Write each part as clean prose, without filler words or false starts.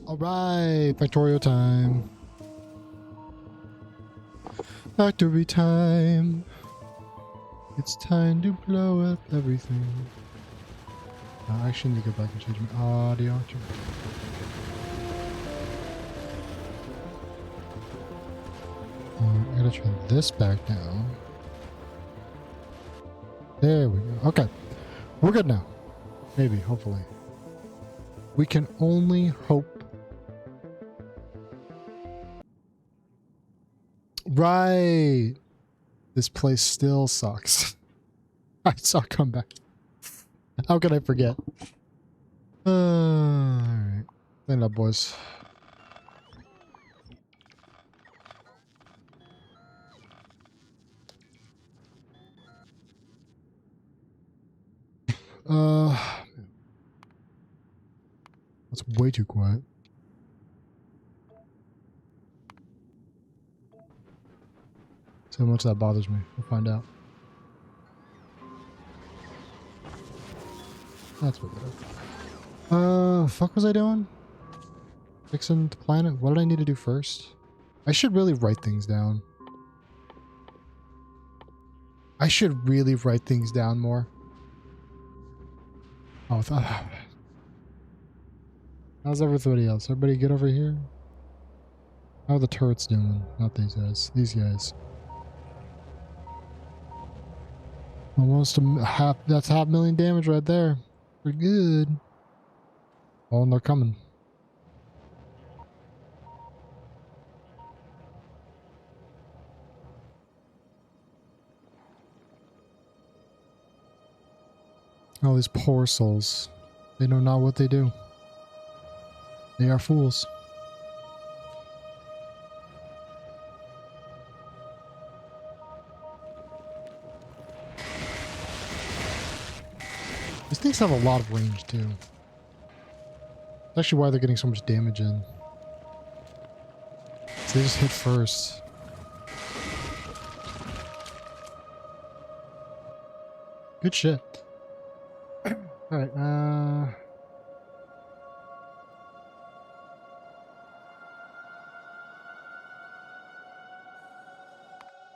All right, Factorio time. Factory time. It's time to blow up everything. I actually need to go back and change my audio. I gotta turn this back down. There we go. Okay. We're good now. Maybe, hopefully. We can only hope. Right. This place still sucks. I saw come back. How could I forget? Alright. Clean it up, boys. That's way too quiet. So much that bothers me. We'll find out. That's what that is. Fuck was I doing? Fixing the planet? What did I need to do first? I should really write things down. I should really write things down more. Oh, how's everybody else? Everybody good over here? How are the turrets doing? Not these guys. These guys. Almost half. That's 500,000 damage right there. We're good. Oh, and they're coming. Oh, these poor souls. They know not what they do. They are fools. These things have a lot of range too. That's actually why they're getting so much damage in. So they just hit first. Good shit. Alright,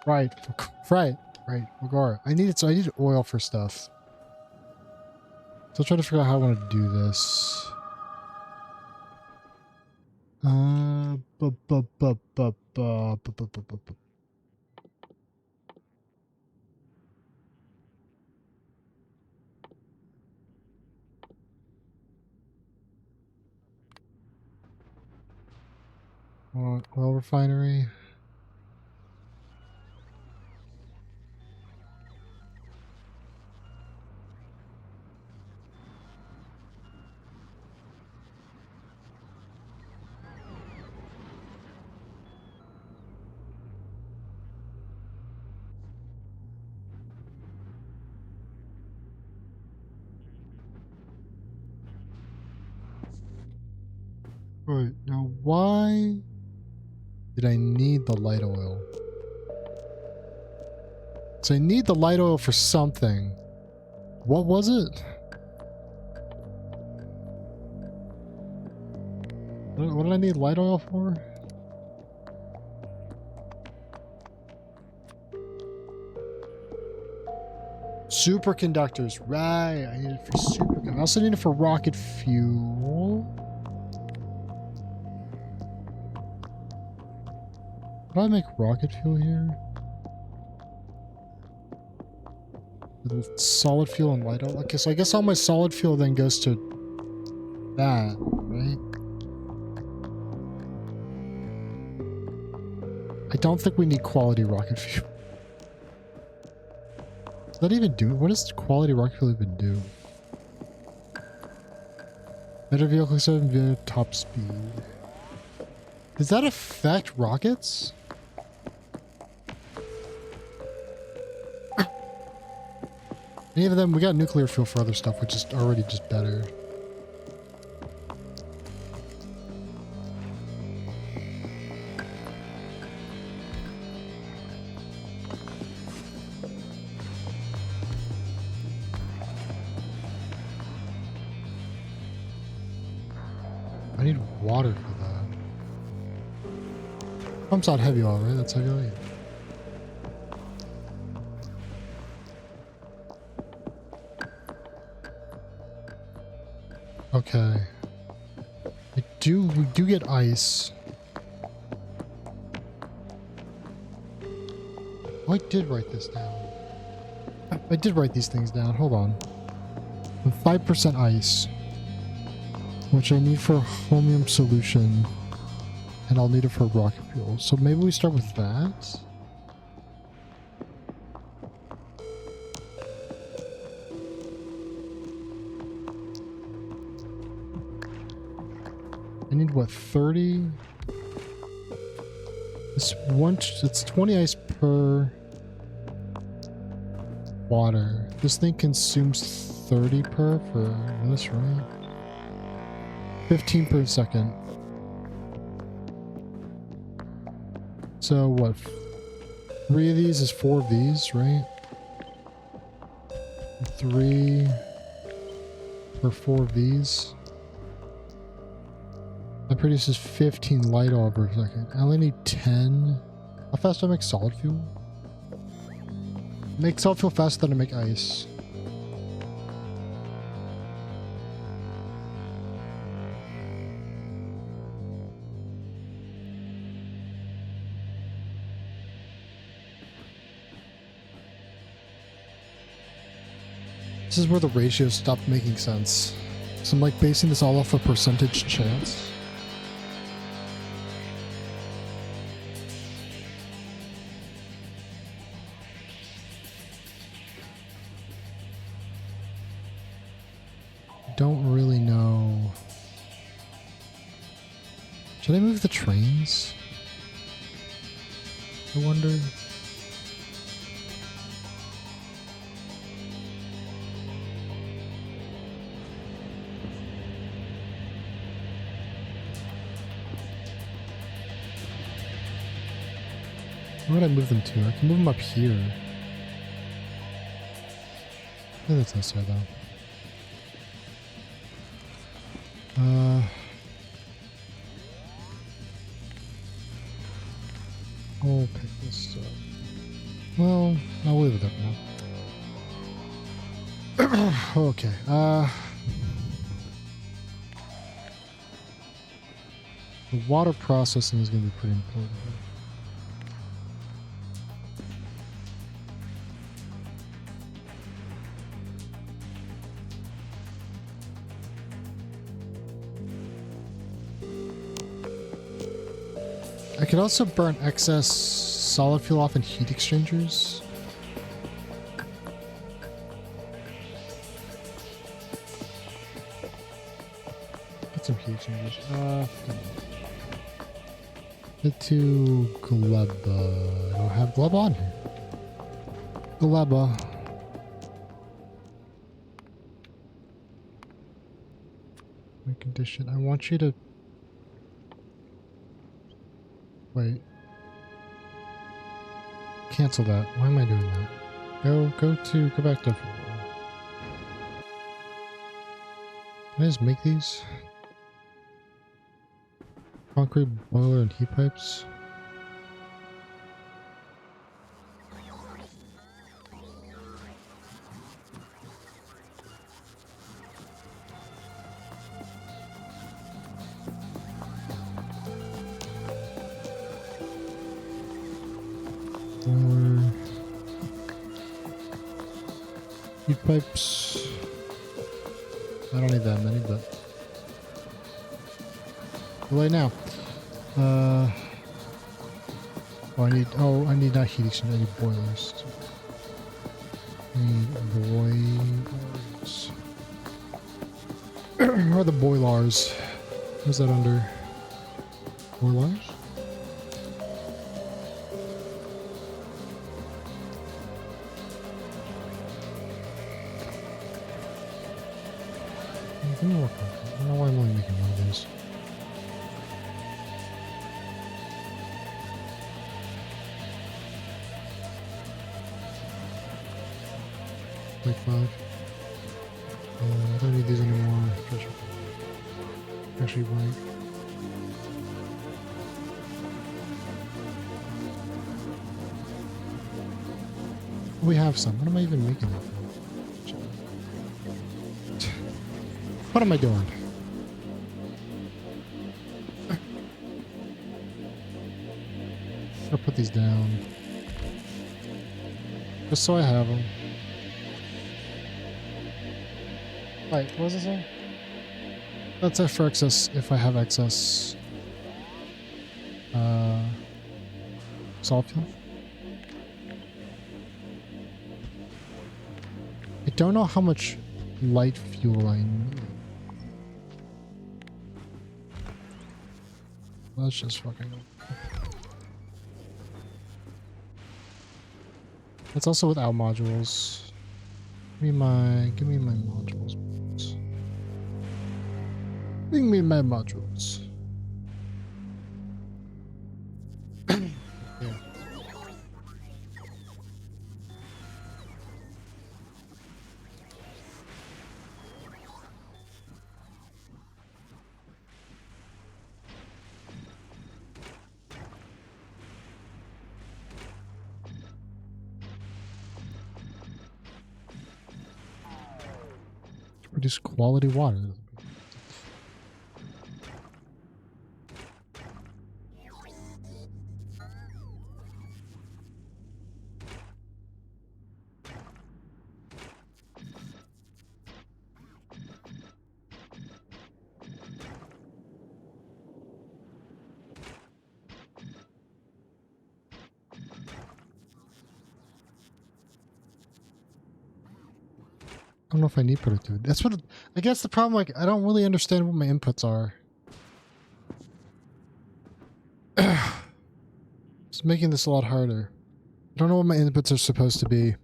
Right. Regard. I need oil for stuff. Still trying to figure out how I want to do this. Oil refinery. Right, now why did I need the light oil? So I need the light oil for something. What was it? What did I need light oil for? Superconductors, right. I need it for superconductors. I also need it for rocket fuel. How do I make rocket fuel here? With solid fuel and light oil. Okay, so I guess all my solid fuel then goes to that, right? I don't think we need quality rocket fuel. Does that even do it? What does quality rocket fuel even do? Better vehicle 7 via top speed. Does that affect rockets? Any of them, we got nuclear fuel for other stuff, which is already just better. I need water for that. Pump's not heavy oil, right? That's heavy oil. Okay. We do get ice. Oh, I did write this down. I did write these things down. Hold on. 5% ice, which I need for chromium solution, and I'll need it for rocket fuel. So maybe we start with that. I need what, 30? It's 20 ice per water. This thing consumes 30 per for this, right? 15 per second. So what? 3 of these is 4 of these, right? 3 for 4 of these. That produces 15 light oil per second. I only need 10. How fast do I make solid fuel? Make solid fuel faster than I make ice. This is where the ratios stopped making sense. So I'm like basing this all off a percentage chance. Don't really know. Should I move the trains? I wonder. Where would I move them to? I can move them up here. I think that's necessary though. I'll pick this up. Well, I'll leave it up now. Okay, the water processing is going to be pretty important. I could also burn excess solid fuel off in heat exchangers. Get some heat exchangers. Get to Gleba. I don't have Gleba on here. Gleba. My condition. I want you to. Wait. Cancel that. Why am I doing that? Go back to. Can I just make these? Concrete boiler and heat pipes. Heat pipes. I don't need that many, but right now. I need not heat exchanger, I need boilers. I need boilers. Where are the boilers? What's that under? Boilers? I don't know why I'm only making one of these. Like 5. I don't need these anymore. Actually, blank. We have some. What am I even making that for? What am I doing? I'll put these down. Just so I have them. Right, what was I saying? That's it for excess, if I have excess. Salt fuel. I don't know how much light fuel I need. Let's just fucking go. That's also without modules. Give me my modules. Bring me my modules. Yeah. Produce quality water. I don't know if I need productivity. That's what I guess the problem. Like, I don't really understand what my inputs are. It's making this a lot harder. I don't know what my inputs are supposed to be.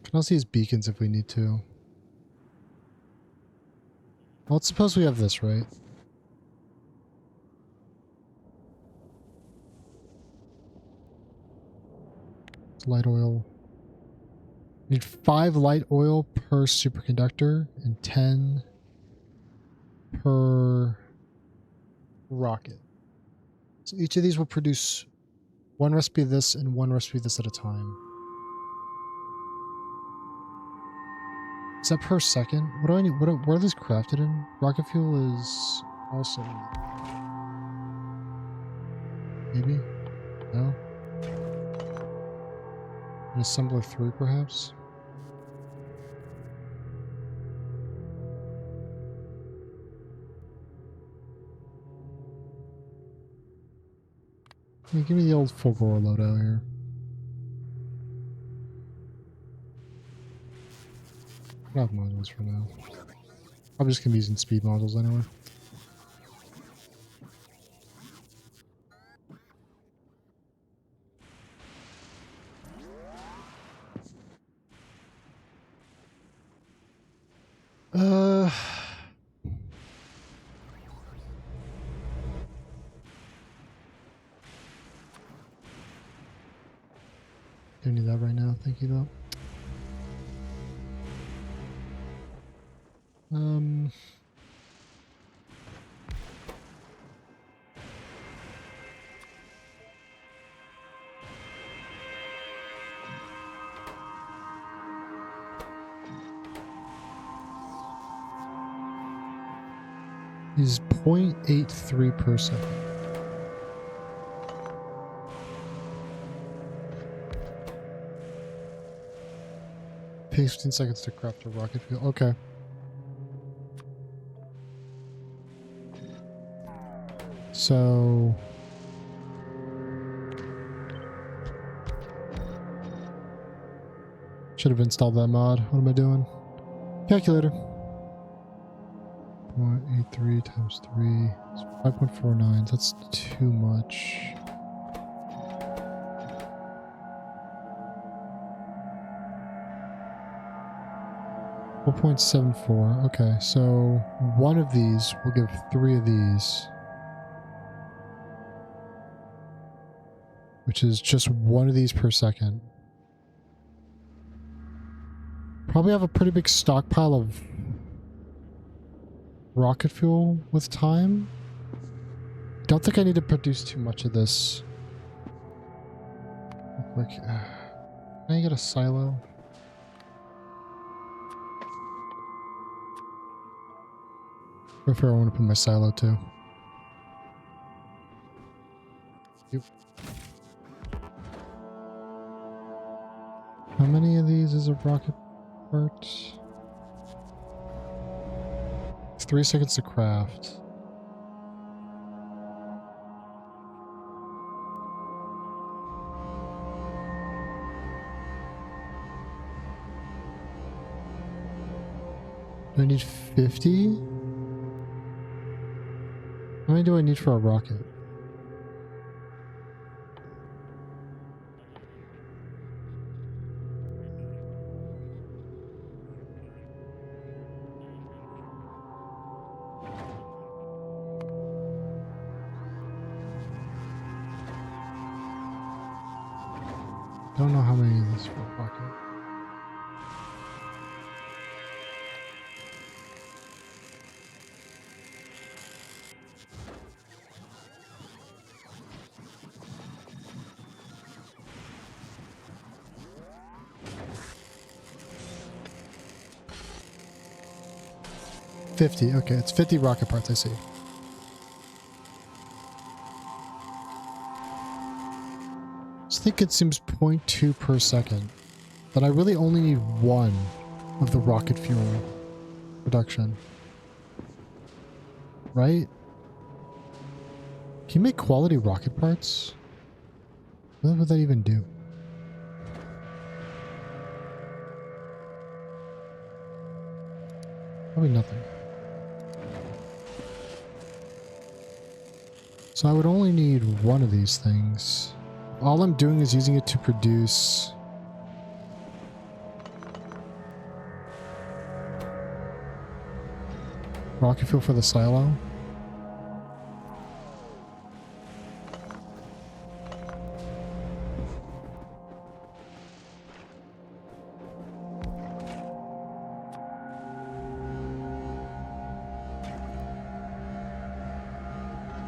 Can also use beacons if we need to. Well, let's suppose we have this, right? Light oil. Need 5 light oil per superconductor and 10 per rocket. So each of these will produce 1 recipe of this and 1 recipe of this at a time. Is that per second? What do I need? What are these crafted in? Rocket fuel is also... Maybe? No? An assembler 3 perhaps? Yeah, give me the old Fulgor loadout here. I have modules for now. I'm just gonna be using speed modules anyway. Don't need that right now, thank you though. Is 0.83 per second. Takes 15 seconds to craft a rocket fuel. Okay. So... should have installed that mod. What am I doing? Calculator. 0.83 times 3 is 5.49. That's too much. $4.74. Okay, so 1 of these will give 3 of these. Which is just 1 of these per second. Probably have a pretty big stockpile of rocket fuel with time. Don't think I need to produce too much of this. Like, can I get a silo? Where I want to put my silo too. Yep. How many of these is a rocket part? It's 3 seconds to craft. Do I need 50? How many do I need for a rocket? Don't know how many of these for a rocket. $50. Okay, it's 50 rocket parts, I see. I think it seems 0.2 per second. But I really only need one of the rocket fuel production. Right? Can you make quality rocket parts? What would that even do? Probably nothing. So I would only need one of these things. All I'm doing is using it to produce rocket fuel for the silo.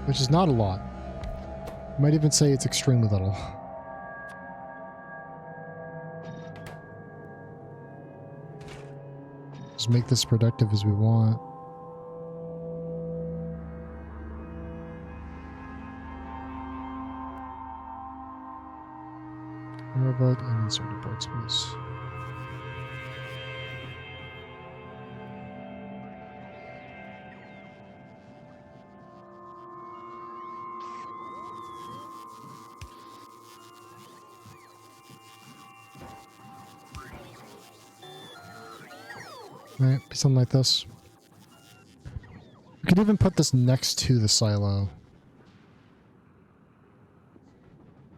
Which is not a lot. You might even say it's extremely little. Just make this productive as we want. Robot and insert a board space. Right, something like this. We could even put this next to the silo.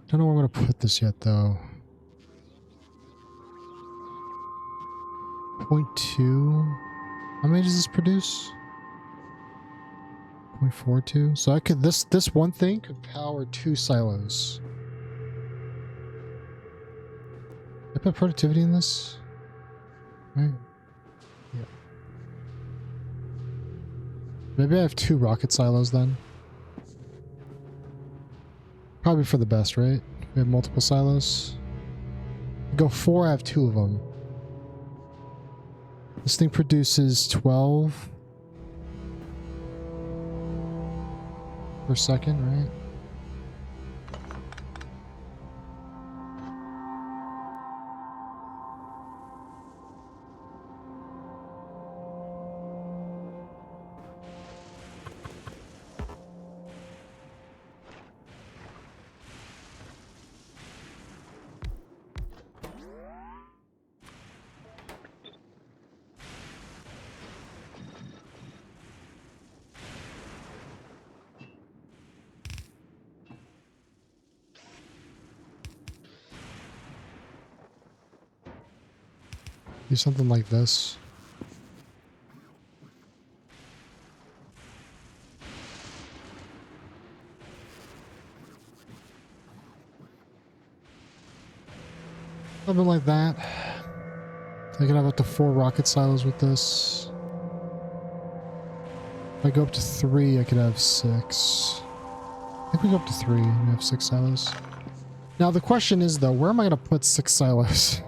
Don't know where I'm going to put this yet, though. 0.2. How many does this produce? 0.42. So I could this one thing could power 2 silos. Did I put productivity in this? Right. Yeah. Maybe I have 2 rocket silos then. Probably for the best, right? We have multiple silos. Go 4, I have 2 of them. This thing produces 12 per second, right? Do something like this. Something like that. I can have up to 4 rocket silos with this. If I go up to 3, I could have 6. I think we go up to 3 and have 6 silos. Now the question is though, where am I going to put 6 silos?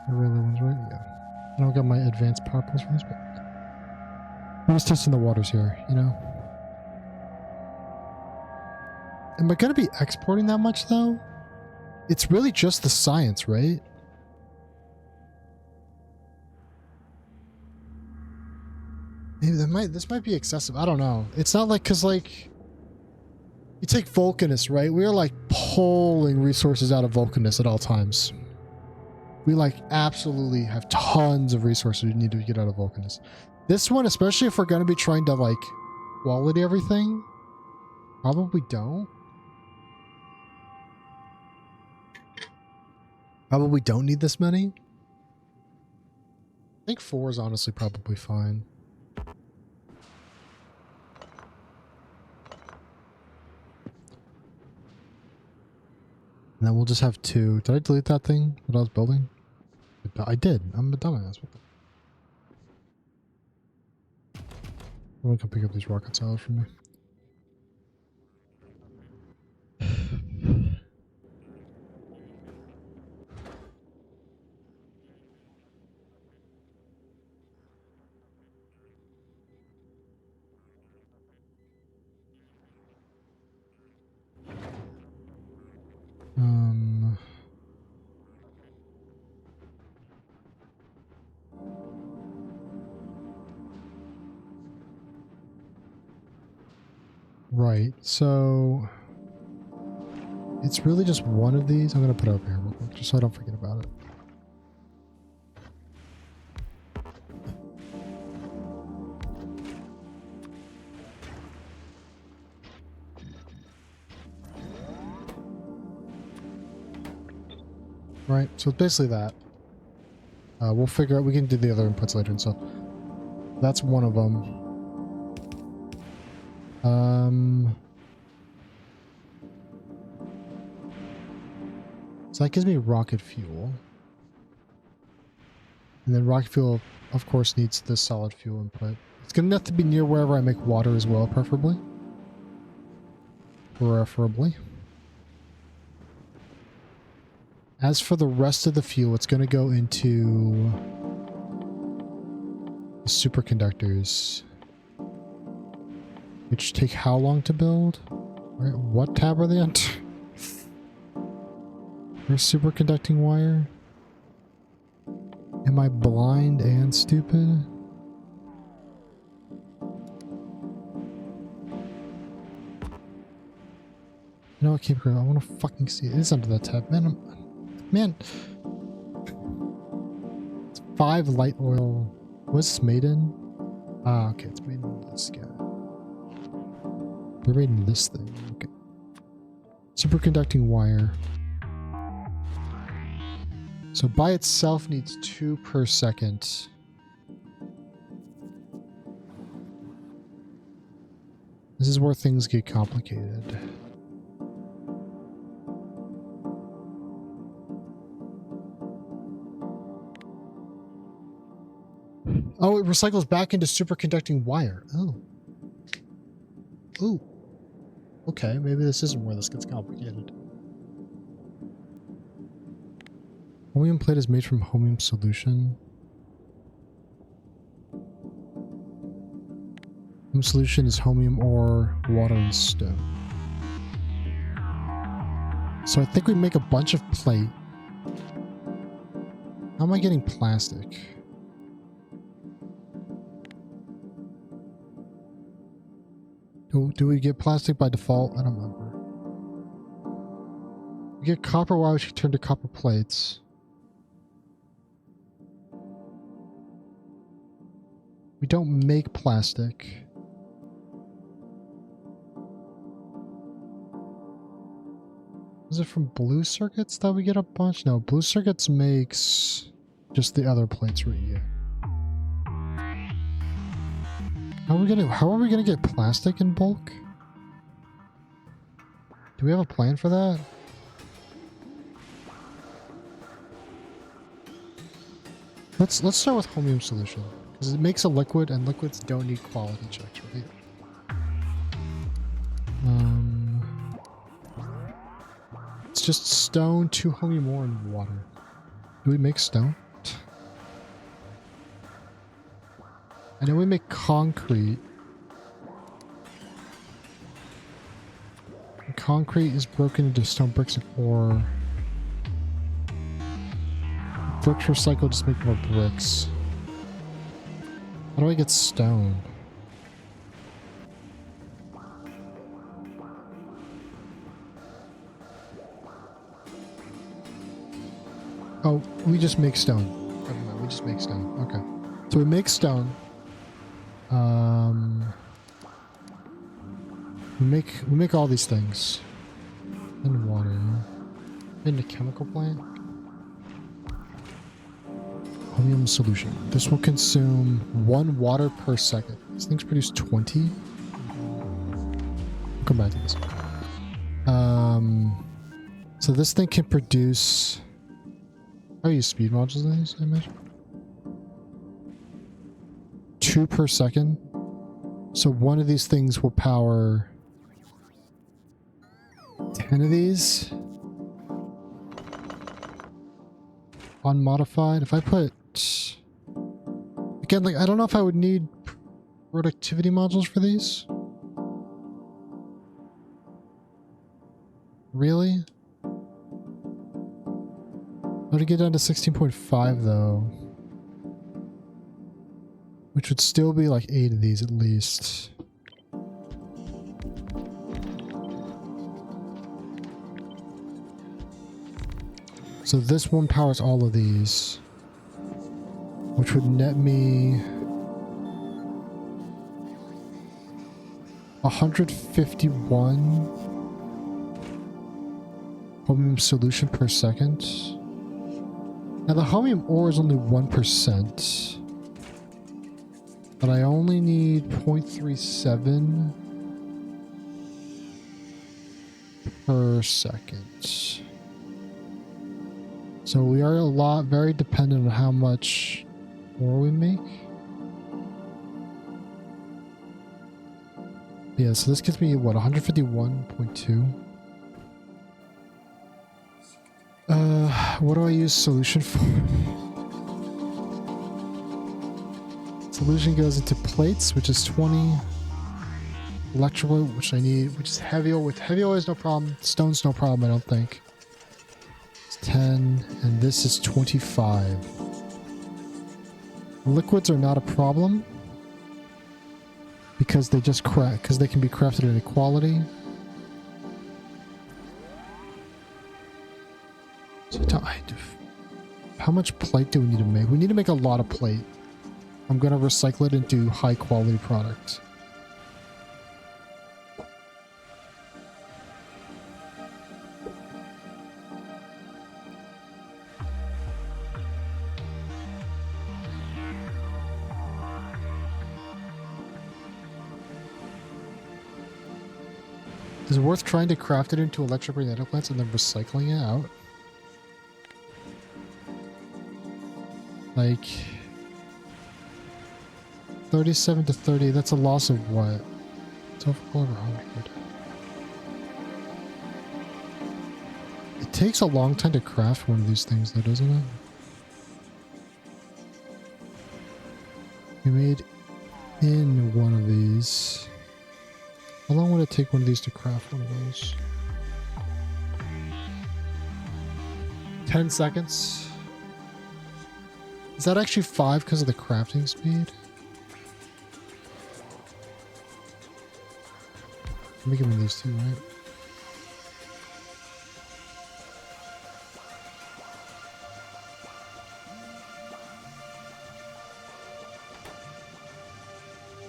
I really was right, yeah. I don't got my advanced power pulse for this, but I'm just testing the waters here, you know? Am I going to be exporting that much though? It's really just the science, right? Maybe this might be excessive. I don't know. It's not like, cause like, you take Vulcanus, right? We are like pulling resources out of Vulcanus at all times. We like absolutely have tons of resources we need to get out of Vulcanus. This one, especially if we're going to be trying to like quality everything, probably don't. Probably don't need this many. I think 4 is honestly probably fine. And then we'll just have 2. Did I delete that thing that I was building? I did. I'm a dumbass. What the... I'm gonna come pick up these rocket silos from me. Right, so it's really just one of these. I'm gonna put it over here real quick, just so I don't forget about it. Right, so it's basically that. We'll figure out, we can do the other inputs later and stuff. That's one of them. So that gives me rocket fuel. And then rocket fuel, of course, needs this solid fuel input. It's going to have to be near wherever I make water as well, preferably. Preferably. As for the rest of the fuel, it's going to go into the superconductors, which take how long to build? Right, what tab are they on? There's superconducting wire. Am I blind and stupid? You know what, keep going. I want to fucking see it. It's under that tab. Man, man. It's 5 light oil. What's this made in? Ah, okay. It's made in this guy. They're made in this thing. Okay. Superconducting wire. So by itself needs 2 per second. This is where things get complicated. Oh, it recycles back into superconducting wire. Oh. Ooh. Okay, maybe this isn't where this gets complicated. Holmium plate is made from holmium solution. Holmium solution is holmium ore, water, and stone. So I think we make a bunch of plate. How am I getting plastic? Do we get plastic by default? I don't remember. We get copper wire, which can turn to copper plates. We don't make plastic. Is it from blue circuits that we get a bunch? No, blue circuits makes Just the other plates right here. How are we gonna get plastic in bulk? Do we have a plan for that? Let's start with Homium solution, because it makes a liquid, and liquids don't need quality checks, right? It's just stone, 2 Homium ore, and water. Do we make stone? I know we make concrete. Concrete is broken into stone, bricks, and ore. Bricks recycled, just make more bricks. How do I get stone? Oh, we just make stone. Never mind, we just make stone. Okay. So we make stone. We make all these things. And water. In the chemical plant. Homium solution. This will consume 1 water per second. This thing's produce 20. I'll come back to this. So this thing can produce. I use speed modules in these, I imagine. 2 per second. So one of these things will power 10 of these. Unmodified. If I put... Again, like, I don't know if I would need productivity modules for these. Really? How to get down to 16.5 though? Which would still be like 8 of these at least. So this one powers all of these, which would net me 151 Homium solution per second. Now the Homium ore is only 1%. But I only need 0.37 per second. So we are very dependent on how much ore we make. Yeah, so this gives me what, 151.2? What do I use solution for? Solution goes into plates, which is 20. Electrical, which I need, which is heavy ore. With heavy ore is no problem. Stone's no problem, I don't think. It's 10, and this is 25. Liquids are not a problem because they just because they can be crafted at equality. So how much plate do we need to make? We need to make a lot of plate. I'm going to recycle it into high quality product. Is it worth trying to craft it into electric magnetic plants and then recycling it out? Like 37 to 30, that's a loss of what? It's over 100. It takes a long time to craft one of these things though, doesn't it? We made in one of these. How long would it take one of these to craft one of those? 10 seconds. Is that actually 5 because of the crafting speed? Let me give me these two, right?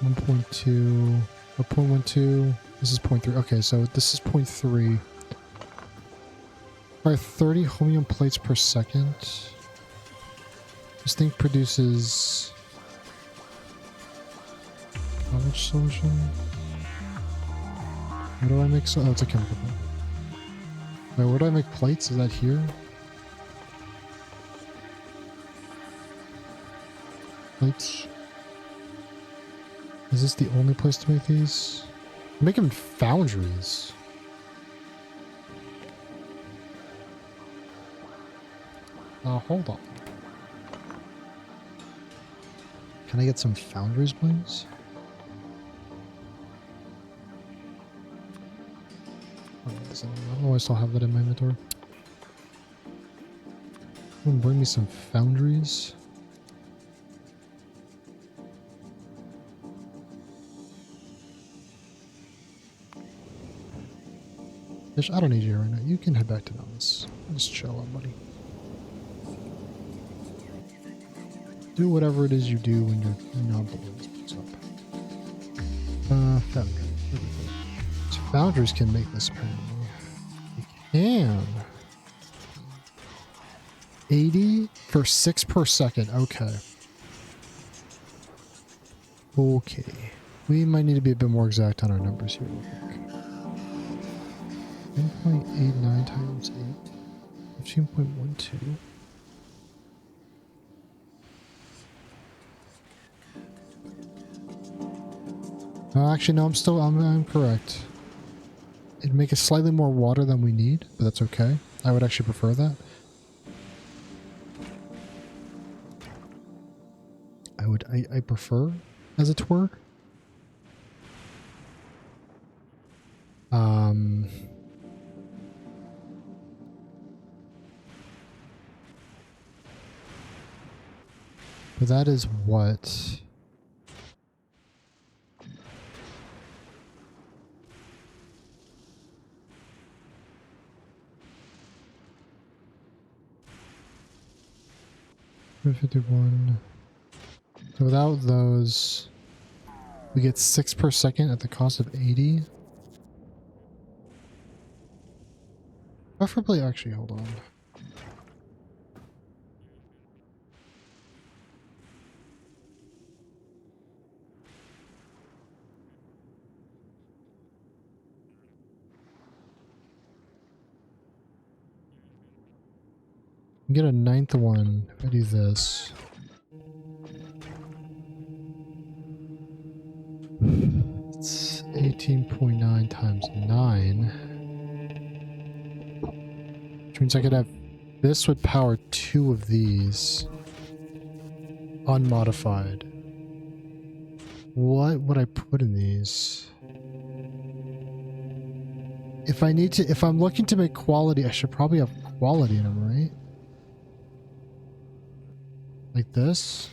.2 or 0.12. This is 0.3. Okay, so this is 0.3. Alright, 30 Homium plates per second. This thing produces how much solution? Where do I make oh, it's a chemical plant. Wait, where do I make plates? Is that here? Plates. Is this the only place to make these? Make them foundries. Hold on. Can I get some foundries, please? I don't know why I still have that in my inventory. Bring me some foundries. Fish, I don't need you right now. You can head back to Mountains. Just chill out, buddy. Do whatever it is you do when you're not balloons picks up. Foundry. So foundries can make this apparently. They can. 80 for 6 per second. Okay. Okay. We might need to be a bit more exact on our numbers here. 1.89 times 8. 15.12. Actually, no, I'm correct. It'd make it slightly more water than we need, but that's okay. I would actually prefer that. I prefer, as it were. But that is what... $51. So without those, we get 6 per second at the cost of 80. Preferably, actually, hold on. Get a 9th one if I do this. It's 18.9 times 9. Which means I could have... This would power 2 of these. Unmodified. What would I put in these? If I need to... If I'm looking to make quality, I should probably have quality in them, right? Like this?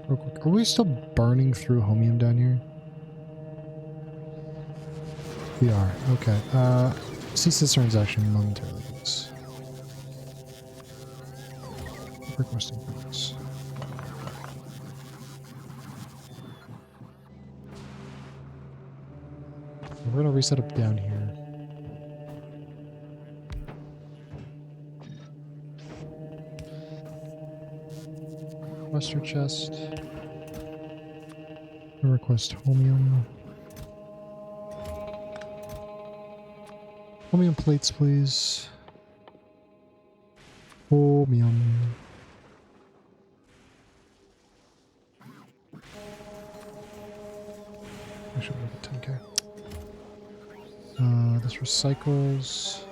Real quick, are we still burning through homium down here? We are. Okay. Cease this transaction momentarily, please. Requesting products. We're gonna reset up down here. Requester chest. Request homium. Homium plates, please. Homium. I should make it 10k. This recycles.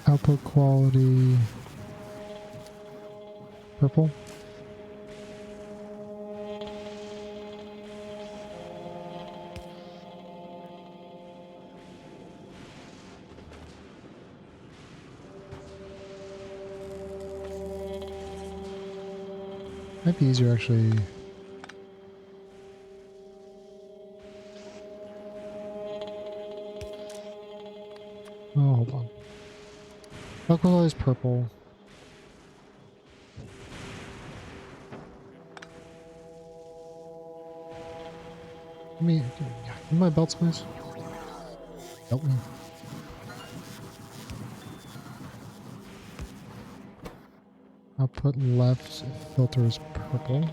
Output quality. Purple. Might be easier actually. Aqualize purple. Give me my belts, please. Help me. Output left filter is purple.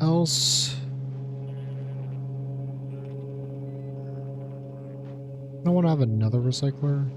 Else, I don't want to have another recycler.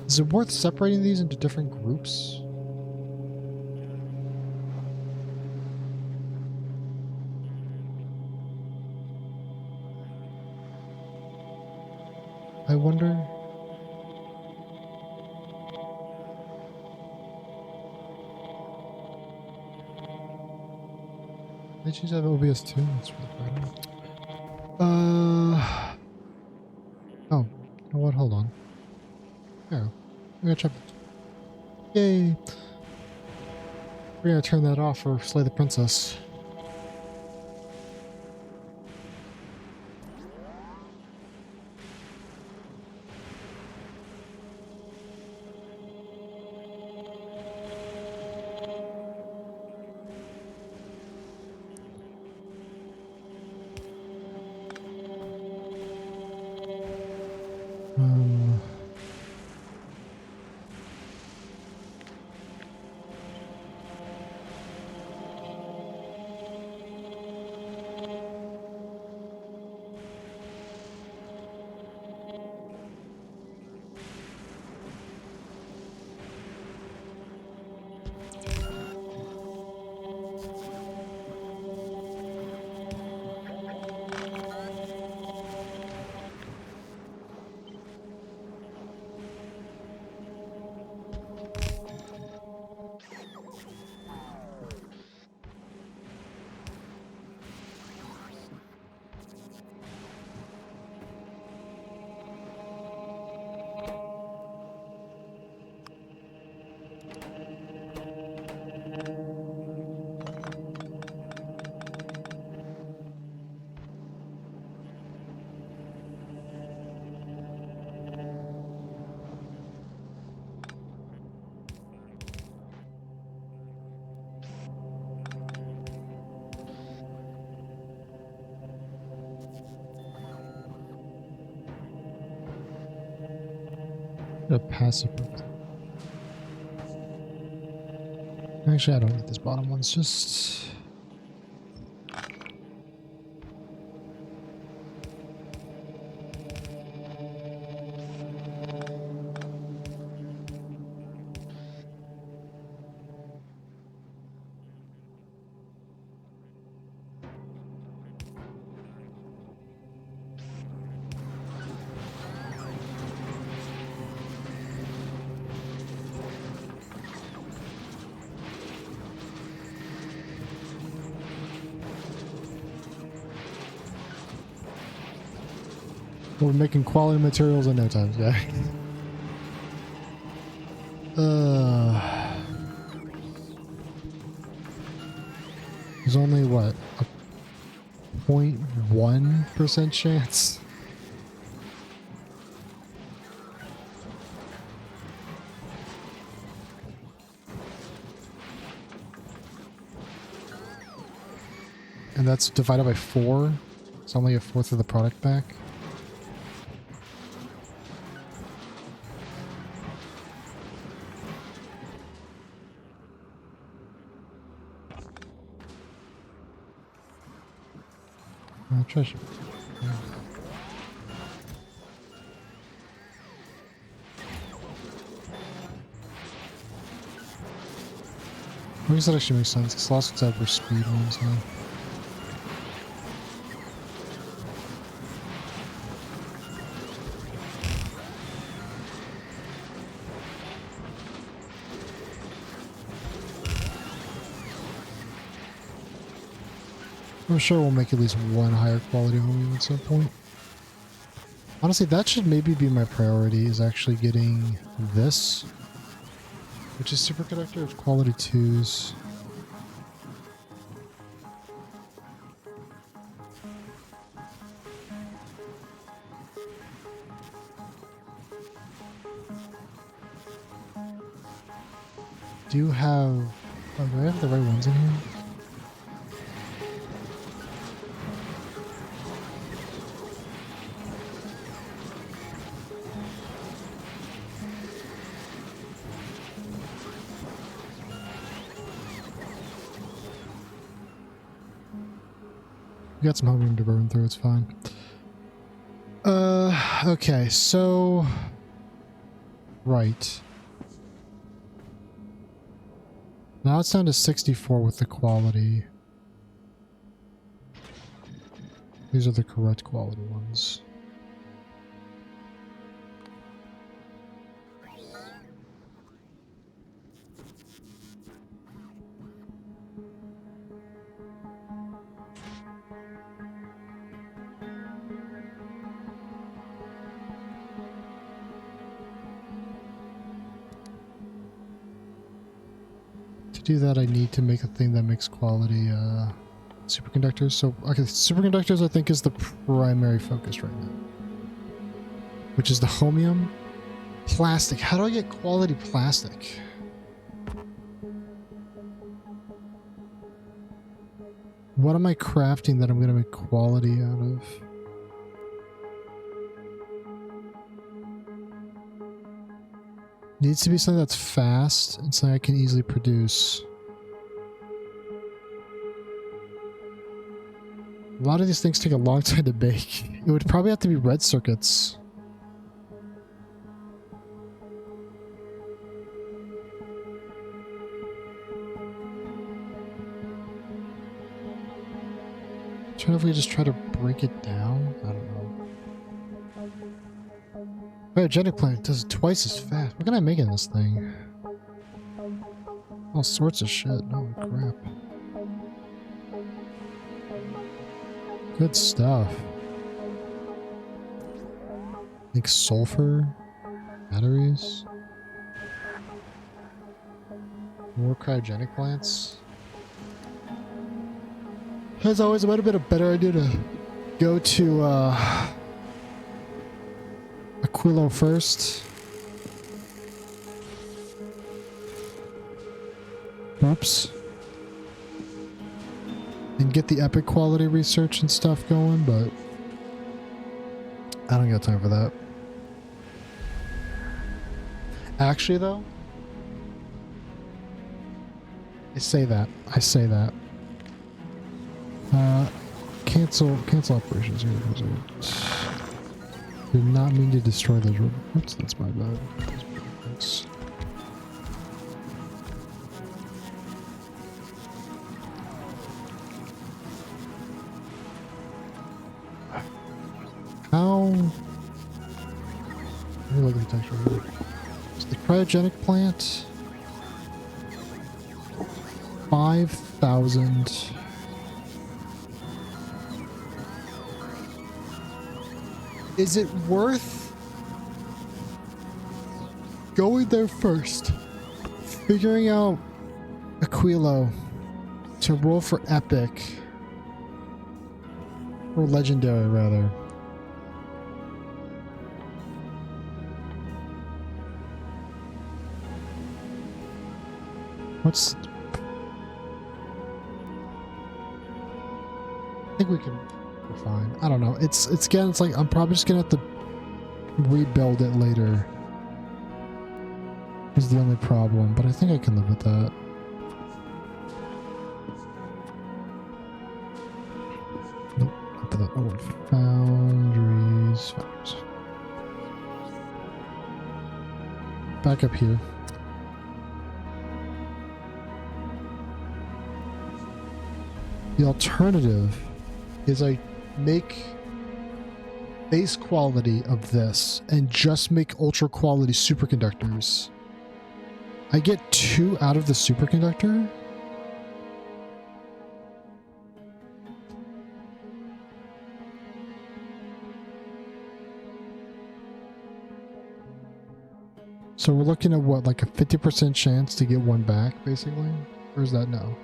Is it worth separating these into different groups? I wonder. They choose have OBS too. That's really bad. Oh, you know what? Hold on. Yeah, I'm gonna check. Yay! We're gonna turn that off for Slay the Princess. A passive. Actually, I don't need this bottom one. It's just. We're making quality materials in no time, yeah. There's only what, a 0.1% chance? And that's divided by 4. It's only a fourth of the product back. Treasure. Yeah. I guess that actually makes sense, because lawsuits have were speed ones now. I'm sure we'll make at least one higher quality home at some point. Honestly, that should maybe be my priority, is actually getting this, which is superconductor of quality 2s. Do I have the right ones in here? We got some homeroom to burn through, it's fine. Okay, so... Right. Now it's down to 64 with the quality. These are the correct quality ones. To do that, I need to make a thing that makes quality superconductors. So, okay, superconductors I think is the primary focus right now. Which is the chromium. Plastic. How do I get quality plastic? What am I crafting that I'm going to make quality out of? Needs to be something that's fast and something I can easily produce. A lot of these things take a long time to bake. It would probably have to be red circuits. I'm trying if we just try to break it down. I don't know. Cryogenic plant does it twice as fast. What can I make in this thing? All sorts of shit. Holy crap. Good stuff. Make sulfur. Batteries. More cryogenic plants. As always, it might have been a better idea to go to Aquilo first. Oops. And get the epic quality research and stuff going, but I don't got time for that. Actually, though, I say that. Cancel operations here. Did not mean to destroy those robots. Oops, that's my bad. Thanks. How? Let me look at the texture here. Is the cryogenic plant 5,000. Is it worth going there first, figuring out Aquilo to roll for epic, or legendary rather? What's think we can be fine. I don't know. It's again, it's like I'm probably just gonna have to rebuild it later. Is the only problem, but I think I can live with that. Nope. Not that. Oh, foundries. Back up here. The alternative is I make base quality of this and just make ultra quality superconductors. I get 2 out of the superconductor. So we're looking at what, like a 50% chance to get 1 back, basically? Or is that no?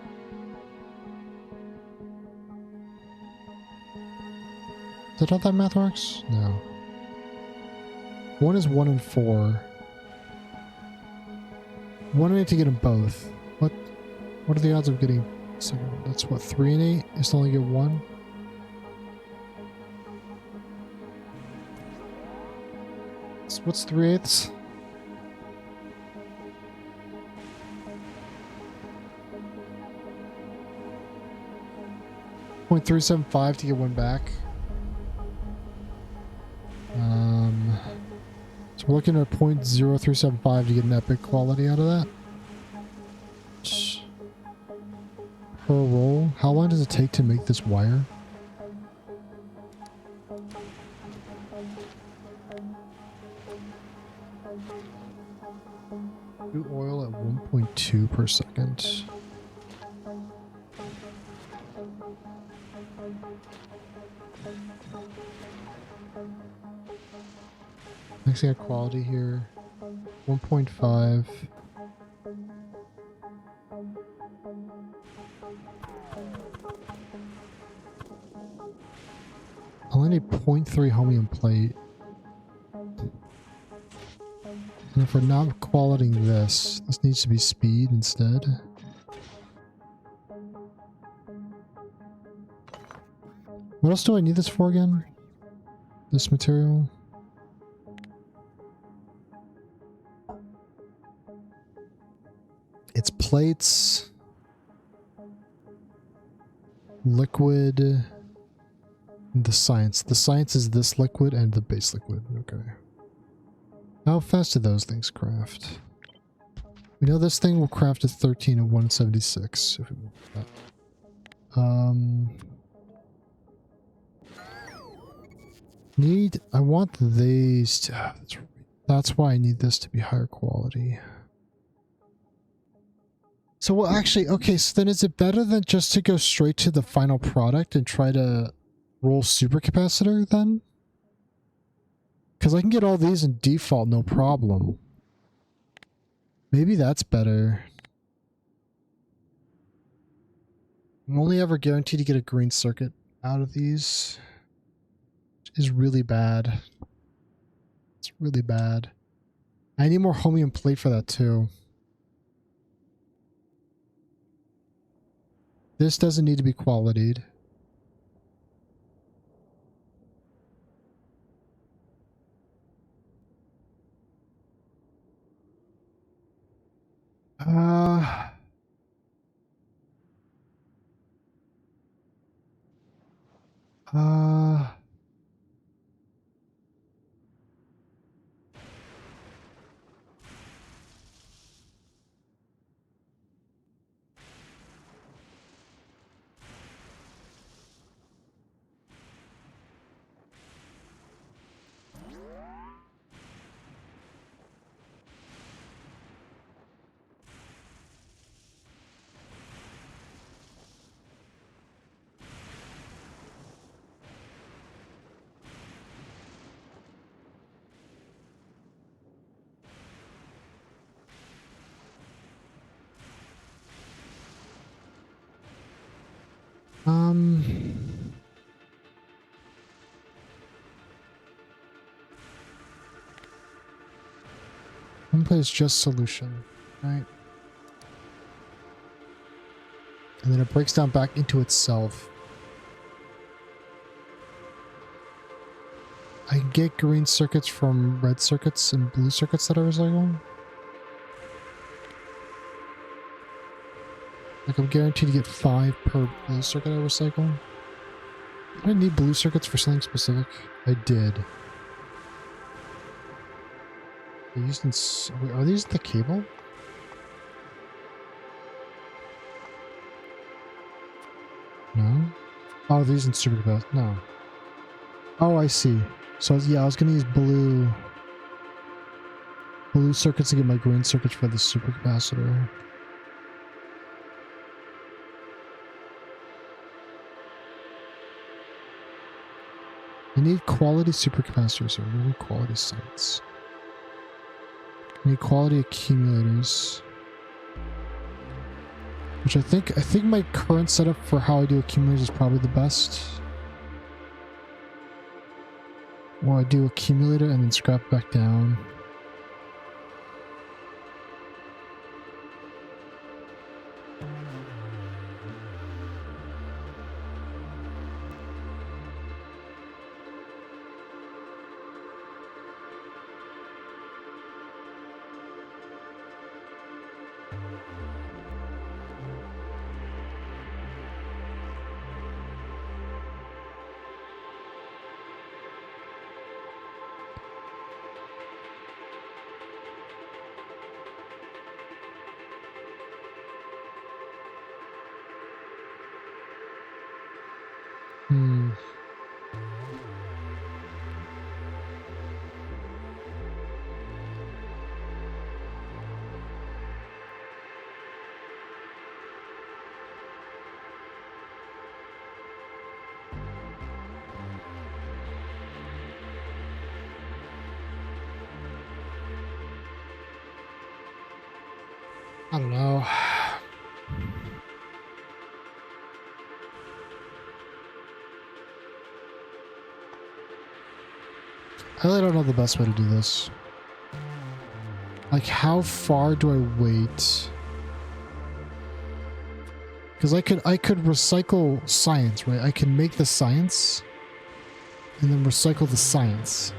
Is that how that math works? No. 1 is 1 in 4. 1 in 8 to get them both. What are the odds of getting... So that's what, 3 in 8? Is to only get 1? What's 3/8? .375 to get 1 back. So we're looking at 0.0375 to get an epic quality out of that. Per roll. How long does it take to make this wire? Do oil at 1.2 per second. Next thing, quality here. 1.5. I only need 0.3 chromium plate. And if we're not qualitying this, this needs to be speed instead. What else do I need this for again? This material? It's plates, liquid, and the science. The science is this liquid and the base liquid. Okay. How fast do those things craft? We know this thing will craft at 13 at 176. If we want that. I want these to, that's why I need this to be higher quality. So, well, actually, okay, so then is it better than just to go straight to the final product and try to roll supercapacitor then? Because I can get all these in default, no problem. Maybe that's better. I'm only ever guaranteed to get a green circuit out of these. Which is really bad. It's really bad. I need more chromium plate for that too. This doesn't need to be qualitied. One place just solution, right? And then it breaks down back into itself. I can get green circuits from red circuits and blue circuits that I recycle. Like I'm guaranteed to get 5 per blue circuit I recycle. Did I need blue circuits for something specific? I did. They're used in... Wait, are these the cable? No? Oh, these in supercapacitor. No. Oh, I see. So yeah, I was gonna use blue circuits to get my green circuits for the supercapacitor. I need quality supercapacitors, or really quality sites. I need quality accumulators. Which I think my current setup for how I do accumulators is probably the best. Well, I do accumulator and then scrap back down. I don't know. I really don't know the best way to do this. Like, how far do I wait? Because I could recycle science, right? I can make the science and then recycle the science.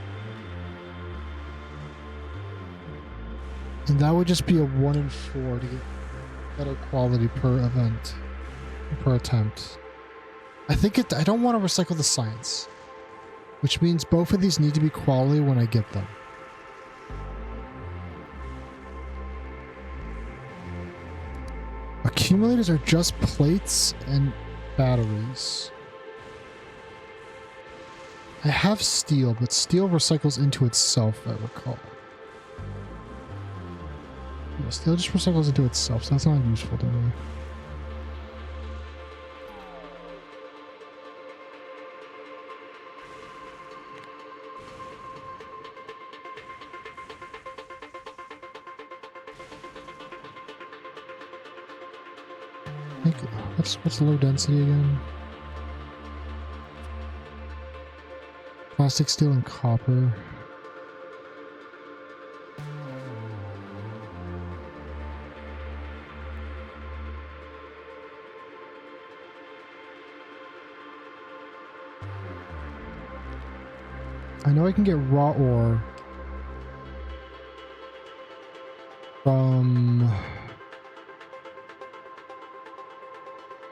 And that would just be a 1 in 4 to get better quality per event, per attempt. I don't want to recycle the science, which means both of these need to be quality when I get them. Accumulators are just plates and batteries. I have steel, but steel recycles into itself, I recall. Yeah, steel just recycles into itself, so that's not useful to me. What's low density again? Plastic, steel, and copper. I know I can get raw ore from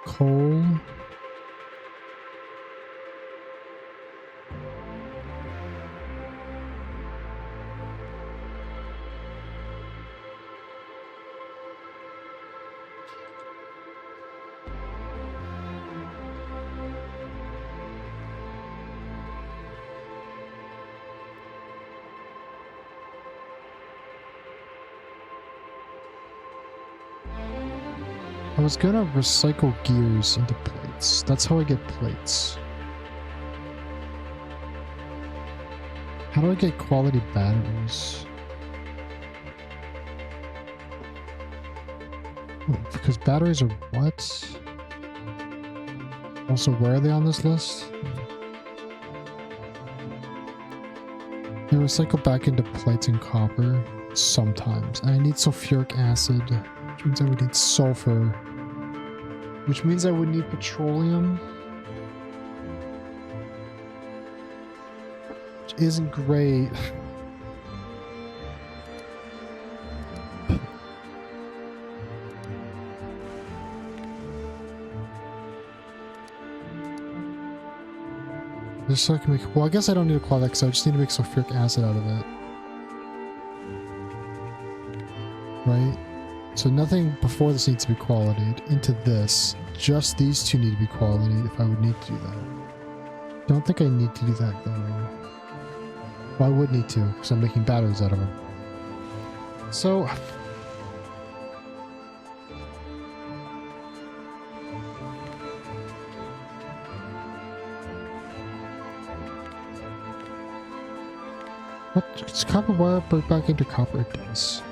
coal. I was gonna recycle gears into plates. That's how I get plates. How do I get quality batteries? Oh, because batteries are what? Also, where are they on this list? They recycle back into plates and copper sometimes. And I need sulfuric acid, which means I would need sulfur, which means I would need petroleum. which isn't great. Just so I can make, well, I guess I don't need a quality because I just need to make sulfuric acid out of it. Right? So nothing before this needs to be qualityed into this. Just these two need to be qualityed if I would need to do that. Don't think I need to do that though. Well, I would need to because I'm making batteries out of them. So what? Does copper wire break back into copper? It does.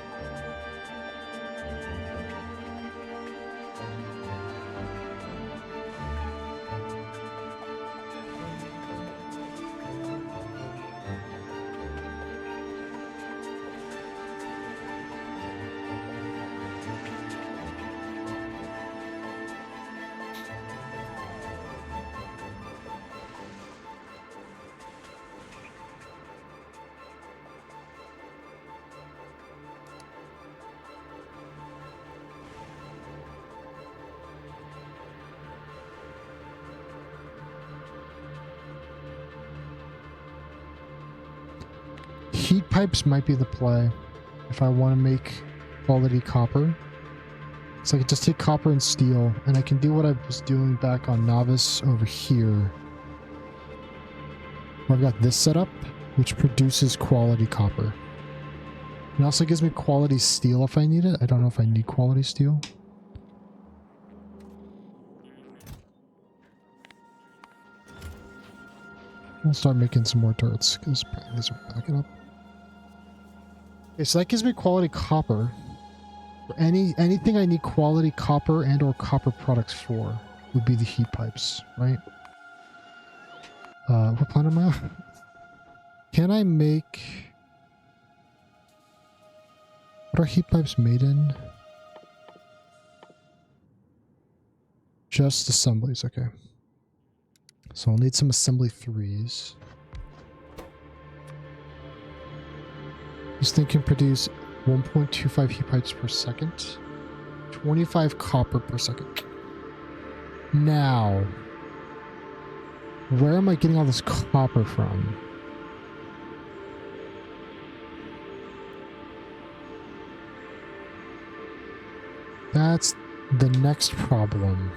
Heat pipes might be the play if I want to make quality copper. So I can just take copper and steel, and I can do what I was doing back on Novice over here. Where I've got this set up, which produces quality copper. It also gives me quality steel if I need it. I don't know if I need quality steel. I'll start making some more turrets, because these are backing up. Okay, so that gives me quality copper. For anything I need quality copper and or copper products for would be the heat pipes, right? What planet am I on? Can I make... What are heat pipes made in? Just assemblies, okay. So I'll need some assembly 3s. This thing can produce 1.25 heat pipes per second. 25 copper per second. Now, where am I getting all this copper from? That's the next problem.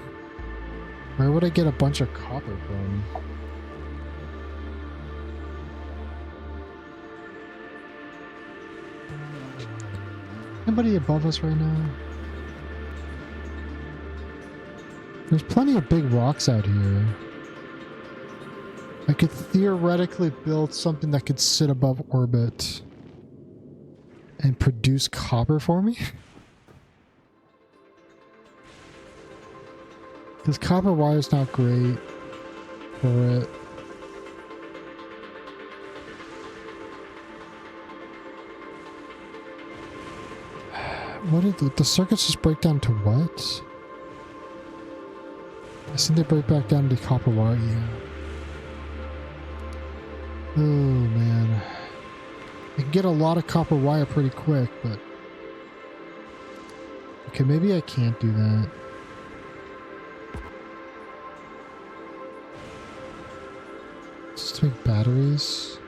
Where would I get a bunch of copper from? Anybody above us right now? There's plenty of big rocks out here. I could theoretically build something that could sit above orbit and produce copper for me. This copper wire is not great for it. What did the circuits just break down to what? I think they break back down to copper wire, yeah. Oh man. I can get a lot of copper wire pretty quick, but... Okay, maybe I can't do that. Just to make batteries.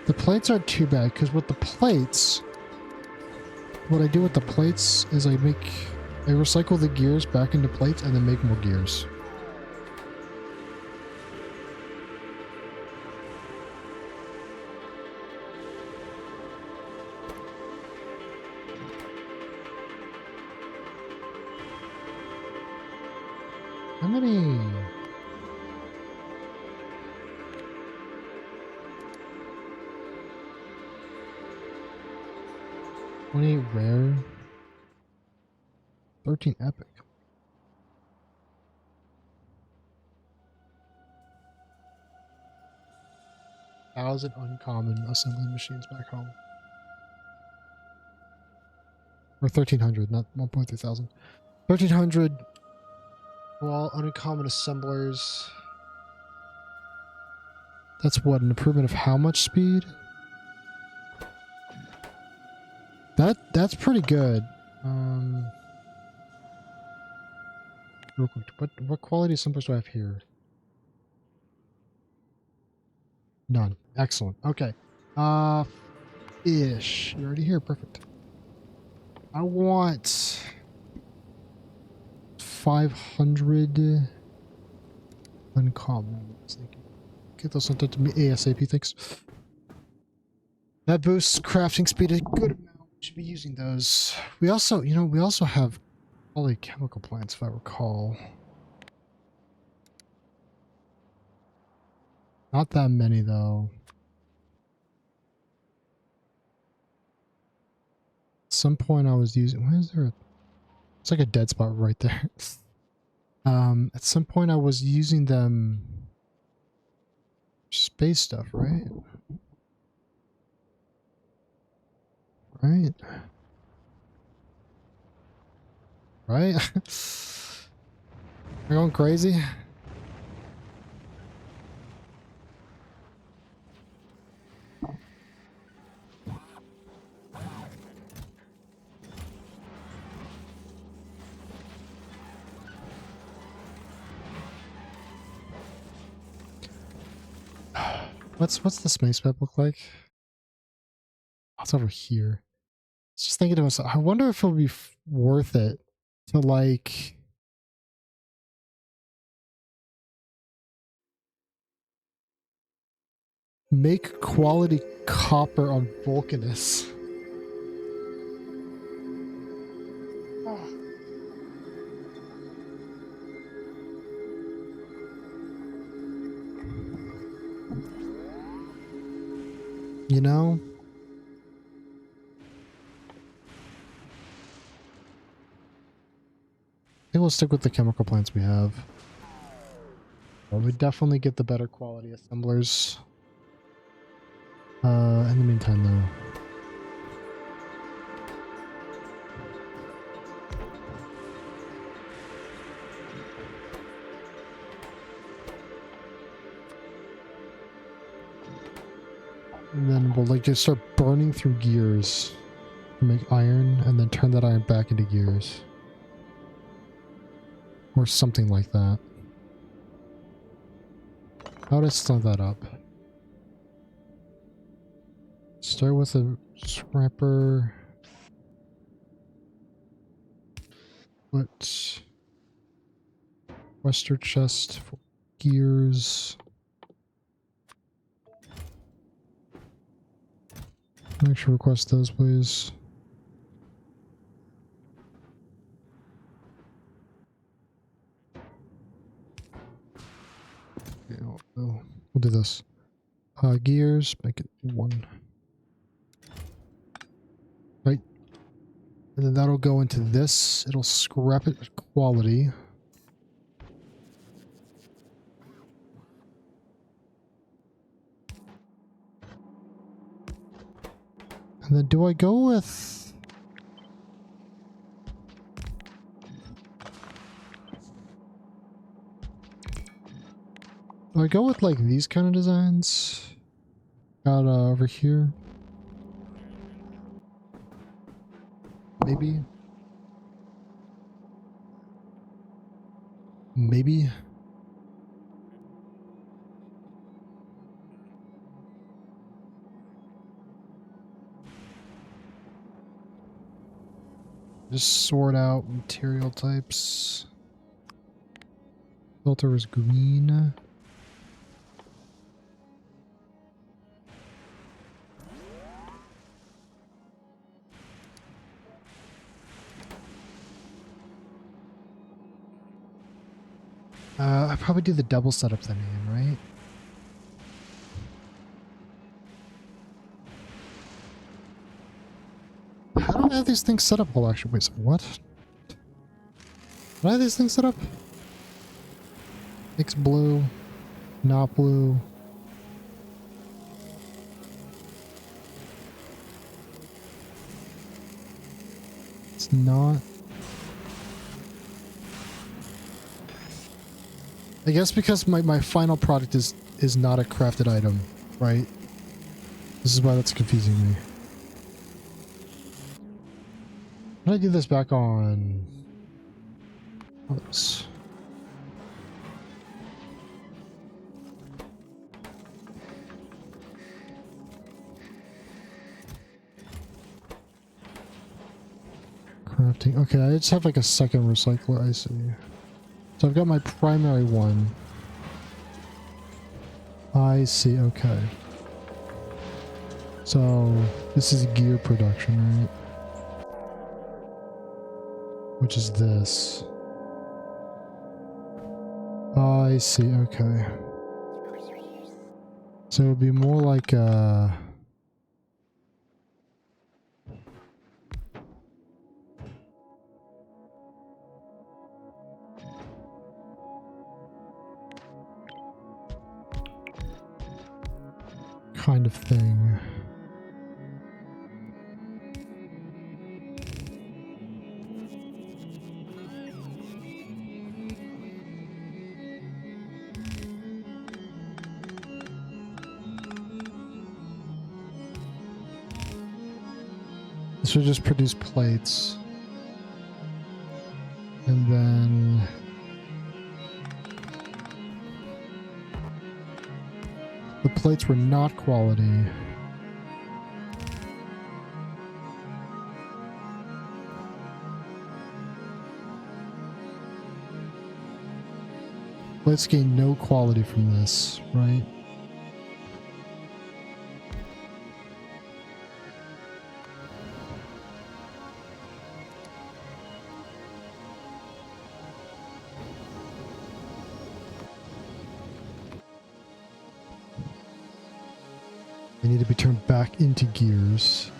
The plates aren't too bad, because with the plates... What I do with the plates is I recycle the gears back into plates and then make more gears. How many? Rare. 13 epic. Thousand uncommon assembly machines back home. Or 1300, not 1.3 thousand. 1300 all uncommon assemblers. That's what, an improvement of how much speed? That's pretty good. Real quick, what quality assemblers do I have here? None. Excellent. Okay. Ish. You're already here. Perfect. I want 500 uncommon. Get those sent out to me ASAP. Thanks. That boosts crafting speed a good amount. We should be using those. We also, we also have polychemical plants, if I recall. Not that many, though. At some point I was using... Why is there a... It's like a dead spot right there. At some point I was using them... Space stuff, right? Right? Right? We're going crazy? What's the space map look like? Oh, it's over here. I was just thinking to myself, I wonder if it'll be worth it to like make quality copper on Vulcanus. You know? I think we'll stick with the chemical plants we have. But we definitely get the better quality assemblers. In the meantime though. And then we'll like just start burning through gears to make iron and then turn that iron back into gears. Or something like that. How would I start that up? Start with a scrapper. Put Wester chest for gears. Make sure request those, please. Okay, we'll do this. Gears, make it 1. Right. And then that'll go into this. It'll scrap it at quality. And then do I go with... Do I go with like these kind of designs? Got over here. Maybe. Maybe. Just sort out material types. Filter is green. I probably do the double setup then again, right? How do I have these things set up? Well, actually, wait, what? Do I have these things set up? X blue, not blue. It's not. I guess because my final product is is not a crafted item, right? This is why that's confusing me. Can I do this back on others? Crafting. Okay, I just have like a second recycler, I see. So I've got my primary one. I see, okay. So this is gear production, right? Which is this. I see, okay. So it would be more like kind of thing. This would just produce plates. And then the plates were not quality. Plates gain no quality from this, right? They need to be turned back into gears.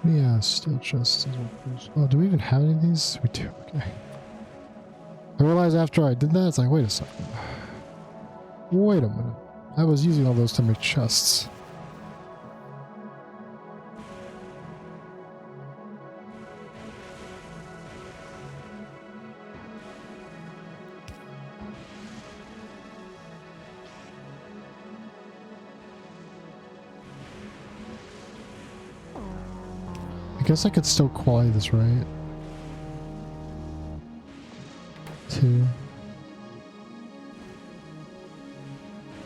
Yeah, steel chests as well. Oh, do we even have any of these? We do, okay. I realized after I did that, it's like, wait a second. Wait a minute. I was using all those to make chests. I guess I could still quality this, right? 2.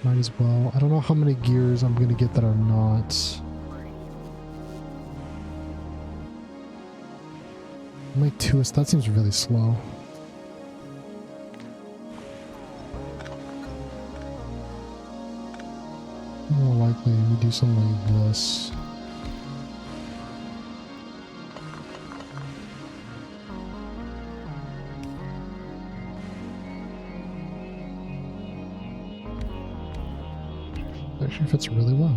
Might as well. I don't know how many gears I'm going to get that are not. Only 2. That seems really slow. More likely we do something like this. Actually fits really well.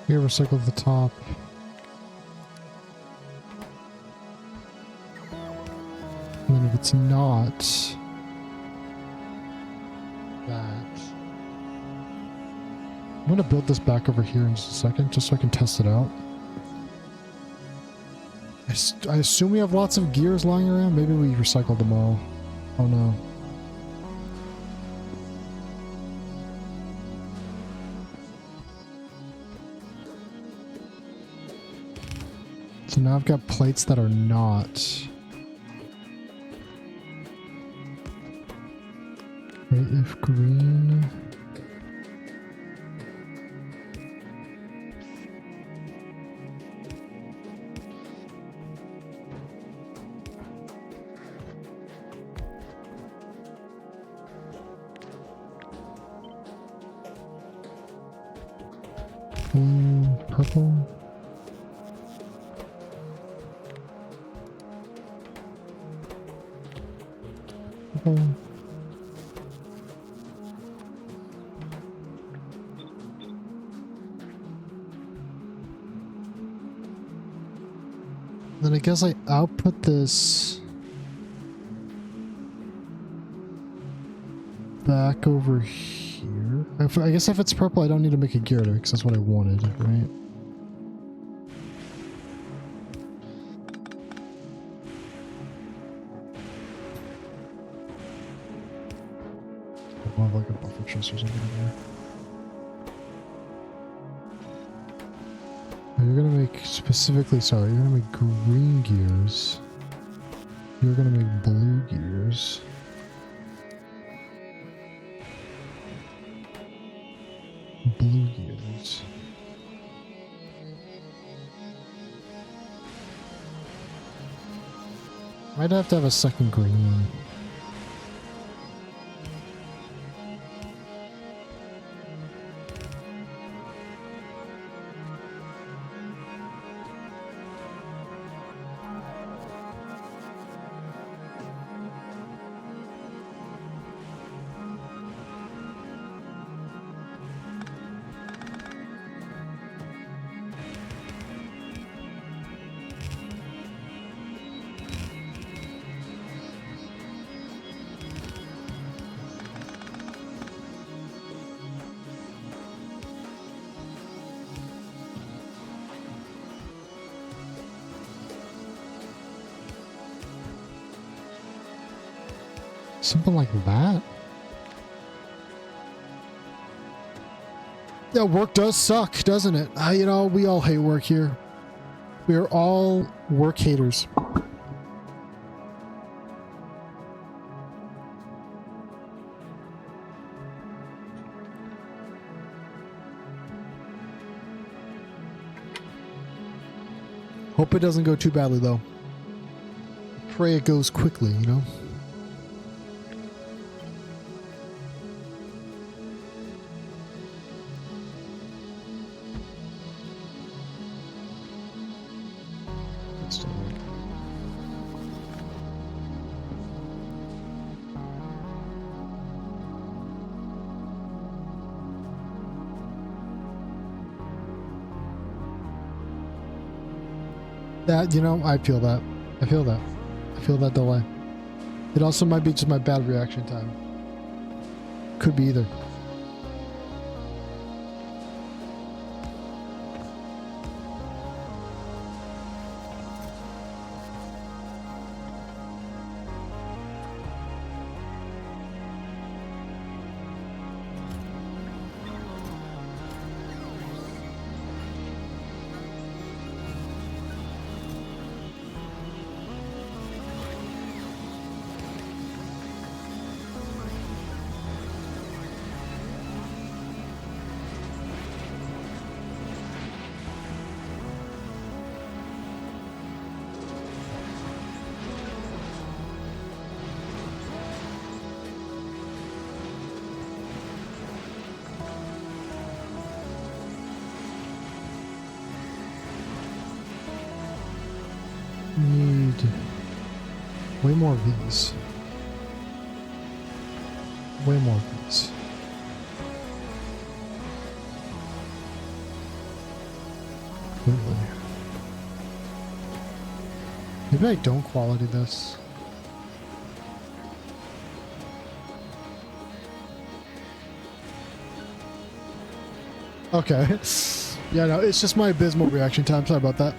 Here, recycle the top. And then if it's not that, I'm going to build this back over here in just a second, just so I can test it out. I assume we have lots of gears lying around. Maybe we recycled them all. Oh no. So now I've got plates that are not. Wait, if green. Purple. purple. Then I guess I output this back over here. I guess if it's purple, I don't need to make a gear to it because that's what I wanted, right? I'll have like a buffer chest or something there. You're gonna make specifically, sorry, you're gonna make green gears. You're gonna make blue gears. Blue gears. Might have to have a second green one. Something like that? Yeah, work does suck, doesn't it? You know, we all hate work here. We are all work haters. Hope it doesn't go too badly, though. Pray it goes quickly, you know? That, you know, I feel that. I feel that. I feel that delay. It also might be just my bad reaction time. Could be either. Need way more of these. Way more of these. Completely. Maybe I don't quality this. Okay. Yeah, no, it's just my abysmal reaction time. Sorry about that.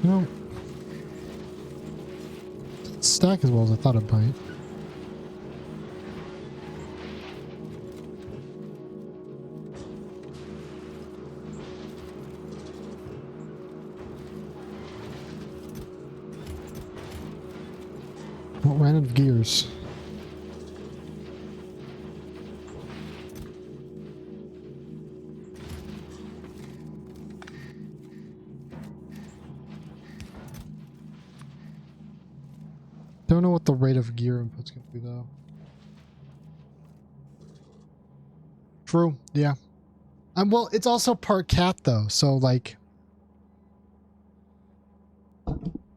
You know, it's stack as well as I thought it might. What ran out of gears? Don't know what the rate of gear input's gonna be though. True, yeah. Well, it's also part cat though, so like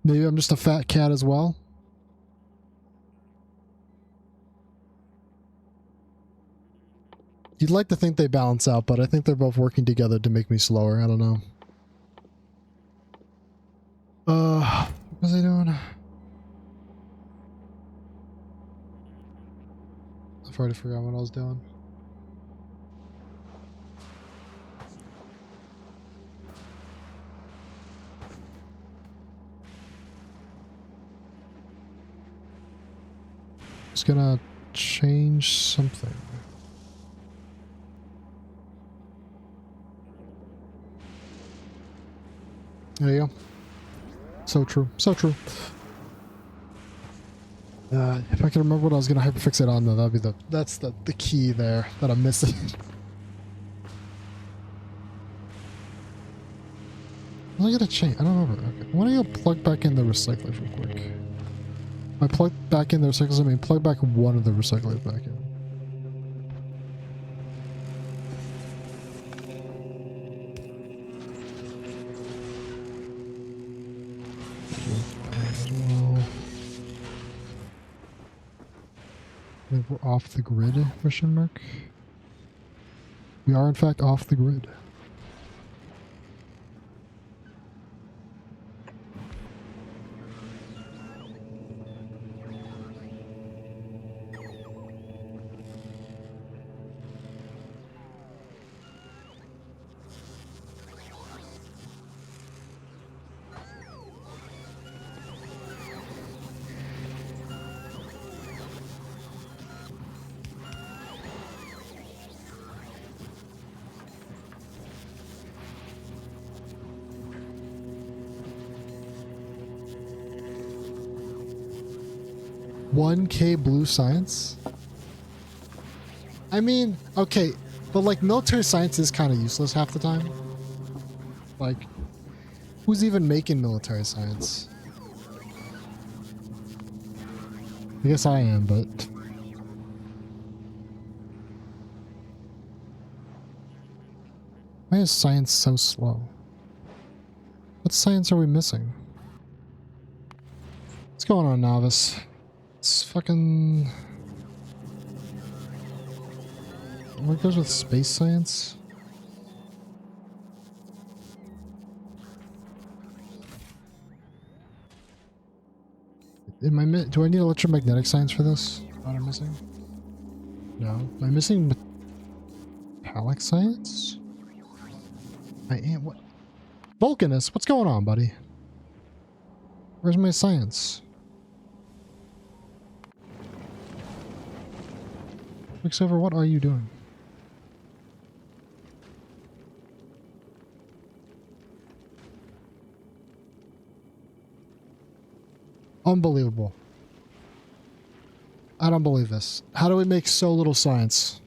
maybe I'm just a fat cat as well. You'd like to think they balance out, but I think they're both working together to make me slower. I don't know. What was I doing? I've already forgot what I was doing. Just gonna change something. There you go. So true. So true. If I can remember what I was gonna hyperfixate on though, that'd be that's the key there that I'm missing. I gotta change. I don't remember. Okay. I want to go plug back in the recyclers real quick. I plug back in the recyclers. I mean, plug back one of the recyclers back in. I think we're off the grid, question mark. We are in fact off the grid. $1K blue science? I mean, okay, but like military science is kind of useless half the time. Like, who's even making military science? I guess I am, but... Why is science so slow? What science are we missing? What's going on, novice? It's fucking... What goes with space science? Do I need electromagnetic science for this? What I'm missing? No. Am I missing metallic science? I am. What? Vulcanus, what's going on, buddy? Where's my science? Quicksilver, what are you doing? Unbelievable. I don't believe this. How do we make so little science?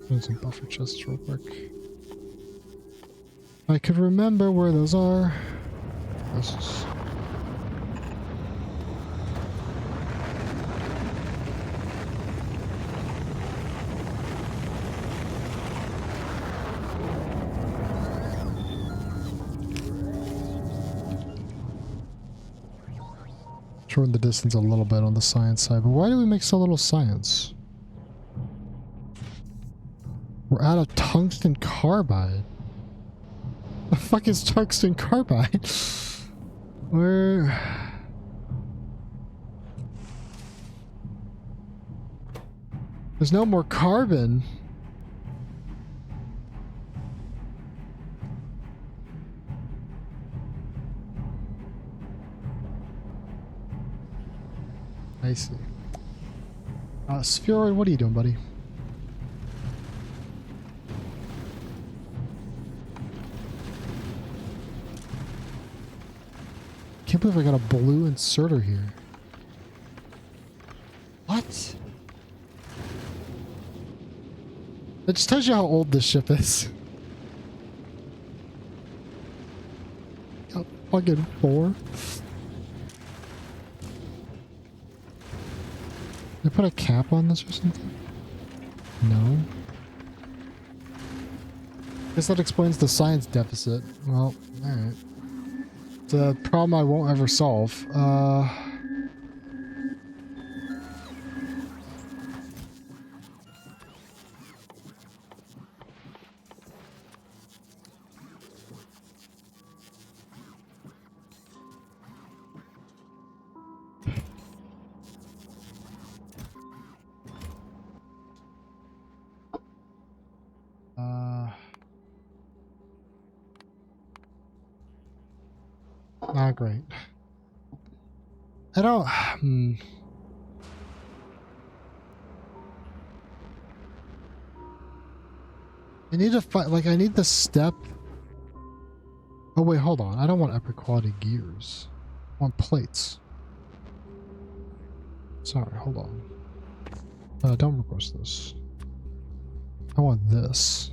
Doing some buffer chests real quick. I could remember where those are. This is... Shorten the distance a little bit on the science side, but why do we make so little science? We're out of tungsten carbide. The fuck is tungsten carbide? Where... There's no more carbon. I see. Spheroid, what are you doing, buddy? can't believe I got a blue inserter here. What? That just tells you how old this ship is. Fucking 4. Did I put a cap on this or something? No. Guess that explains the science deficit. Well, alright. It's a problem I won't ever solve. Not great. I don't... I need to find... Like, I need the step... Oh, wait, hold on. I don't want epic quality gears. I want plates. Sorry, hold on. Don't request this. I want this.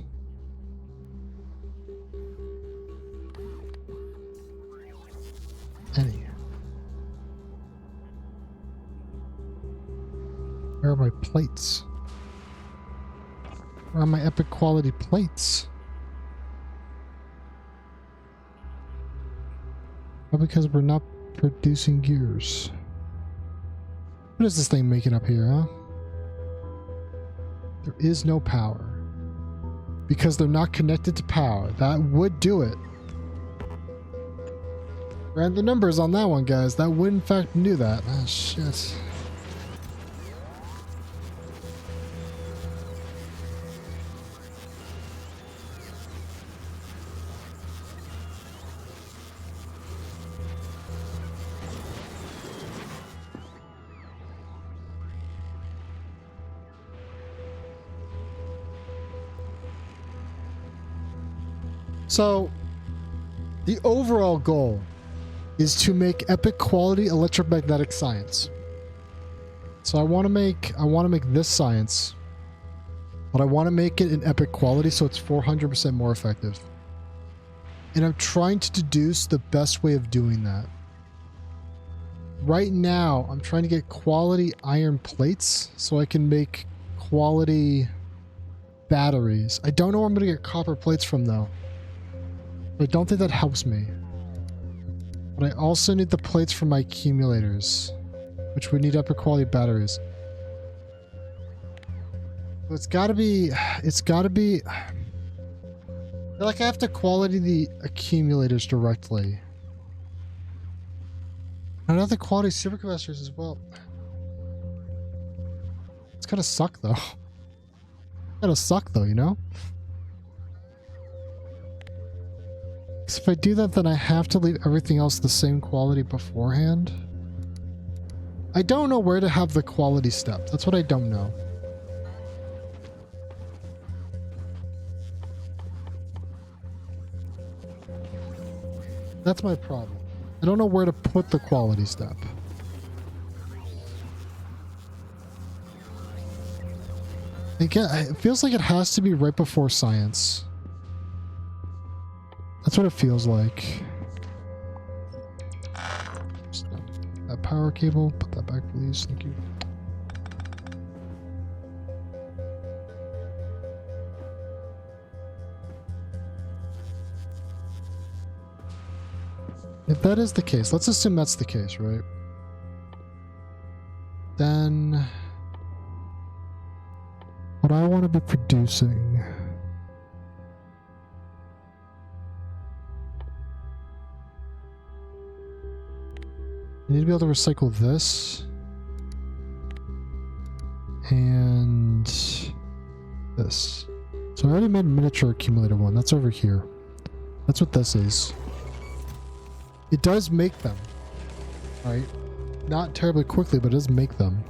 Where are my plates? Where are my epic quality plates? Well, because we're not producing gears. What is this thing making up here, huh? There is no power. Because they're not connected to power. That would do it. Ran the numbers on that one, guys. That would in fact do that. Ah, shit. So, the overall goal is to make epic quality electromagnetic science. So I want to make this science, but I want to make it in epic quality so it's 400% more effective. And I'm trying to deduce the best way of doing that. Right now, I'm trying to get quality iron plates so I can make quality batteries. I don't know where I'm going to get copper plates from though. I don't think that helps me. But I also need the plates for my accumulators, which would need upper quality batteries. So it's gotta be, I feel like I have to quality the accumulators directly. And other quality supercapacitors as well. It's gonna suck though. It's gonna suck though, you know? If I do that, then I have to leave everything else the same quality beforehand. I don't know where to have the quality step. That's what I don't know. That's my problem. I don't know where to put the quality step. It feels like it has to be right before science. That's what it feels like. That power cable, put that back please, thank you. If that is the case, let's assume that's the case, right? Then what I want to be producing, I need to be able to recycle this and this. So I already made a miniature accumulator one. That's over here. That's what this is. It does make them. Alright. Not terribly quickly, but it does make them.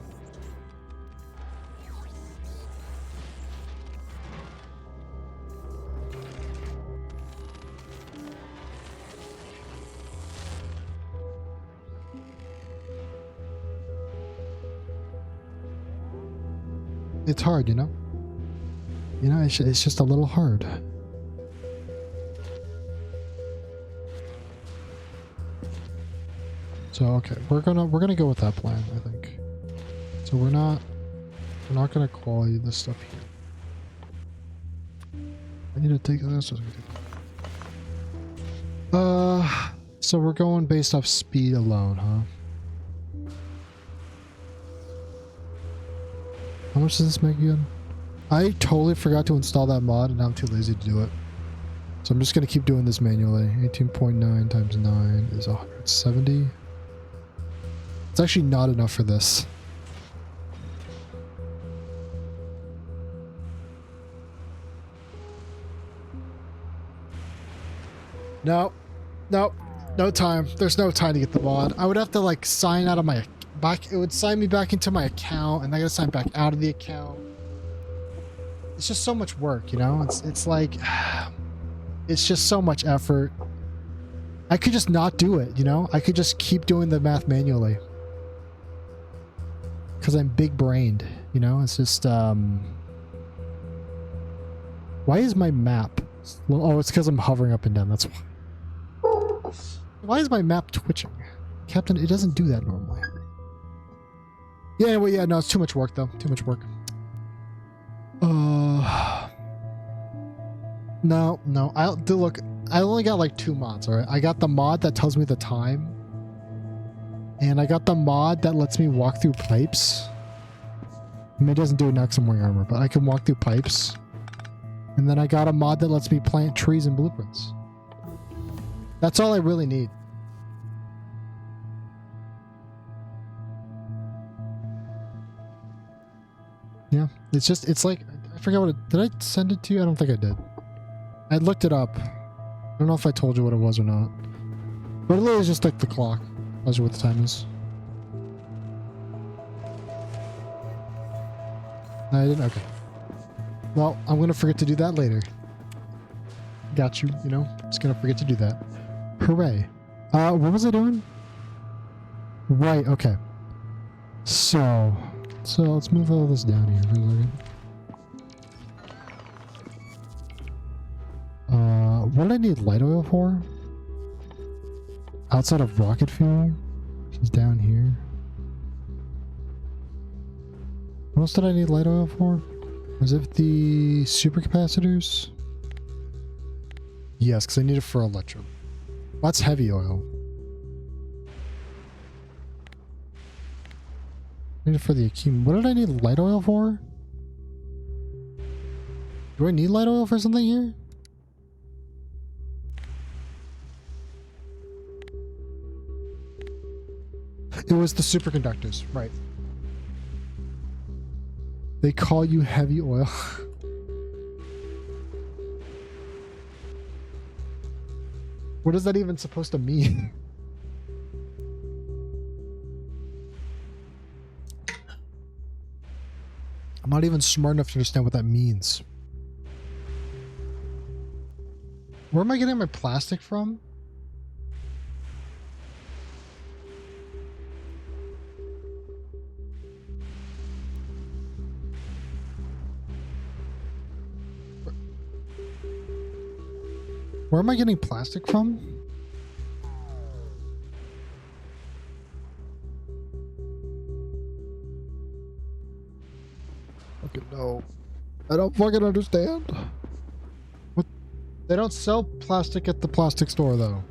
it's hard, you know? You know, it's just a little hard. So okay, we're gonna go with that plan, I think. So we're not gonna quality this stuff here. I need to take this. So we're going based off speed alone, huh? How much does this make again? I totally forgot to install that mod and now I'm too lazy to do it. So I'm just gonna keep doing this manually. 18.9 times 9 is 170. It's actually not enough for this. No, no time. There's no time to get the mod. I would have to like sign out of my back. It would sign me back into my account, and I gotta sign back out of the account. It's just so much work, you know. It's like, it's just so much effort. I could just not do it, you know. I could just keep doing the math manually. Because I'm big brained, you know. It's just why is my map? Oh, it's because I'm hovering up and down. That's why. Why is my map twitching? Captain, it doesn't do that normally. Yeah, anyway, yeah, no, it's too much work, though. Too much work. No. Look, I only got like 2 mods, alright? I got the mod that tells me the time. And I got the mod that lets me walk through pipes. I mean, it doesn't do it now because I'm wearing armor, but I can walk through pipes. And then I got a mod that lets me plant trees and blueprints. That's all I really need. Yeah, it's like, I forgot what it, did I send it to you? I don't think I did. I looked it up. I don't know if I told you what it was or not. But it literally is just like the clock. Tells you what the time is. No, I didn't? Okay. Well, I'm gonna forget to do that later. Got you, you know? Just gonna forget to do that. Hooray. What was I doing? Right, okay. So let's move all this down here for a second. What did I need light oil for? Outside of rocket fuel? Which is down here. What else did I need light oil for? Was it the supercapacitors? Yes, because I need it for electro. That's heavy oil. I need it for the accum. What did I need light oil for? Do I need light oil for something here? It was the superconductors, right. They call you heavy oil. What is that even supposed to mean? I'm not even smart enough to understand what that means. Where am I getting my plastic from? Where am I getting plastic from? Okay, no. I don't fucking understand. What? They don't sell plastic at the plastic store, though.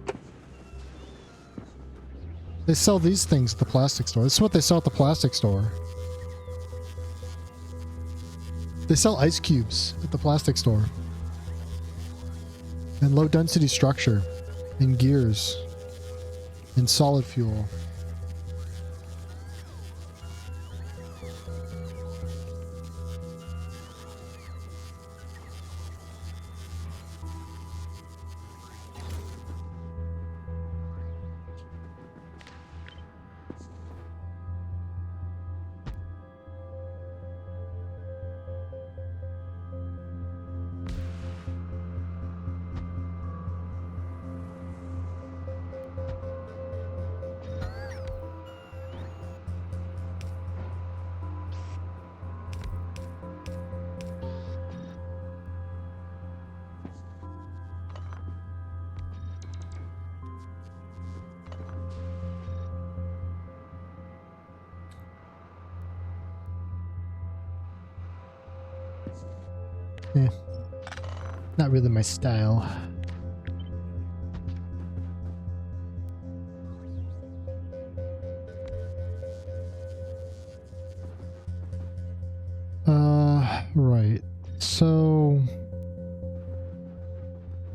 They sell these things at the plastic store. This is what they sell at the plastic store. They sell ice cubes at the plastic store. And low density structure. And gears. And solid fuel. Eh, not really my style. Right. So,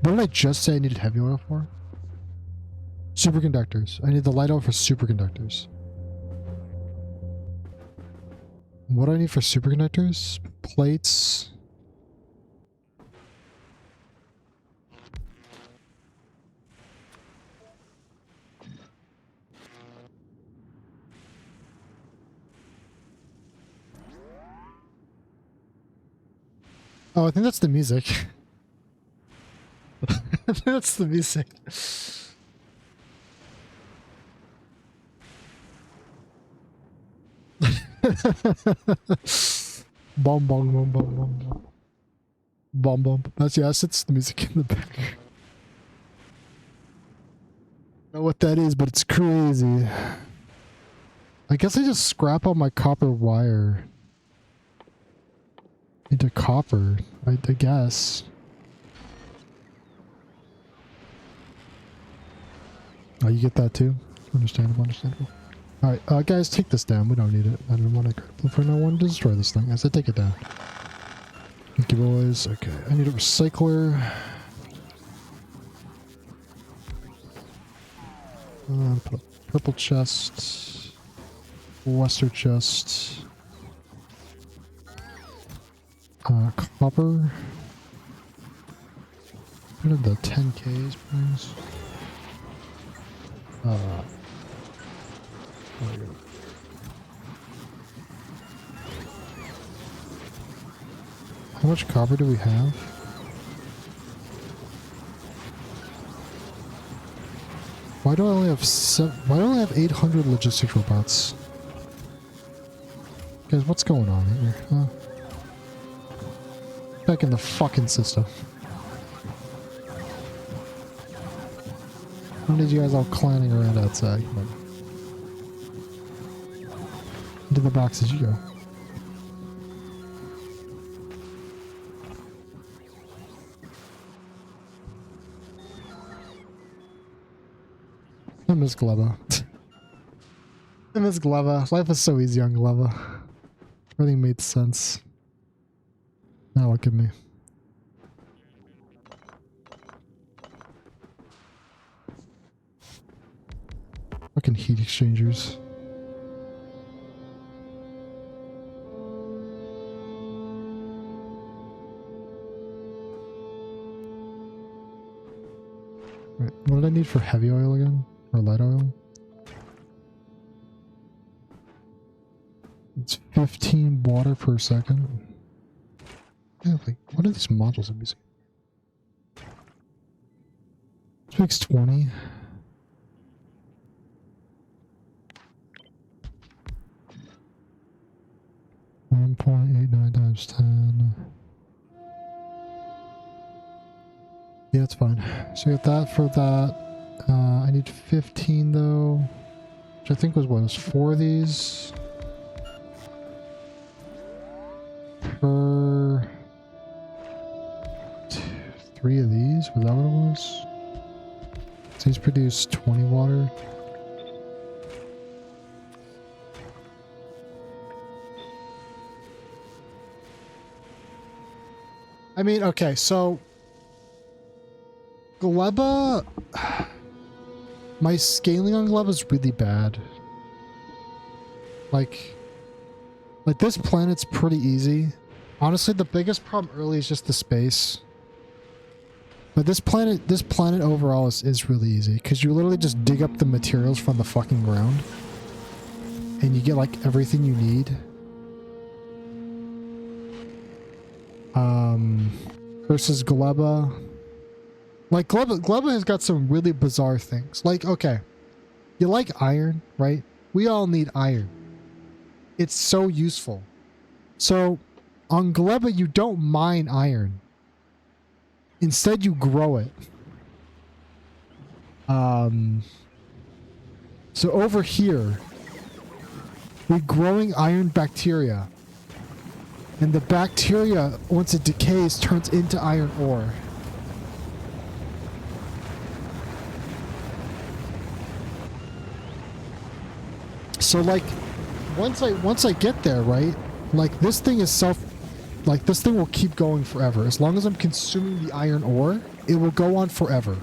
what did I just say I needed heavy oil for? Superconductors. I need the light oil for superconductors. What do I need for superconductors? Plates. Oh, I think that's the music. I think that's the music. Bomb, bomb, bomb, bomb, bomb, bomb. Bomb, bomb. That's, yes, it's the music in the back. I don't know what that is, but it's crazy. I guess I just scrap all my copper wire into copper, I guess. Oh, you get that too? Understandable, understandable. Alright, guys, take this down. We don't need it. I don't want to look for no one to destroy this thing. I said take it down. Thank you, boys. Okay, I need a recycler. Put a purple chest. Lesser chest. Copper. What did the 10Ks brings? There we go. How much copper do we have? Why do I only have why do I only have 800 logistics robots? Guys, what's going on here? Huh? Back in the fucking system. I don't need you guys all clowning around outside. Come on. Into the boxes you go. I miss Gleva. I miss Gleva. Life was so easy on Gleva. Everything made sense. Now look at me. Fucking heat exchangers. Right, what did I need for heavy oil again? Or light oil? It's 15 water per second. Yeah, like, what are these modules I'm using? This makes 20. .89 times 10. Yeah, that's fine. So we got that for that. I need 15 though, which I think was what, was 4 of these per 3 of these. Was that what it was? So these produce 20 water. I mean, okay, so Gleba, my scaling on Gleba is really bad. Like this planet's pretty easy. Honestly, the biggest problem early is just the space. But this planet overall is really easy because you literally just dig up the materials from the fucking ground and you get like everything you need. Versus Gleba. Like, Gleba has got some really bizarre things. Like, okay, you like iron, right? We all need iron. It's so useful. So, on Gleba, you don't mine iron. Instead, you grow it. So over here, we're growing iron bacteria. And the bacteria, once it decays, turns into iron ore. So like, once I get there, right? Like this thing is this thing will keep going forever. As long as I'm consuming the iron ore, it will go on forever.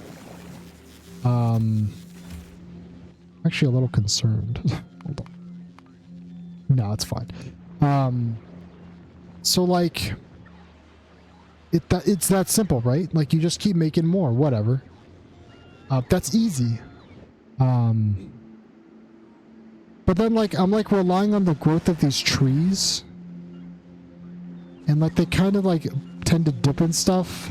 Actually a little concerned. Hold on. No, it's fine. So like, it's that simple, right? Like you just keep making more, whatever. That's easy. But then like, I'm like relying on the growth of these trees. And like they kind of like tend to dip and stuff.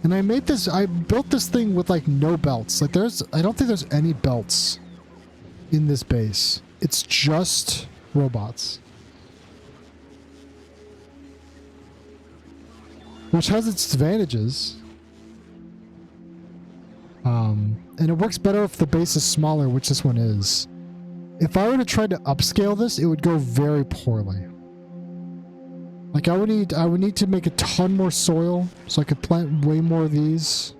And I built this thing with like no belts. Like I don't think there's any belts in this base. It's just robots. Which has its advantages. And it works better if the base is smaller, which this one is. If I were to try to upscale this, it would go very poorly. Like I would need to make a ton more soil so I could plant way more of these.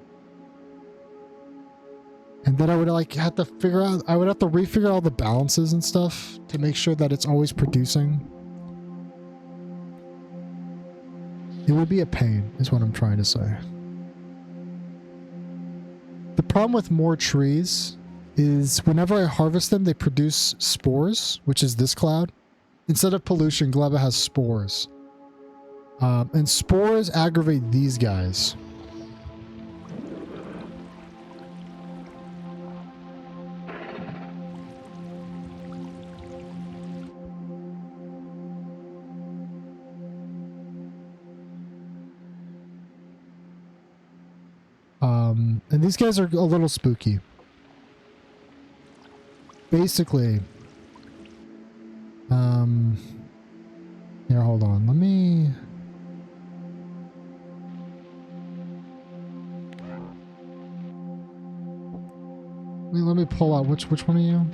And then I would like have to refigure all the balances and stuff to make sure that it's always producing. It would be a pain, is what I'm trying to say. The problem with more trees is whenever I harvest them, they produce spores, which is this cloud. Instead of pollution, Gleba has spores. And spores aggravate these guys. And these guys are a little spooky. Basically, here, hold on. Let me pull out which one are you?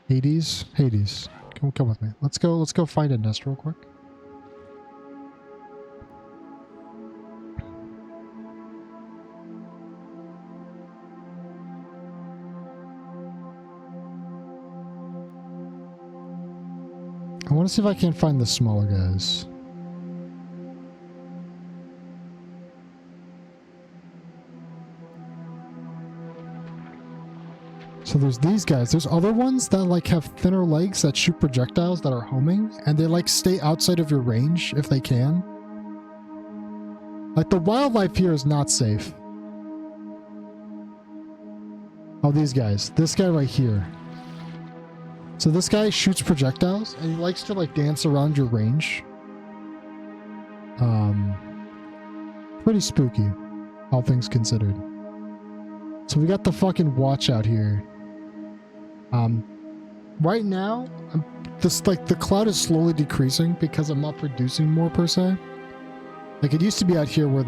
Hades? Hades. Come with me. Let's go find a nest real quick. I want to see if I can find the smaller guys. So there's these guys. There's other ones that like have thinner legs that shoot projectiles that are homing, and they like stay outside of your range if they can. Like the wildlife here is not safe. Oh, these guys. This guy right here. So this guy shoots projectiles and he likes to like dance around your range. Pretty spooky, all things considered. So we got the fucking watch out here. Right now, the cloud is slowly decreasing because I'm not producing more per se. Like it used to be out here where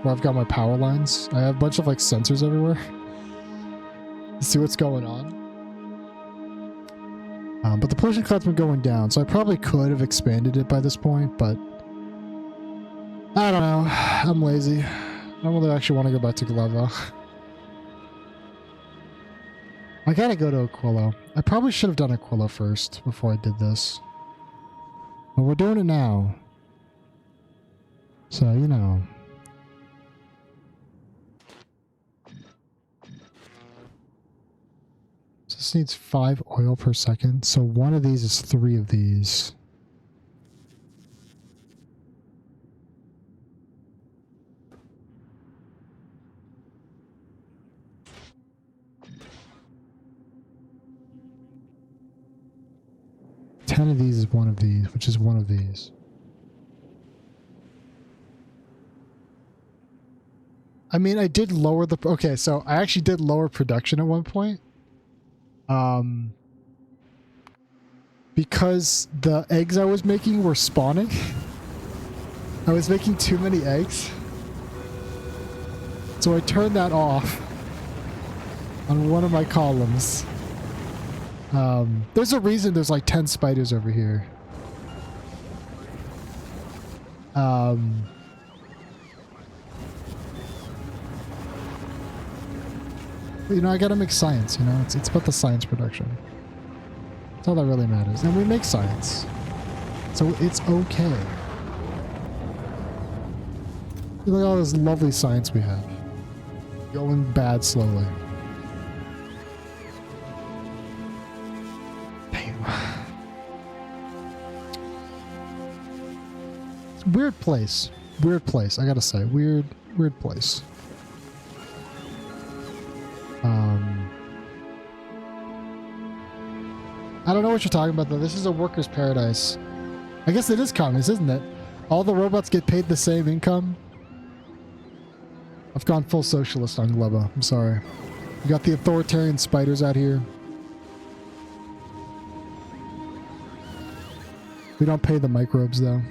I've got my power lines. I have a bunch of like sensors everywhere. See what's going on. But the pollution cloud's been going down, so I probably could have expanded it by this point, but I don't know. I'm lazy. I don't really actually want to go back to Gleva. I gotta go to Aquilo. I probably should have done Aquilo first before I did this. But we're doing it now. So, you know. This needs 5 oil per second, so one of these is 3 of these. Ten of these is one of these, which is one of these. I mean, I did lower the... Okay, so I actually did lower production at one point. Because the eggs I was making were spawning. I was making too many eggs. So I turned that off on one of my columns. There's a reason there's like 10 spiders over here. You know, I gotta make science, you know? It's about the science production. That's all that really matters. And we make science. So it's okay. Look at all this lovely science we have. Going bad slowly. Damn. It's a weird place. Weird place, I gotta say. Weird place. I don't know what you're talking about though. This is a worker's paradise. I guess it is communist, isn't it? All the robots get paid the same income. I've gone full socialist on Gleba. I'm sorry. We got the authoritarian spiders out here. We don't pay the microbes though.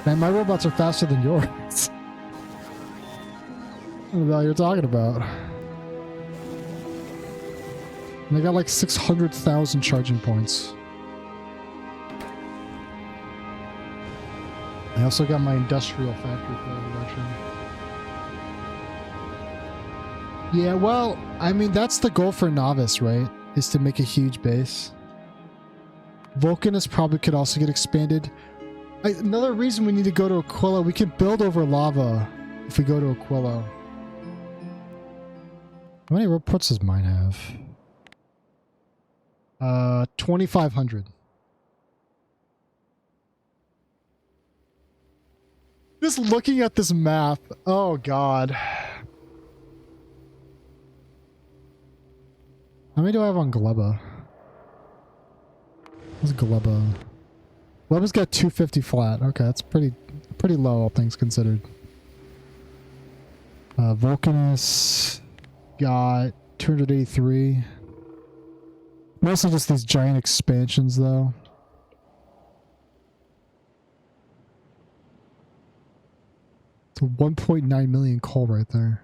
Man, my robots are faster than yours. I don't know what you're talking about. And they got like 600,000 charging points. I also got my industrial factory production. Yeah, well, I mean, that's the goal for Novice, right? Is to make a huge base. Vulcanus probably could also get expanded. Another reason we need to go to Aquila, we can build over lava if we go to Aquila. How many reports does mine have? 2,500. Just looking at this map, oh god. How many do I have on Gleba? What's Gleba? Gleba's got 250 flat. Okay, that's pretty low, all things considered. Vulcanus got 283. Mostly just these giant expansions, though. It's a 1.9 million coal right there.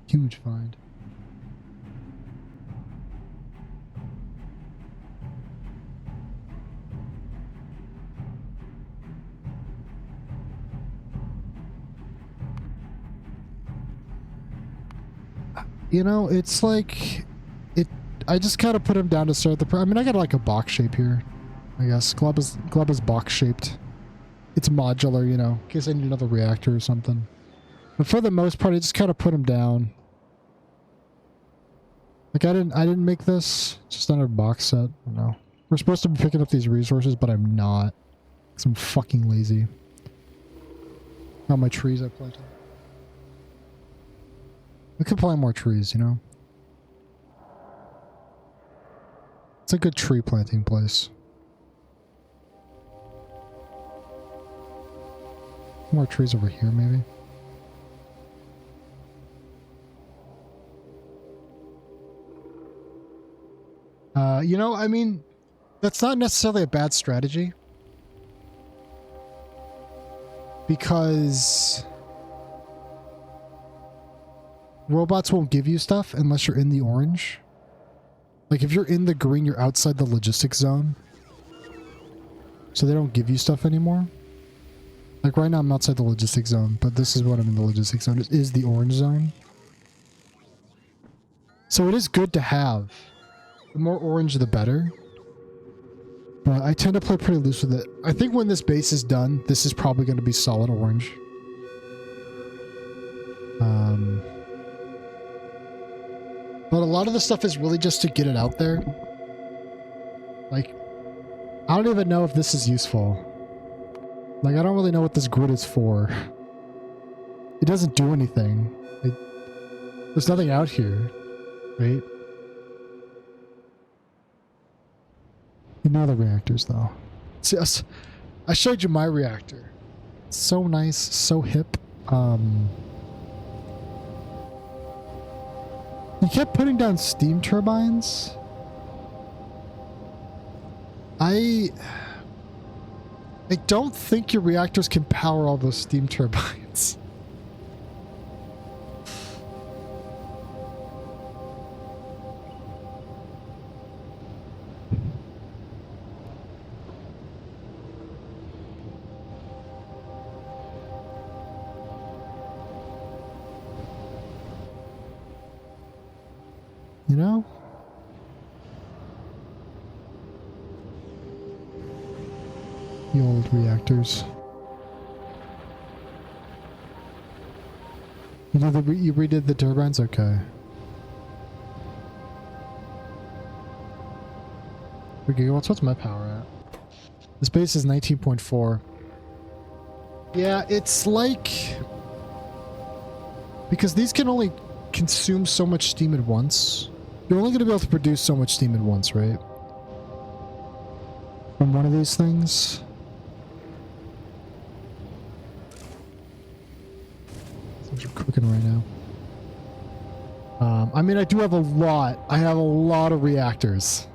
Huge find. You know, it's like I just kind of put him down to start the. I mean, I got like a box shape here, I guess. Gleb is box shaped. It's modular, you know, in case I need another reactor or something. But for the most part, I just kind of put him down. Like I didn't make this. It's just another box set. No, we're supposed to be picking up these resources, but I'm not. Cause I'm fucking lazy. Not my trees I planted. We could plant more trees, you know? It's a good tree planting place. More trees over here, maybe? You know, I mean, that's not necessarily a bad strategy. Because robots won't give you stuff unless you're in the orange. Like if you're in the green, you're outside the logistics zone. So they don't give you stuff anymore. Like right now I'm outside the logistics zone, but this is what I'm in the logistics zone. It is the orange zone. So it is good to have. The more orange, the better. But I tend to play pretty loose with it. I think when this base is done, this is probably going to be solid orange. But a lot of the stuff is really just to get it out there. Like, I don't even know if this is useful. Like, I don't really know what this grid is for. It doesn't do anything. There's nothing out here, right? You know the reactors, though. See, I showed you my reactor. It's so nice, so hip. You kept putting down steam turbines. I don't think your reactors can power all those steam turbines. You know? The old reactors. You redid the turbines? Okay. Gigawatts? What's my power at? This base is 19.4. Yeah, it's like... Because these can only consume so much steam at once. You're only going to be able to produce so much steam at once, right? From one of these things. Things are cooking right now. I mean, I do have a lot. I have a lot of reactors.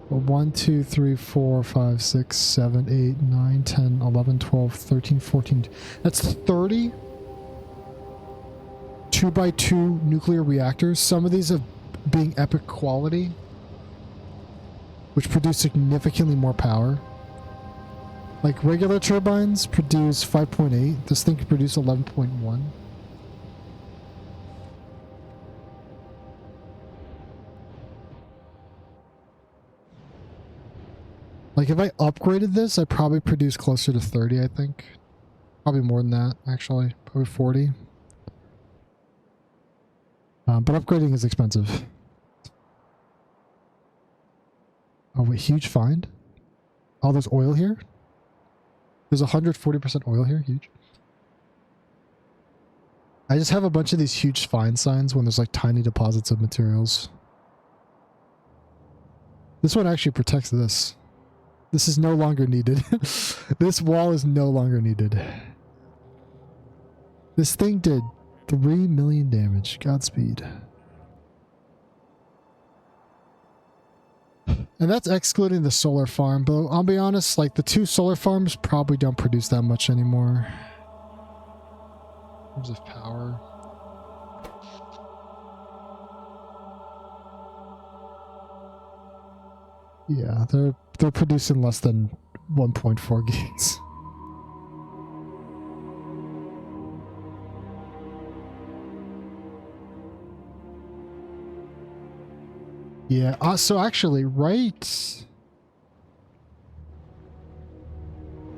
1, 2, 3, 4, 5, 6, 7, 8, 9, 10, 11, 12, 13, 14. That's 30 2x2 nuclear reactors. Some of these are being epic quality, which produce significantly more power. Like regular turbines produce 5.8. This thing can produce 11.1. Like if I upgraded this, I'd probably produce closer to 30, I think. Probably more than that, actually. Probably 40. But upgrading is expensive. Oh, wait, huge find? Oh, there's oil here? There's 140% oil here, huge. I just have a bunch of these huge find signs when there's like tiny deposits of materials. This one actually protects this. This is no longer needed. This wall is no longer needed. This thing did 3 million damage. Godspeed. And that's excluding the solar farm, but I'll be honest, like the 2 solar farms probably don't produce that much anymore. In terms of power. Yeah, they're producing less than 1.4 gigs. Yeah, so actually, right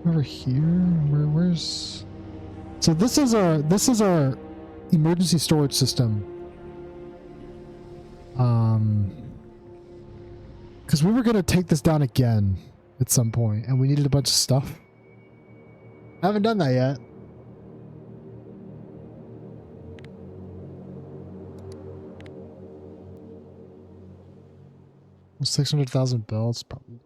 over here, where's... So this is our emergency storage system. Because we were gonna take this down again at some point, and we needed a bunch of stuff. I haven't done that yet. 600,000 belts, probably.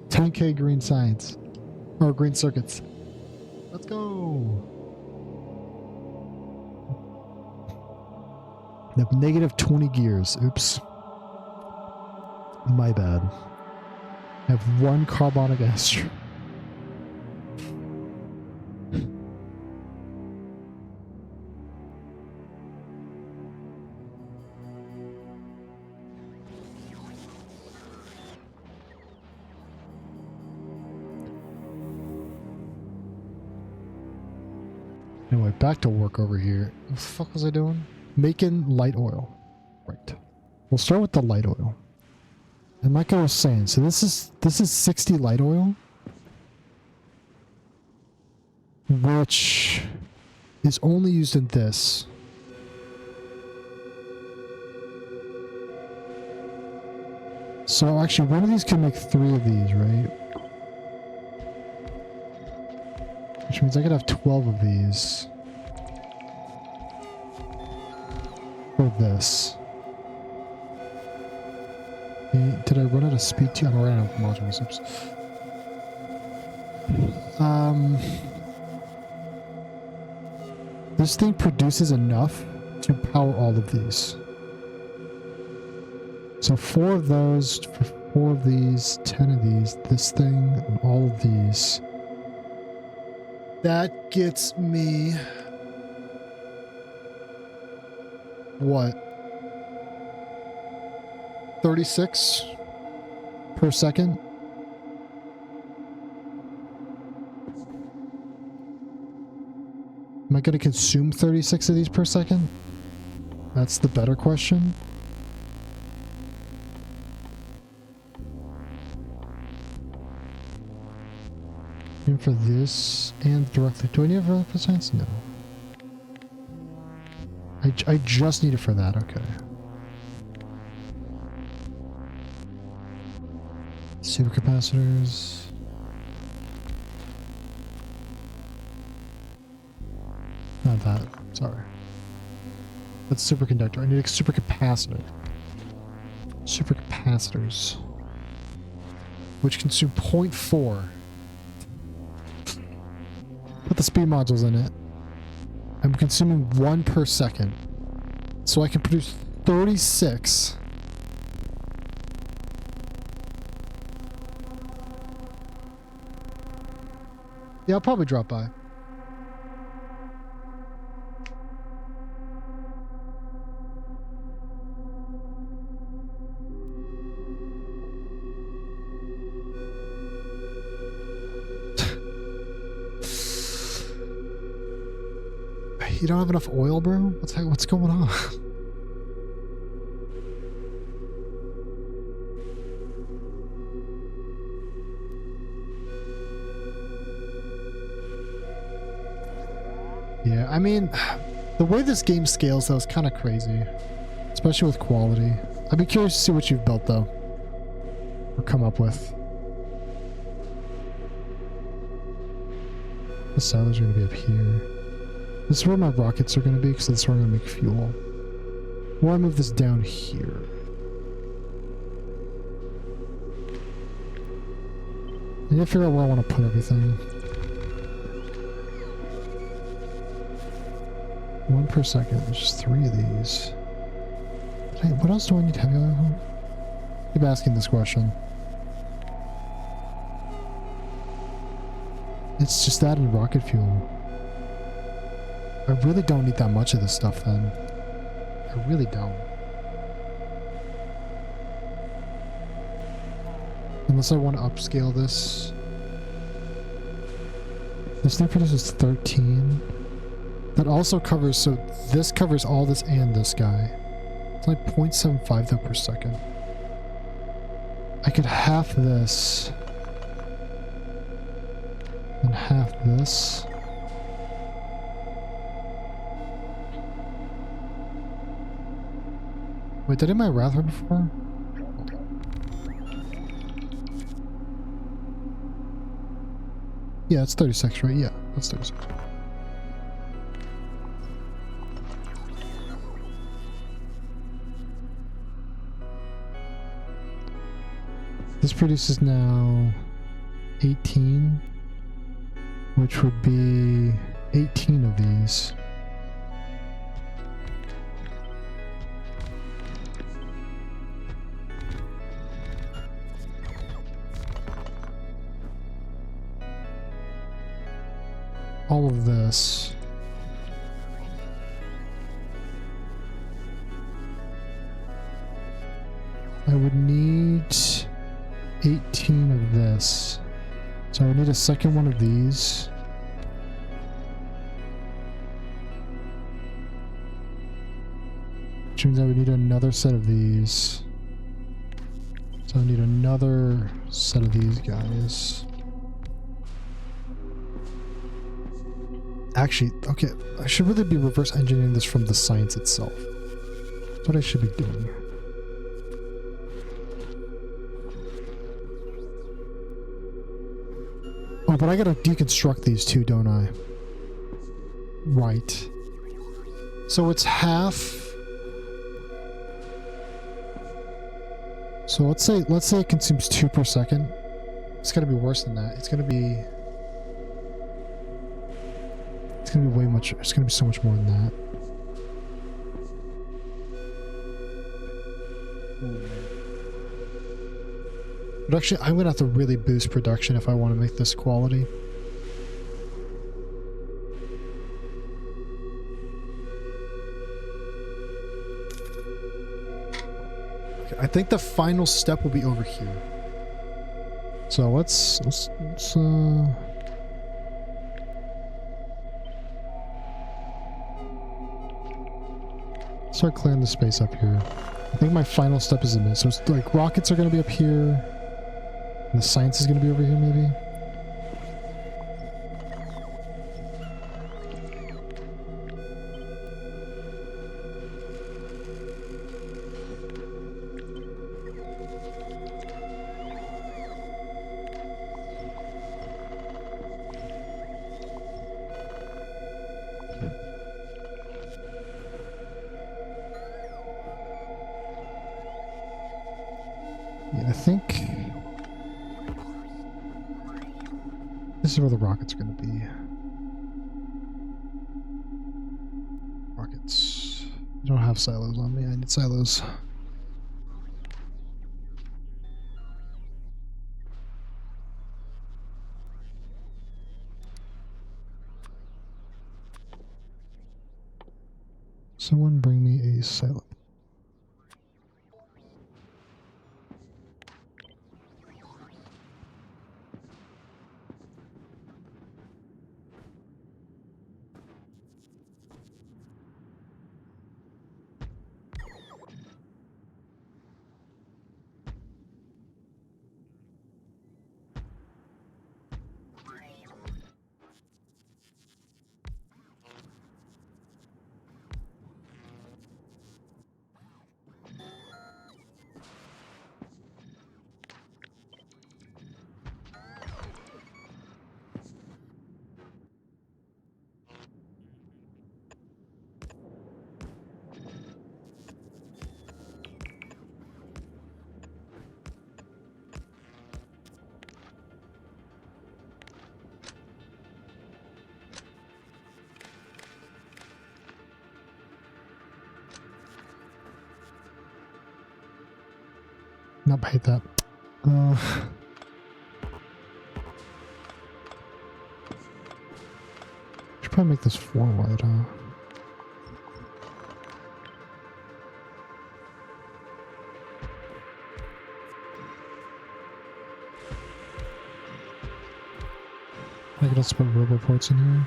10k green signs. Or green circuits. Let's go! I have negative 20 gears. Oops. My bad. I have 1 carbonic acid. Anyway, back to work over here. What the fuck was I doing? Making light oil. Right. We'll start with the light oil. And like I was saying, so this is 60 light oil, which is only used in this. So actually one of these can make 3 of these, right? Which means I could have 12 of these. For this. Okay, did I run out of speed too? I'm running out of modules. Oops. This thing produces enough to power all of these. So 4 of those for 4 of these, 10 of these, this thing, and all of these. That gets me... what? 36 per second? Am I going to consume 36 of these per second? That's the better question. And for this and directly, do I need it for the science? No. I just need it for that, okay. Supercapacitors. Not that, sorry. That's superconductor. I need a supercapacitor. Supercapacitors. Which consume 0.4. Put the speed modules in it. I'm consuming 1 per second. So I can produce 36. Yeah, I'll probably drop by. You don't have enough oil, bro? What's going on? Yeah, I mean, the way this game scales though is kind of crazy. Especially with quality. I'd be curious to see what you've built though. Or come up with. The sailors are going to be up here. This is where my rockets are going to be, because that's where I'm going to make fuel. Or I move this down here. I need to figure out where I want to put everything. 1 per second. There's just 3 of these. Hey, what else do I need heavy oil? Keep asking this question. It's just that and rocket fuel. I really don't need that much of this stuff then. I really don't. Unless I want to upscale this. This thing produces 13. That also covers, so this covers all this and this guy. It's like 0.75 though per second. I could half this. And half this. Wait, did I do my Rather before? Yeah, it's 36, right? Yeah, that's 36. This produces now 18, which would be 18 of these. All of this. I would need 18 of this. So I would need a second one of these. Which means I would need another set of these. So I need another set of these guys. Actually, okay, I should really be reverse engineering this from the science itself. That's what I should be doing. Oh, but I gotta deconstruct these too, don't I? Right. So it's half. So let's say it consumes 2 per second. It's gotta be worse than that. It's gonna be way much. It's gonna be so much more than that. But actually, I'm gonna have to really boost production if I want to make this quality. Okay, I think the final step will be over here. So let's start clearing the space up here. I think my final step is in this. So it's like rockets are going to be up here. And the science is going to be over here maybe. Yeah, I think this is where the rockets are going to be. Rockets. I don't have silos on me. I need silos. Someone bring me a silo. Nope, I hate that. Should probably make this 4 wide, huh? I could also put roboports in here.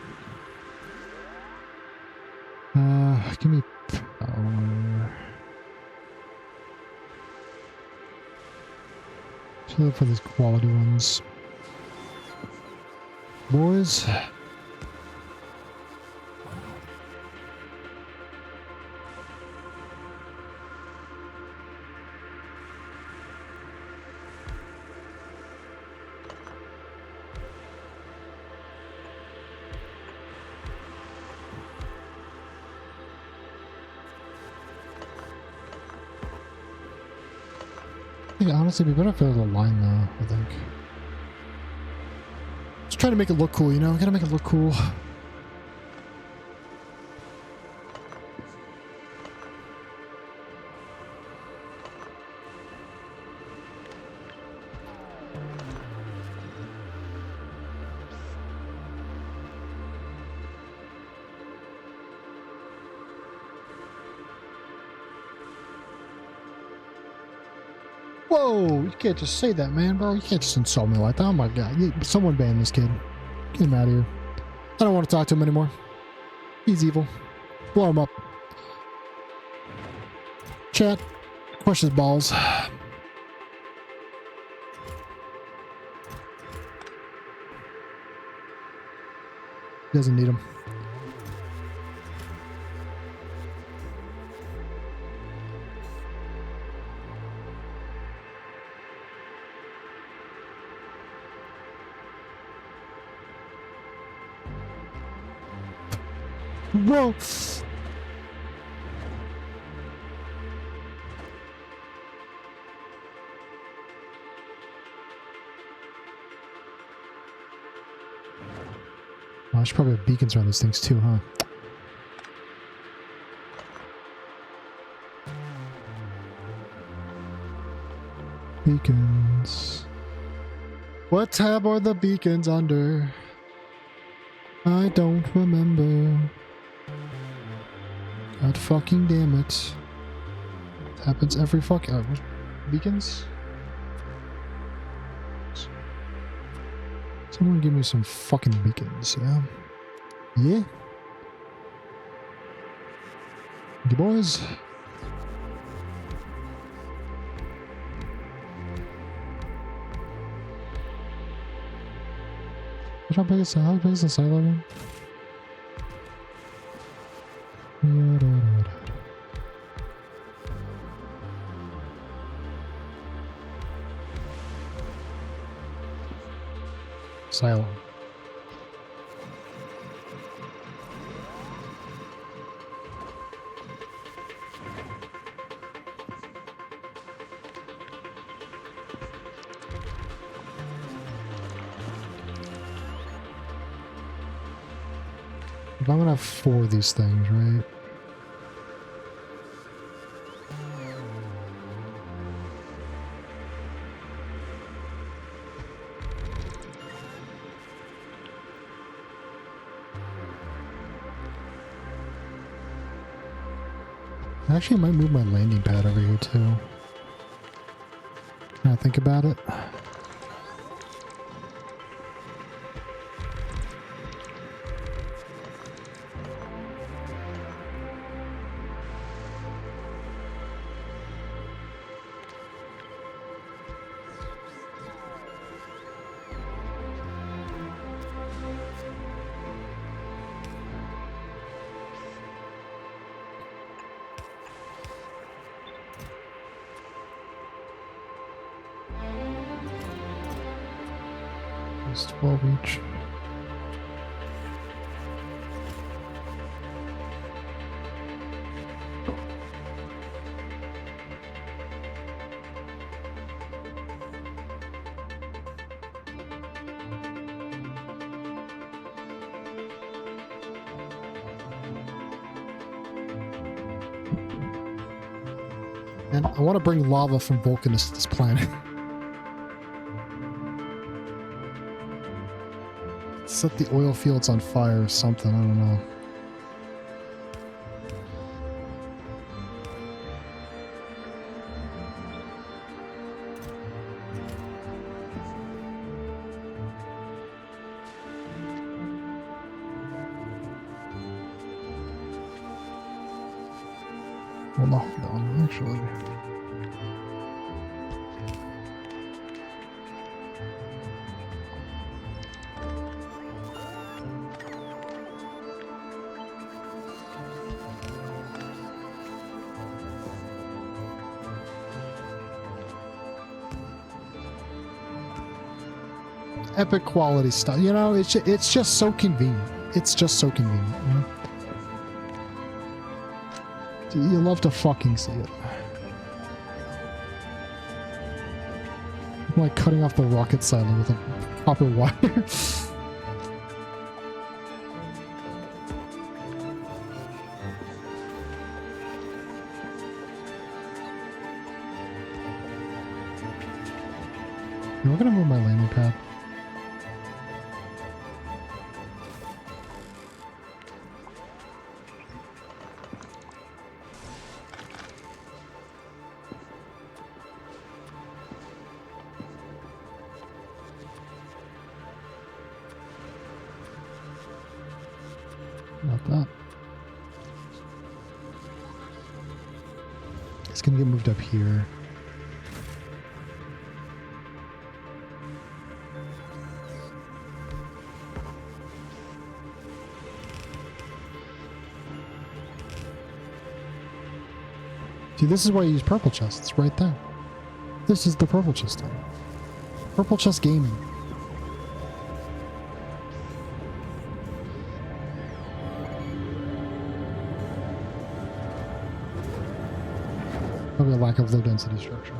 Give me power. Should look for these quality ones. Boys. I think honestly it'd be better if there was a line though, I think. Just try to make it look cool, you know? Gotta make it look cool. Whoa, you can't just say that, man, bro. You can't just insult me like that. Oh my god. Someone ban this kid. Get him out of here. I don't want to talk to him anymore. He's evil. Blow him up. Chat. Crush his balls. He doesn't need him. Bro. Oh, there's probably have beacons around these things too, huh? Beacons. What tab are the beacons under? I don't remember. God fucking damn it. It happens every fucking... beacons? Someone give me some fucking beacons, yeah? Yeah? You boys? How big is the silo again? Silo. If I'm gonna have 4 of these things, right? Actually, I might move my landing pad over here too. Can I think about it? It's 12 each. And I want to bring lava from Vulcanus to this planet. Set the oil fields on fire or something, I don't know. Well, no, hold on, actually. Epic quality stuff, you know, it's just so convenient. It's just so convenient, you know? You love to fucking see it. I'm like cutting off the rocket silo with a copper wire. We're gonna move my landing pad. Not that. It's gonna get moved up here. See, this is why you use purple chests right there. This is the purple chest thing. Purple chest gaming. Probably a lack of low density structure.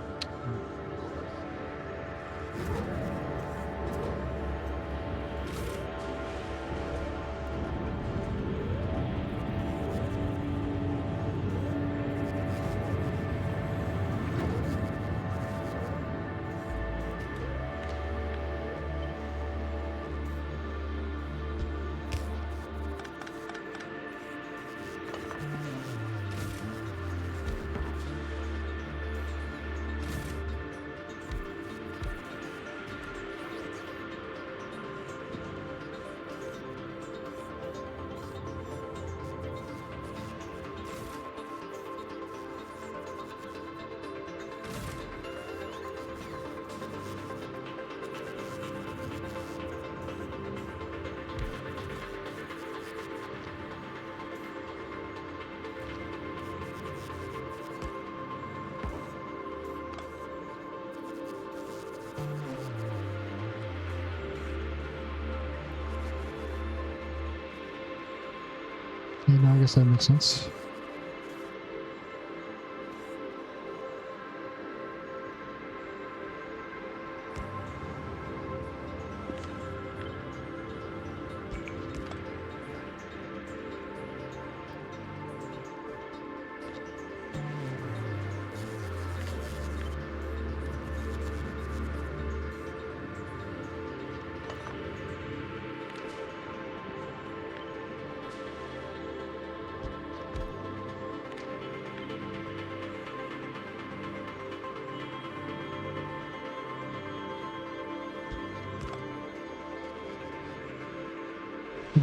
You know, I guess that makes sense.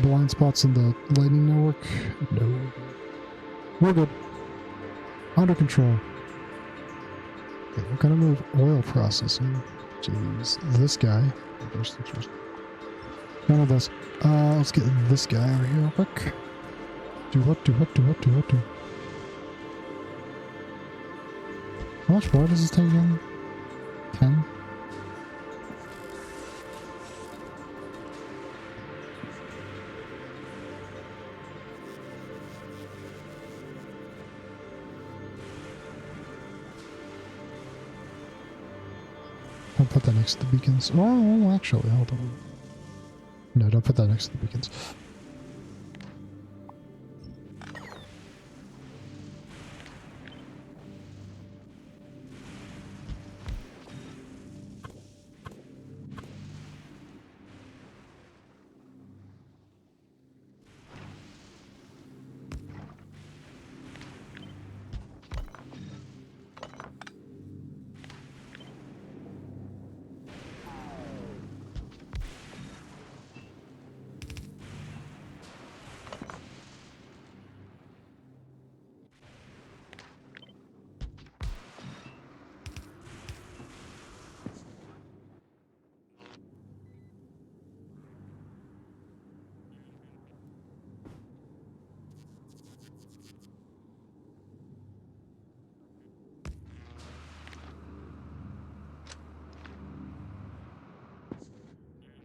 Blind spots in the lightning network? No. We're good. Under control. Okay, we're gonna move oil processing. Jeez. This guy. First things first. None of this. Let's get this guy over here real quick. Do what? How much water does this take again? 10? Don't put that next to the beacons. Oh, actually, hold on. No, don't put that next to the beacons.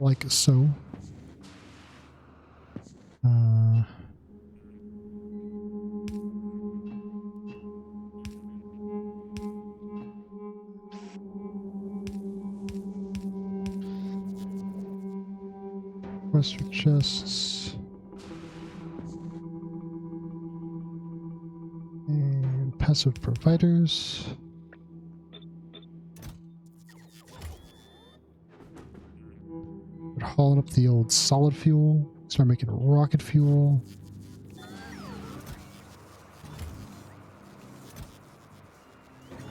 Like so. Request chests. And passive providers. Hauling up the old solid fuel. Start making rocket fuel.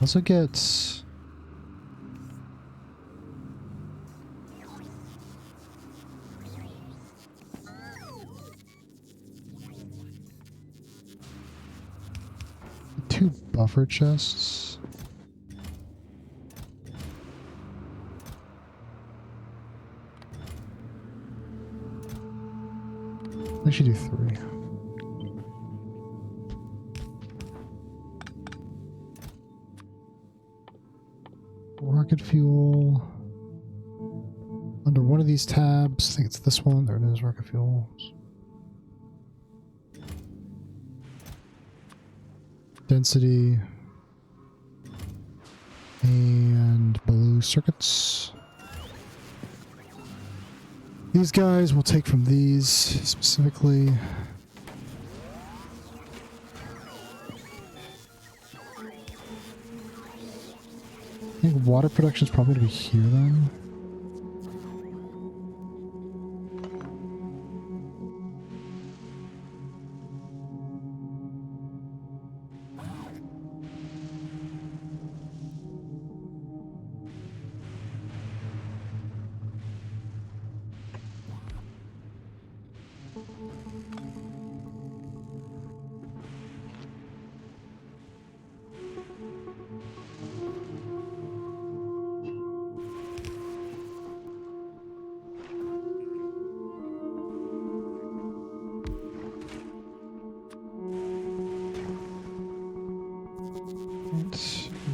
Also get two buffer chests. I should do 3. Rocket fuel. Under one of these tabs, I think it's this one. There it is, rocket fuel. Density. And blue circuits. These guys we'll take from these specifically. I think water production is probably going to be here then.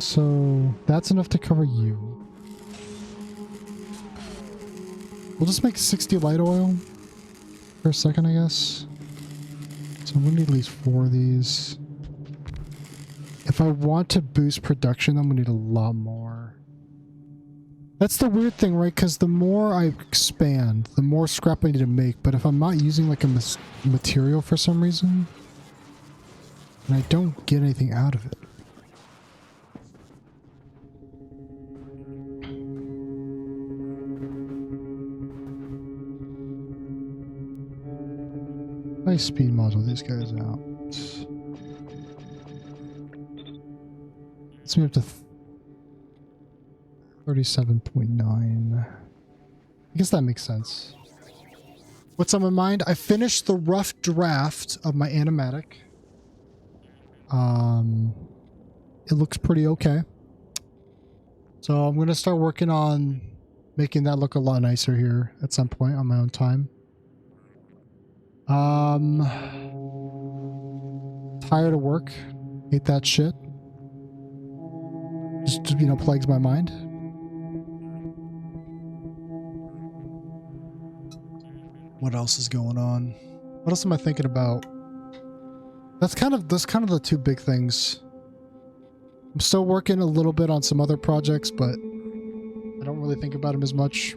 So that's enough to cover you. We'll just make 60 light oil for a second, I guess. So So I'm gonna need at least 4 of these. If I want to boost production, I'm gonna need a lot more. That's the weird thing, right? Because the more I expand, the more scrap I need to make. But if I'm not using like a material for some reason, then I don't get anything out of it. High speed module these guys out. Let's move to 37.9. I guess that makes sense. What's on my mind? I finished the rough draft of my animatic. It looks pretty okay. So I'm going to start working on making that look a lot nicer here at some point on my own time. Tired of work. Hate that shit. Just, you know, plagues my mind. What else is going on? What else am I thinking about? That's kind of the two big things. I'm still working a little bit on some other projects, but I don't really think about them as much.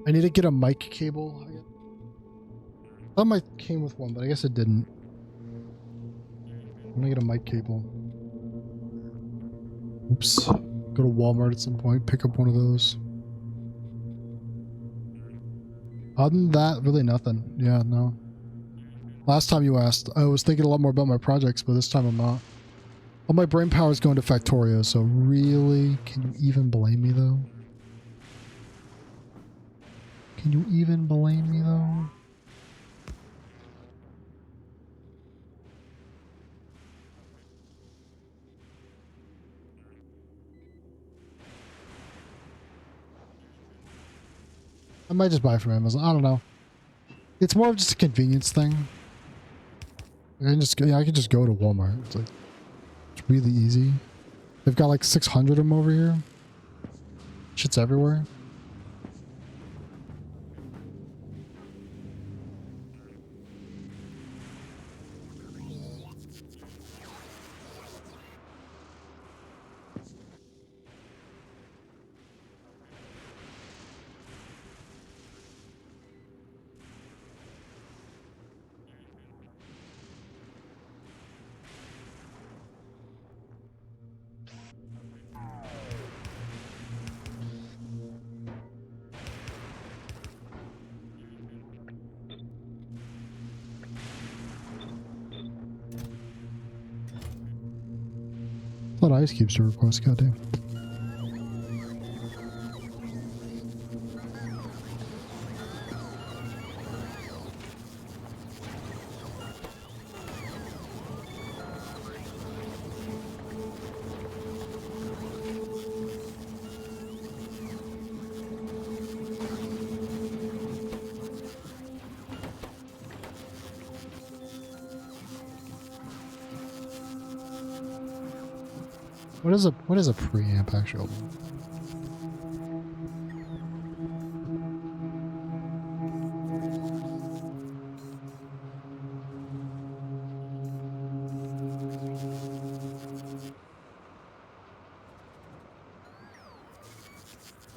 I need to get a mic cable. I thought I came with one, but I guess it didn't. I'm gonna get a mic cable. Oops. Go to Walmart at some point, pick up one of those. Other than that, really nothing. Yeah, no. Last time you asked, I was thinking a lot more about my projects, but this time I'm not. All my brain power is going to Factorio, so really, can you even blame me though? Can you even blame me though? I might just buy from Amazon. I don't know. It's more of just a convenience thing. I can just go to Walmart. It's like, it's really easy. They've got like 600 of them over here. Shit's everywhere. I thought Ice Cubes to request, goddamn. What is a preamp actually?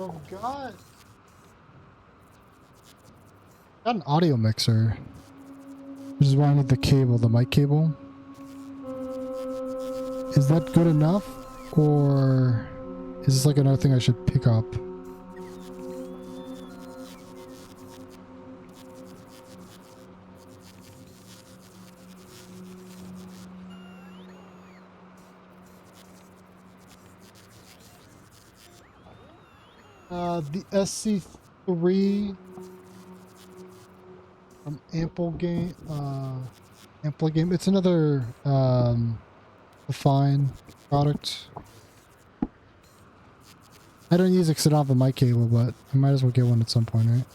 Oh god. Got an audio mixer. Which is why I need the cable, the mic cable. Is that good enough? Or is this like another thing I should pick up? The SC3 from Ample Game, it's another, fine product. I don't use it because I don't have a mic cable, but I might as well get one at some point, right?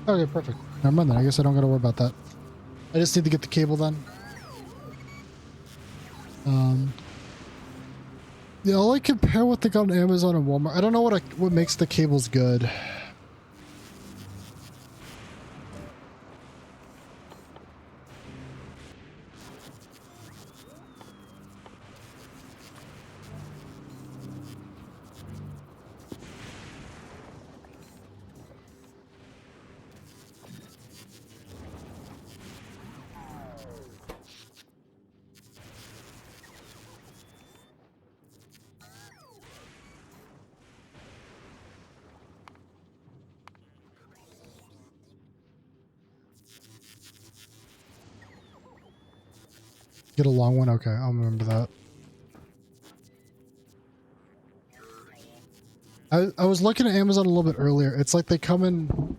Okay, perfect. Never mind then. I guess I don't gotta worry about that. I just need to get the cable then. Yeah, I'll like compare what they got on Amazon and Walmart. I don't know what makes the cables good. Get a long one? Okay, I'll remember that. I was looking at Amazon a little bit earlier. It's like they come in...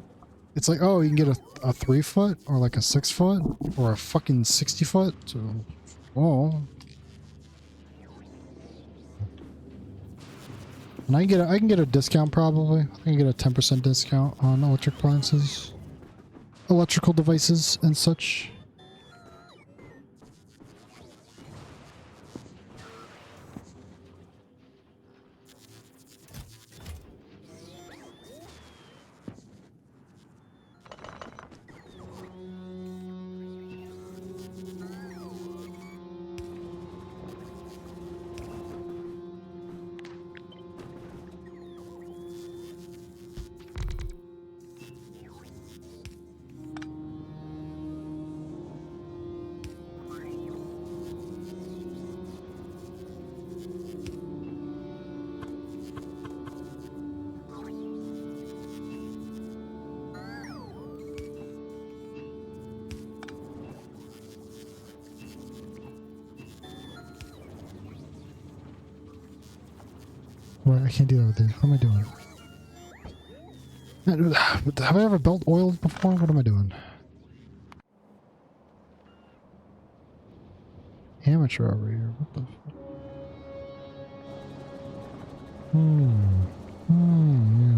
It's like, oh, you can get a 3-foot or like a 6-foot or a fucking 60-foot. So, oh. And I can get a discount probably. I can get a 10% discount on electric appliances, electrical devices and such. What? I can't do that with these. What am I doing? Have I ever built oil before? What am I doing? Amateur over here. What the fuck?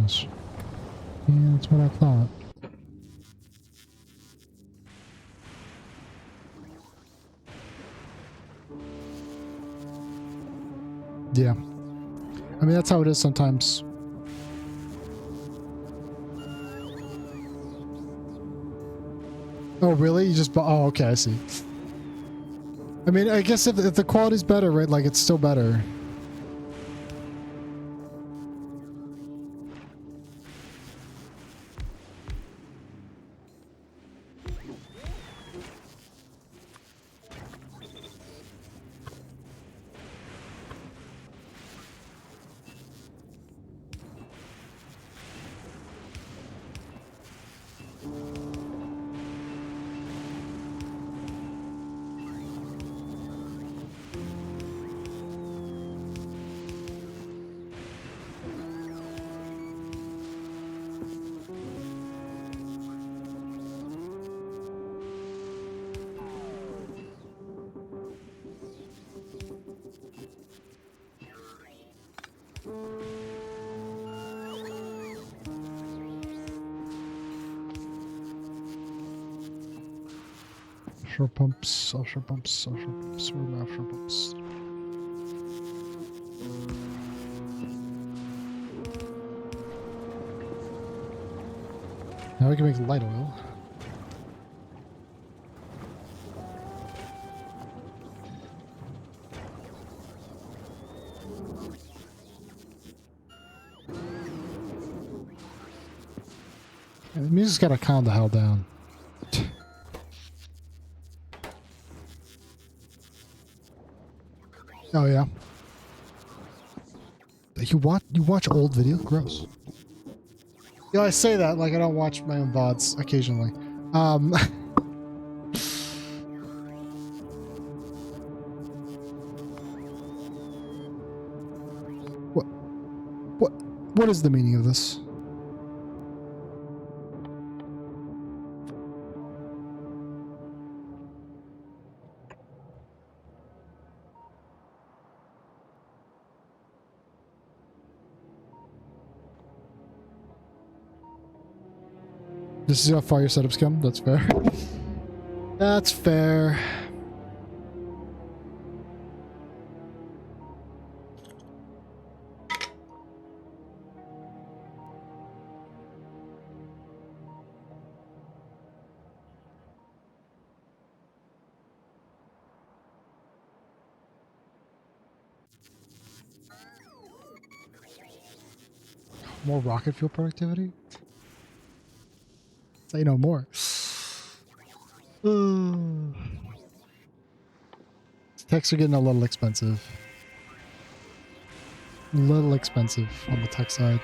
Yes. Yeah, that's what I thought. Yeah. I mean, that's how it is sometimes. Oh, really? You just bought... Oh, okay, I see. I mean, I guess if the quality's better, right? Like, it's still better. Offshore pumps, offshore pumps, offshore pumps. Where are my offshore pumps? Now we can make light oil. Yeah, the music's gotta calm the hell down. Oh yeah. You watch old videos? Gross. Yeah, I say that like I don't watch my own VODs occasionally. What what what is the meaning of this? This is how far your setups come? That's fair. That's fair. More rocket fuel productivity? Say no more. Techs are getting a little expensive. A little expensive on the tech side.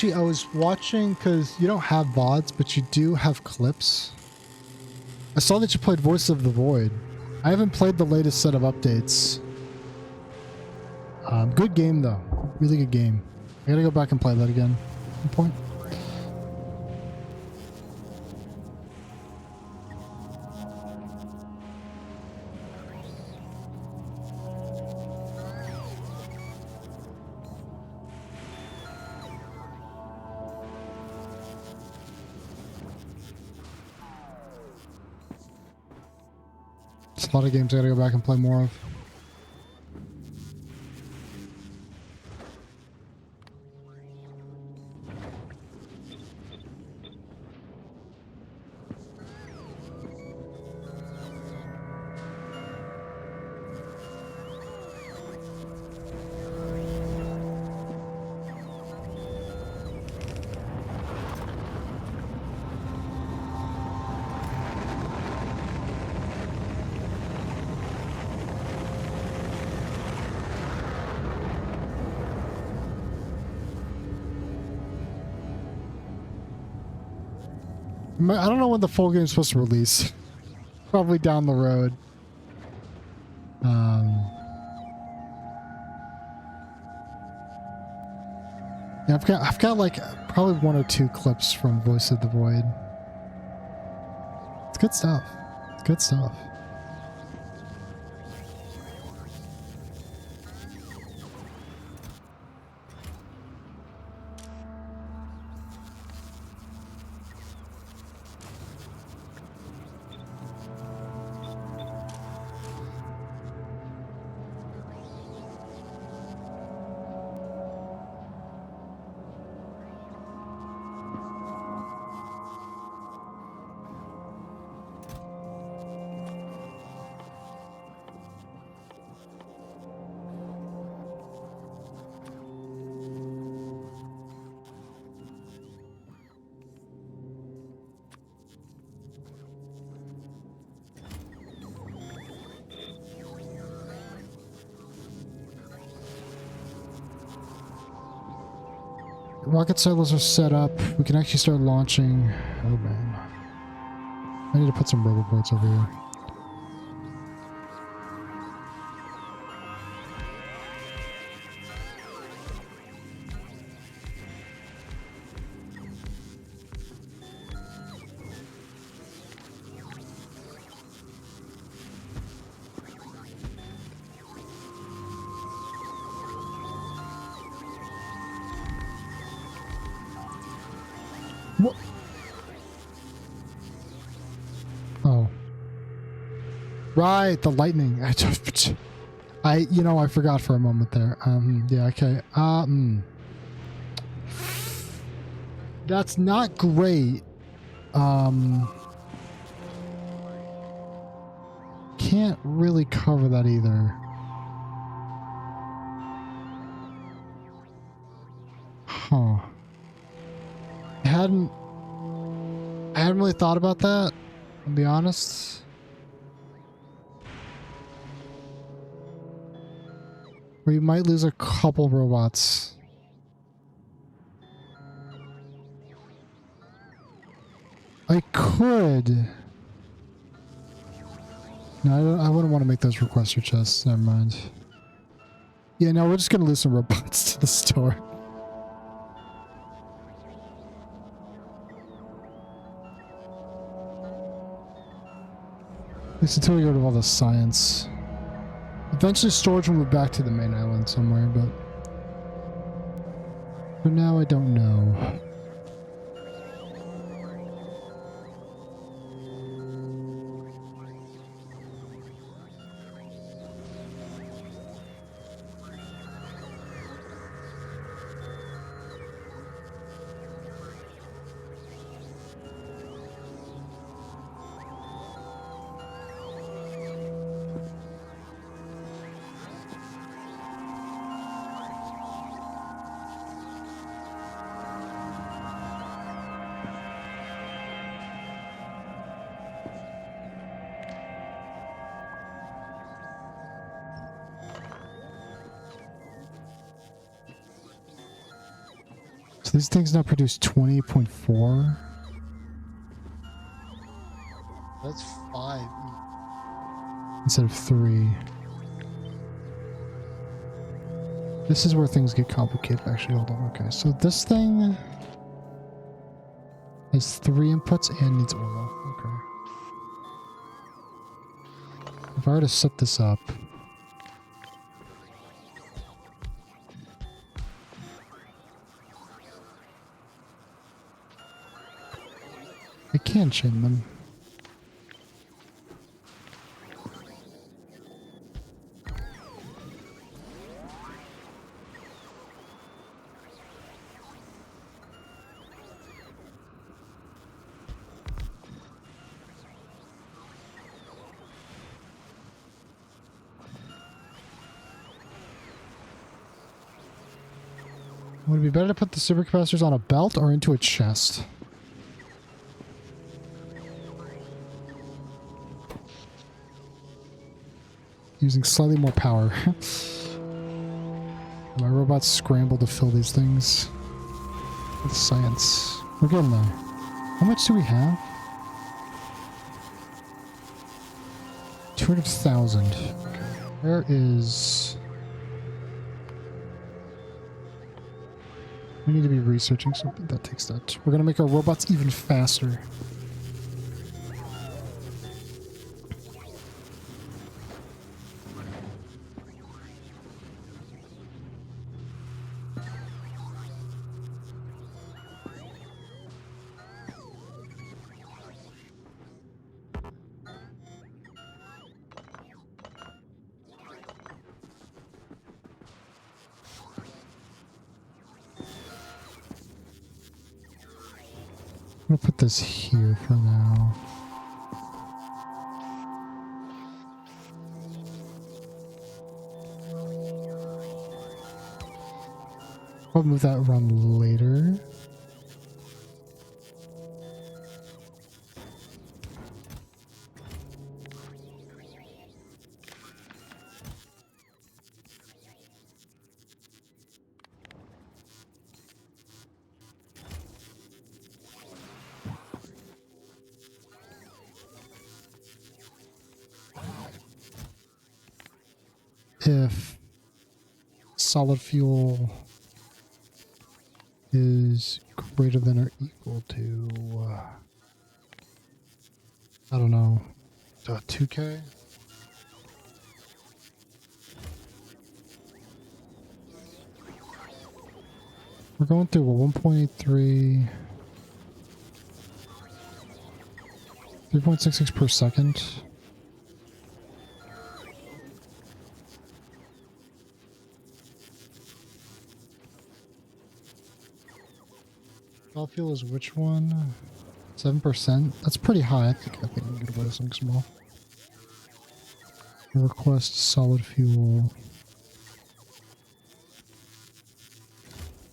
I was watching, because you don't have VODs, but you do have clips. I saw that you played Voice of the Void. I haven't played the latest set of updates. Good game, though. Really good game. I gotta go back and play that again. At some point. A lot of games I gotta go back and play more of. I don't know when the full game is supposed to release. Probably down the road. Yeah, I've got like probably 1 or 2 clips from Voice of the Void. It's good stuff. It's good stuff. Rocket silos are set up. We can actually start launching. Oh man. I need to put some roboports over here. What? Oh. Right, the lightning. I forgot for a moment there. Yeah, okay. That's not great. Can't really cover that either. Huh. I hadn't really thought about that, I'll be honest. We might lose a couple robots. I could. No, I wouldn't want to make those requester chests. Never mind. Yeah, no, we're just gonna lose some robots to the store. At least until we get rid of all the science. Eventually storage will move back to the main island somewhere, but for now I don't know. So these things now produce 20.4. That's 5 instead of 3. This is where things get complicated, actually. Hold on. Okay, so this thing has 3 inputs and needs oil. Okay. If I were to set this up, I can chain them. Would it be better to put the supercapacitors on a belt or into a chest? Using slightly more power. My robots scramble to fill these things with science. We're getting there. How much do we have? 200,000. Okay. Where is... We need to be researching something that takes that. We're gonna make our robots even faster. I'm gonna put this here for now. I'll move that around later. If solid fuel is greater than or equal to, I don't know, 2K? We're going through a 1.83, 3.66 per second. Solid fuel is which one? 7%? That's pretty high. I think we can get away with something small. Request solid fuel.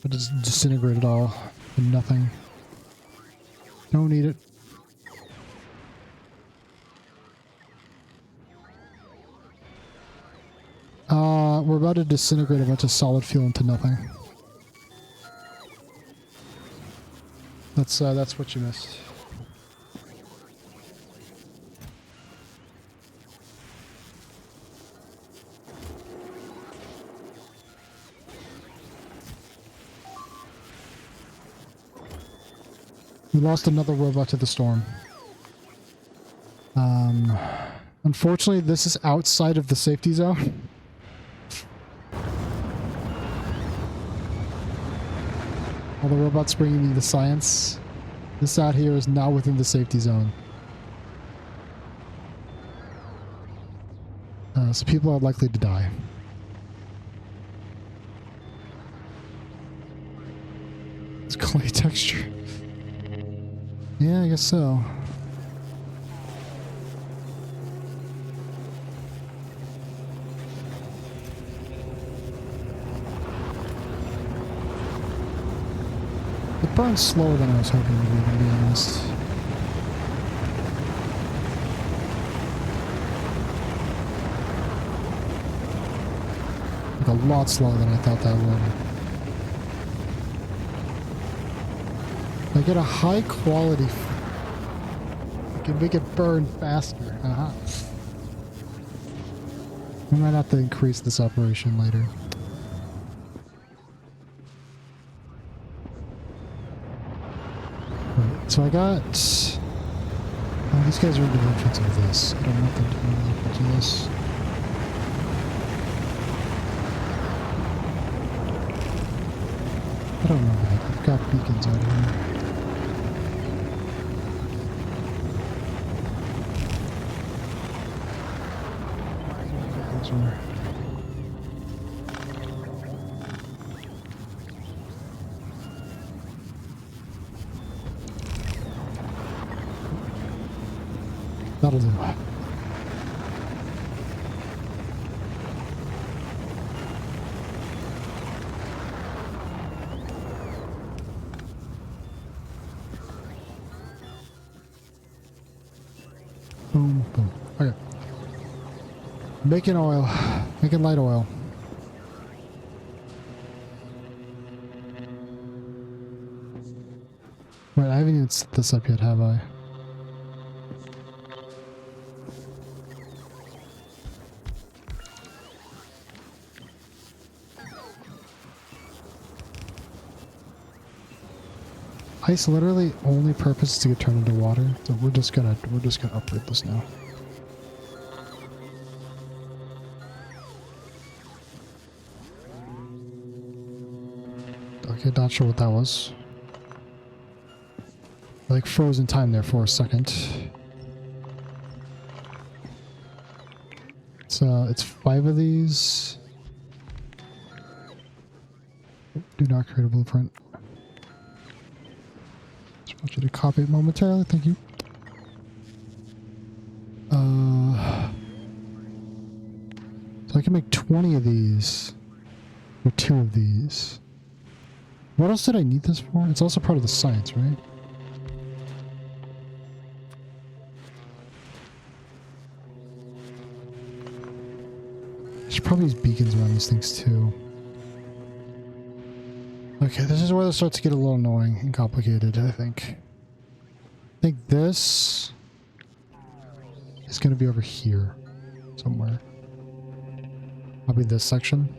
But it's disintegrated all for nothing. Don't need it. We're about to disintegrate a bunch of solid fuel into nothing. That's what you missed. We lost another robot to the storm. Unfortunately, this is outside of the safety zone. All the robots bringing me the science. This out here is not within the safety zone. So people are likely to die. It's clay texture. Yeah, I guess so. It burns slower than I was hoping it would, to be honest. Like a lot slower than I thought that would. I get a high quality. I can make it burn faster. We might have to increase this operation later. Right, so I got. Oh, these guys are into the entrance of this. I don't want them to be in the entrance of this. I don't remember that. I've got beacons out here. That'll do. Boom, boom. Okay. Making oil. Making light oil. Right, I haven't even set this up yet, have I? Ice literally only purpose is to get turned into water, so we're just gonna upgrade this now. Okay, not sure what that was. Like frozen time there for a second. It's 5 of these. Do not create a blueprint. Just want you to copy it momentarily. Thank you. So I can make 20 of these. Or 2 of these. What else did I need this for? It's also part of the science, right? I should probably use beacons around these things too. Okay, this is where this starts to get a little annoying and complicated, I think. I think this is going to be over here somewhere. Probably this section.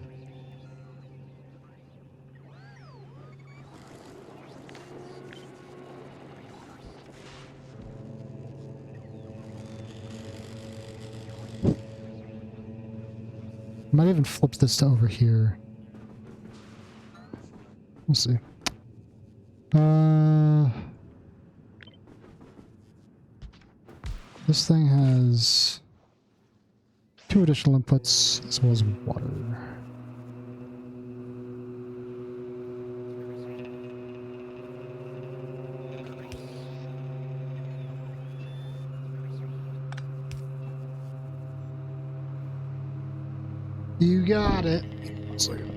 Might even flip this to over here. We'll see. This thing has 2 additional inputs as well as water. You got it. 1 second.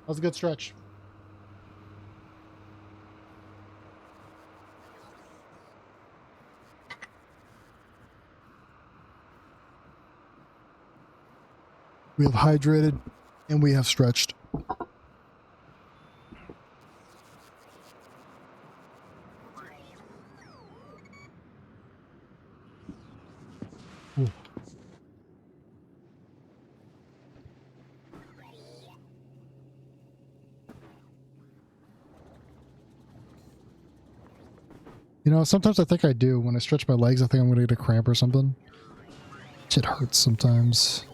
That was a good stretch. We have hydrated and we have stretched. Ooh. You know, sometimes I think I do. When I stretch my legs, I think I'm gonna get a cramp or something. Shit hurts sometimes.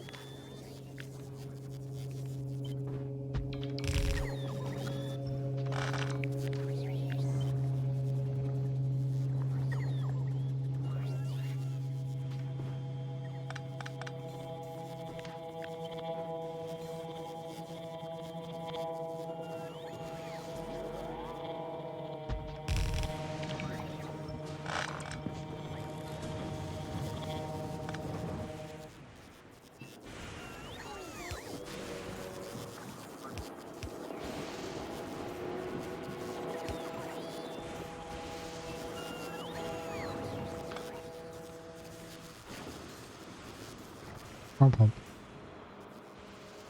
Pump.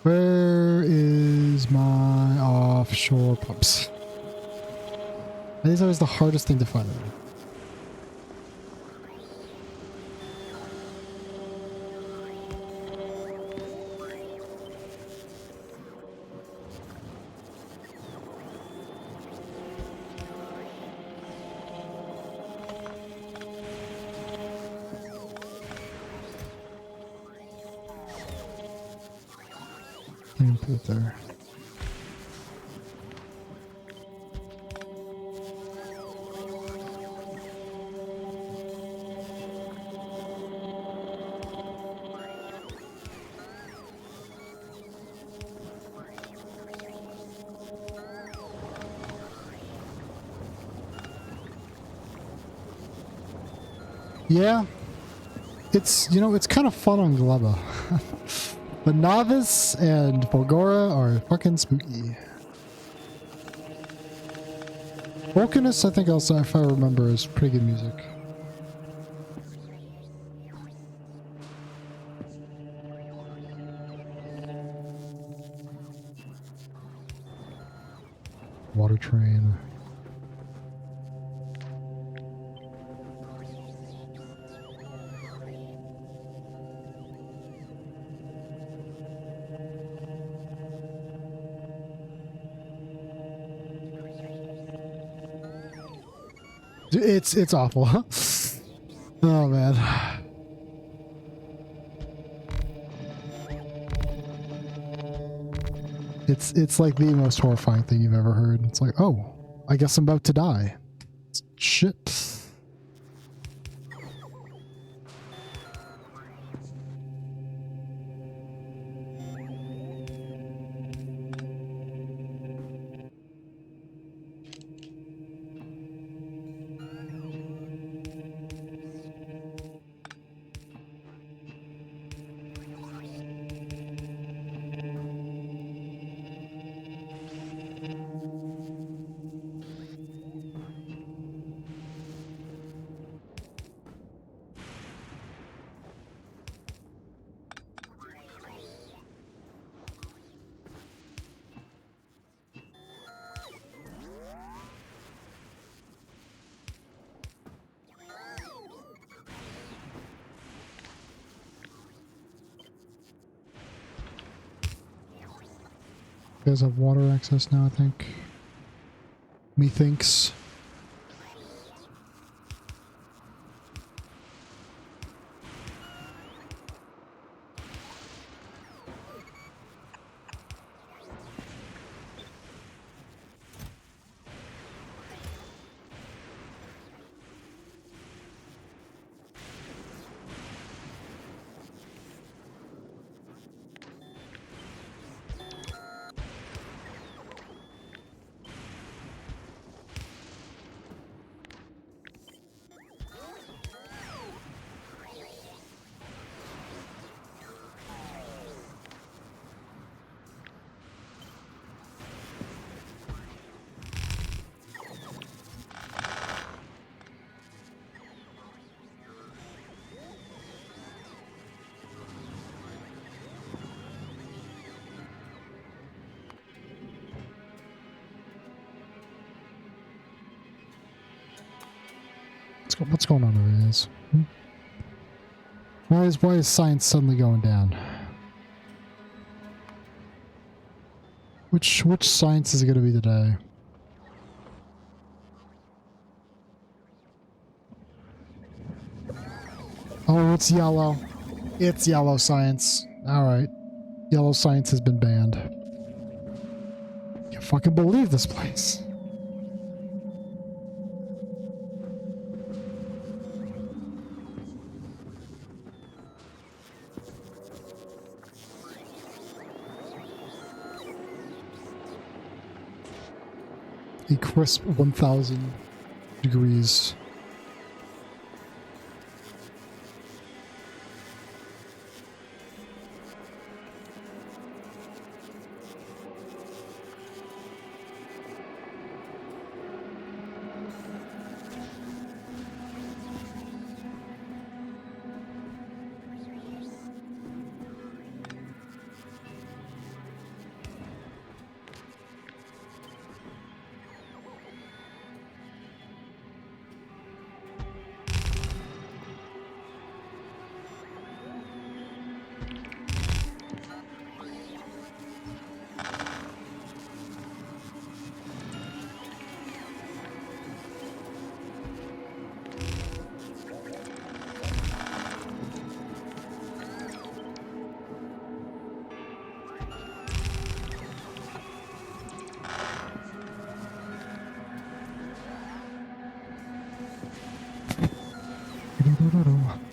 Where is my offshore pumps? That is always the hardest thing to find. Can't even put it there. Yeah, it's, you know, it's kind of fun on Gleba. But Novice and Fulgora are fucking spooky. Volcanus, I think also, if I remember, is pretty good music. Water train. It's awful. Oh man. It's like the most horrifying thing you've ever heard. It's like, oh, I guess I'm about to die. Shit. You guys have water access now, I think. Methinks. What's going on over here? Why is science suddenly going down? Which science is it going to be today? Oh, it's yellow. It's yellow science. Alright. Yellow science has been banned. Can't fucking believe this place. A crisp 1000 degrees.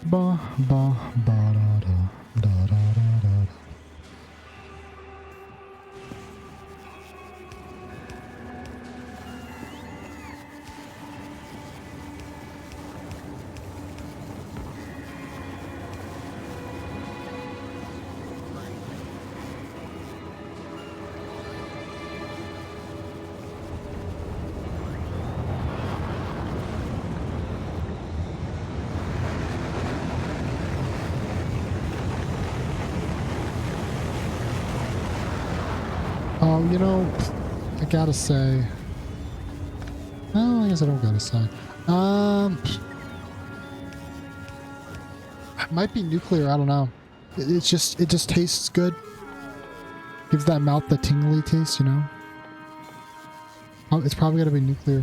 Ba ba ba da da da da da da. You know, I gotta say. Oh, I guess I don't gotta say. It might be nuclear. I don't know. It just tastes good. Gives that mouth the tingly taste, you know. Oh, it's probably gotta be nuclear.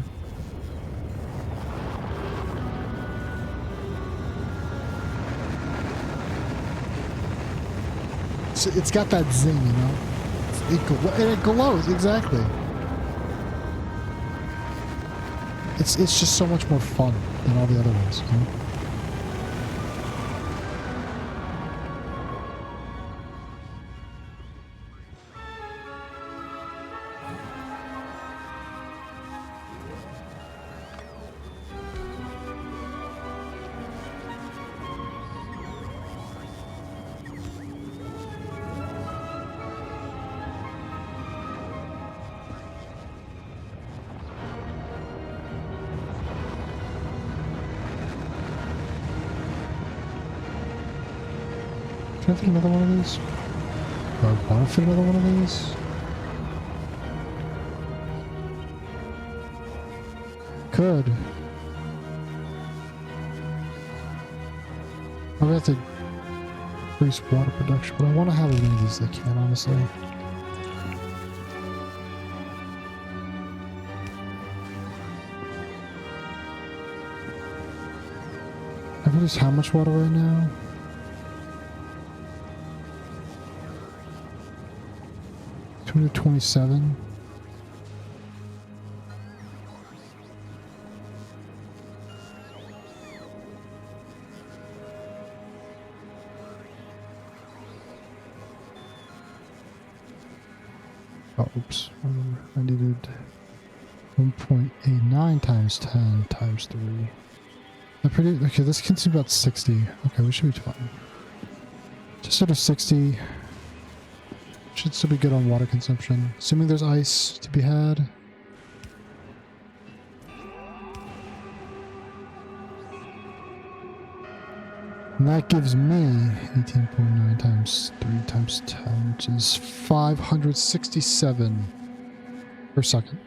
So it's got that zing, you know. It glows, exactly. It's just so much more fun than all the other ones, you know? Can I fit another one of these? Do I want to fit another one of these? Could. I'm gonna have to increase water production, but I want to have as many of these as I can, honestly. I produce how much water right now? $227. Oh, oops. I needed 1.89 times 10 times 3. Okay, this consumes about 60. Okay, we should be fine. Just under 60. Should still be good on water consumption. Assuming there's ice to be had. And that gives me 18.9 times 3 times 10, which is 567 per second.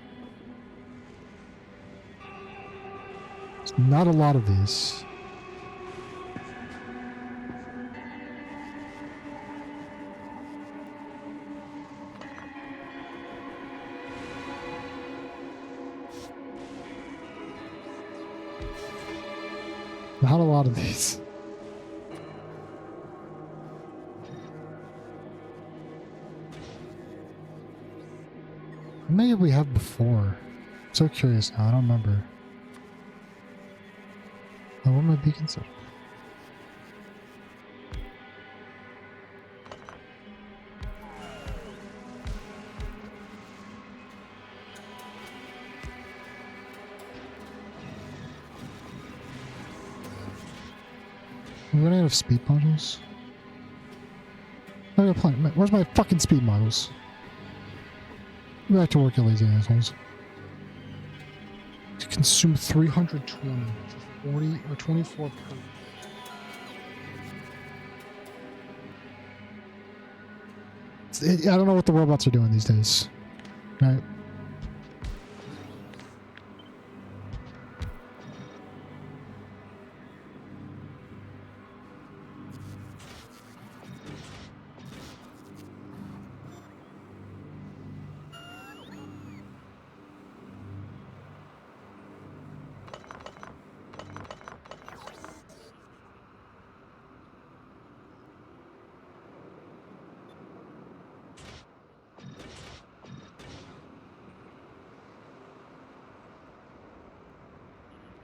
It's not a lot of these. Not a lot of these. Maybe we have before. I'm so curious now. I don't remember. Oh, what are my beacons at? We're running out of speed models. I got plenty. Where's my fucking speed models? Go back to work, you lazy assholes. To consume 320 for 40 or 24 per. I don't know what the robots are doing these days. Right?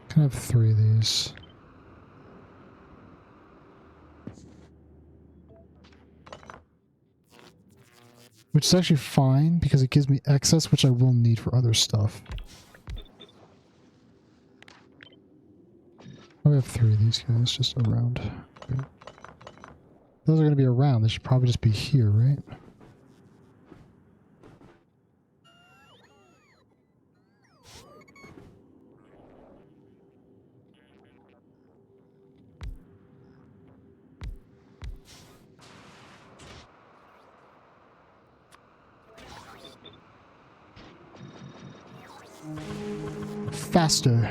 Can I have 3 of these? Which is actually fine because it gives me excess, which I will need for other stuff. I have 3 of these guys just around. Okay. Those are going to be around. They should probably just be here, right? Faster.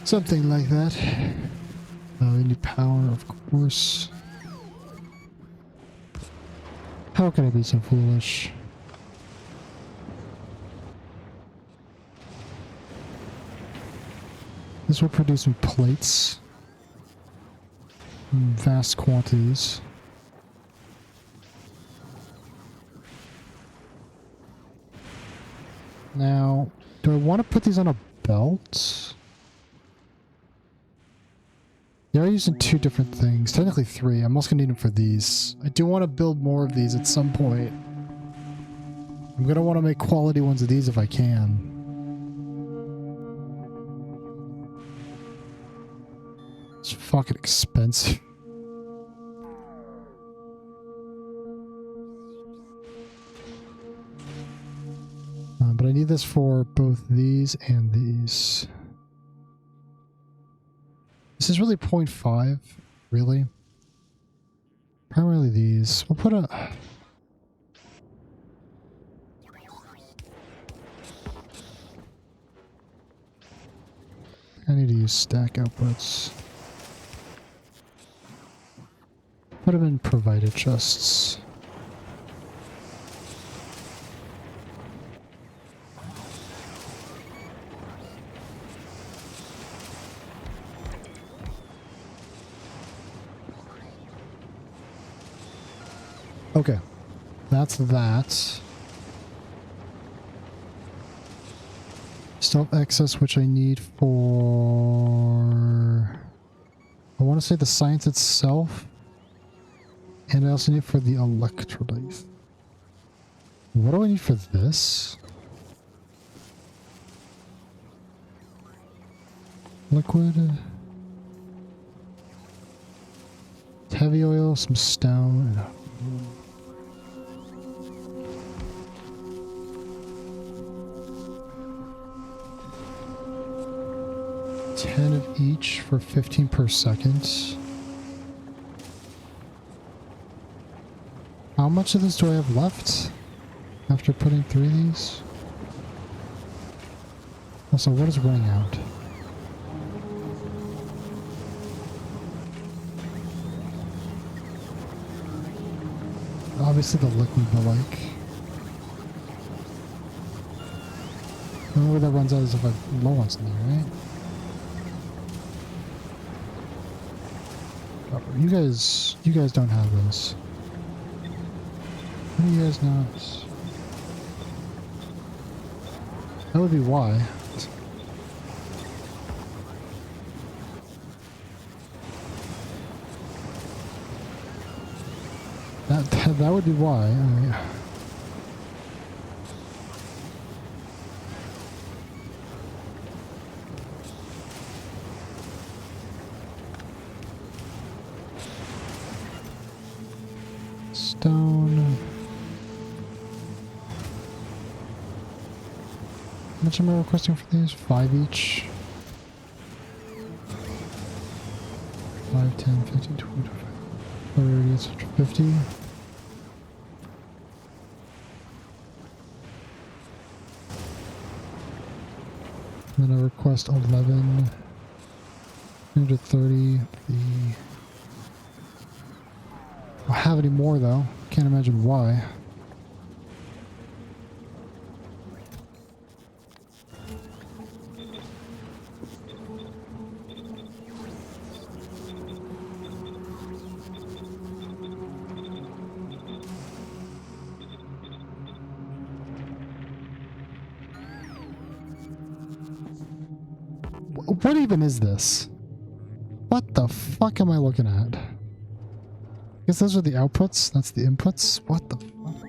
Something like that. We need power, of course. How can I be so foolish? This will produce some plates in vast quantities. Now, do I want to put these on a belt? They are using 2 different things. Technically 3. I'm also going to need them for these. I do want to build more of these at some point. I'm going to want to make quality ones of these if I can. It's fucking expensive. But I need this for both these and these. This is really 0.5, really. Primarily these. We'll put a... I need to use stack outputs. Put them in provided chests. Okay, that's that. Still have excess, which I need for... I want to say the science itself. And I also need for the electrolyte. What do I need for this? Liquid. Heavy oil, some stone, and 10 of each for 15 per second. How much of this do I have left after putting 3 of these? Also, what is running out? Obviously the liquid, but like... The only way that runs out is if I low on something, right? You guys don't have this. What do you guys not? That would be why. That would be why. Stone. How much am I requesting for these? 5 each. 5, 10, 15, 20, 25, 30, 50. Then I request 11. 130. I don't have any more though. Can't imagine why. What even is this? What the fuck am I looking at? I guess those are the outputs. That's the inputs. What the fuck?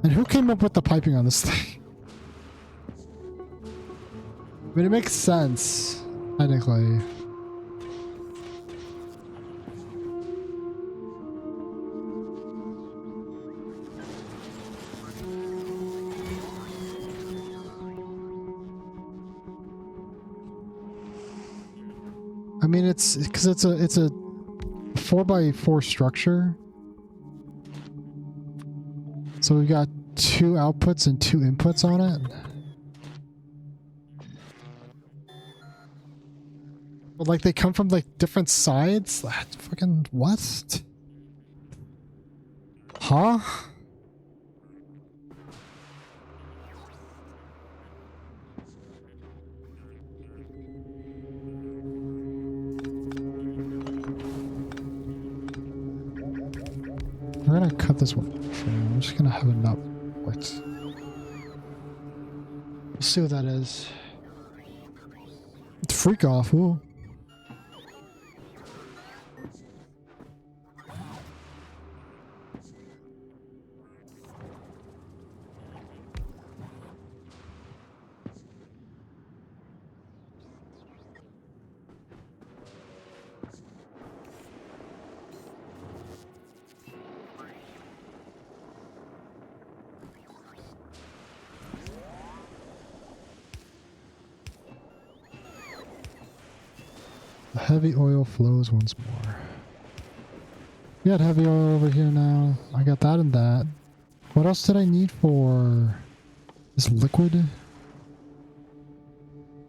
And who came up with the piping on this thing? I mean, it makes sense, technically. I mean, it's because it's a 4x4 structure. So we've got 2 outputs and 2 inputs on it. But like they come from like different sides? Fucking what? Huh? We're gonna cut this one. I'm just gonna have it up. What? We'll see what that is. It's freak off. Ooh. The heavy oil flows once more. We got heavy oil over here now. I got that and that. What else did I need for this liquid?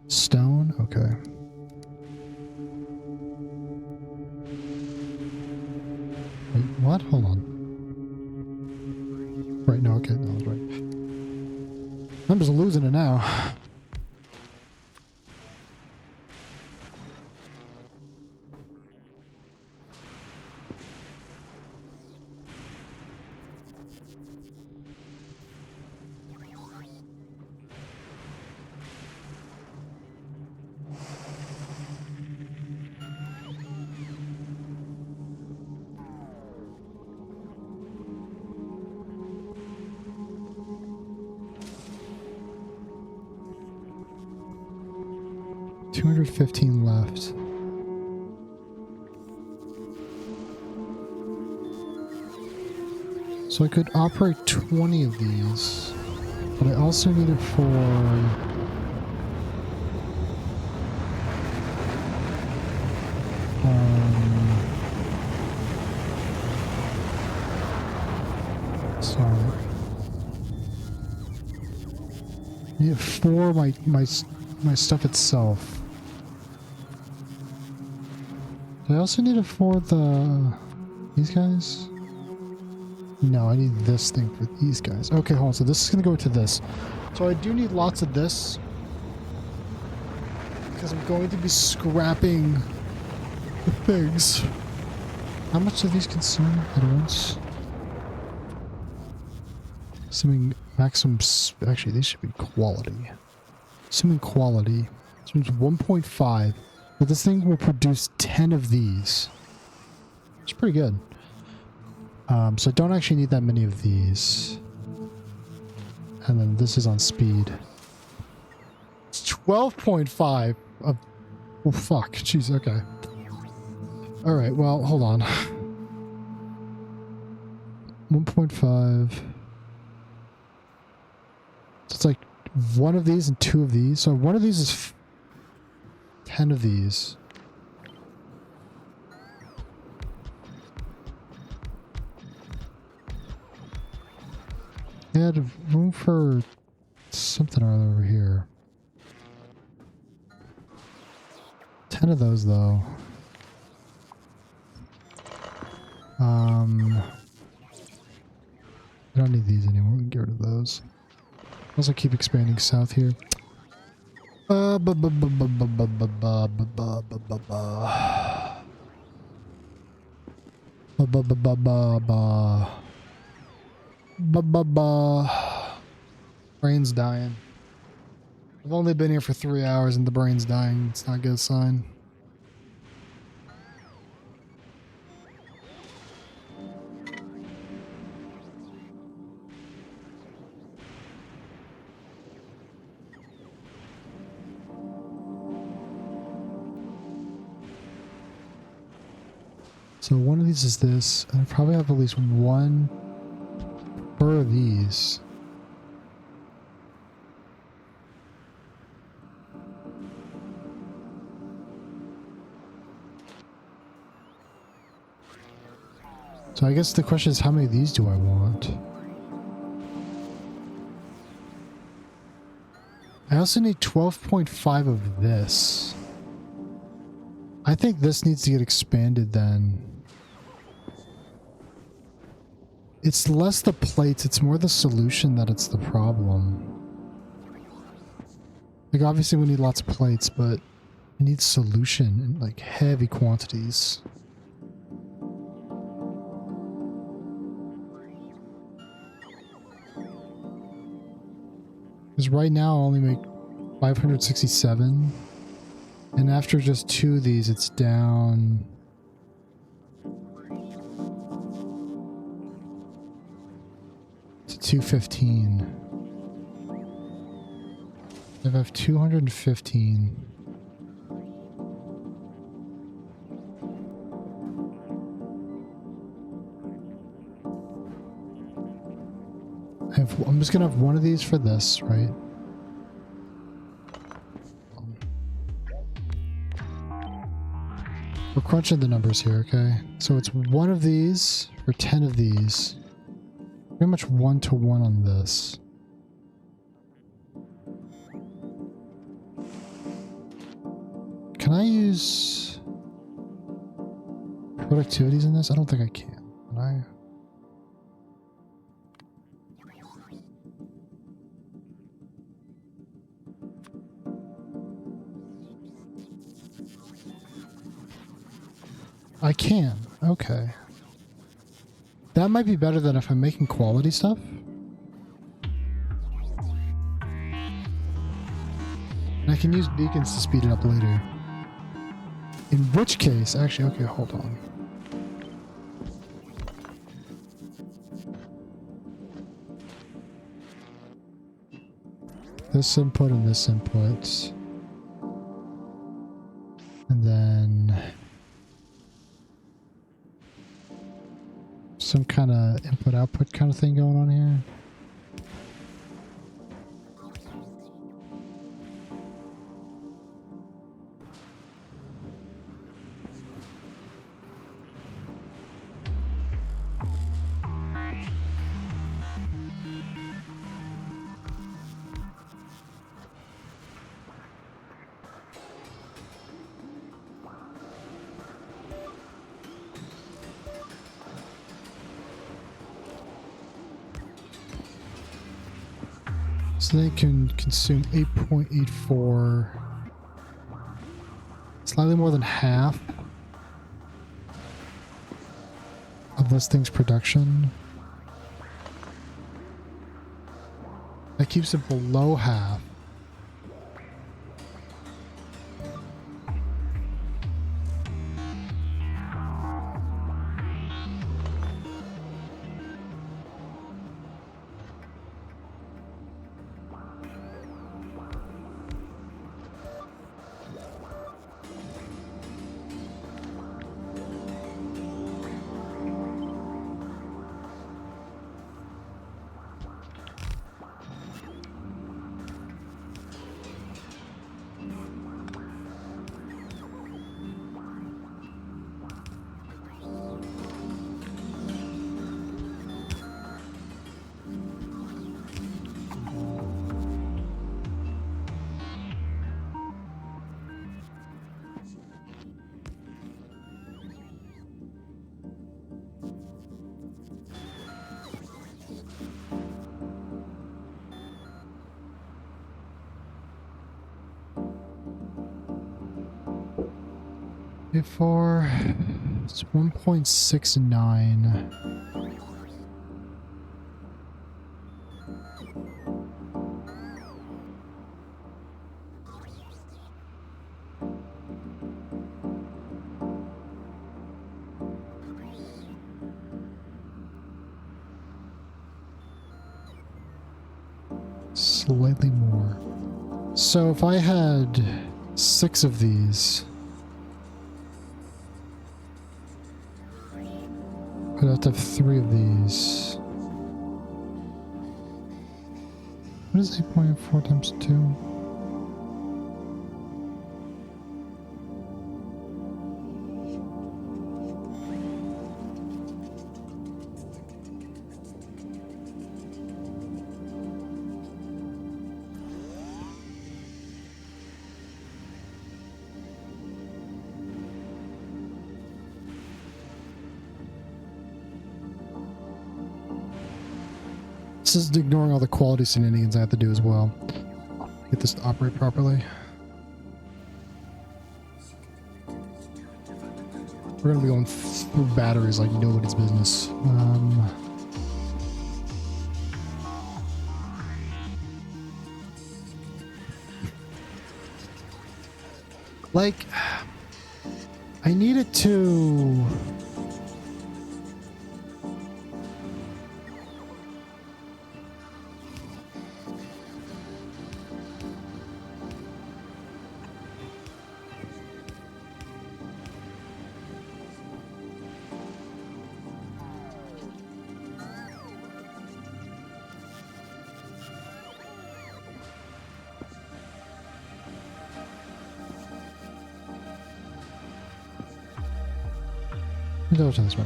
Stone? Okay. Wait, what? Hold on. Right, no, okay, no, I was right. I'm just losing it now. $215 left. So I could operate 20 of these, but I also need it for sorry. I need it for my stuff itself. I also need it for these guys? No, I need this thing for these guys. Okay, hold on. So this is going to go to this. So I do need lots of this. Because I'm going to be scrapping the things. How much do these consume at once? Assuming maximum... Actually, these should be quality. Assuming quality. This means 1.5. But this thing will produce 10 of these. It's pretty good. So I don't actually need that many of these. And then this is on speed. It's 12.5 of... Oh, fuck. Jeez, okay. Alright, well, hold on. 1.5. So it's like one of these and two of these. So one of these is 10 of these. Yeah, room for something or other over here. 10 of those, though. I don't need these anymore. We can get rid of those. Also keep expanding south here. Brain's dying. I've only been here for 3 hours and the brain's dying. It's not a good sign. So one of these is this, and I probably have at least one per of these. So I guess the question is, how many of these do I want? I also need 12.5 of this. I think this needs to get expanded then. It's less the plates, it's more the solution that it's the problem. Like, obviously we need lots of plates, but we need solution in, like, heavy quantities. Because right now I only make 567. And after just 2 of these, it's down... to 215. I have 215. I'm just gonna have one of these for this, right? We're crunching the numbers here, okay? So it's one of these for 10 of these. Pretty much 1-to-1 on this. Can I use productivities in this? I don't think I can. Can I? I can. Okay. That might be better than if I'm making quality stuff. And I can use beacons to speed it up later. In which case, actually, okay, hold on. This input and this input. And then... some kind of input-output kind of thing going on here. So they can consume 8.84, slightly more than half of this thing's production. That keeps it below half. For it's 1.69. Slightly more. So if I had 6 of these, I'd have to have 3 of these. What is 8.4 times 2? This is ignoring all the quality shenanigans I have to do as well. Get this to operate properly. We're gonna be going through batteries like nobody's business. Like, I need it to... Double check this one.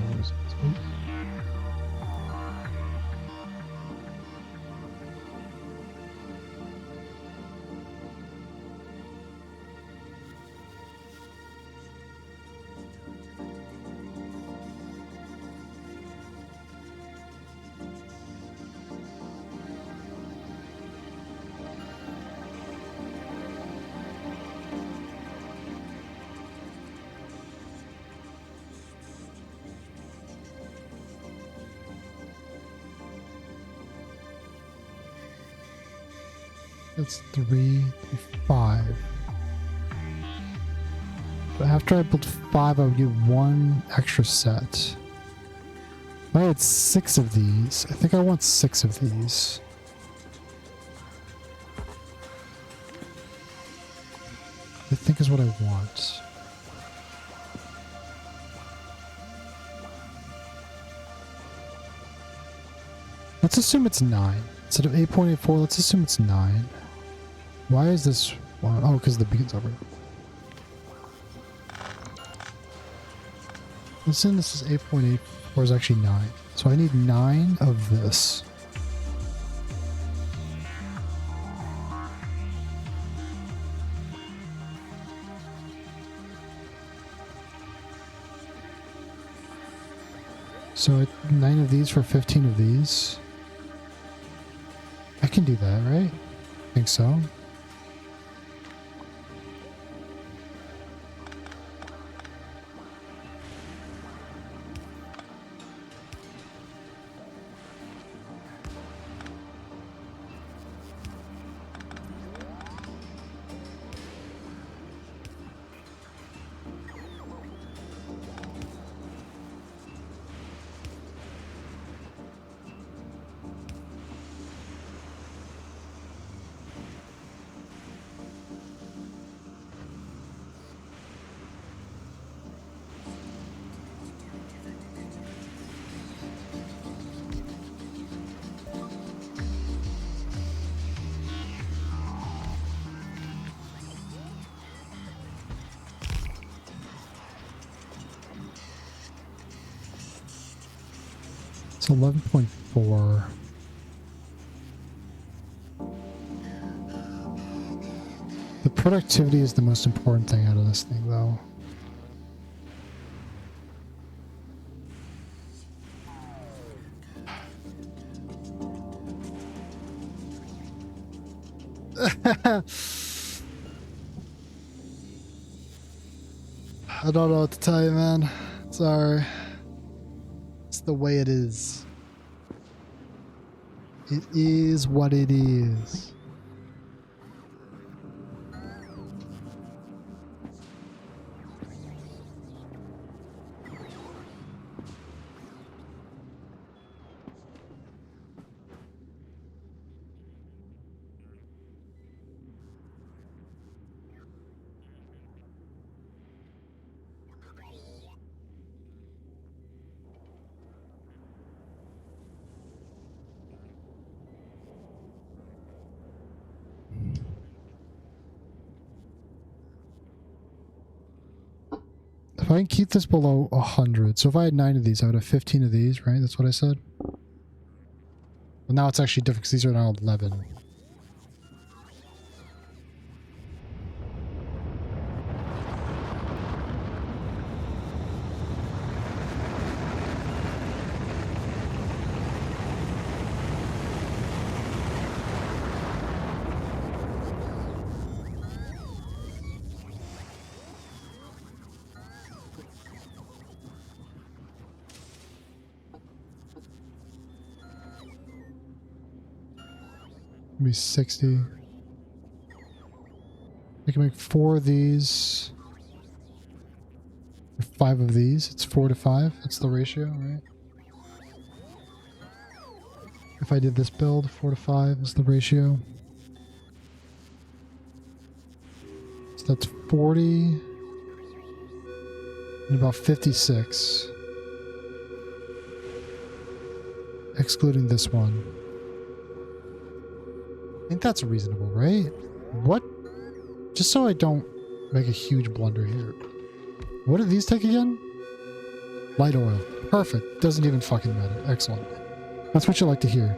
That's 3, 5. But after I build 5, I would get 1 extra set. If I had 6 of these, I think I want 6 of these. I think is what I want. Let's assume it's 9. Instead of 8.84, let's assume it's 9. Why is this one? Oh, because the beacon's over. Listen, this is 8.84 is actually 9. So I need 9 of this. So 9 of these for 15 of these. I can do that, right? think so. It's 11.4. The productivity is the most important thing out of this thing, though. I don't know what to tell you, man. Sorry. It's the way it is. It is what it is. If I can keep this below 100, so if I had 9 of these, I would have 15 of these, right? That's what I said? Well, now it's actually different because these are now 11. Be 60. We can make 4 of these. Or 5 of these. It's 4 to 5. That's the ratio, right? If I did this build, 4 to 5 is the ratio. So that's 40 and about 56. Excluding this one. I think that's reasonable, right? What? Just so I don't make a huge blunder here. What do these take again? Light oil. Perfect. Doesn't even fucking matter. Excellent. That's what you like to hear.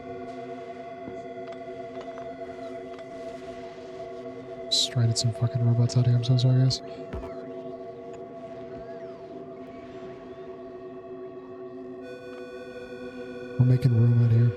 Stranded some fucking robots out here. I'm so sorry, guys. We're making room out here.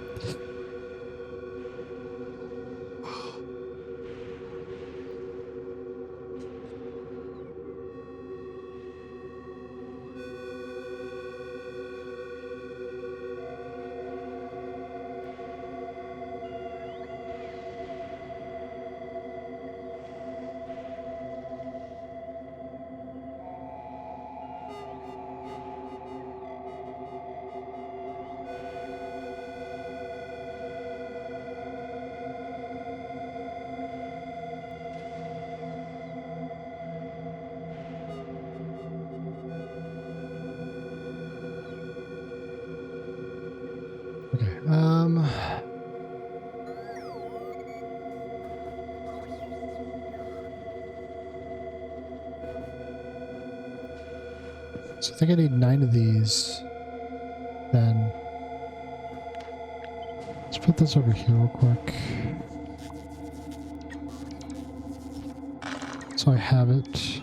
Okay, so I think I need 9 of these. Then let's put this over here real quick. So I have it.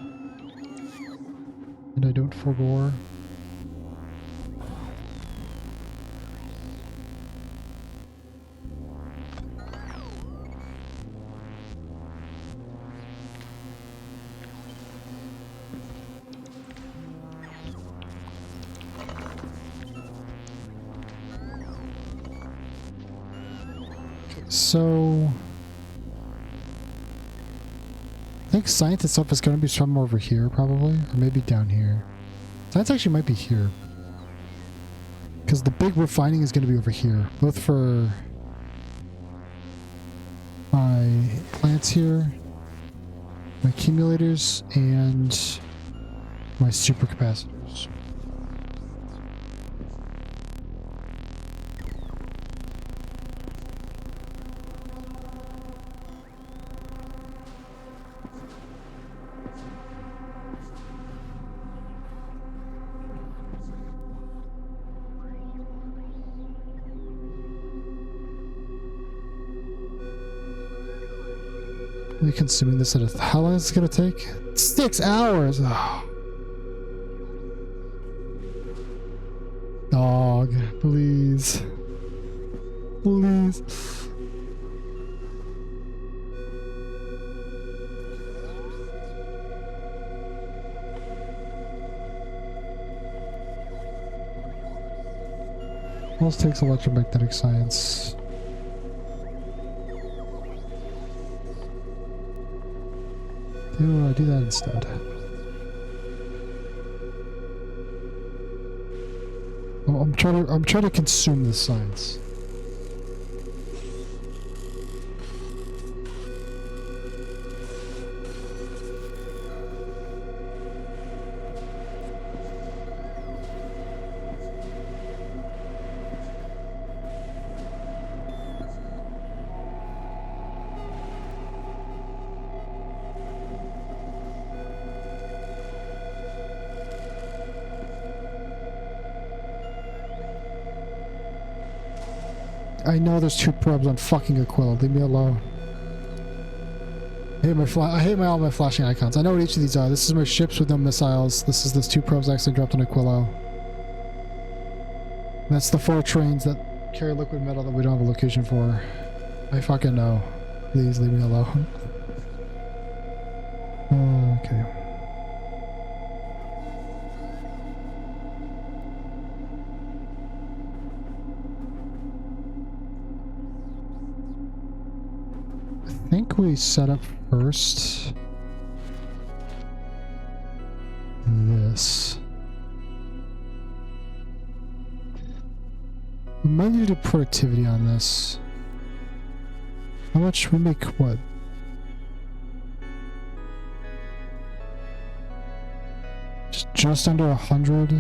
And I don't forbore. So I think science itself is going to be somewhere over here probably, or maybe down here. Science actually might be here. Because the big refining is going to be over here, both for my plants here, my accumulators, and my supercapacitors. Are we consuming this at how long is it going to take? 6 hours! Oh. Dog, please. Please. What else takes electromagnetic science? Do that instead. Oh, I'm trying to consume this science. I know there's 2 probes on fucking Aquila. Leave me alone. I hate all my flashing icons. I know what each of these are. This is my ships with no missiles. This is those 2 probes actually dropped on Aquila. That's the 4 trains that carry liquid metal that we don't have a location for. I fucking know. Please leave me alone. Okay. I think we set up first this. We might need to do productivity on this. How much we make what? Just under 100.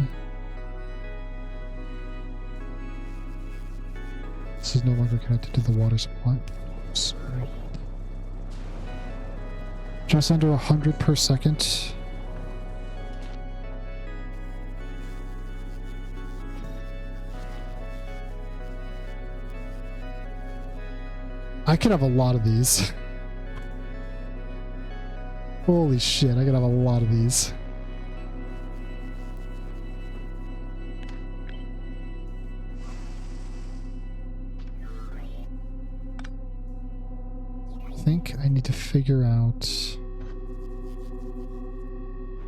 This is no longer connected to the water supply. Sorry. Just under 100 per second. I could have a lot of these. Holy shit, I could have a lot of these. I think I need to figure out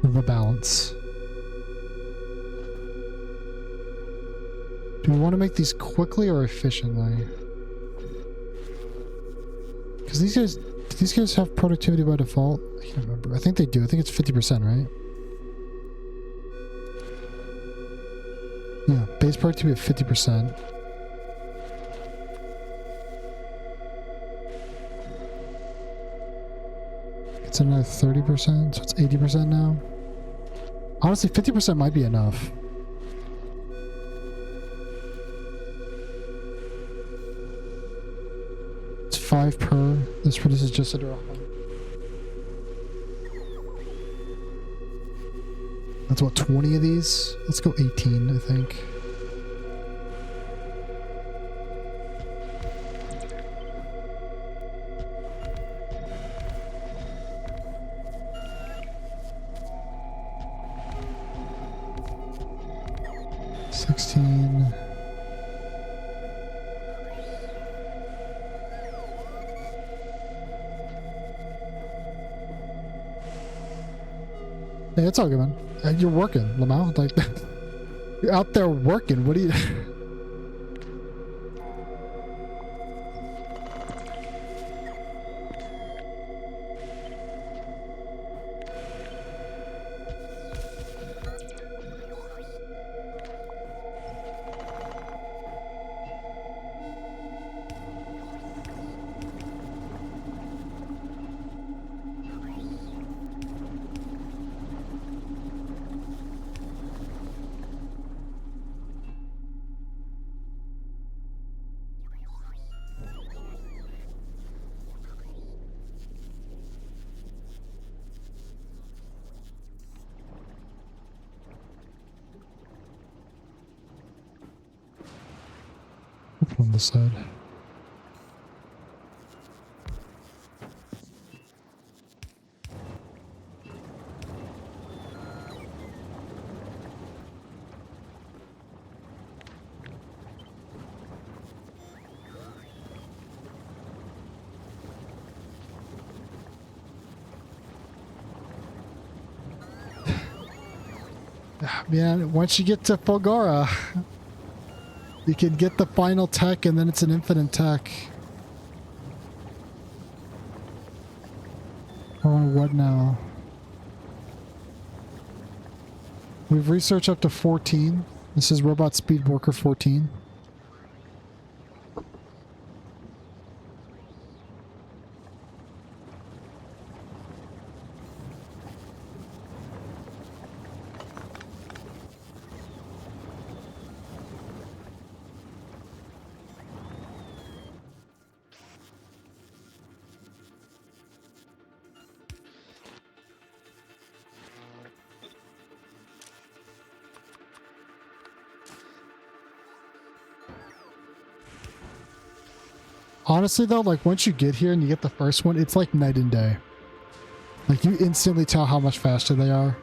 the balance. Do we want to make these quickly or efficiently? Because do these guys have productivity by default? I can't remember. I think they do. I think it's 50%, right? Yeah, base productivity at 50%. It's another 30%, so it's 80% now. Honestly, 50% might be enough. It's 5 per. This produces just under 100. That's what, 20 of these? Let's go 18, I think. Yeah, it's all good, man. You're working, Lamau. Like, you're out there working. What do you... Open on this side. Man, once you get to Fulgora, you can get the final tech and then it's an infinite tech. Oh, what now? We've researched up to 14. This is Robot Speed Worker 14. Honestly though, like once you get here and you get the first one, it's like night and day. Like you instantly tell how much faster they are.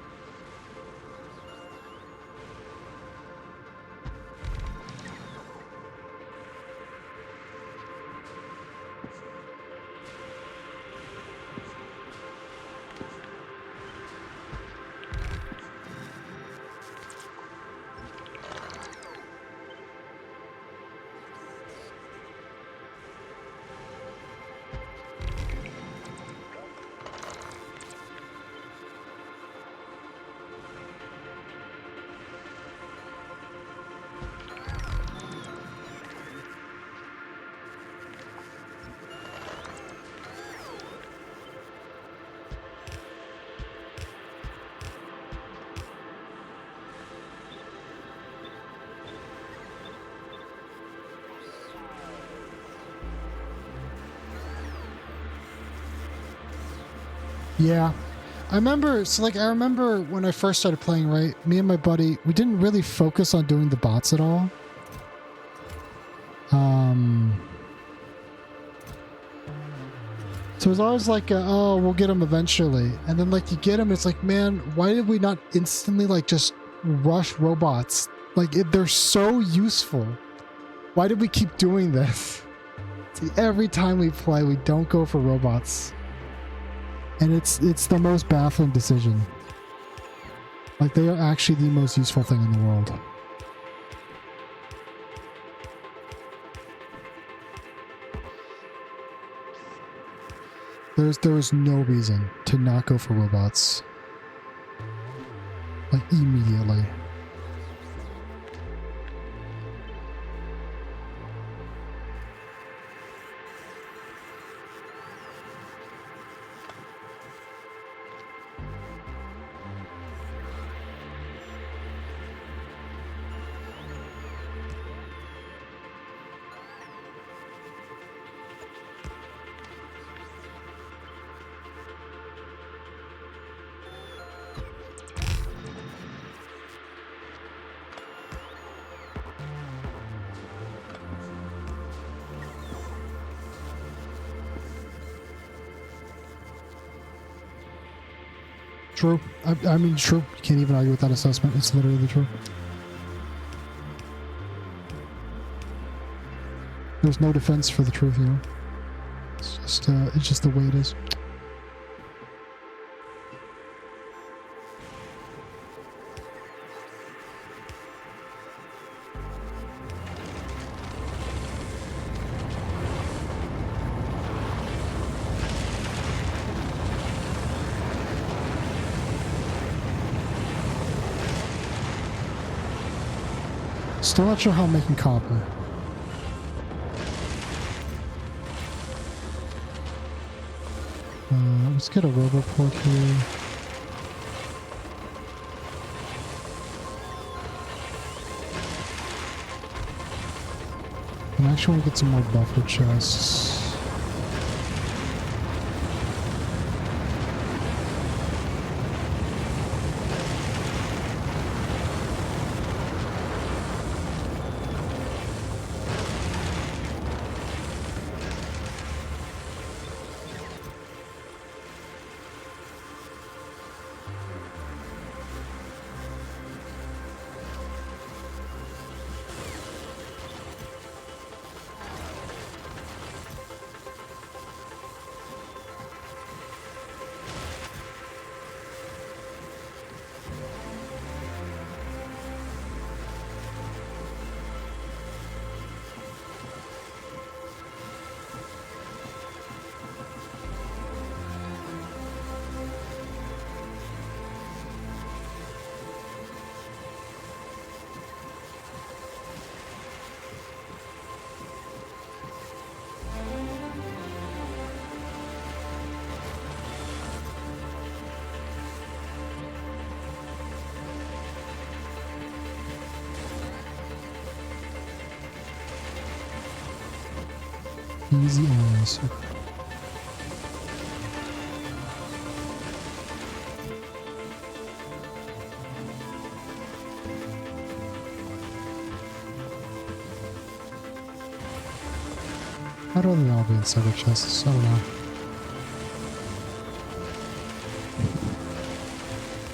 Yeah. I remember when I first started playing, right? Me and my buddy, we didn't really focus on doing the bots at all. So it was always like, oh, we'll get them eventually. And then like you get them, it's like, man, why did we not instantly like just rush robots? Like they're so useful. Why did we keep doing this? See, every time we play, we don't go for robots. And it's the most baffling decision. Like they are actually the most useful thing in the world. There is no reason to not go for robots. Like immediately. True. I mean, true. You can't even argue with that assessment. It's literally true. There's no defense for the truth, you know? It's just the way it is. Still not sure how I'm making copper. Let's get a roboport here. And I actually want to get some more buffer chests. Easy as. I'd rather all be in separate chests. I don't know.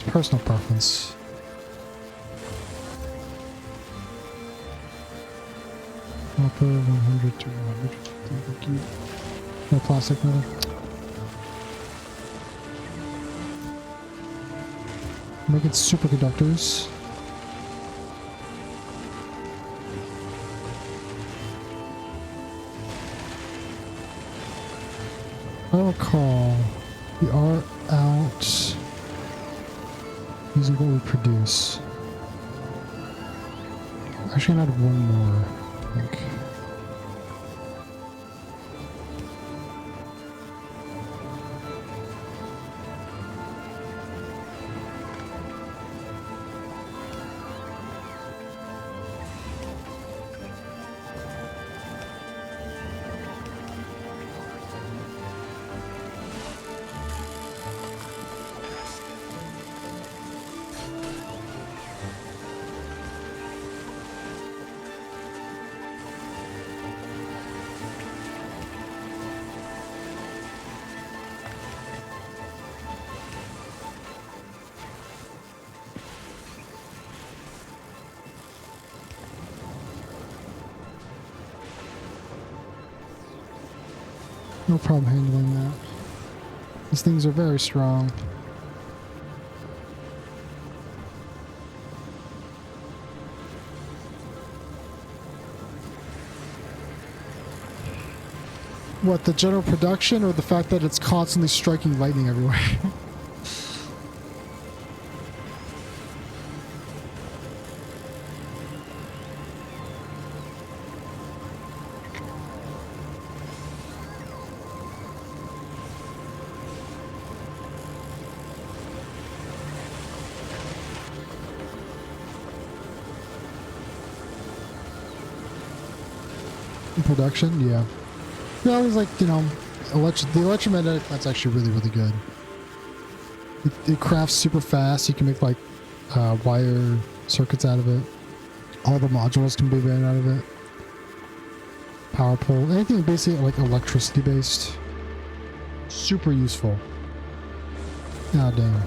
Personal preference. Copper 100 to 100. No plastic metal. Making superconductors. I recall we are out using what we produce. Actually, I had one more, I think. No problem handling that. These things are very strong. What, the general production or the fact that it's constantly striking lightning everywhere? Production, yeah. We always like, you know, the electromagnetic, that's actually really, really good. It crafts super fast. You can make like wire circuits out of it. All the modules can be made out of it. Power pole, anything basically like electricity based. Super useful. God damn.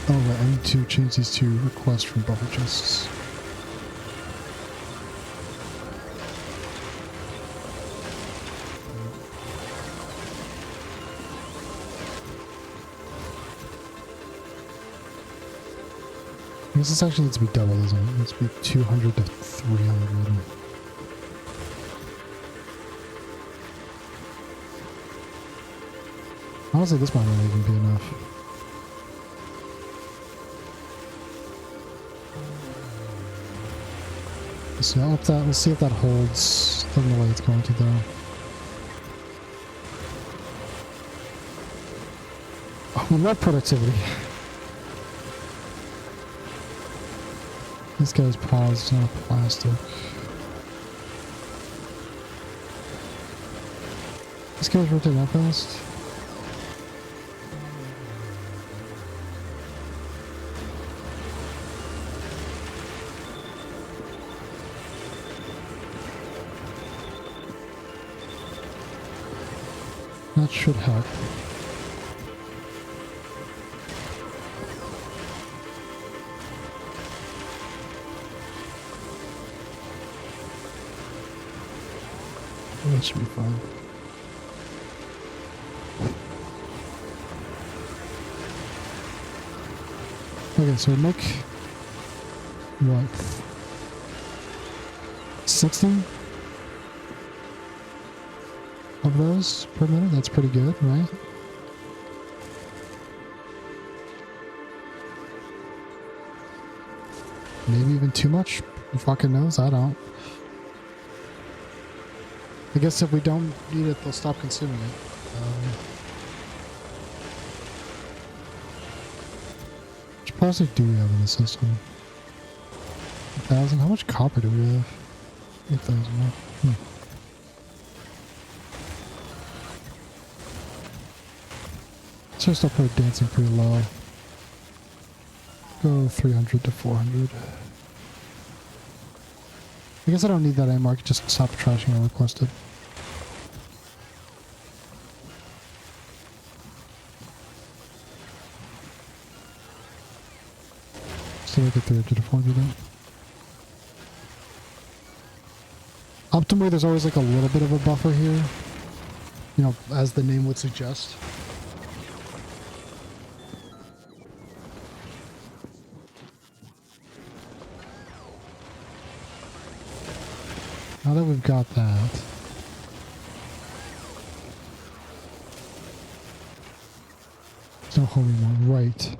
Oh right, I need to change these to requests from buffer chests. I guess this actually needs to be double, doesn't it? It needs to be 200 to 300. Honestly, this might not even be enough. So we'll see if that holds. Doesn't look like it's going to though. Oh, we love productivity. This guy's paused on plastic. This guy's rotating that fast. That should help. That should be fine. Okay, so make what? 60 of those per minute? That's pretty good, right? Maybe even too much? Who fucking knows? I don't. I guess if we don't need it, they'll stop consuming it. Which plastic do we have in the system? 1,000? How much copper do we have? 8,000. Let's just start put dancing pretty low. Go 300 to 400. I guess I don't need that anymore. I can just stop trashing and request it. Still make it 300 to 400 then. Optimally, there's always like a little bit of a buffer here. You know, as the name would suggest. Now that we've got that. There's no home anymore. Right.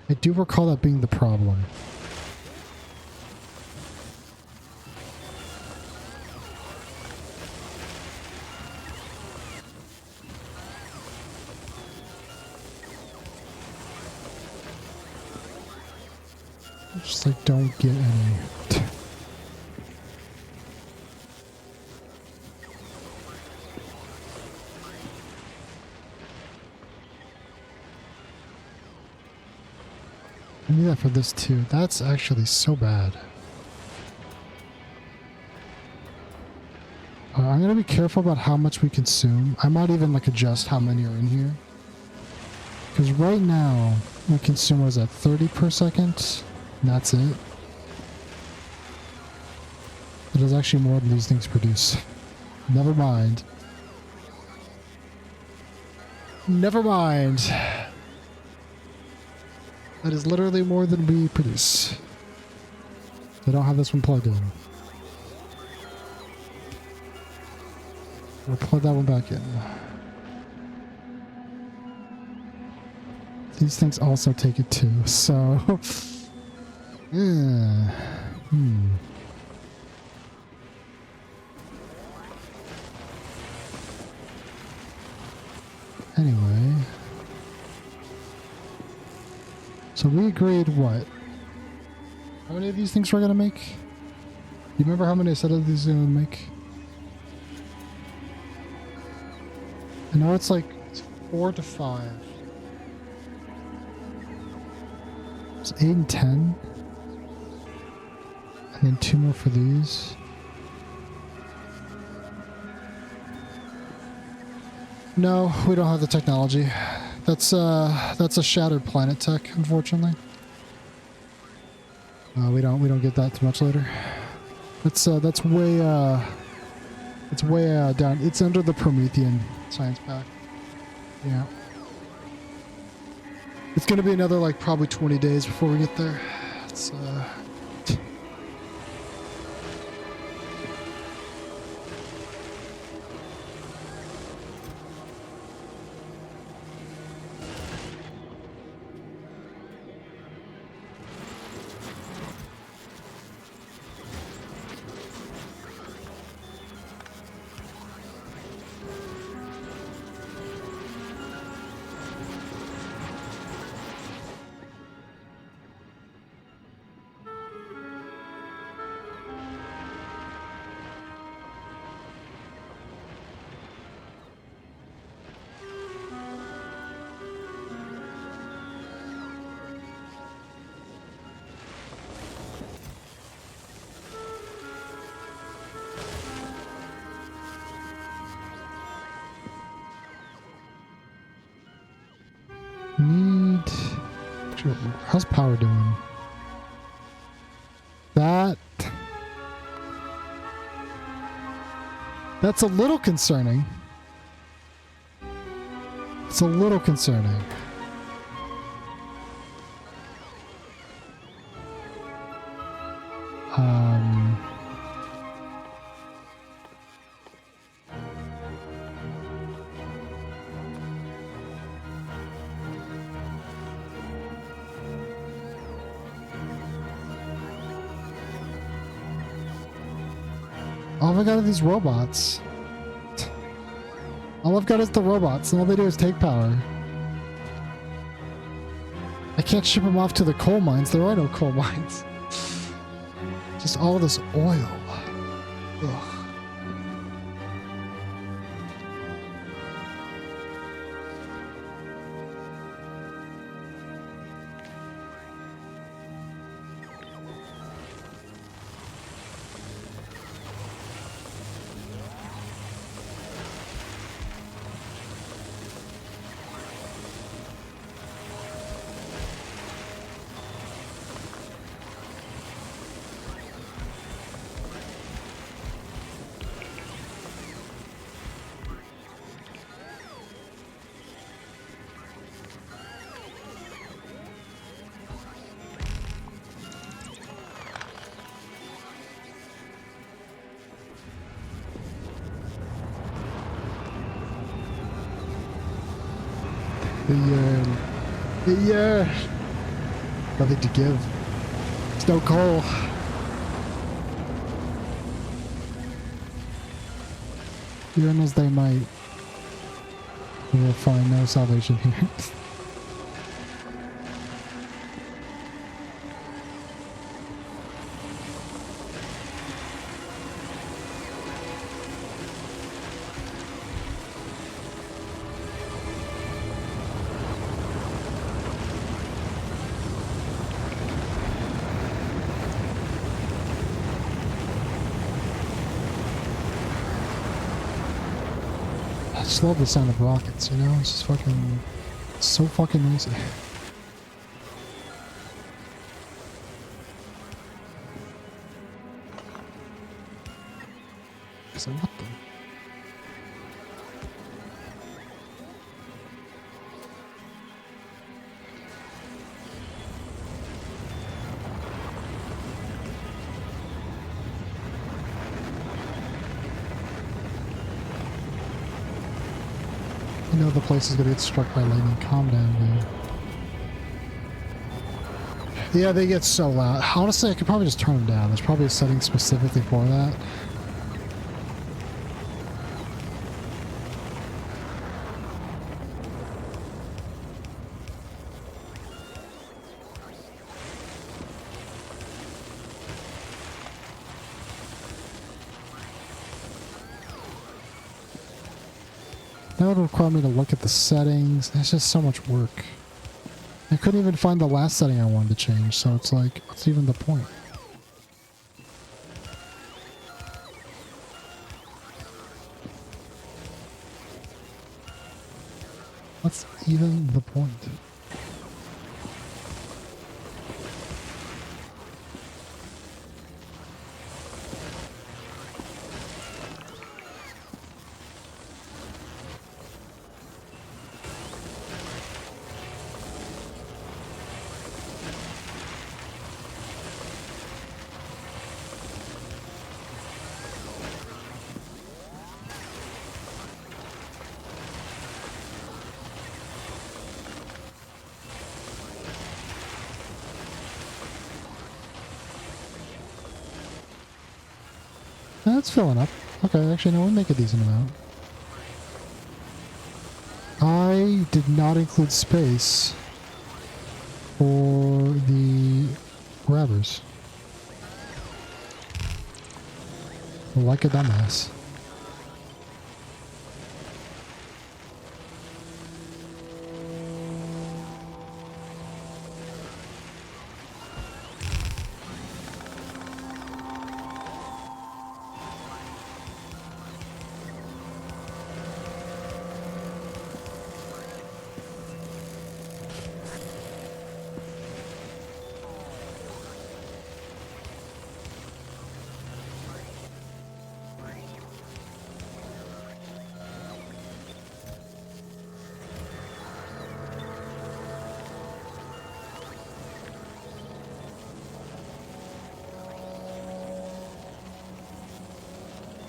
I do recall that being the problem. Just like don't get any. I need that for this too. That's actually so bad. I'm gonna be careful about how much we consume. I might even like adjust how many are in here. Because right now, we consume, what is that, 30 per second? And that's it. It is actually more than these things produce. Never mind. Never mind. That is literally more than we produce. I don't have this one plugged in. We'll plug that one back in. These things also take it too, so... Anyway... So we agreed what? How many of these things we're gonna make? You remember how many I said of these we're gonna make? I know it's like 4 to 5. It's 8 and 10. And then 2 more for these. No, we don't have the technology. That's a shattered planet tech, unfortunately. We don't get that too much later. That's way down. It's under the Promethean science pack. Yeah. It's gonna be another like probably 20 days before we get there. It's need... How's power doing? That's a little concerning. It's a little concerning. All I've got are these robots. All I've got is the robots, and all they do is take power. I can't ship them off to the coal mines. There are no coal mines. Just all this oil. Ugh. The nothing to give. It's no coal. Even as they might, we will find no salvation here. I just love the sound of rockets, you know? It's just fucking... It's so fucking noisy. So what the... You know the place is gonna get struck by lightning. Calm down, dude. Yeah, they get so loud. Honestly, I could probably just turn them down. There's probably a setting specifically for that. That would require me to look at the settings. It's just so much work. I couldn't even find the last setting I wanted to change, so it's like, what's even the point? What's even the point? That's filling up. Okay, actually, no, we'll make a decent amount. I did not include space for the grabbers. Like a dumbass.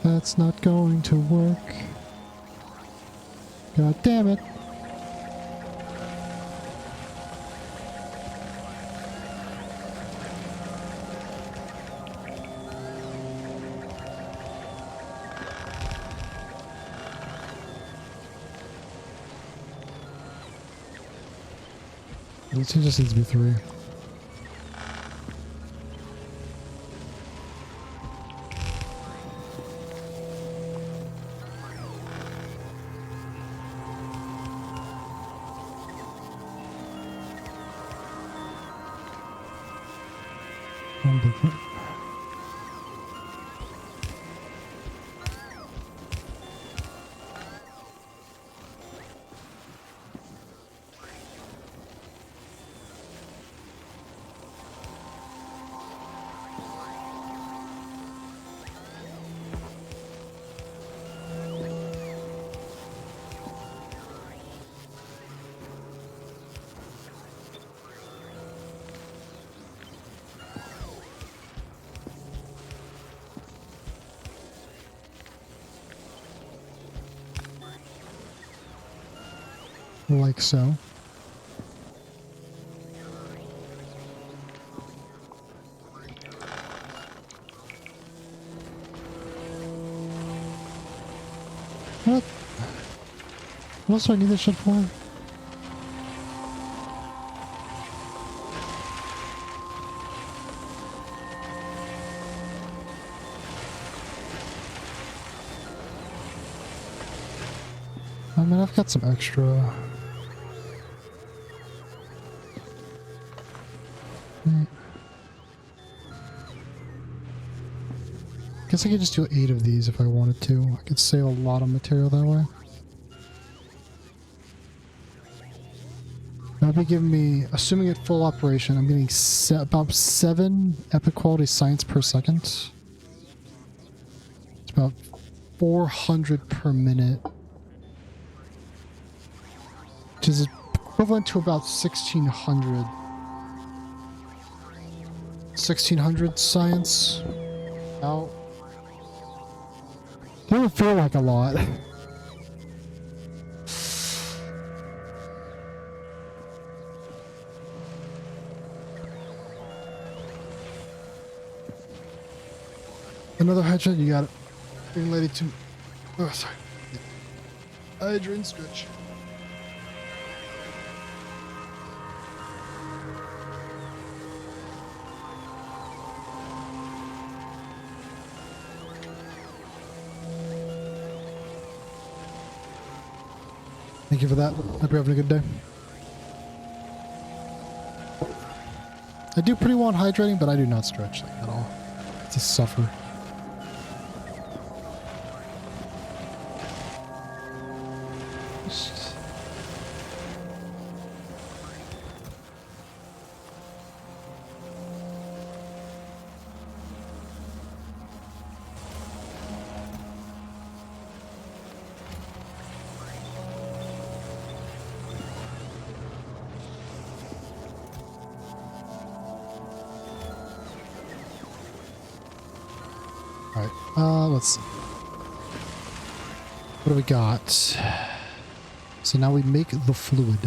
That's not going to work. God damn it. This just needs to be 3. Like so. What? What else do I need this shit for? I mean, I've got some extra. Guess I could just do 8 of these if I wanted to. I could save a lot of material that way. That'll be giving me, assuming at full operation, I'm getting about 7 epic quality science per second. It's about 400 per minute. Which is equivalent to about 1600. 1600 science. Out. Doesn't feel like a lot. Another headshot, you got it. Green lady to. Oh, sorry. Hydrant stretch. Thank you for that. Hope you're having a good day. I do pretty well on hydrating, but I do not stretch like, at all. It's a suffer. Let's see. What do we got? So now we make the fluid.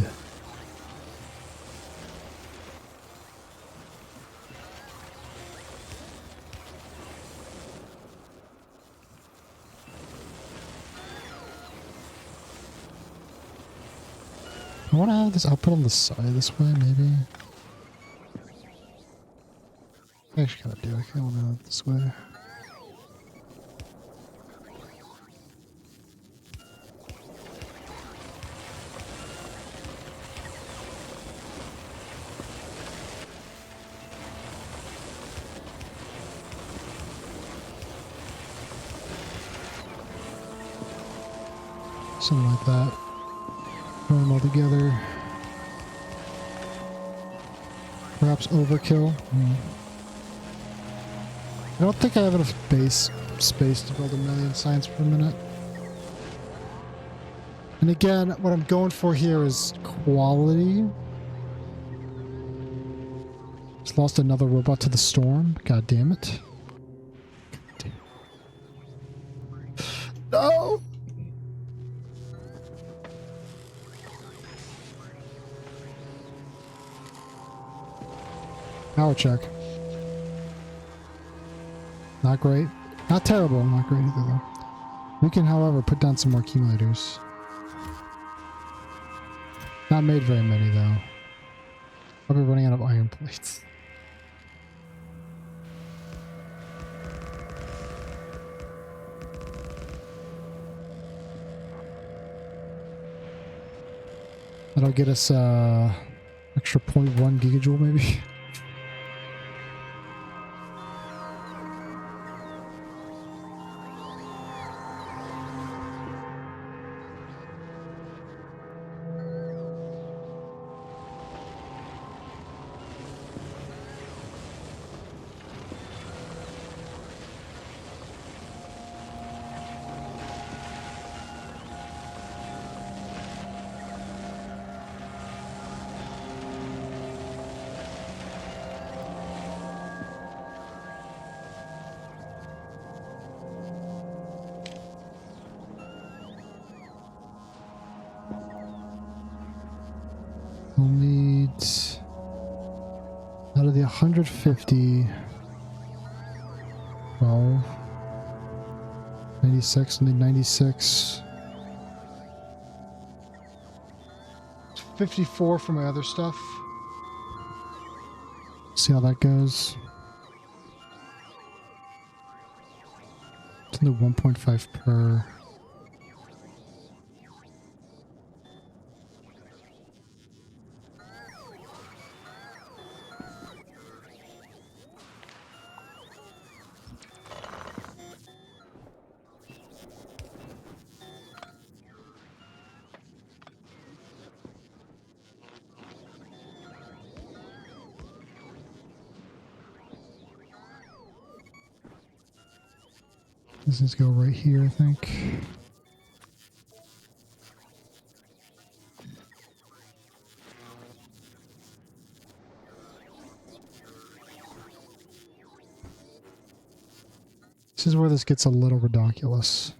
I want to have this output on the side this way, maybe. I actually kind of do. I kind of want to have it this way. Something like that. Put them all together. Perhaps overkill. I don't think I have enough space to build 1,000,000 science per minute. And again, what I'm going for here is quality. Just lost another robot to the storm. God damn it. God damn. No! Power check. Not great. Not terrible. Not great either, though. We can, however, put down some more accumulators. Not made very many, though. I'll be running out of iron plates. That'll get us extra 0.1 gigajoule maybe. We'll need, out of the 150, 12, 96, need 96. 54 for my other stuff. See how that goes. It's only 1.5 per. This is go right here, I think. This is where this gets a little ridiculous.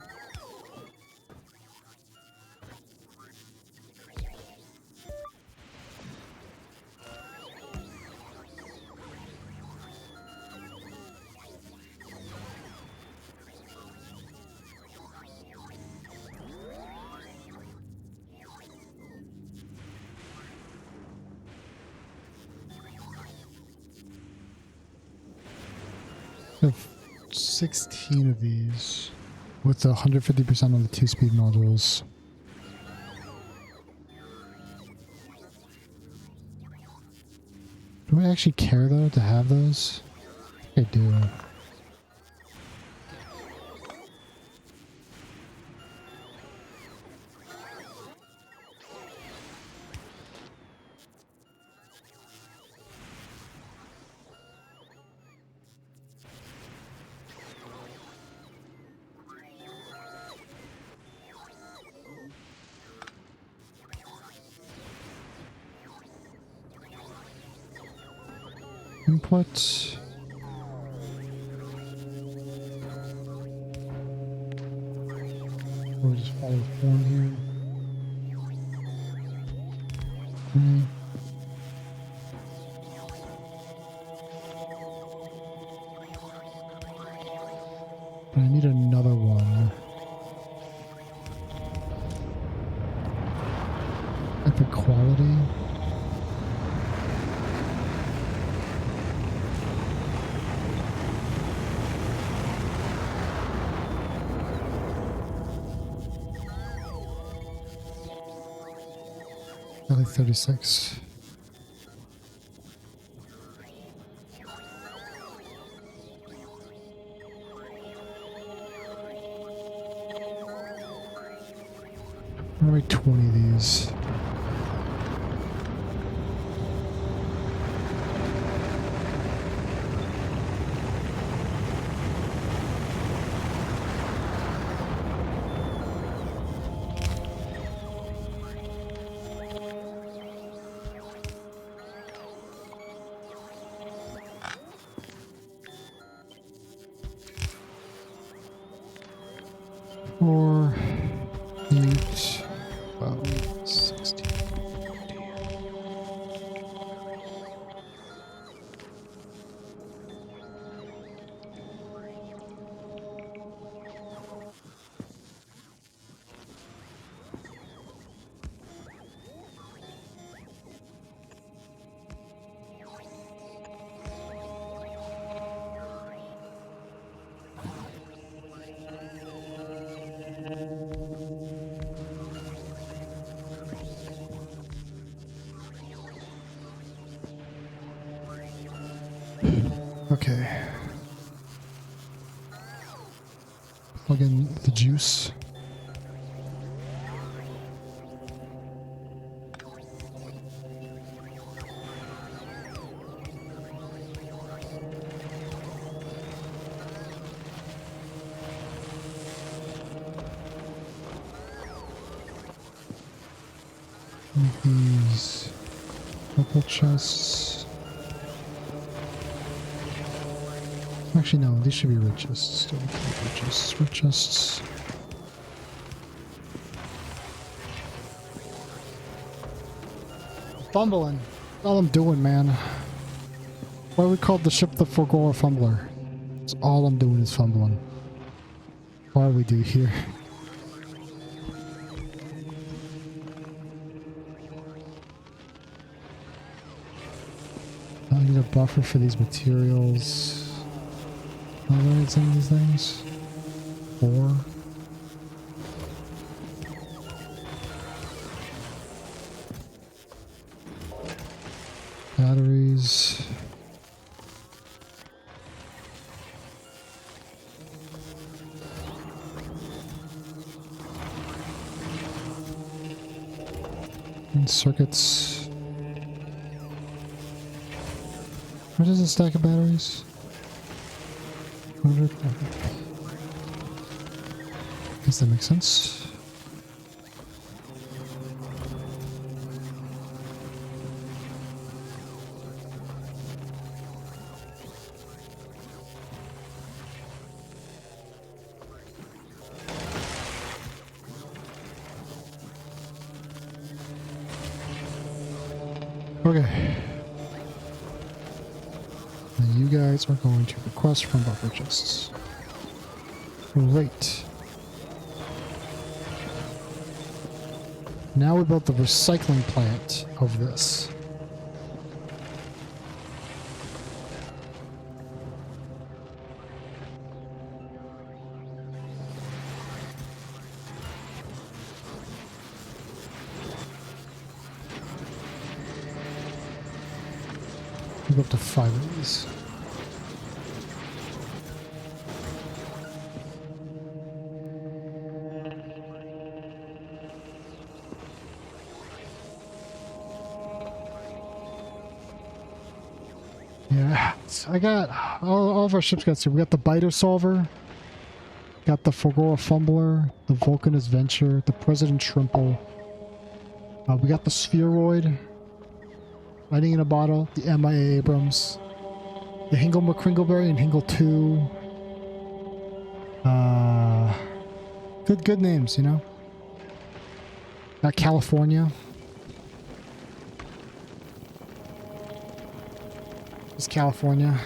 I have 16 of these with 150% on the 2-speed modules. Do I actually care though to have those? I think I do. Input. We'll just follow the form here. Okay. But I need another one. Epic quality. Like 36. I'm gonna make 20 of these. Four, 8, 12, 16. Okay. Plug in the juice. Make these purple chests. Actually, no, these should be red chests. Still red chests. Red chests. Fumbling. That's all I'm doing, man. Why we called the ship the Factorio Fumbler? That's all I'm doing is fumbling. What do we do here? I need a buffer for these materials. How many in these things? 4. Batteries. And circuits. What is a stack of batteries? 100. Does that make sense? Okay. And you guys are going to request from buffer chests. Great. Now we built the recycling plant of this. We go up to 5 of these. Yeah, I got all of our ships got here. We got the Biter Solver, got the Factorio Fumbler, the Vulcanist Venture, the President Shrimple. We got the Spheroid, Lightning in a Bottle, the MIA Abrams, the Hingle McCringleberry and Hingle 2. Good names, you know. Got California. It's California.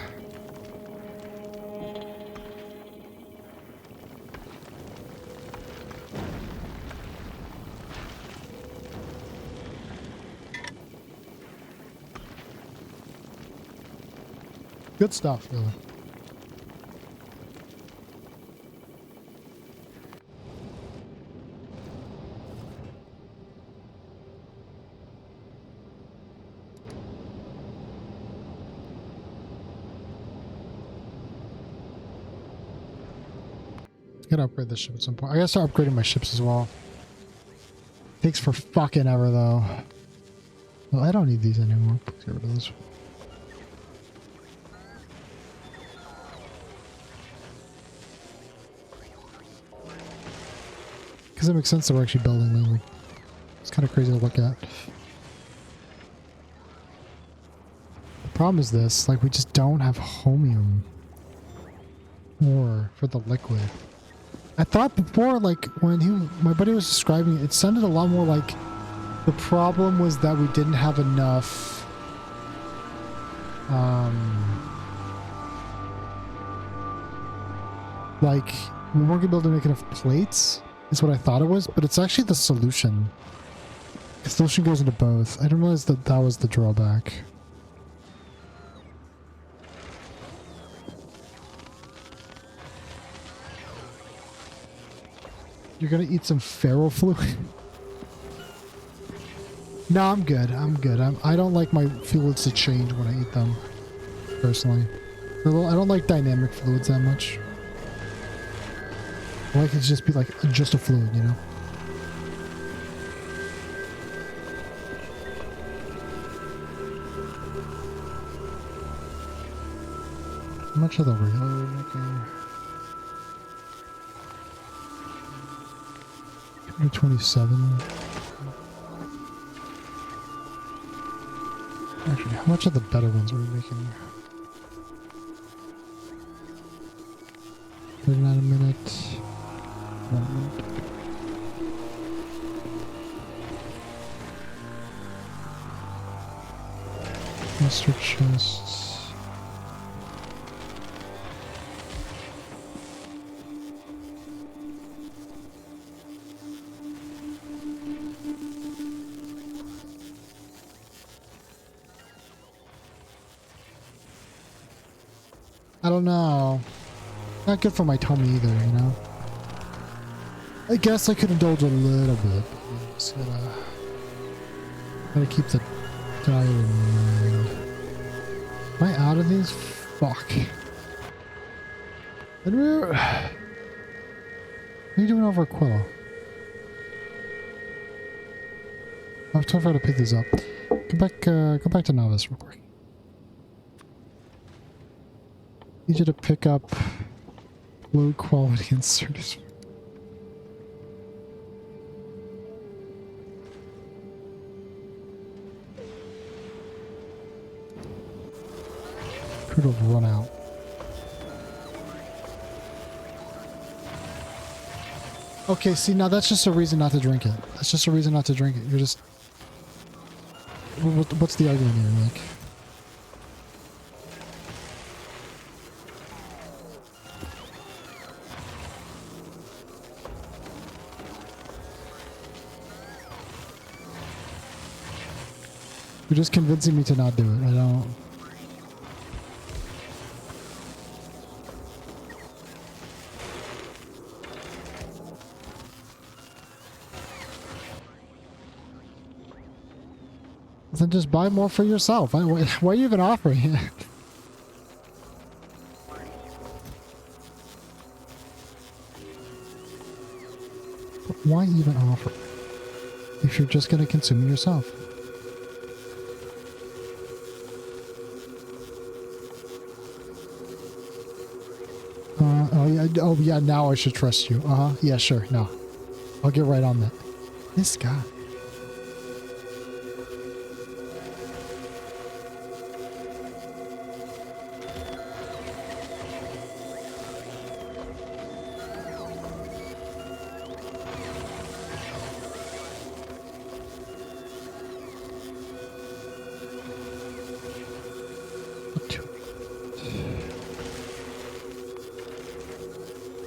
Good stuff, really. Gotta upgrade this ship at some point. I gotta start upgrading my ships as well. Takes for fucking ever though. Well, I don't need these anymore. Let's get rid of those. Because it makes sense that we're actually building them. It's kind of crazy to look at. The problem is this, like we just don't have homium ore for the liquid. I thought before, like, when my buddy was describing it, it sounded a lot more like the problem was that we didn't have enough, like, we weren't gonna be able to make enough plates, is what I thought it was, but it's actually the solution. The solution goes into both. I didn't realize that that was the drawback. You're gonna eat some ferrofluid? No, I'm good. I'm good. I don't like my fluids to change when I eat them, personally. Well, I don't like dynamic fluids that much. I like it to just be like just a fluid, you know? How much of the reload making? 27. Actually, how much of the better ones are we making? 39 a minute. 1 minute. Master chests. I don't know. Not good for my tummy either, you know? I guess I could indulge a little bit. Just gotta keep the diet in mind. Am I out of these? Fuck. And what are you doing over Aquila? I have time for her to pick these up. Go back to Novice real quick. Need you to pick up low quality inserters. Could have run out. Okay, see, now that's just a reason not to drink it. That's just a reason not to drink it. You're just... What's the argument here, like? You're just convincing me to not do it. I don't... Then just buy more for yourself. Why are you even offering it? Why even offer if you're just going to consume it yourself? Oh yeah, now I should trust you. Yeah, sure, no. I'll get right on that. This guy.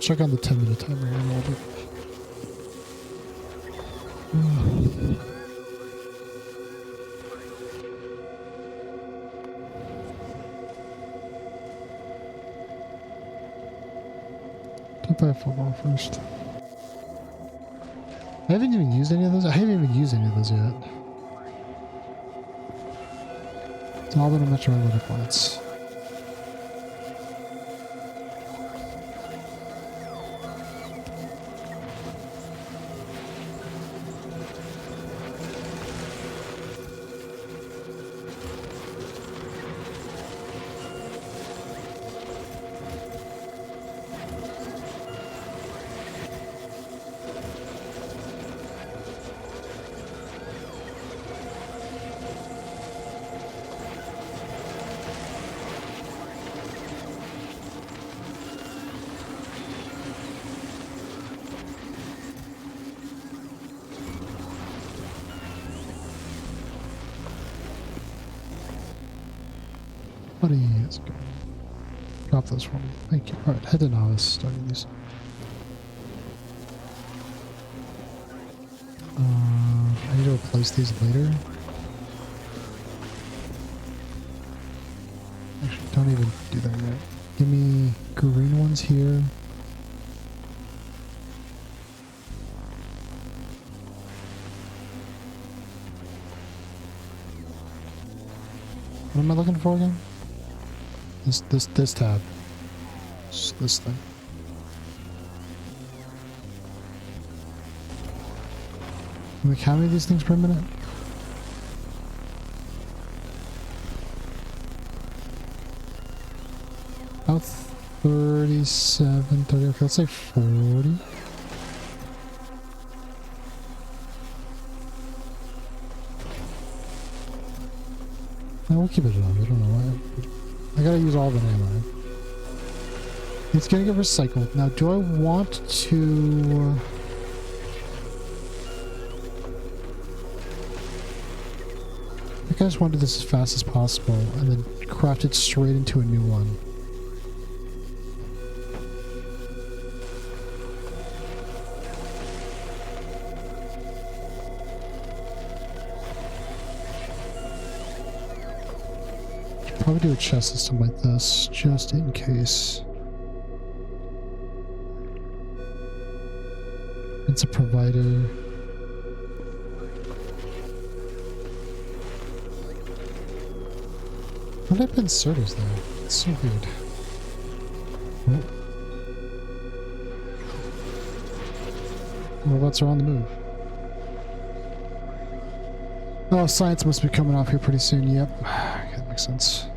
Check on the 10-minute timer here a little bit. Don't buy a football first. I haven't even used any of those. I haven't even used any of those yet. It's all been a metro analytic lights. Buddy, let's go. Drop those for me. Thank you. Alright, head to Novice. Starting these. I need to replace these later. Actually, don't even do that yet. Give me green ones here. What am I looking for again? This tab. This thing. Like how many of these things per minute? About 37, 30, okay, let's say 40. No, we'll keep it on. I don't know why. I gotta use all the ammo. It's gonna get recycled. Now, do I want to... I think I just want to do this as fast as possible and then craft it straight into a new one. Probably do a chest system like this, just in case. It's a provider. Why did I put inserters there? It's so weird. Oh. Robots are on the move. Oh, science must be coming off here pretty soon. Yep. Okay, that makes sense.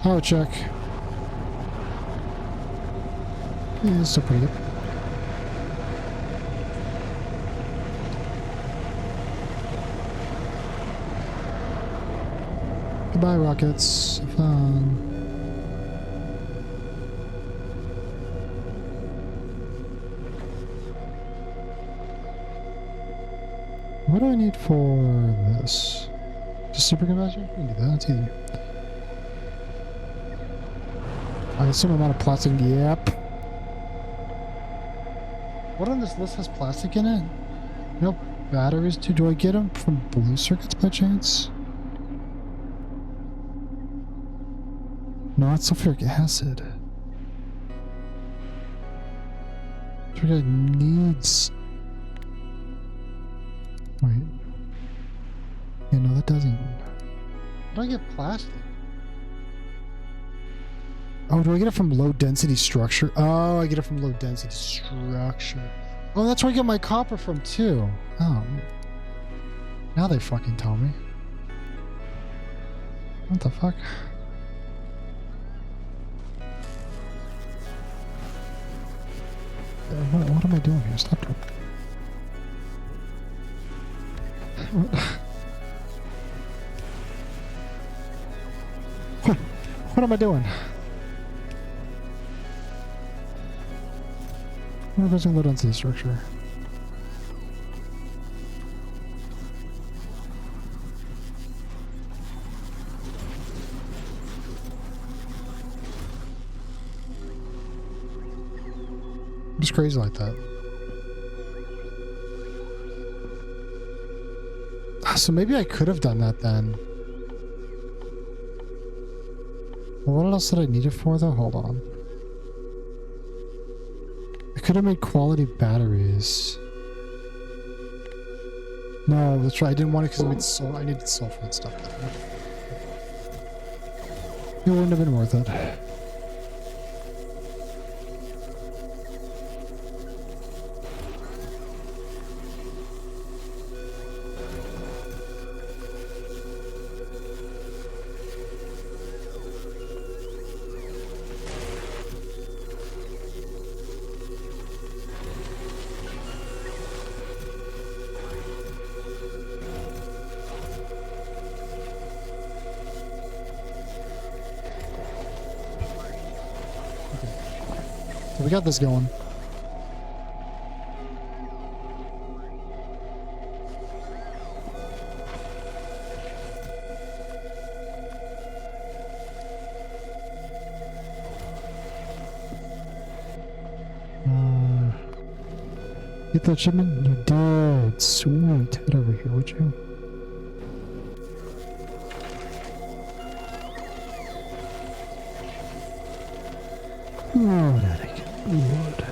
Power check. Yeah, it's still pretty good. Goodbye, rockets. Fun. What do I need for this? Just super capacitor? We can do that. That's easy. I assume I'm out of plastic. Yep. What on this list has plastic in it? You know, batteries too. Do I get them from blue circuits by chance? No, it's sulfuric acid. Sulfuric acid needs... Wait. Yeah, no, that doesn't. How do I get plastic? Oh, do I get it from low density structure? Oh, I get it from low density structure. Oh, that's where I get my copper from too. Oh. Now they fucking tell me. What the fuck? What am I doing here? Stop doing. What am I doing? I'm pressing low density structure. I'm just crazy like that. So maybe I could have done that then. Well, what else did I need it for though? Hold on. I could have made quality batteries. No, that's right. I didn't want it because I needed sulfur and stuff. It wouldn't have been worth it. So we got this going. Get that shipment? You did. Sweet. Head over here, would you? Oh, that I can load.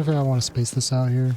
trying to figure out how I want to space this out here.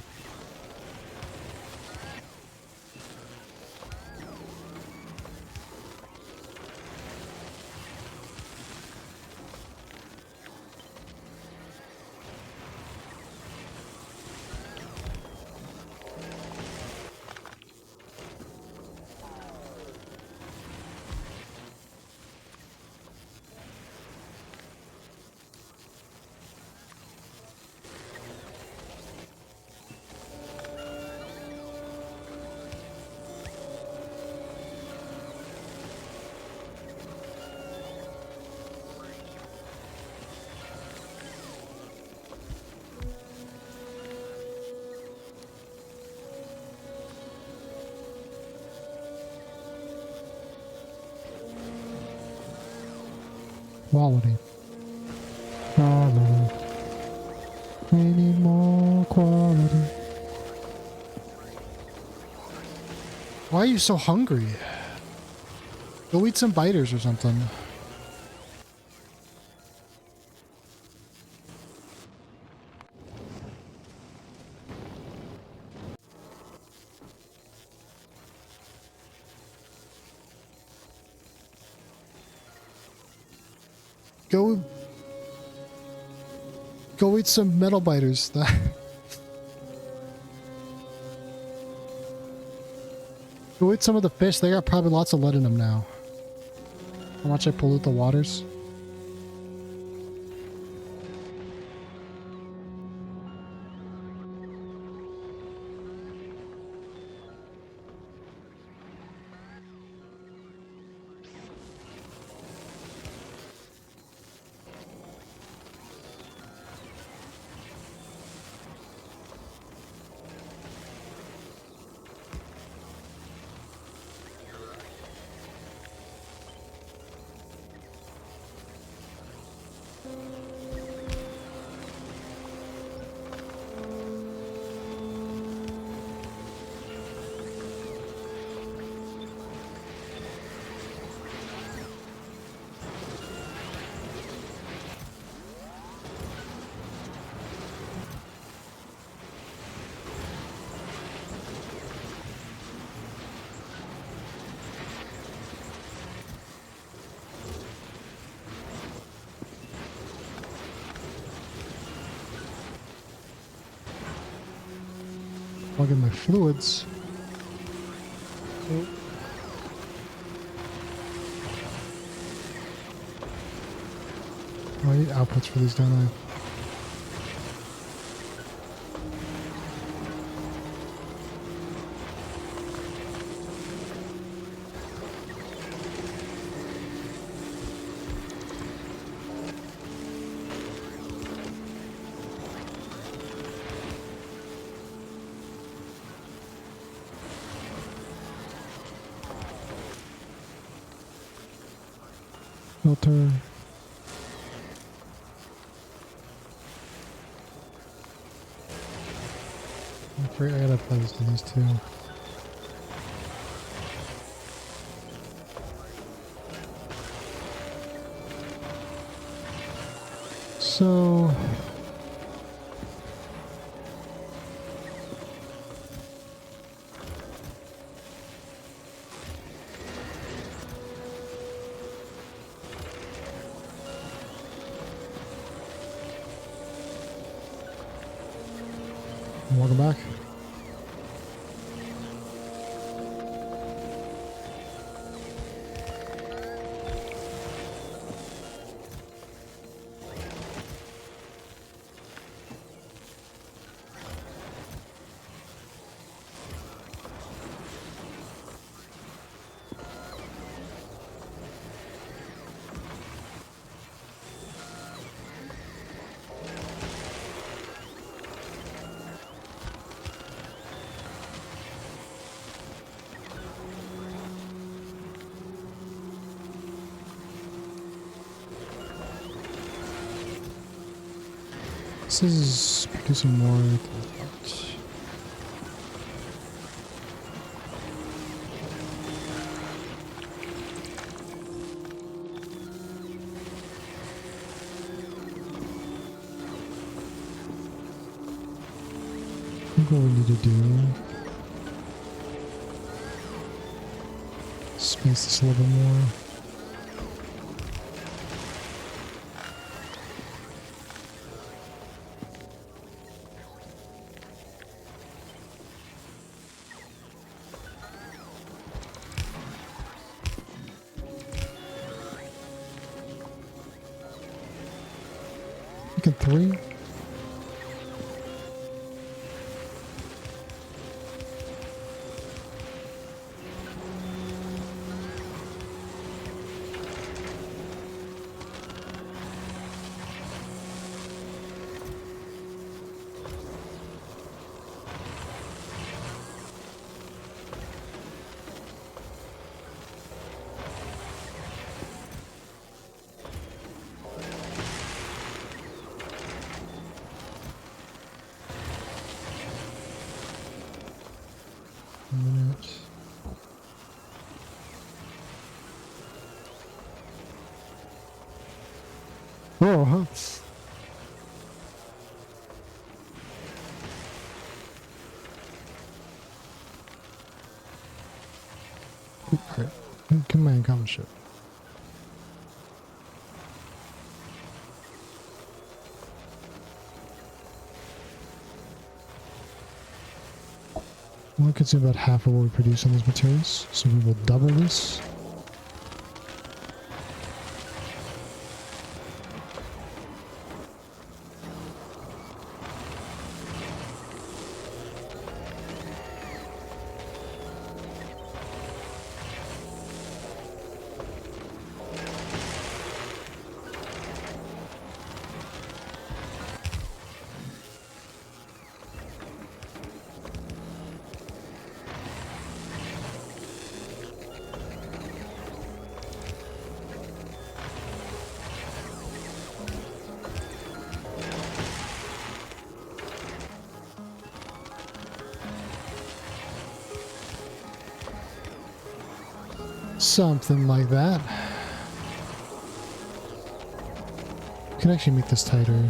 Quality. Quality. We need more quality. Why are you so hungry? Go eat some biters or something. Go eat some metal biters. Go eat some of the fish. They got probably lots of lead in them now. How much I pollute the waters? Plug in my fluids. Oh. I need outputs for these, don't I? Filter. I gotta apply this to these two. So welcome back. This is producing more. what we need to do. Space this a little bit more. Look at 3. Minute. Oh, huh. Alright, come on, common ship. We'll consume about half of what we produce on these materials, so we will double this. Something like that. We can actually make this tighter.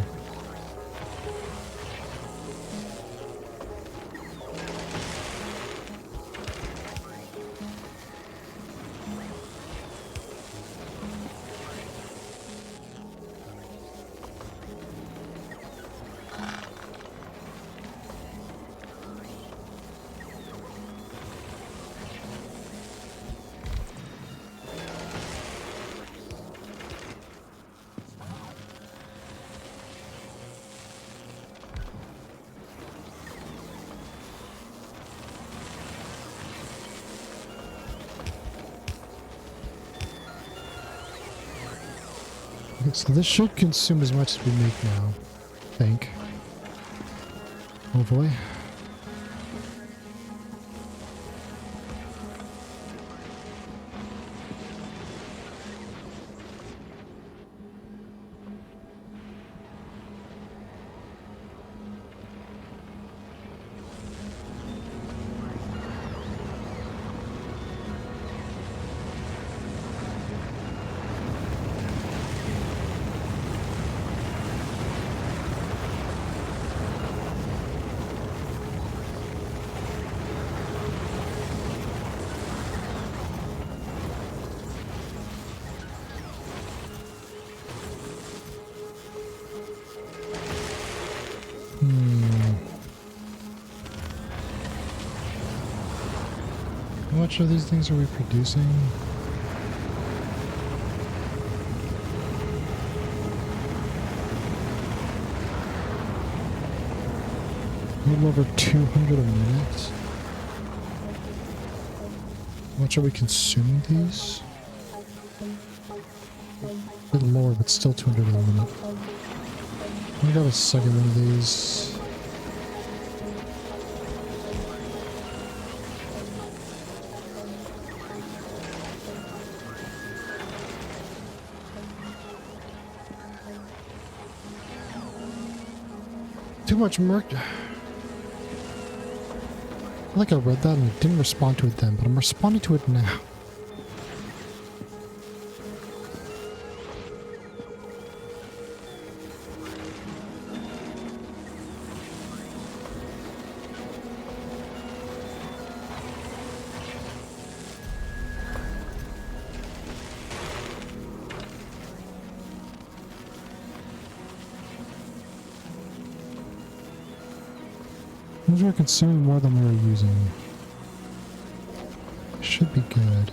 Okay, so this should consume as much as we make now, I think. Hopefully. How much of these things are we producing? A little over 200 a minute. How much are we consuming these? A bit lower, but still 200 a minute. I got a second one of these. Too much merc. I feel like I read that and I didn't respond to it then, but I'm responding to it now. Those were consuming more than we were using. Should be good.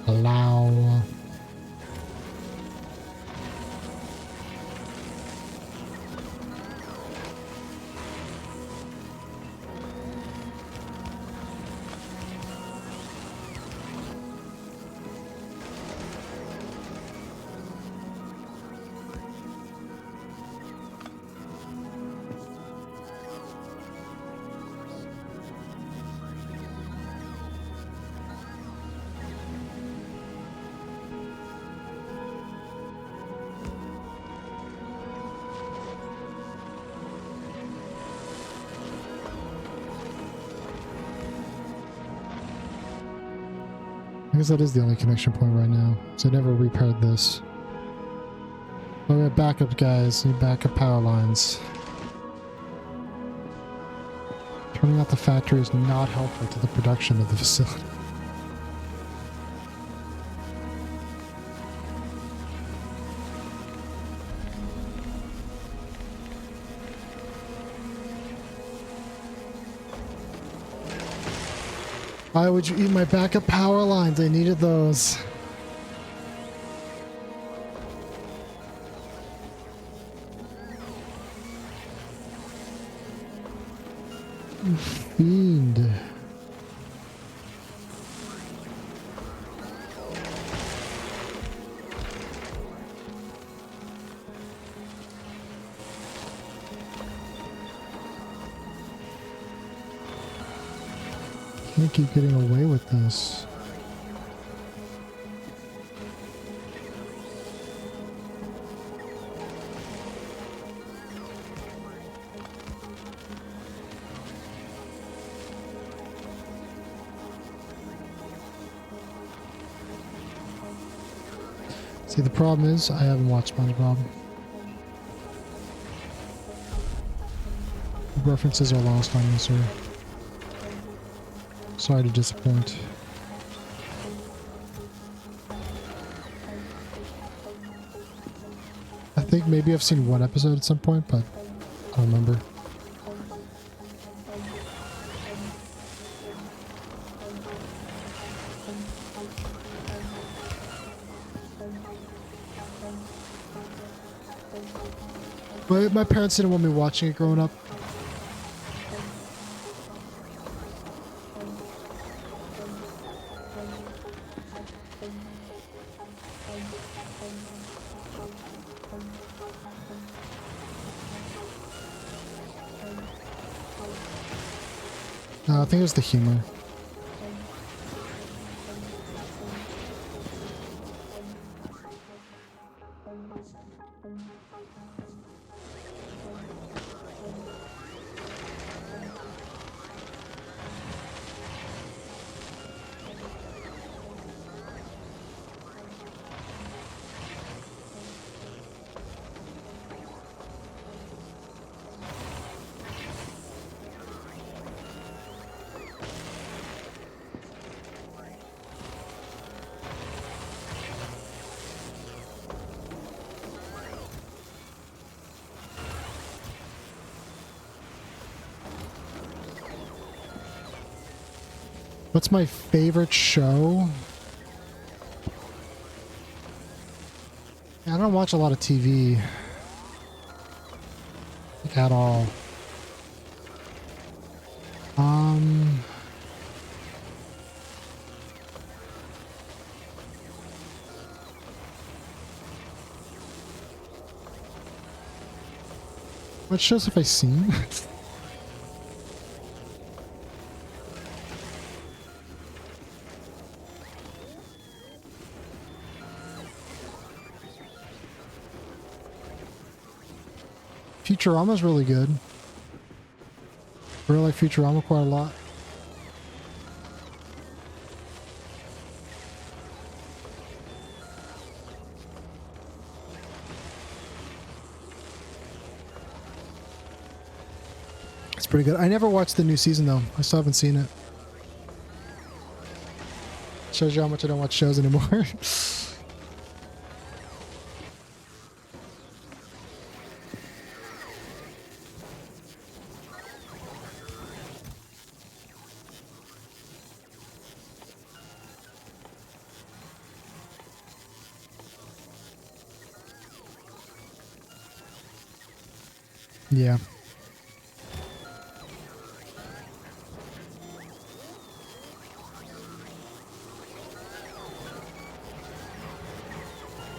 Allow. I guess that is the only connection point right now, so I never repaired this. But we have backup, guys. Need backup power lines. Turning out the factory is not helpful to the production of the facility. Why would you eat my backup power lines? I needed those. You fiend. Can't keep getting away with this. See, the problem is I haven't watched SpongeBob. The references are lost on me, sir. Sorry to disappoint. I think maybe I've seen one episode at some point, but I don't remember. But my parents didn't want me watching it growing up. I think it was the humor. What's my favorite show? I don't watch a lot of TV. Like, at all. What shows have I seen? Futurama's really good. I really like Futurama quite a lot. It's pretty good. I never watched the new season though. I still haven't seen it. Shows you how much I don't watch shows anymore. Yeah.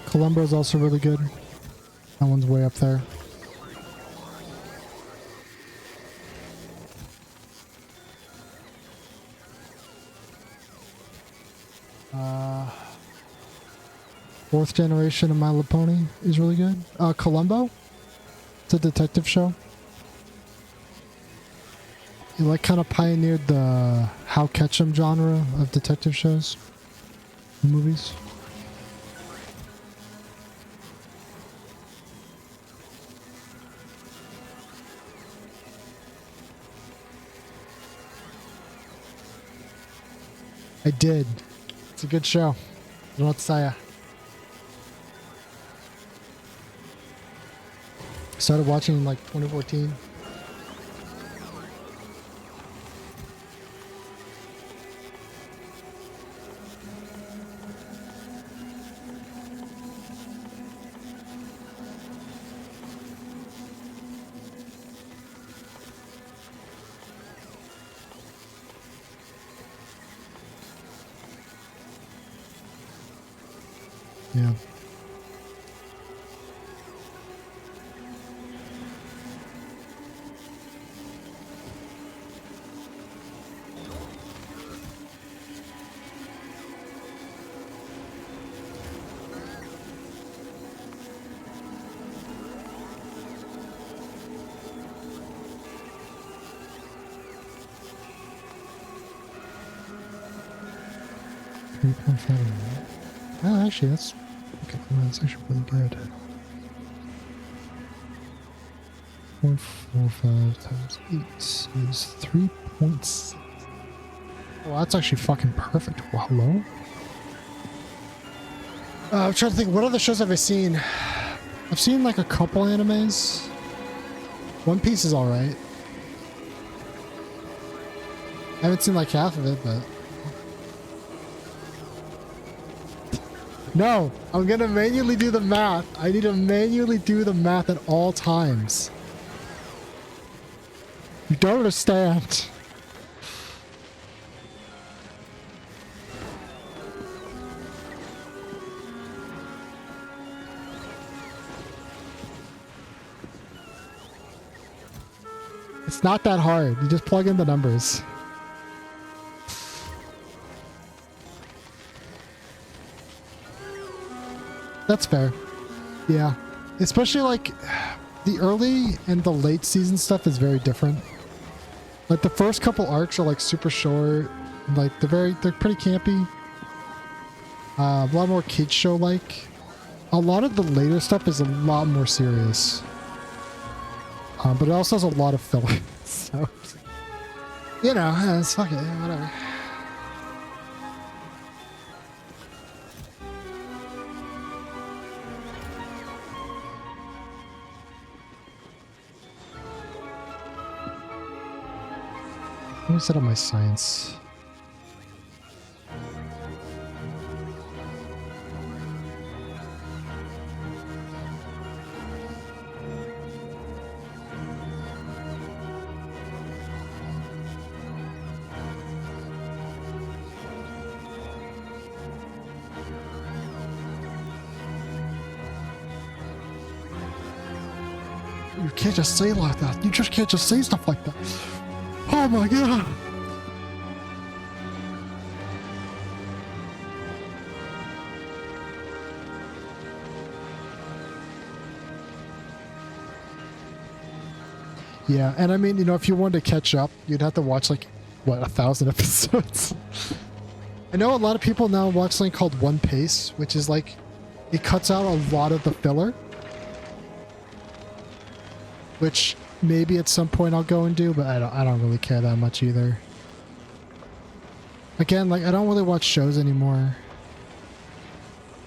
Columbo is also really good. That one's way up there. Fourth generation of My Little Pony is really good. Columbo? It's a detective show. He like kind of pioneered the How Catch 'em genre of detective shows, movies. I did. It's a good show. I don't know what to say. Started watching in like 2014. Yeah. Oh, actually, that's okay. That's actually really good. 0.45 times 8 is 3.6. Well, that's actually fucking perfect. Well, hello? I'm trying to think, what other shows have I seen? I've seen like a couple animes. One Piece is alright. I haven't seen like half of it, but... No, I'm gonna manually do the math. I need to manually do the math at all times. You don't understand. It's not that hard. You just plug in the numbers. That's fair. Yeah. Especially like the early and the late season stuff is very different. Like the first couple arcs are like super short. Like they're pretty campy. A lot more kids show like. A lot of the later stuff is a lot more serious. But it also has a lot of filler. So, you know, it's fuck it, whatever. Let me set up my science. You can't just say like that. You just can't just say stuff like that. Oh my god. Yeah, and I mean, you know, if you wanted to catch up, you'd have to watch like, what, 1,000 episodes? I know a lot of people now watch something called One Pace, which is like, it cuts out a lot of the filler. Which maybe at some point I'll go and do, but I don't really care that much either. Again, like, I don't really watch shows anymore.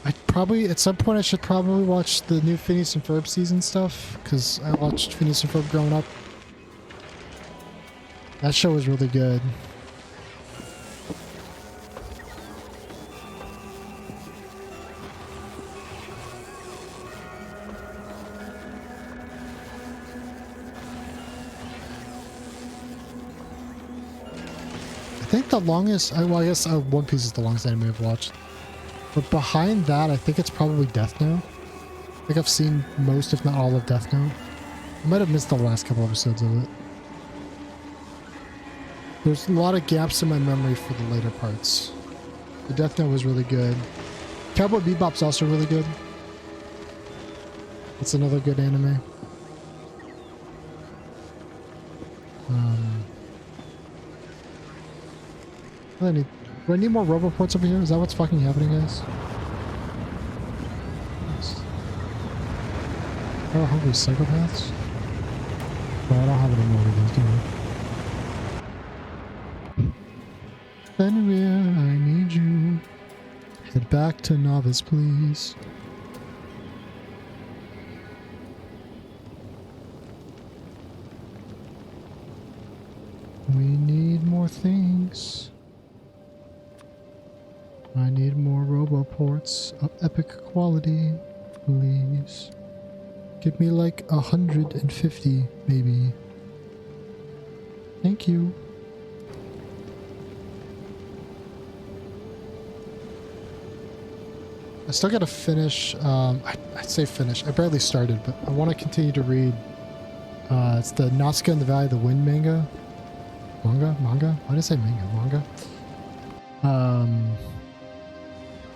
I probably, at some point I should probably watch the new Phineas and Ferb season stuff, because I watched Phineas and Ferb growing up. That show was really good. I think the longest, well, I guess One Piece is the longest anime I've watched. But behind that, I think it's probably Death Note. I think I've seen most, if not all, of Death Note. I might have missed the last couple episodes of it. There's a lot of gaps in my memory for the later parts. The Death Note was really good. Cowboy Bebop's also really good. It's another good anime. Do I need more Roboports over here? Is that what's fucking happening, guys? Nice. Oh, hungry psychopaths? Well, I don't have any more of these, do I? Fenrir, I need you. Head back to Novice, please. We need more things. I need more Roboports of epic quality, please. Give me like 150, maybe. Thank you. I still gotta finish, I'd say finish. I barely started, but I want to continue to read. It's the Natsuka and the Valley of the Wind manga. Manga? Why did I say manga?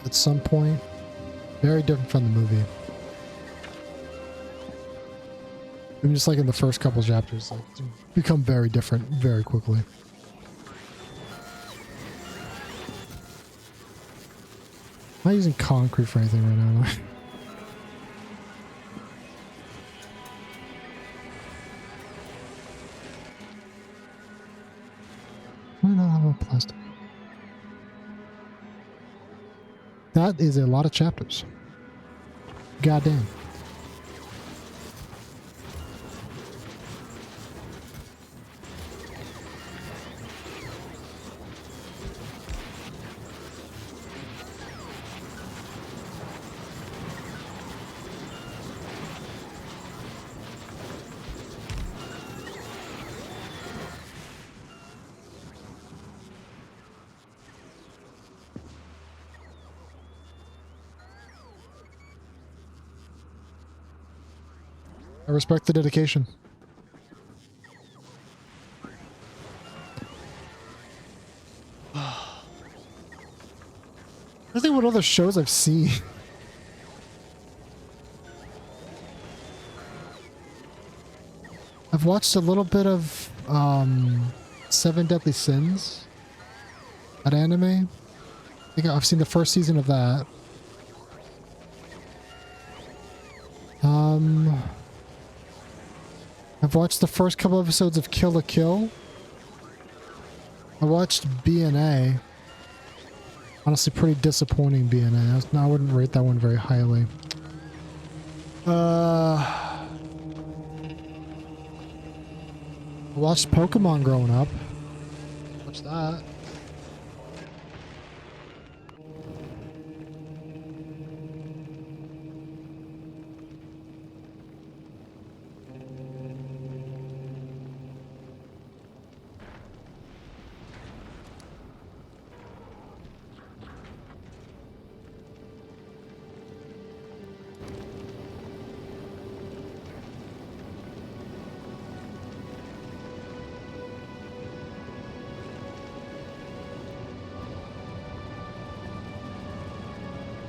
At some point. Very different from the movie. Even just like in the first couple chapters, like, it's become very different very quickly. I'm not using concrete for anything right now. Why not have a plastic? That is a lot of chapters. Goddamn. I respect the dedication. I think what other shows I've seen. I've watched a little bit of Seven Deadly Sins, that anime. I think I've seen the first season of that. I've watched the first couple episodes of Kill la Kill. I watched BNA. Honestly, pretty disappointing BNA. I wouldn't rate that one very highly. I watched Pokemon growing up. Watched that.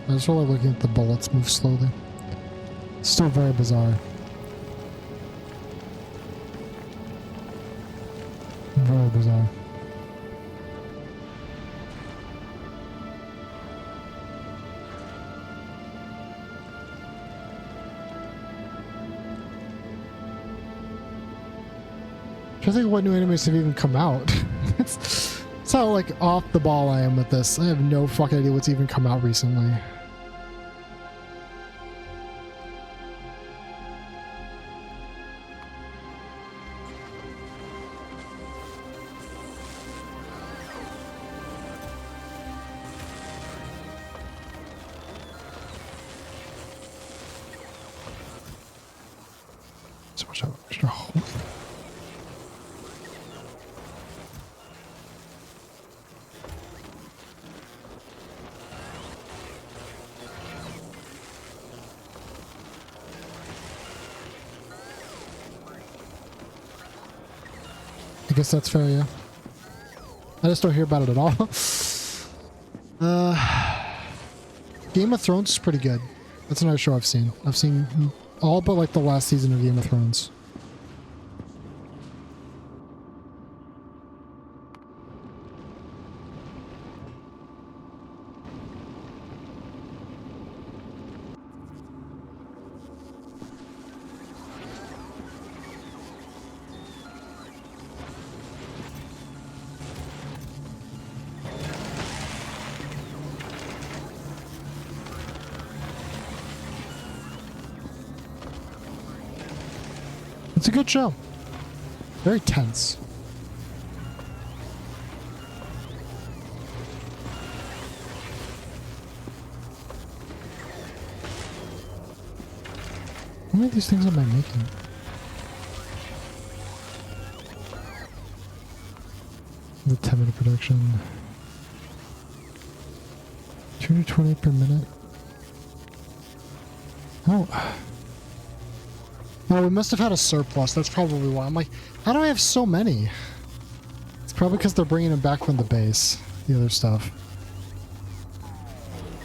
I was really looking at the bullets move slowly. Still very bizarre. Very bizarre. trying to think what new animes have even come out. It's how like off the ball I am with this. I have no fucking idea what's even come out recently. So much extra hole. I guess that's fair, yeah. I just don't hear about it at all. Game of Thrones is pretty good. That's another show I've seen. I've seen all but like the last season of Game of Thrones. It's a good show. Very tense. How many of these things am I making? The 10-minute production. 220 per minute. Oh. Oh, we must have had a surplus. That's probably why. I'm like, how do I have so many? It's probably because they're bringing them back from the base. The other stuff.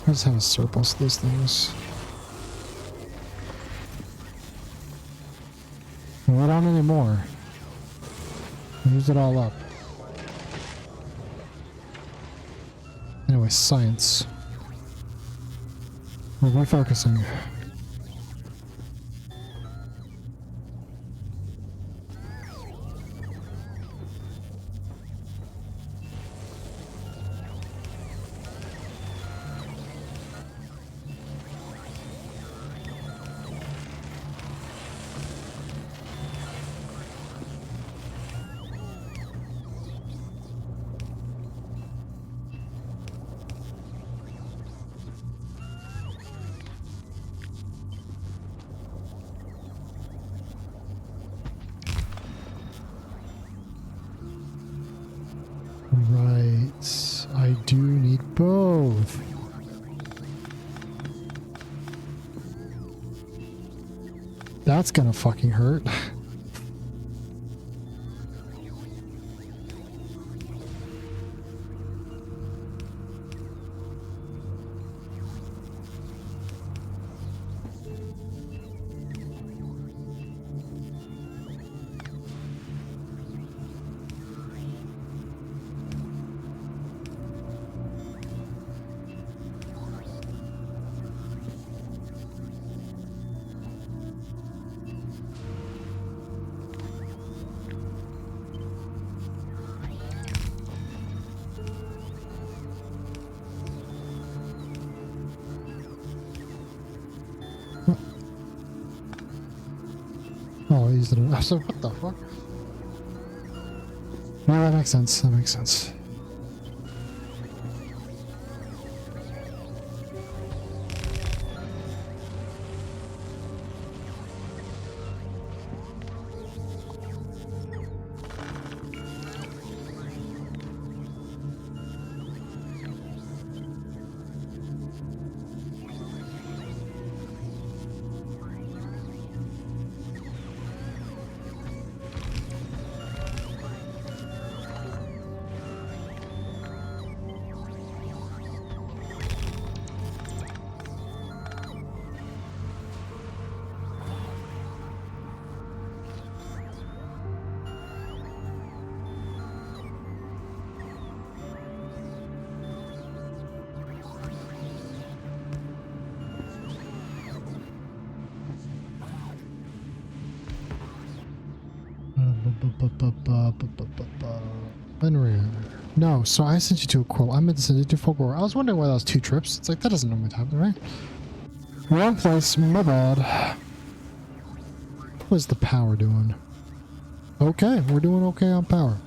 I just have a surplus of those things. Not on anymore. Use it all up. Anyway, science. Where am I focusing? Right. I do need both. That's gonna fucking hurt. Oh, I used it. I was like, what the fuck? No, that makes sense. That makes sense. Unreal. No, so I sent you to a quote. I meant to send you to Fulgore. I was wondering why that was 2 trips. It's like, that doesn't normally happen, right? Wrong place. My bad. What is the power doing? Okay, we're doing okay on power.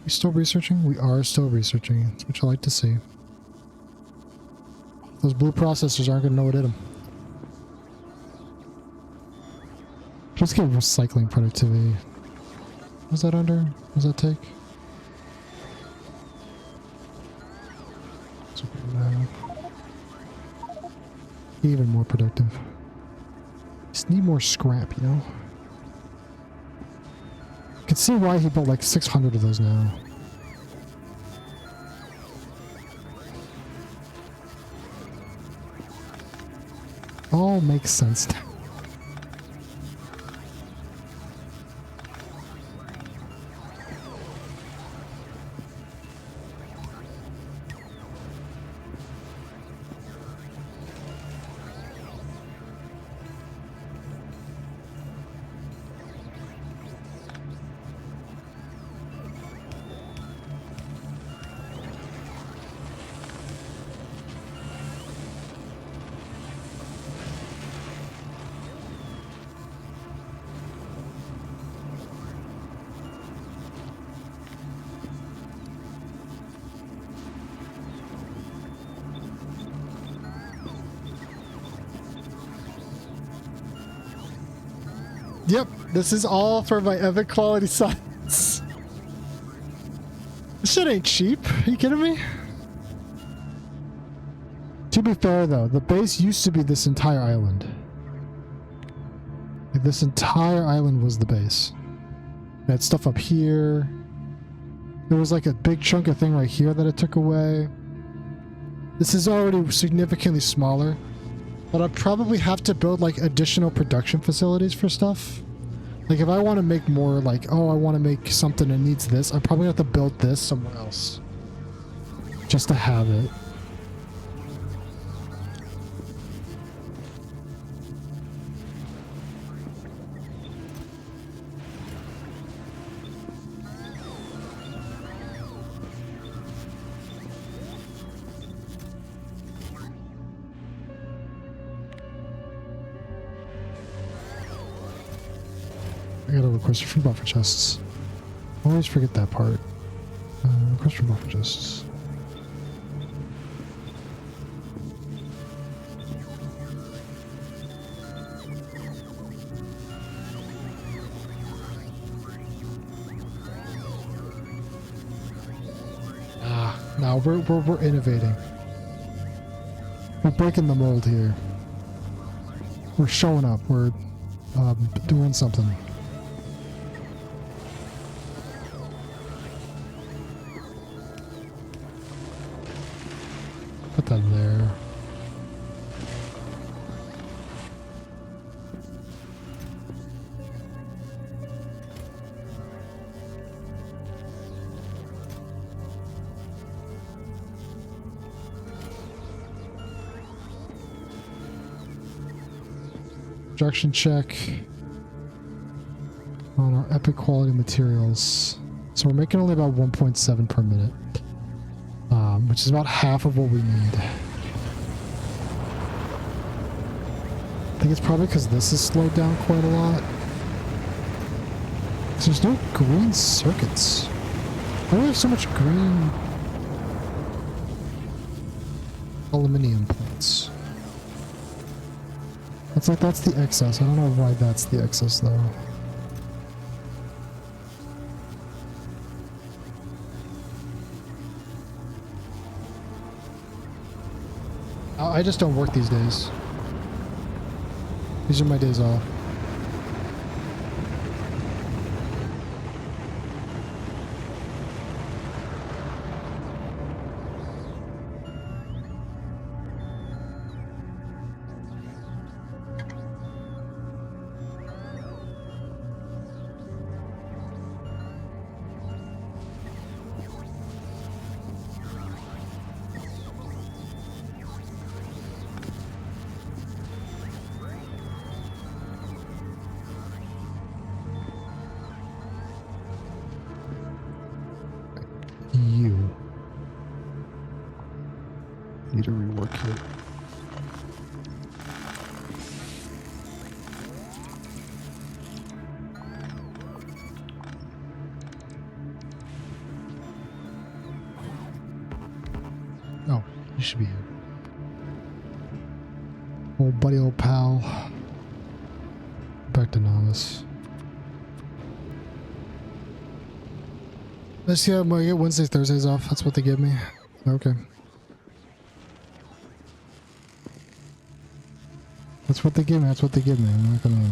We still researching? We are still researching. That's what I like to see. Those blue processors aren't going to know what hit them. Let's get recycling productivity. Was that under? What does that take? Even more productive. Just need more scrap, you know? I can see why he built like 600 of those now. All makes sense now. Yep, this is all for my epic quality science. This shit ain't cheap. Are you kidding me? To be fair though, the base used to be this entire island. Like, this entire island was the base. We had stuff up here. There was like a big chunk of thing right here that it took away. This is already significantly smaller. But I'd probably have to build like additional production facilities for stuff. Like if I want to make more like, oh, I want to make something that needs this, I probably have to build this somewhere else. Just to have it. I gotta request from buffer chests. Always forget that part. Request from buffer chests. No, we're innovating. We're breaking the mold here. We're showing up. We're doing something. Put that there. Production check on our epic quality materials. So we're making only about 1.7 per minute. Which is about half of what we need. I think it's probably because this is slowed down quite a lot. There's no green circuits. Why do we have so much green aluminum plates? It's like that's the excess. I don't know why that's the excess though. I just don't work these days. These are my days off. You. Need to rework it. Oh, you should be here. Old buddy, old pal. Back to novice. Let's see how I get Wednesdays, Thursdays off. That's what they give me. Okay. That's what they give me. That's what they give me. I'm not gonna.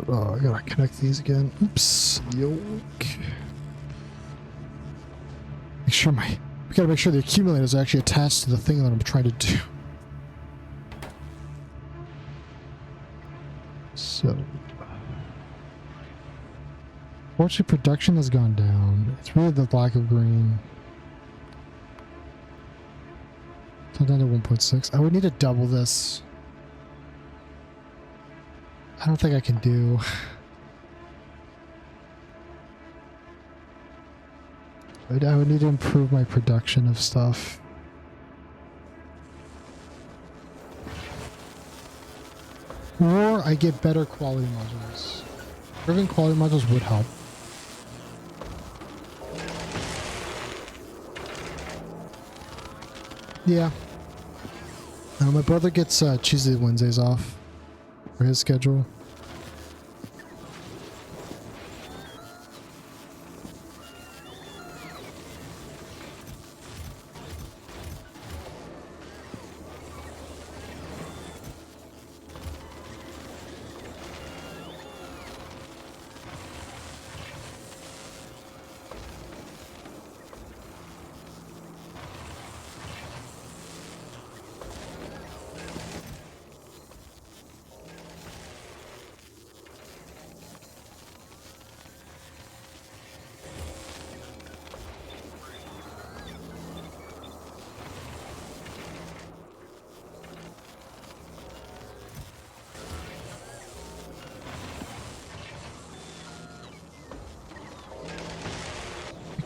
Oh, I gotta connect these again. Oops. Yoke. Make sure we gotta make sure the accumulator is actually attached to the thing that I'm trying to do. So. Fortunately, production has gone down. It's really the lack of green. So down to 1.6. I would need to double this. I don't think I can do. I would need to improve my production of stuff. Or I get better quality modules. Improving quality modules would help. Yeah. My brother gets Tuesdays and Wednesdays off for his schedule.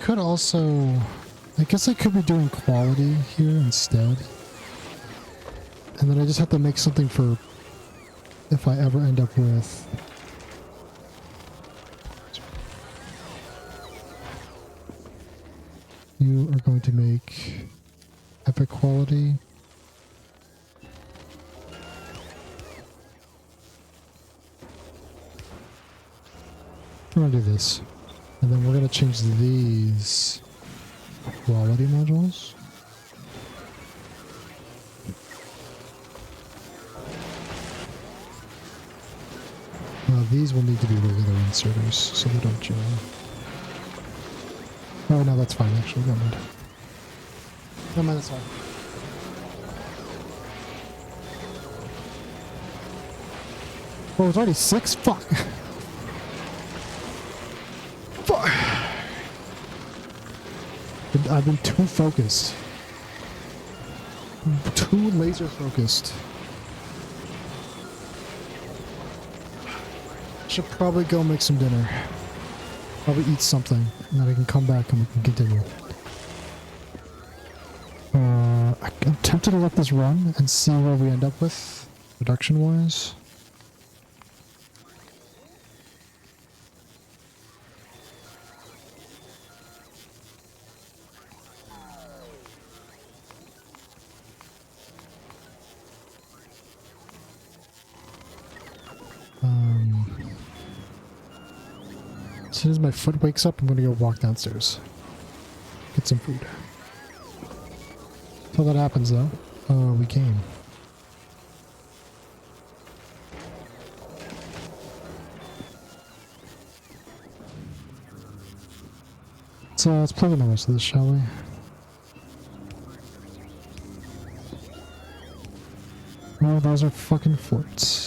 Could also, I guess I could be doing quality here instead. And then I just have to make something for if I ever end up with. You are going to make epic quality. We're going to do this. And then we're going to change these quality modules. These will need to be regular inserters so they don't jam. Oh no, that's fine actually. Never mind. Never mind, that's fine. Oh, it's already 6? Fuck! Fuck! I've been too focused. Too laser focused. Should probably go make some dinner. Probably eat something, and then I can come back and we can continue. I'm tempted to let this run and see where we end up with, production-wise. As soon as my foot wakes up, I'm gonna go walk downstairs. Get some food. Until that happens though, we came. So let's plug in the rest of this, shall we? Oh, those are fucking forts.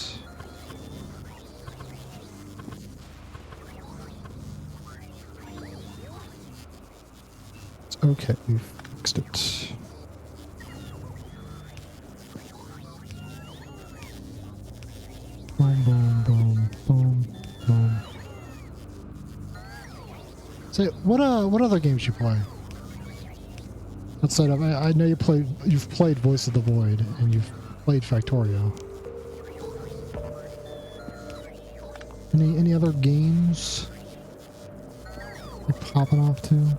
Okay, we've fixed it. Boom, boom, boom, boom, boom. So what other games you play? Outside of I know you've played Voice of the Void and you've played Factorio. Any other games you're popping off to?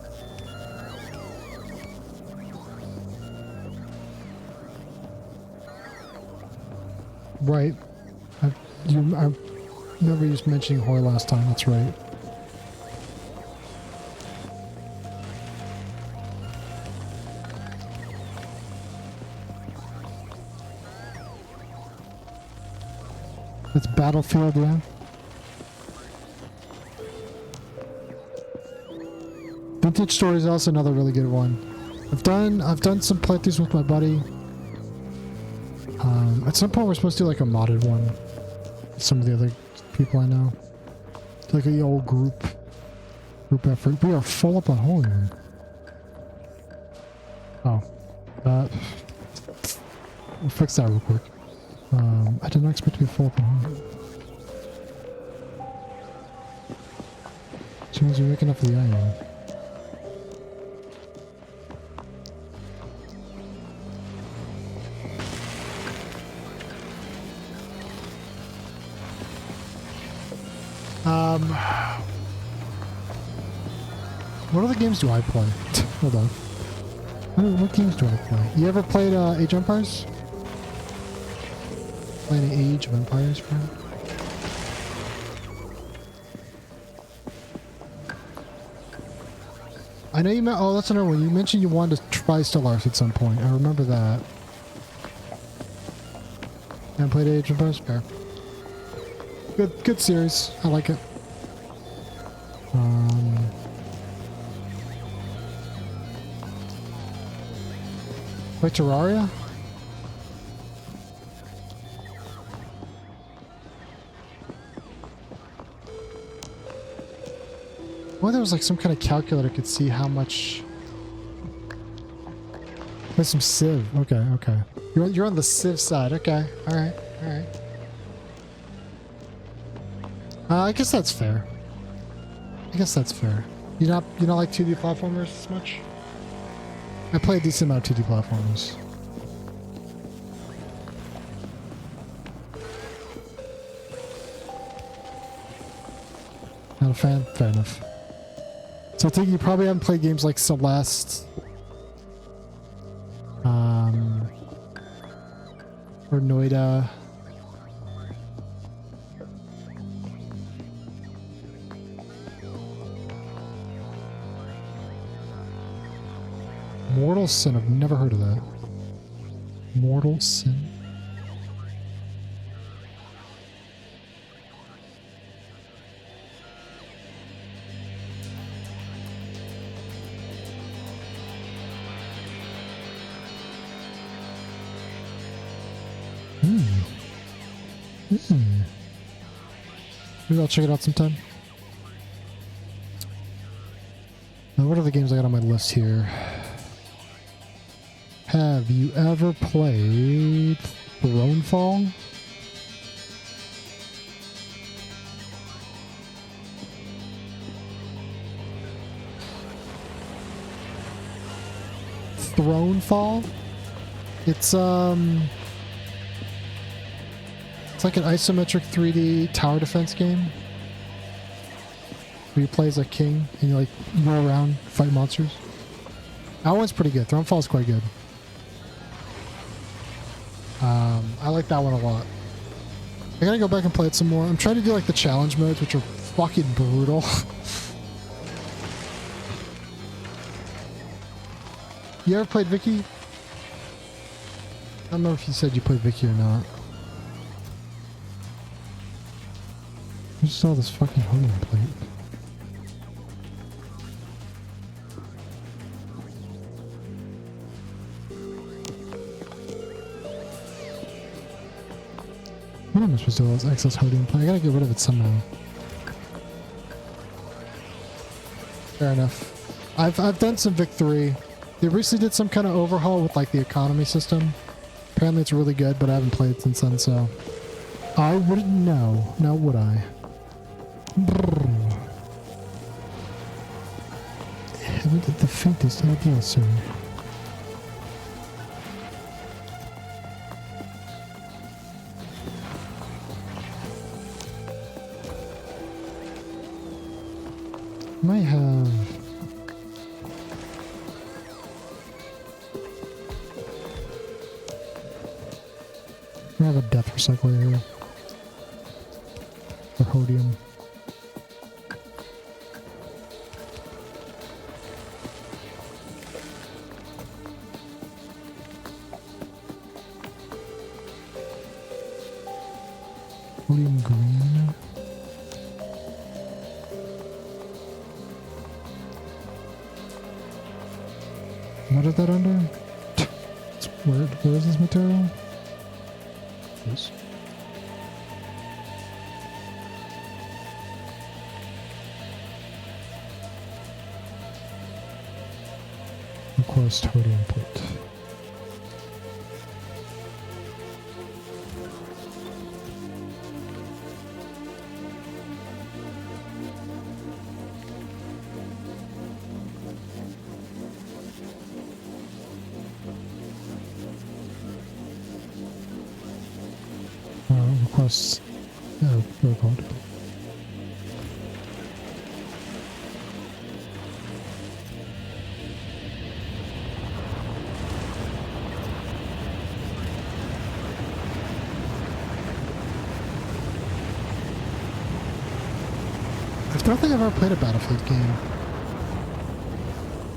Right. I remember you mentioning Hoi last time, that's right. It's Battlefield, yeah. Vintage Story is also another really good one. I've done some playthroughs with my buddy. At some point we're supposed to do like a modded one with some of the other people I know. It's like a old group effort. We are full up on Holy Man. Oh. We'll fix that real quick. I did not expect to be full up on Holy Man. As soon as you're waking up for the iron. What other games do I play? Hold on. What games do I play? You ever played Age of Empires? Play any Age of Empires, friend? I know you meant. Oh, that's another one. You mentioned you wanted to try Stellaris at some point. I remember that. And played Age of Empires? Fair. Good series. I like it. Wait, Terraria? Well, there was like some kind of calculator could see how much. There's some Civ. Okay. You're on the Civ side. Okay. All right. I guess that's fair. You not like 2D platformers as much? I play a decent amount of 2D platformers. Not a fan? Fair enough. So I think you probably haven't played games like Celeste. Or Noida. Mortal Sin, I've never heard of that. Mortal Sin? Maybe I'll check it out sometime. Now, what are the games I got on my list here? Have you ever played Thronefall? Thronefall? It's like an isometric 3D tower defense game. Where you play as a king and you like go around, fight monsters. That one's pretty good. Thronefall is quite good. I like that one a lot. I gotta go back and play it some more. I'm trying to do like the challenge modes, which are fucking brutal. You ever played Vicky? I don't know if you said you played Vicky or not. I just saw this fucking homing plate. What am I supposed to do with this excess holding plate? I gotta get rid of it somehow. Fair enough. I've done some Vic 3. They recently did some kind of overhaul with like the economy system. Apparently it's really good, but I haven't played since then, so I wouldn't know. Now would I? this idea, sir. Might have... I have a death recycler here. For Hodium. Hodium green. What is that under? Where is this material? This. Request Hodium plate. Requests. Oh, very called. I don't think I've ever played a Battlefield game.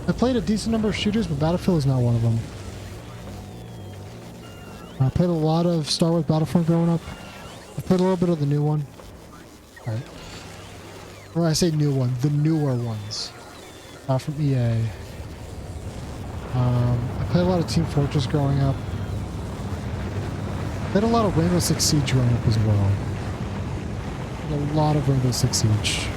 I played a decent number of shooters, but Battlefield is not one of them. I played a lot of Star Wars Battlefront growing up. I played a little bit of the new one. Alright. When I say new one, the newer ones. From EA. I played a lot of Team Fortress growing up. I played a lot of Rainbow Six Siege growing up as well. A lot of Rainbow Six Siege.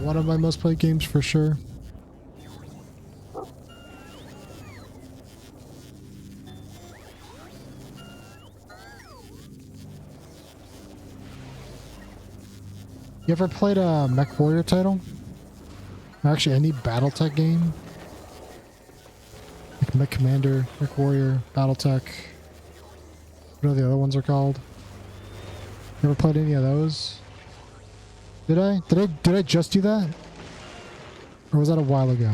One of my most played games for sure. You ever played a Mech Warrior title? Or actually, any BattleTech game? Like Mech Commander, Mech Warrior, BattleTech. What are the other ones are called? You ever played any of those? Did I? Did I just do that? Or was that a while ago?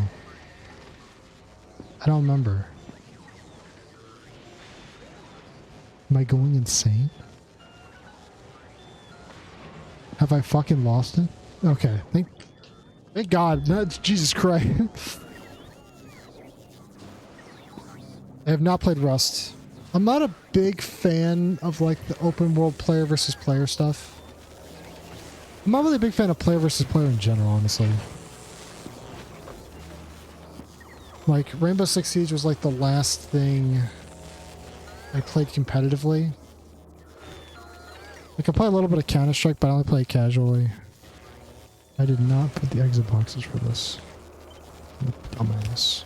I don't remember. Am I going insane? Have I fucking lost it? Okay, thank God. No, Jesus Christ. I have not played Rust. I'm not a big fan of like the open world player versus player stuff. I'm not really a big fan of player versus player in general, honestly. Like, Rainbow Six Siege was like the last thing I played competitively. Like, I play a little bit of Counter-Strike, but I only play it casually. I did not put the exit boxes for this. Dumbass.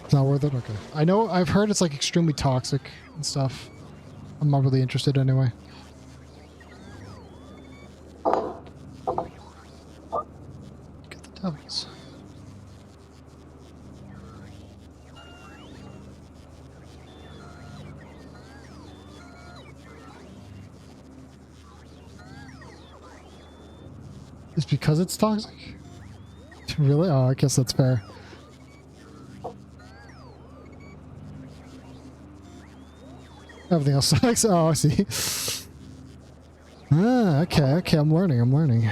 It's not worth it? Okay. I know, I've heard it's like extremely toxic and stuff. I'm not really interested anyway. Get the devils. It's because it's toxic? Really? Oh, I guess that's fair. Everything else sucks. Oh, I see. Ah, okay, I'm learning.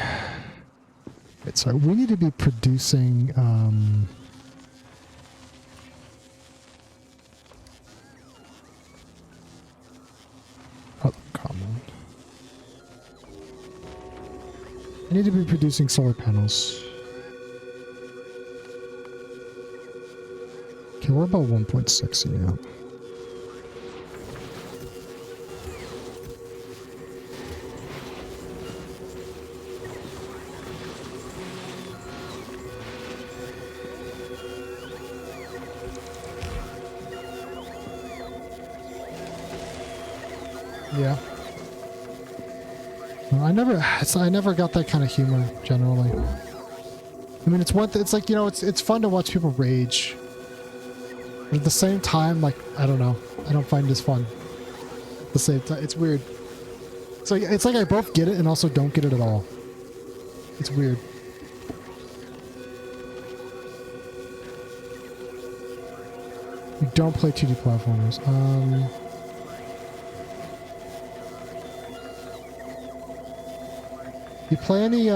Wait, sorry, we need to be producing, common. I need to be producing solar panels. Okay, we're about 1.6, yeah. Yeah. I never got that kind of humor generally. I mean, it's like, you know, it's fun to watch people rage. But at the same time, like, I don't know. I don't find this fun. At the same time, it's weird. It's like I both get it and also don't get it at all. It's weird. You don't play 2D platformers. You play any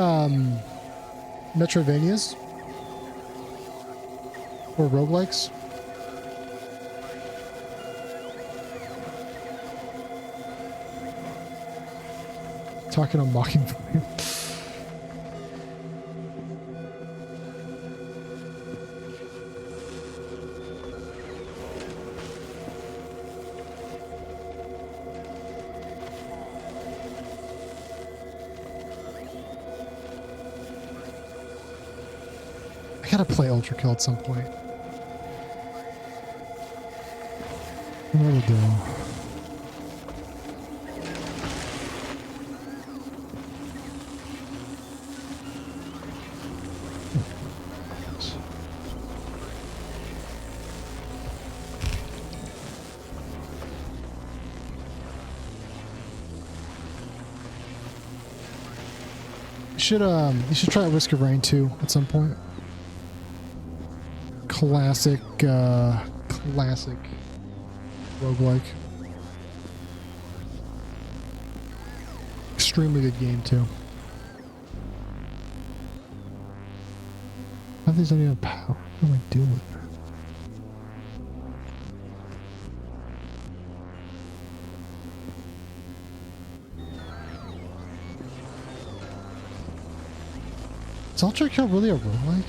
Metroidvanias or roguelikes? Talking on Mockingbird. I gotta play Ultra Kill at some point. What do I do? You should try Risk of Rain 2 at some point. Classic roguelike. Extremely good game too. How these don't even have power? What am I doing? Is Ultra Kill really a roguelike?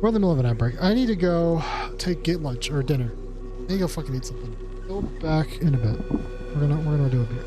We're in the middle of an ad break. I need to go get lunch or dinner. I need to go fucking eat something. We'll be back in a bit. We're gonna do a beer.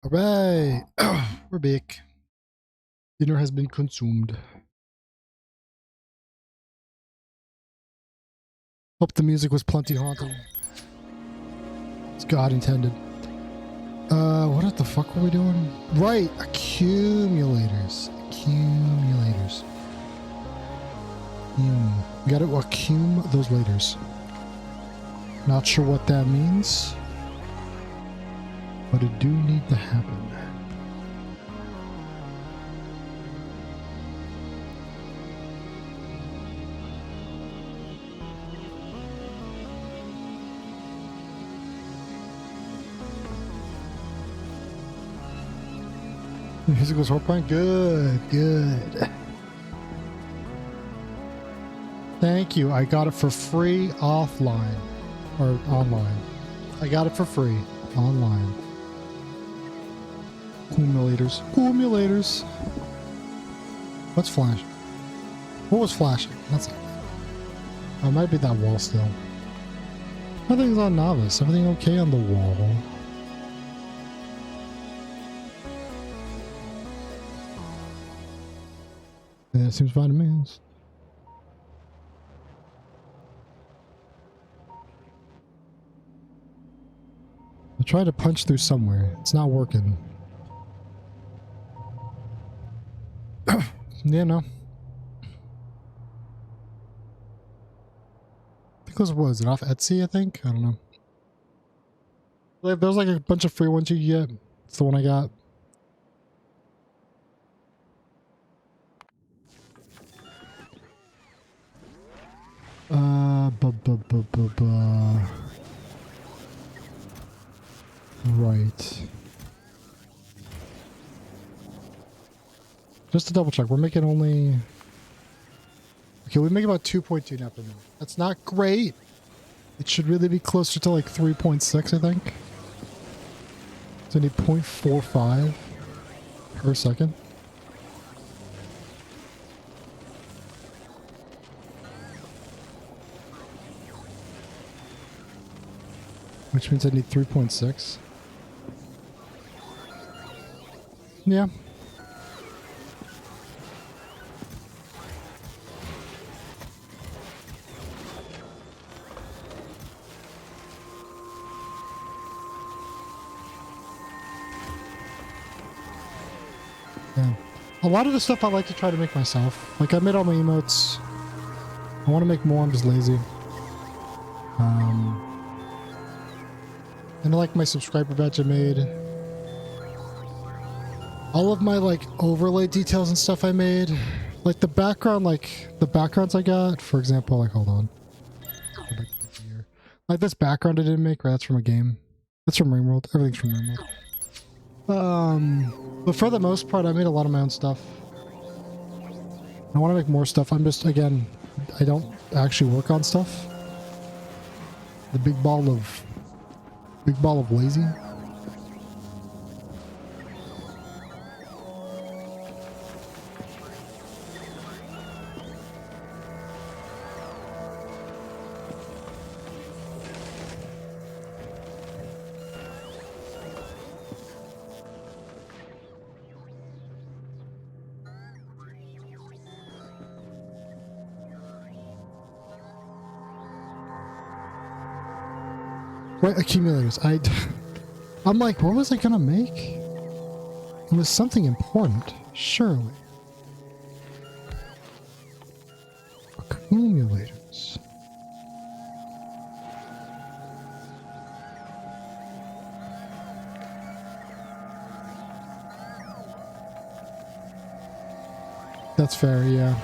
Alright. We're back. Dinner has been consumed. Hope the music was plenty haunting. As God intended. What the fuck were we doing? Right, accumulators. Accumulators. We gotta accumulate those laters. Not sure what that means, but it do need to happen. Music was horrifying. Good, good. Thank you. I got it for free offline. Or online. I got it for free online. Accumulators. Accumulators. What's flashing? What was flashing? That's it. Oh, it might be that wall still. Everything's on novice. Everything okay on the wall? Yeah, it seems fine to me. I tried to punch through somewhere. It's not working. Yeah, no. Because what was it off Etsy? I think I don't know. Like, there's like a bunch of free ones you can get. It's the one I got. Right. Just to double check, we're making only... Okay, we make about 2.2 net per minute. That's not great. It should really be closer to like 3.6, I think. So I need 0.45 per second. Which means I need 3.6. Yeah. Yeah. A lot of the stuff I like to try to make myself. Like I made all my emotes. I want to make more, I'm just lazy. And I like my subscriber badge I made. All of my like overlay details and stuff I made. Like the background, like the backgrounds I got, for example, like hold on. Like this background I didn't make, right? That's from a game. That's from Ringworld. Everything's from Ringworld. But for the most part, I made a lot of my own stuff. I want to make more stuff. I'm just, again, I don't actually work on stuff. The big ball of lazy. Right, accumulators. I'm like, what was I gonna make? It was something important, surely. Accumulators. That's fair, yeah.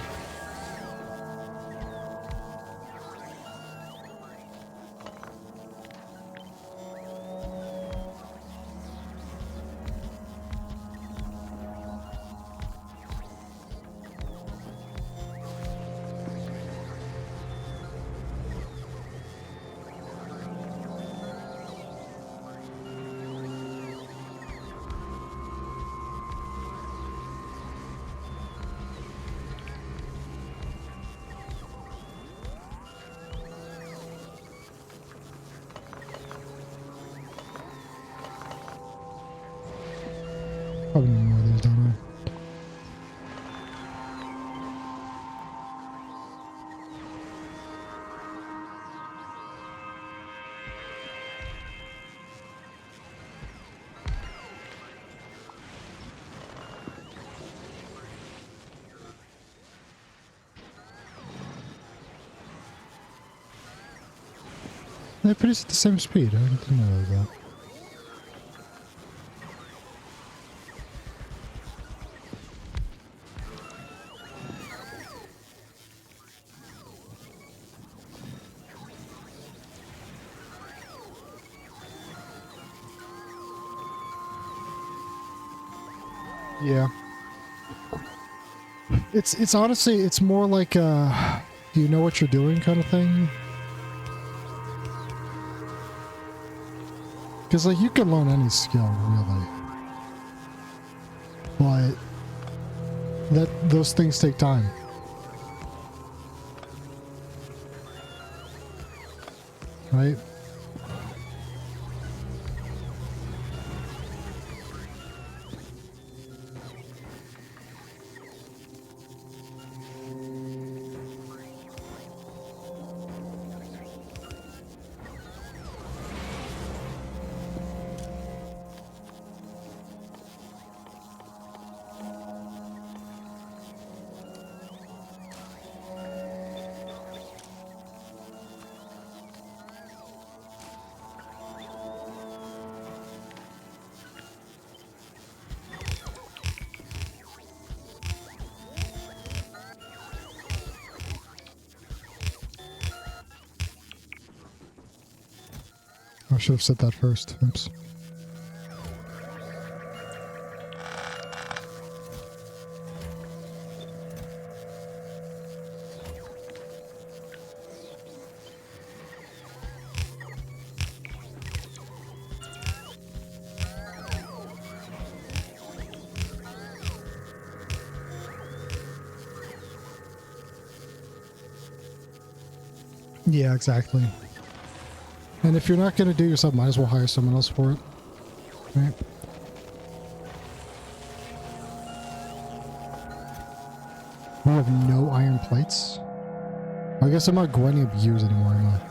probably need more of these, don't I? They produce at the same speed. I didn't know that. Yeah. It's honestly, it's more like a, do you know what you're doing kind of thing? Because, like, you can learn any skill, really. But those things take time. Right? I should have said that first. Oops. Yeah, exactly. And if you're not going to do it yourself, might as well hire someone else for it. Right? We have no iron plates? I guess I'm not grinding up years anymore, am I?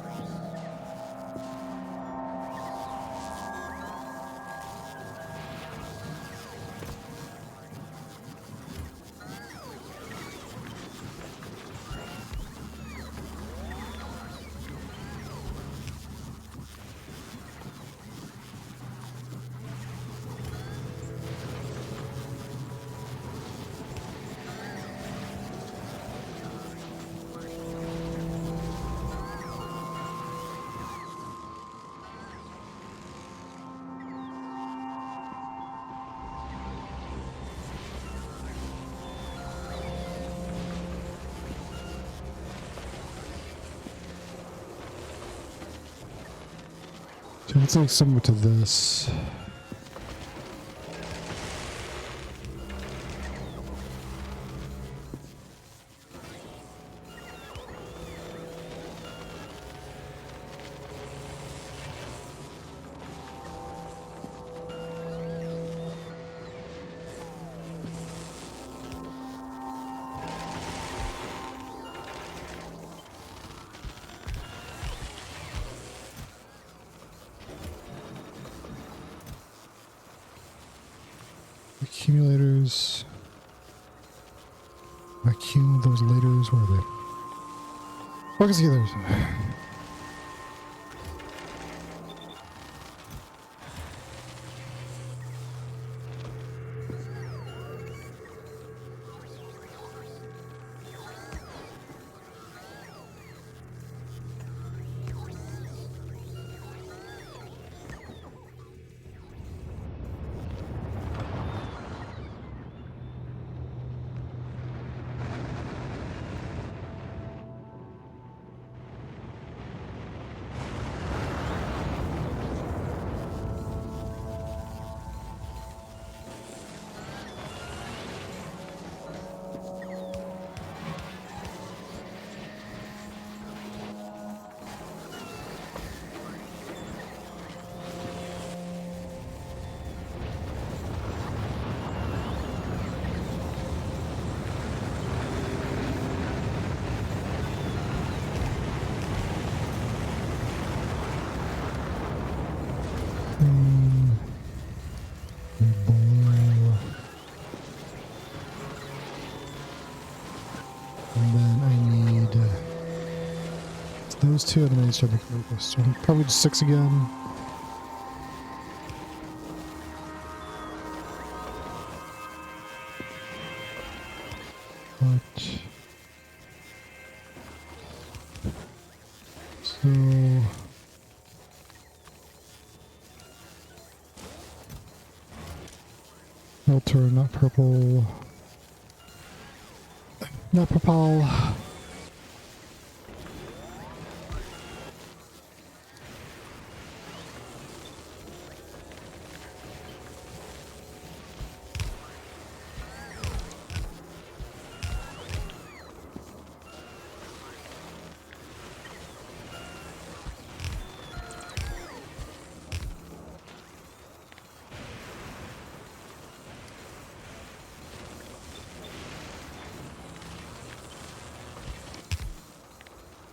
So it's like similar to this. Accumulators. Those laters. Where are they? Focus accumulators. those two, and then I need to start making focus. So probably just 6 again. But so filter, not purple, not purple.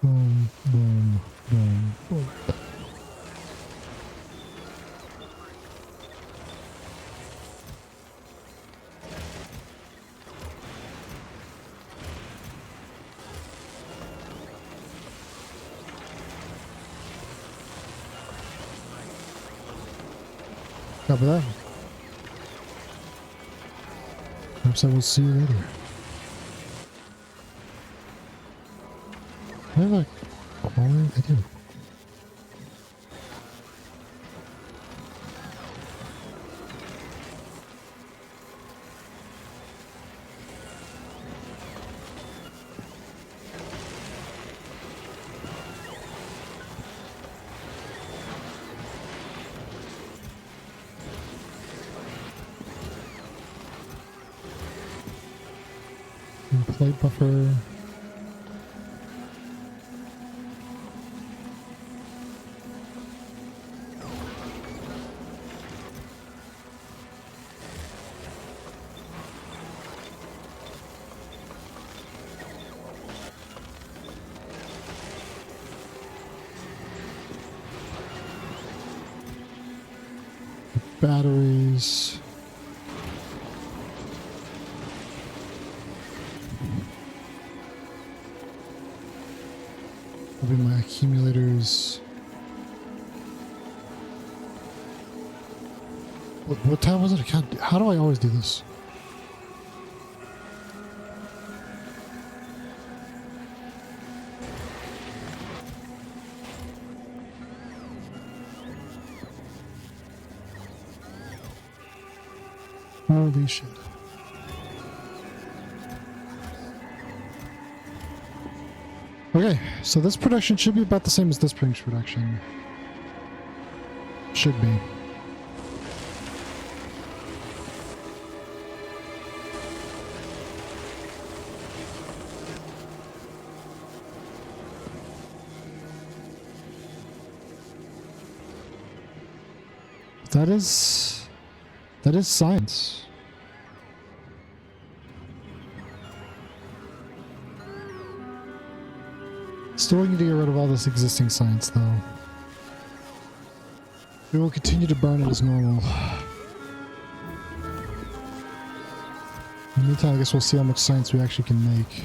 Boom, boom, boom, boom. Copy that. Perhaps I will see you later. I have a calling? I do. Plate buffer. Batteries. Will be my accumulators. What time was it? How do I always do this? Holy shit. Okay, so this production should be about the same as this Springs production. Should be. That is science. Still need to get rid of all this existing science, though. We will continue to burn it as normal. In the meantime, I guess we'll see how much science we actually can make.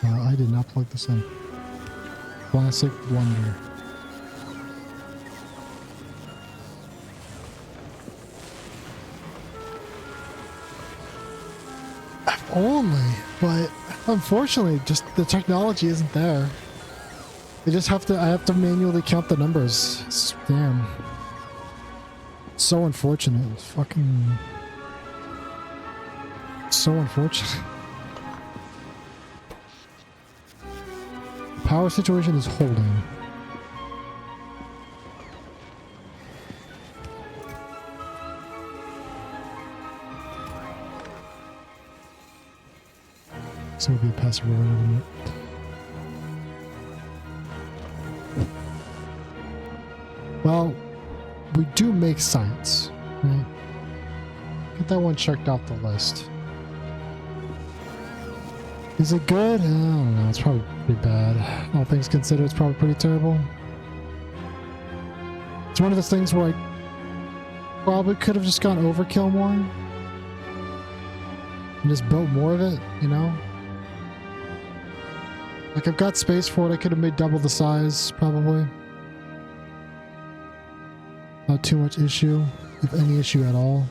I did not plug this in. Classic blunder. If only, but unfortunately, just the technology isn't there. I have to manually count the numbers. Damn. So unfortunate. It's fucking... so unfortunate. The power situation is holding. So it'll be a passive roll in a minute. Well, we do make science, right? Get that one checked off the list. Is it good? I don't know. It's probably pretty bad. All things considered, it's probably pretty terrible. It's one of those things where I probably could have just gone overkill more. And just built more of it, you know? Like, I've got space for it. I could have made double the size, probably. Not too much issue, if any issue at all.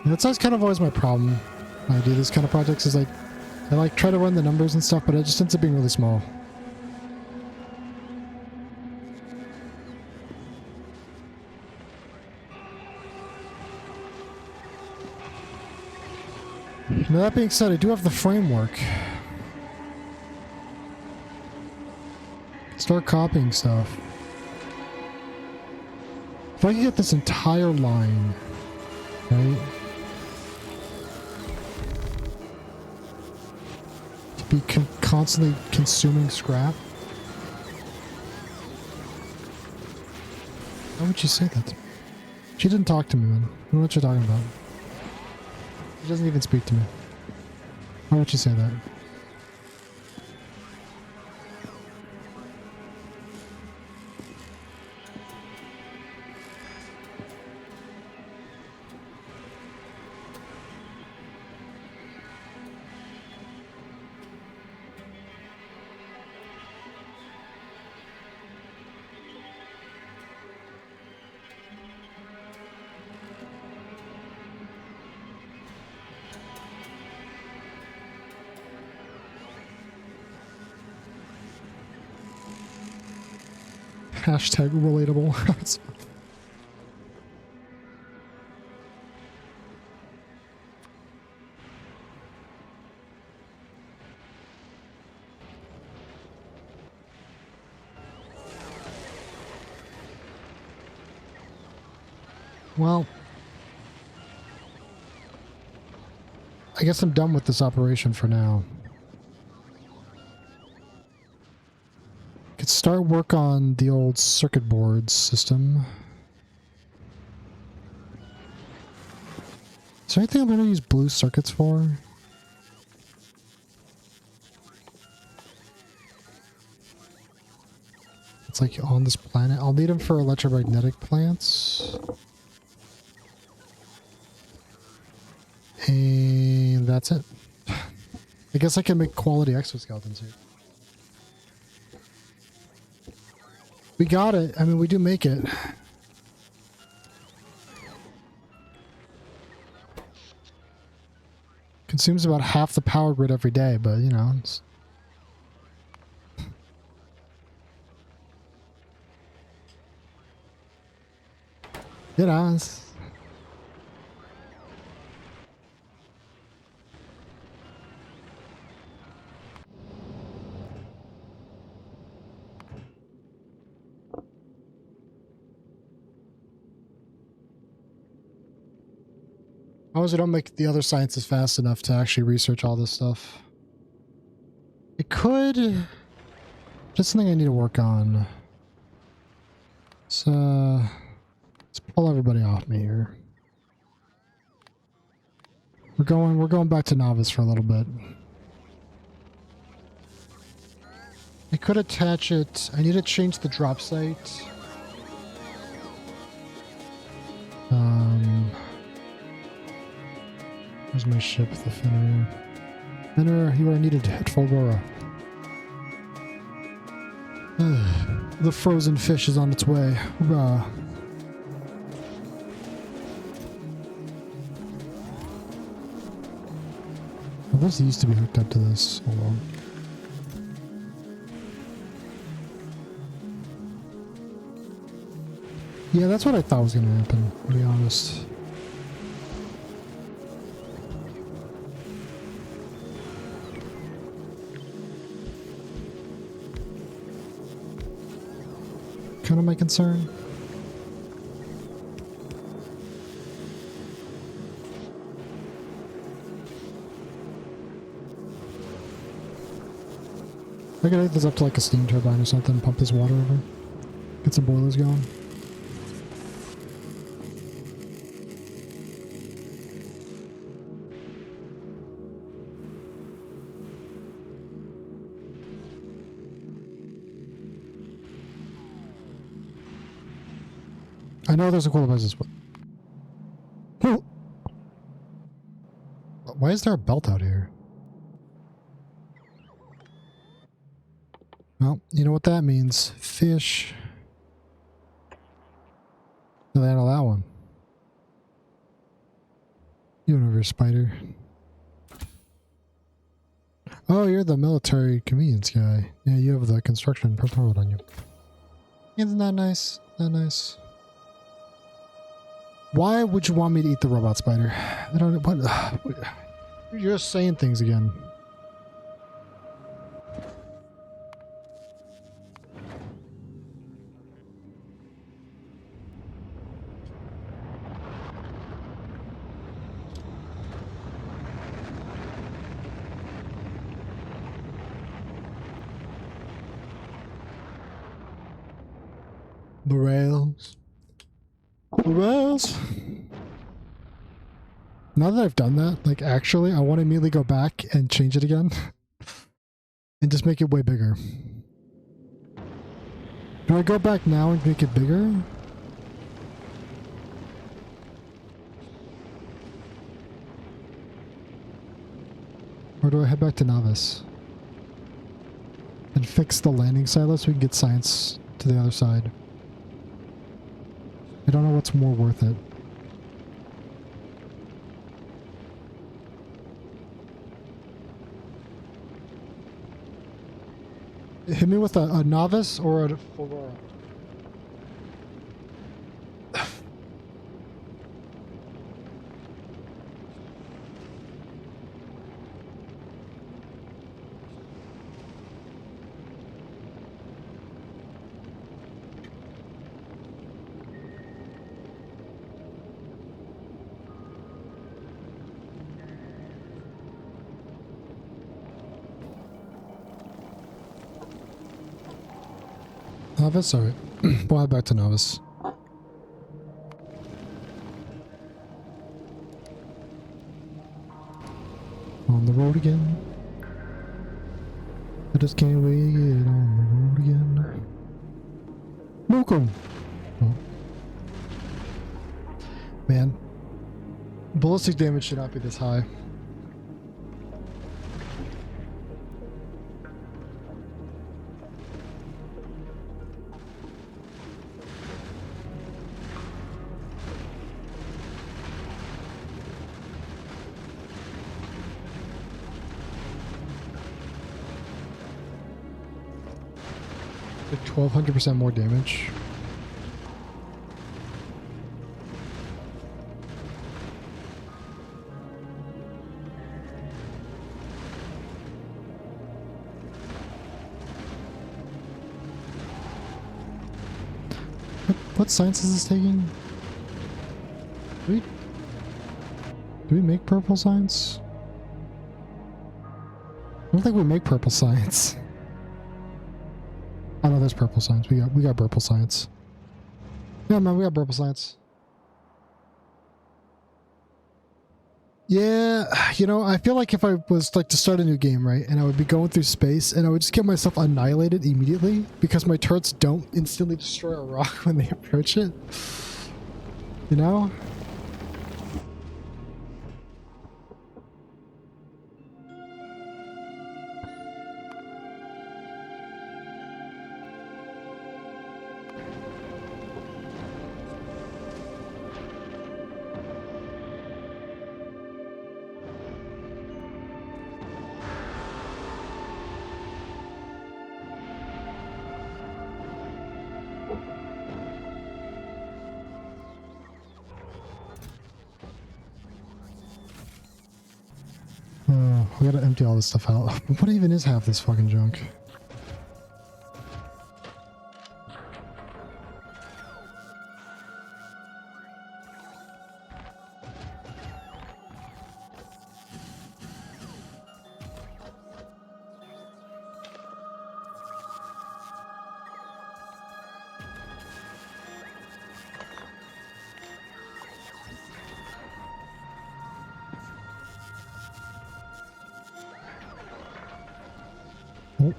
That's kind of always my problem when I do this kind of projects is like, I like try to run the numbers and stuff, but it just ends up being really small. Now that being said, I do have the framework. Start copying stuff. If I can get this entire line, right? Be constantly consuming scrap. Why would you say that to me? She didn't talk to me, man. I don't know what you're talking about. She doesn't even speak to me. Why would you say that? Hashtag relatable. Well, I guess I'm done with this operation for now. Could start work on the old circuit board system. Is there anything I'm going to use blue circuits for? It's like on this planet. I'll need them for electromagnetic plants. And that's it. I guess I can make quality exoskeletons here. We got it. I mean, we do make it. Consumes about half the power grid every day, but you know, it's... You know, it's... As long as I don't make the other sciences fast enough to actually research all this stuff. It could... Just something I need to work on. So... Let's pull everybody off me here. We're going back to novice for a little bit. I could attach it... I need to change the drop site. Where's my ship, the Fenrir? Fenrir, you are needed at Fulgora. The frozen fish is on its way. Hoorah. Oh, this used to be hooked up to this. Hold on. Yeah, that's what I thought was going to happen, to be honest. Kind of my concern. I could hook this up to like a steam turbine or something, pump this water over. Get some boilers going. I know there's a cooler place this way. Oh! Why is there a belt out here? Well, you know what that means. Fish. No, handle that one. You went over here, spider. Oh, you're the military convenience guy. Yeah, you have the construction permit on you. Isn't that nice? That nice. Why would you want me to eat the robot spider? I don't know. What? You're just saying things again. The rails. The rails. Now that I've done that, like actually, I want to immediately go back and change it again. And just make it way bigger. Do I go back now and make it bigger? Or do I head back to Novice? And fix the landing silo so we can get science to the other side. I don't know what's more worth it. Hit me with a Novice or a Aurora. Novice? Alright. We'll head back to Novice. On the road again. I just can't wait to get on the road again. Welcome! Oh. Man. Ballistic damage should not be this high. Like 1200% more damage. What science is this taking? Do we make purple science? I don't think we make purple science. Oh no, there's purple science. We got purple science. Yeah, man, we got purple science. Yeah, you know, I feel like if I was like to start a new game, right, and I would be going through space, and I would just get myself annihilated immediately because my turrets don't instantly destroy a rock when they approach it. You know? We gotta empty all this stuff out. What even is half this fucking junk? Oh,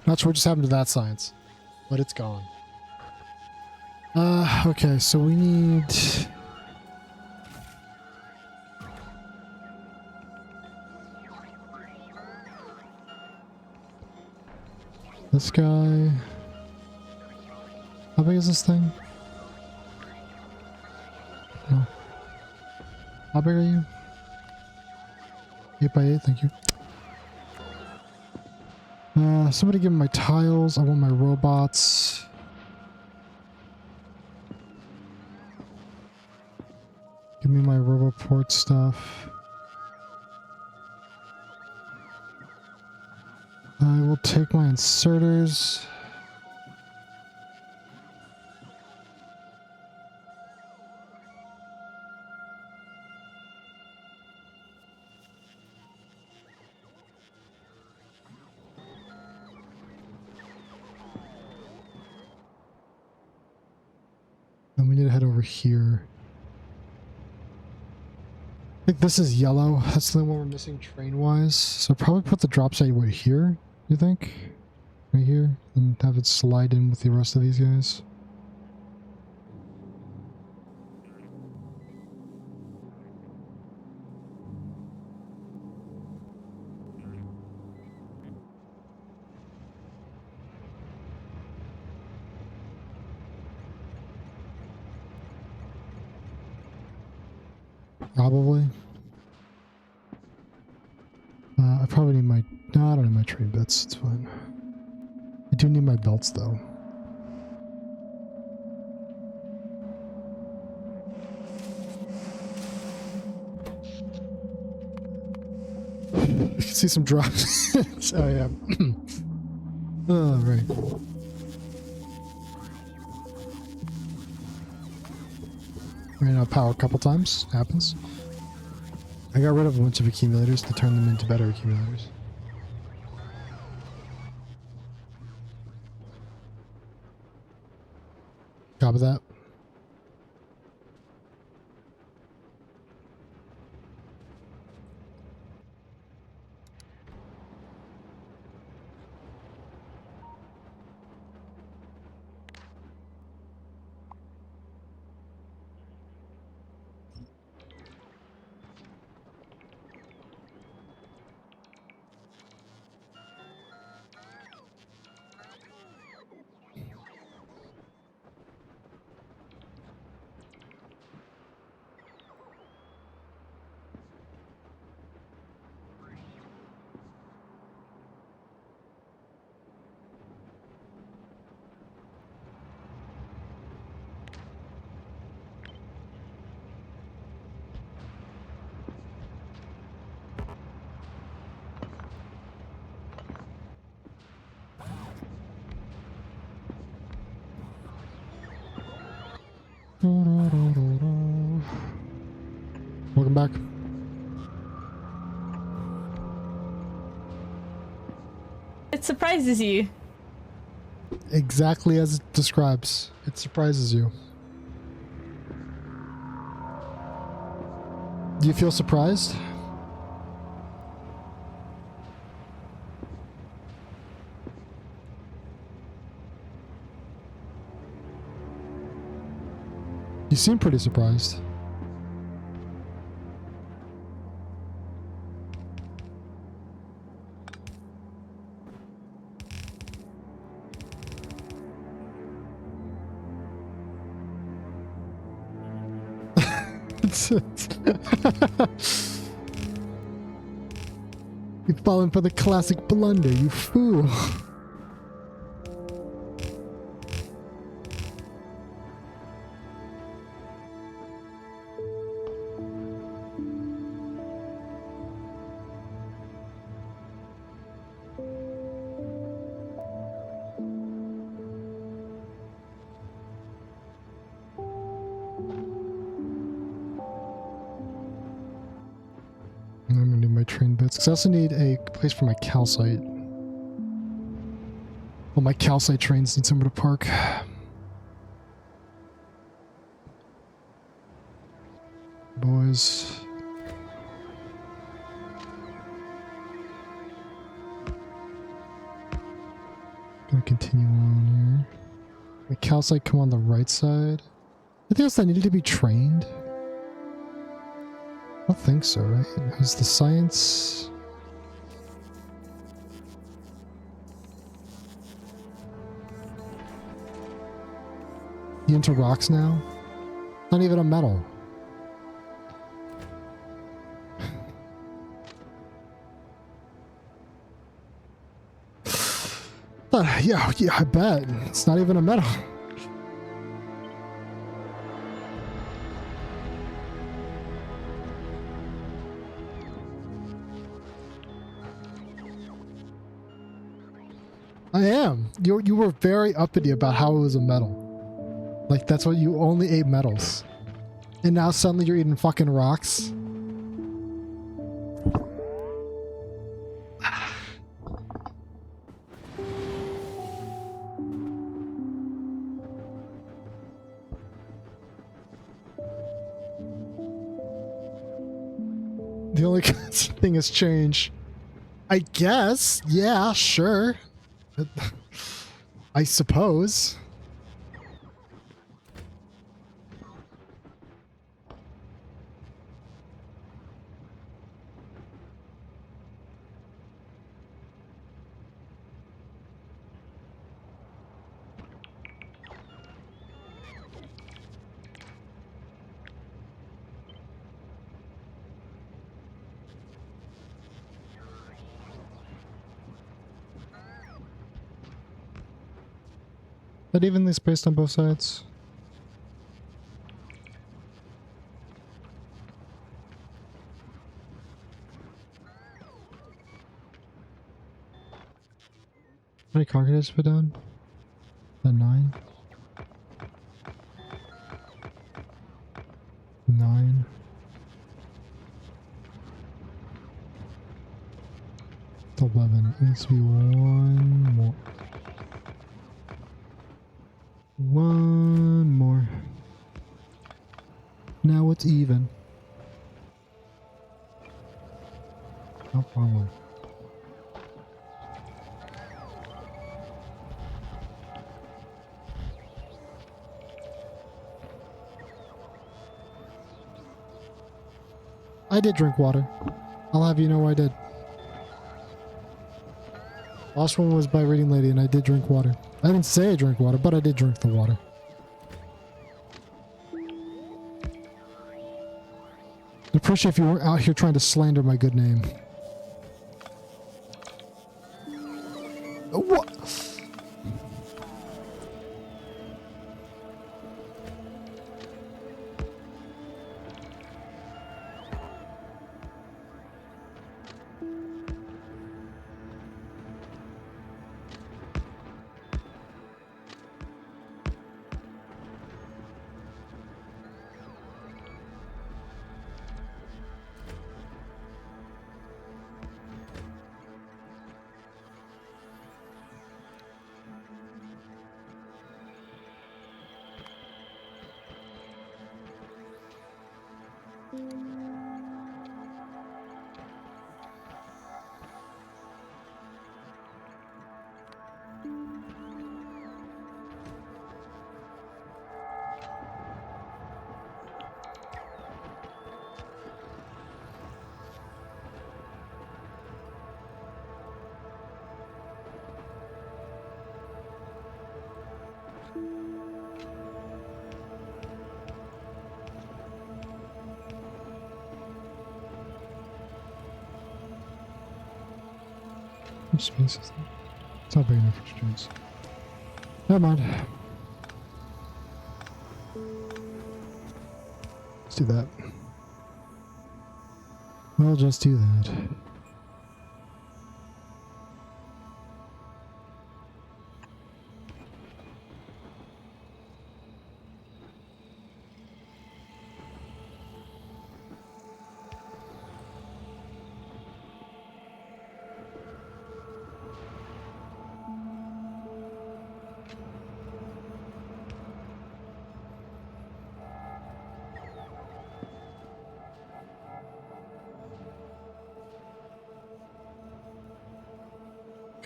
not sure what just happened to that science, but it's gone. Okay, so we need... this guy... How big is this thing? Oh. How big are you? 8 by 8, thank you. Somebody give me my tiles. I want my robots. Give me my roboport stuff. I will take my inserters. Then we need to head over here. I think this is yellow. That's the one we're missing train-wise. So probably put the drop site right here, you think? Right here? And have it slide in with the rest of these guys. Probably. I probably need my... No, I don't need my train bits. It's fine. I do need my belts, though. You can see some drops. Oh, yeah. Oh, right. Ran out of power a couple times. Happens. I got rid of a bunch of accumulators to turn them into better accumulators. Copy that. Welcome back. It surprises you. Exactly as it describes. It surprises you. Do you feel surprised? You seem pretty surprised. You've fallen for the classic blunder, you fool. I'm gonna do my train bits because I also need a place for my calcite. Well, my calcite trains need somewhere to park. Boys. continue on here. The calcite come on the right side. Anything else that needed to be trained? I don't think so, right? Is the science... You into rocks now? Not even a metal. Yeah, I bet. It's not even a metal. I am. You were very uppity about how it was a metal. Like, that's what you only ate metals. And now suddenly you're eating fucking rocks. The only thing has changed. I guess. Yeah, sure. I suppose. That evenly spaced on both sides? How many concrete did I put down? The 9? 9. It's 11. It needs to be one more. One more. Now it's even. Oh, wrong one. I did drink water. I'll have you know I did. Last one was by Reading Lady, and I did drink water. I didn't say I drank water, but I did drink the water. I'd appreciate if you weren't out here trying to slander my good name. What? What space is that? It's not big enough for students. Never mind. Let's do that. We'll just do that.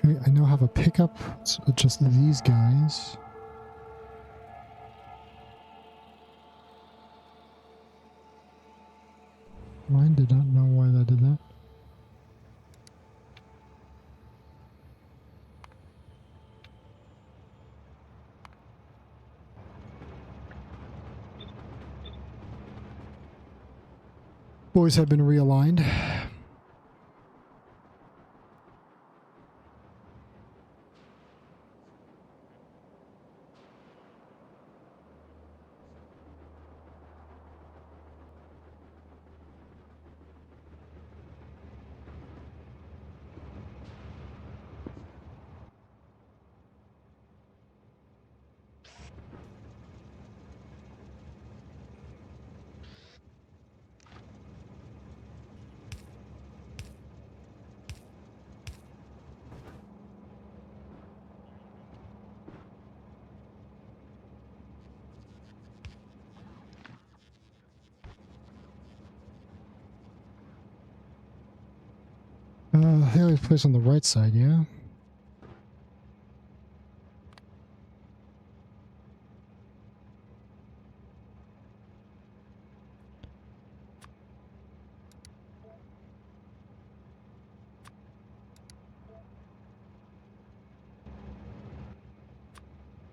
Okay, I now have a pickup. Let's adjust these guys. Mine did not know why that did that. Boys have been realigned. They always place on the right side, yeah?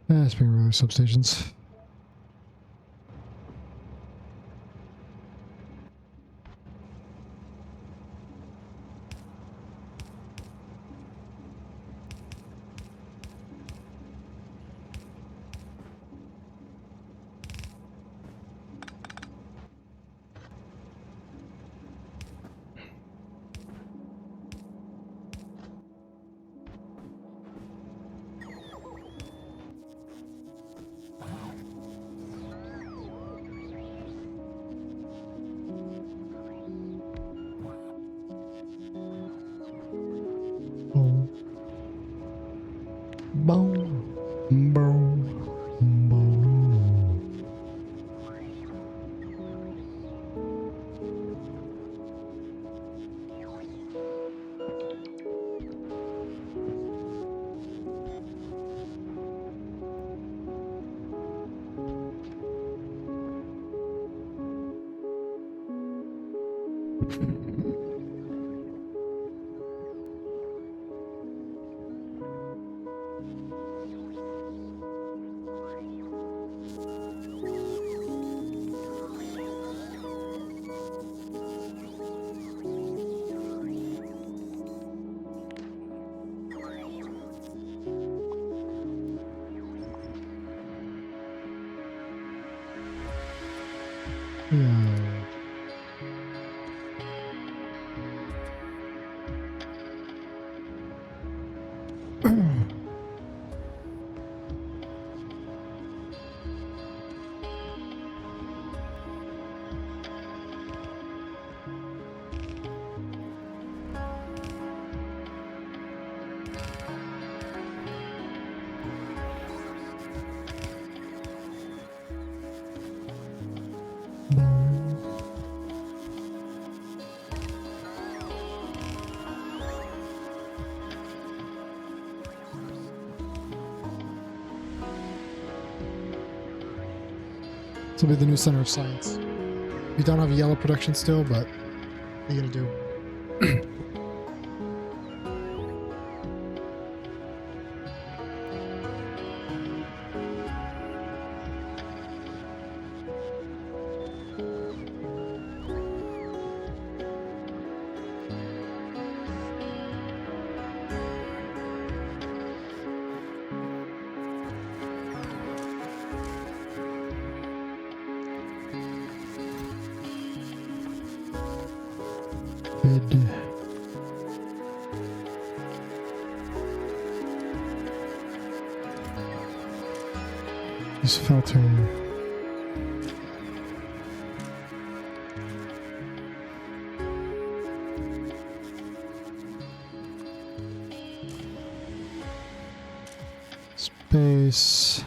It's being really substations. Boom. Boom. Boom. Boom. Yeah. Boom. This will be the new center of science. We don't have yellow production still, but what are you gonna do? Good. Use filter. Space.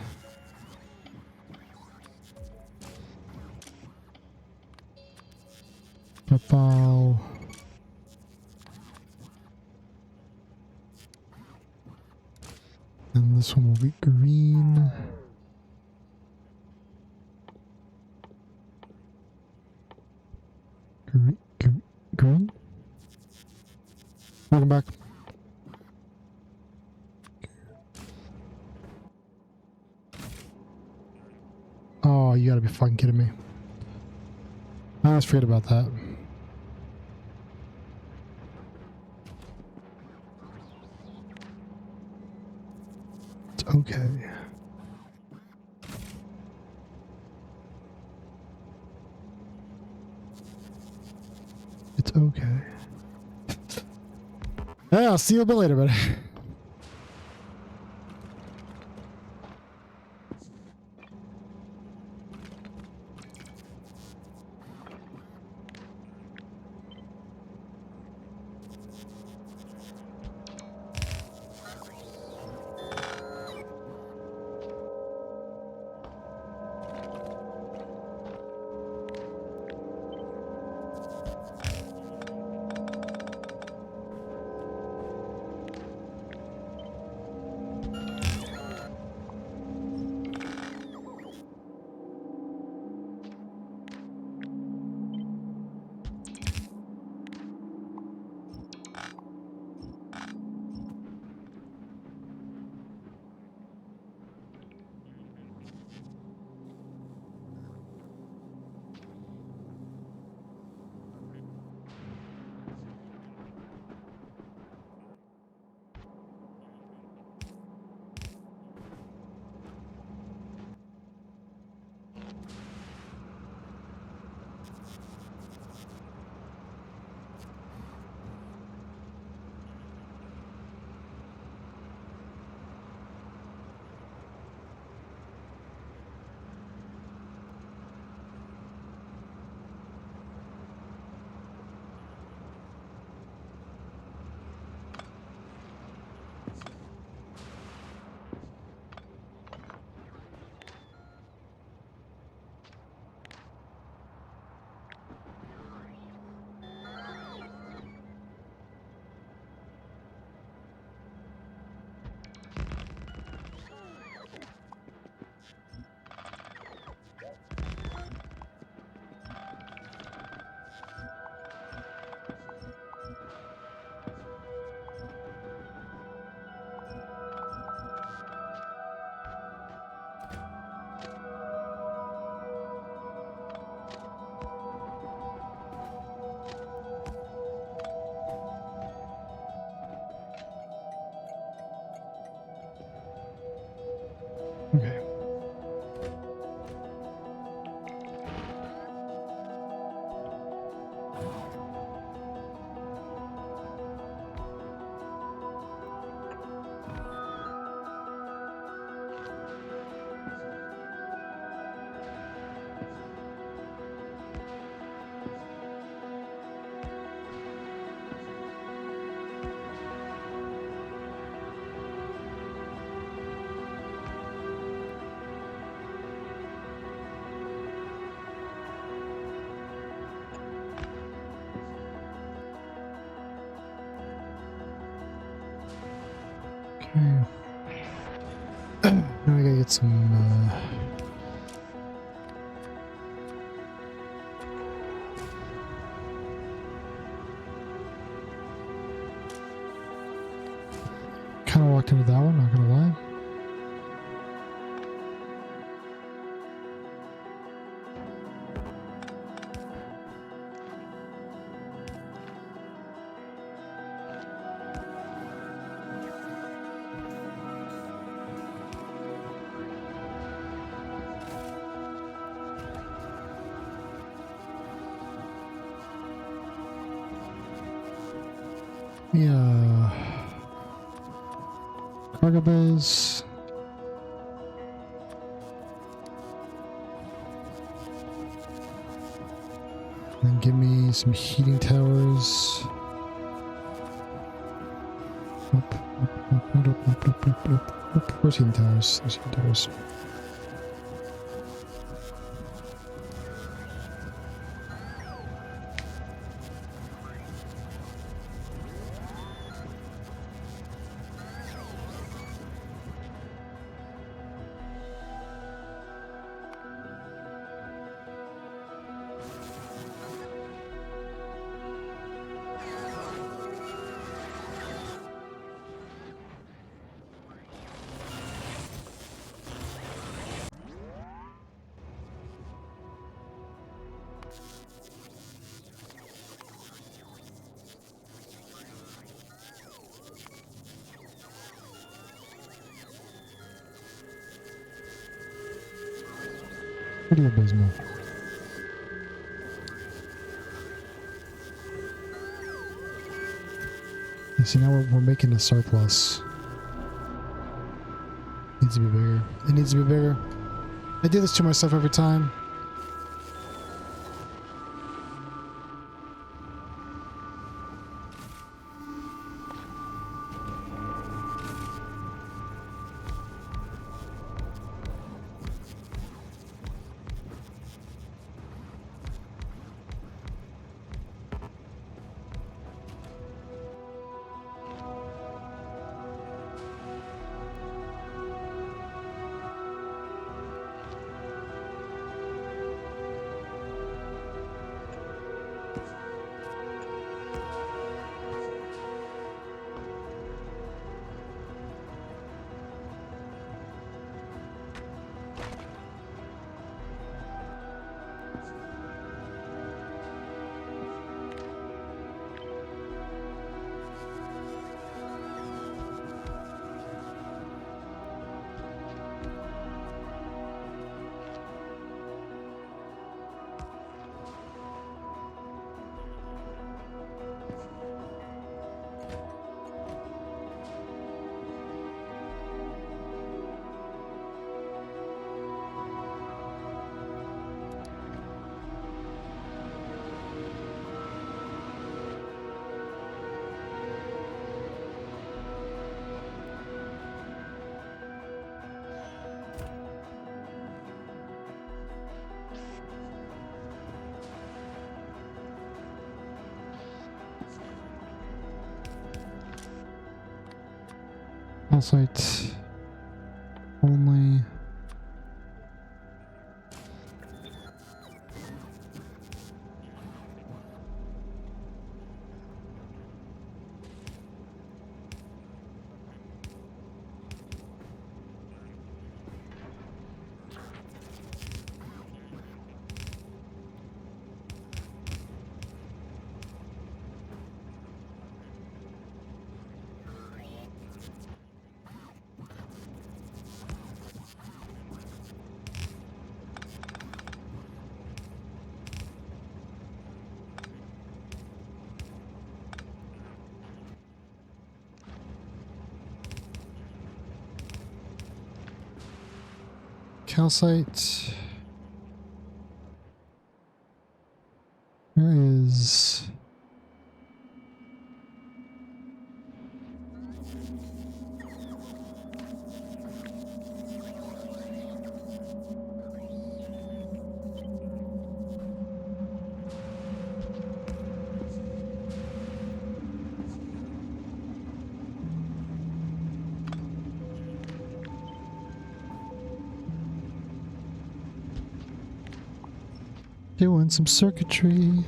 Propal. And this one will be green. Green? Welcome back. Oh, you gotta be fucking kidding me. I always forget about that. It's okay. It's okay. Yeah, I'll see you a bit later, buddy. Okay. Okay. Now I gotta get some, kind of walked into that one, not gonna lie. Yeah. Cargo bays. Then give me some heating towers. Where's heating towers? There's heating towers. pretty abysmal. You see, now we're making a surplus. Needs to be bigger. It needs to be bigger. I do this to myself every time. Site only. Calcite. Where is... doing some circuitry.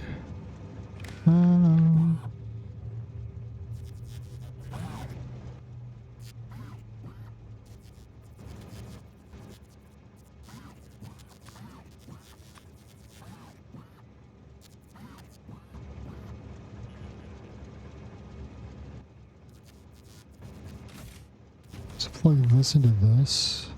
Let's plug this into this.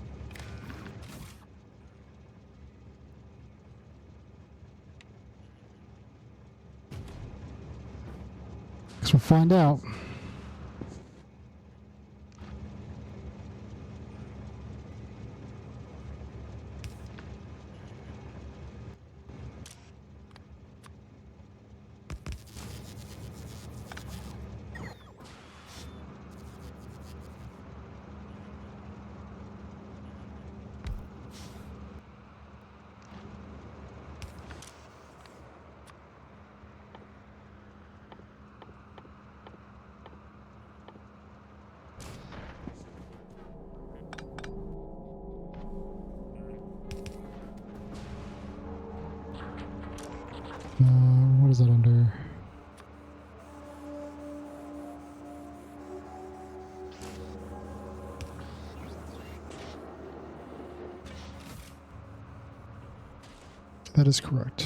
Guess we'll find out. What is that under? That is correct.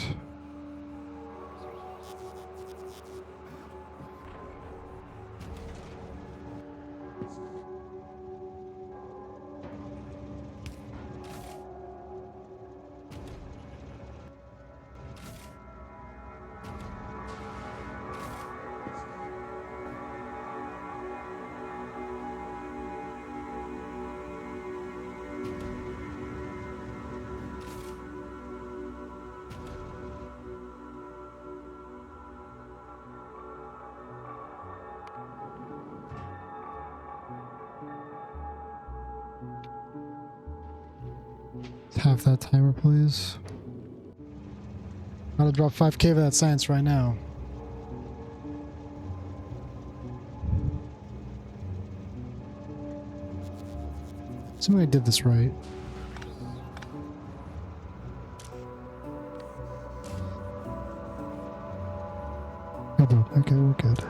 Half that timer, please. Gotta drop 5K of that science right now. Assuming I did this right. Oh, good. Okay, we're good.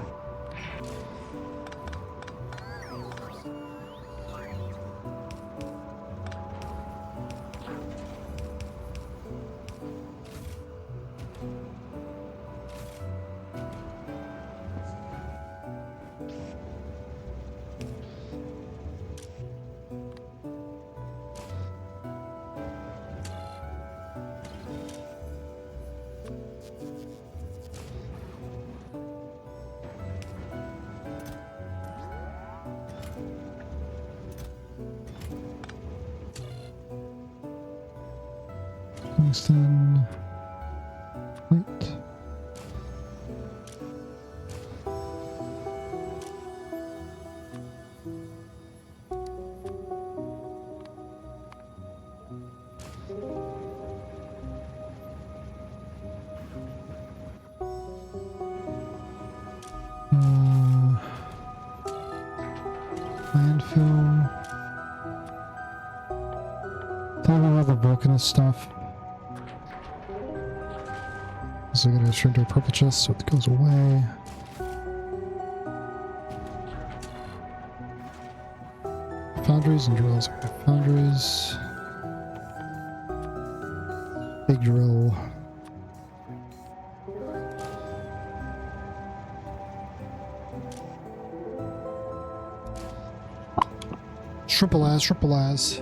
Kingston. Wait. Landfill. Talking about the Vulcanist stuff. So we're gonna turn to a purple chest so it goes away. Foundries and drills. Okay, foundries. Big drill. Triple as, triple as.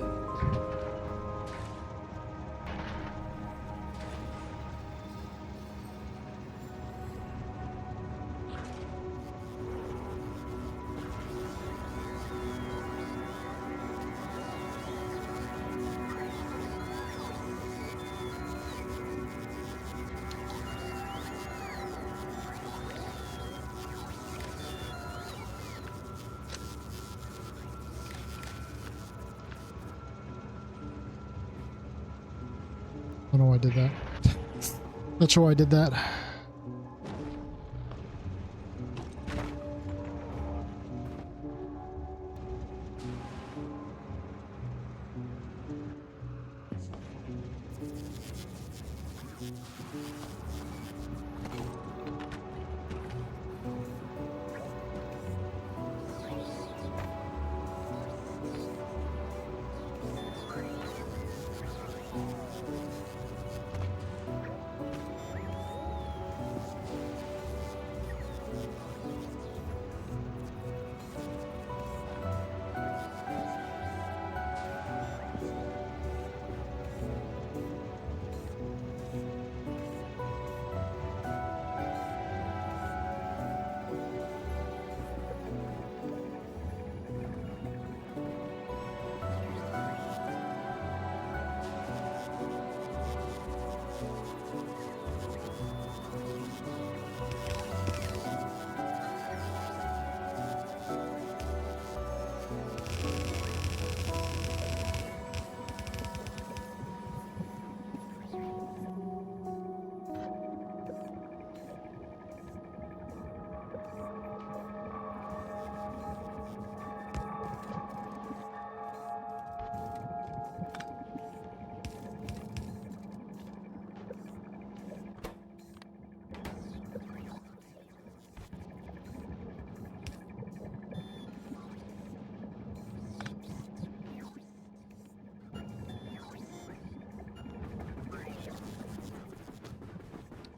I don't know why I did that. Not sure why I did that.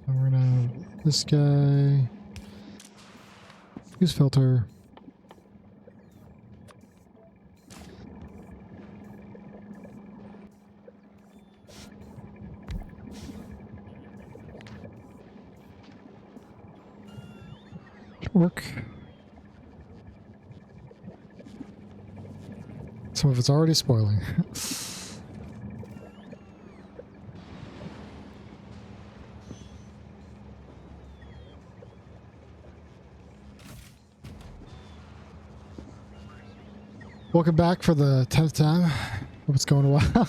And we're gonna this guy. Use filter. Should work. Some of it's already spoiling. Welcome back for the 10th time. Hope it's going well.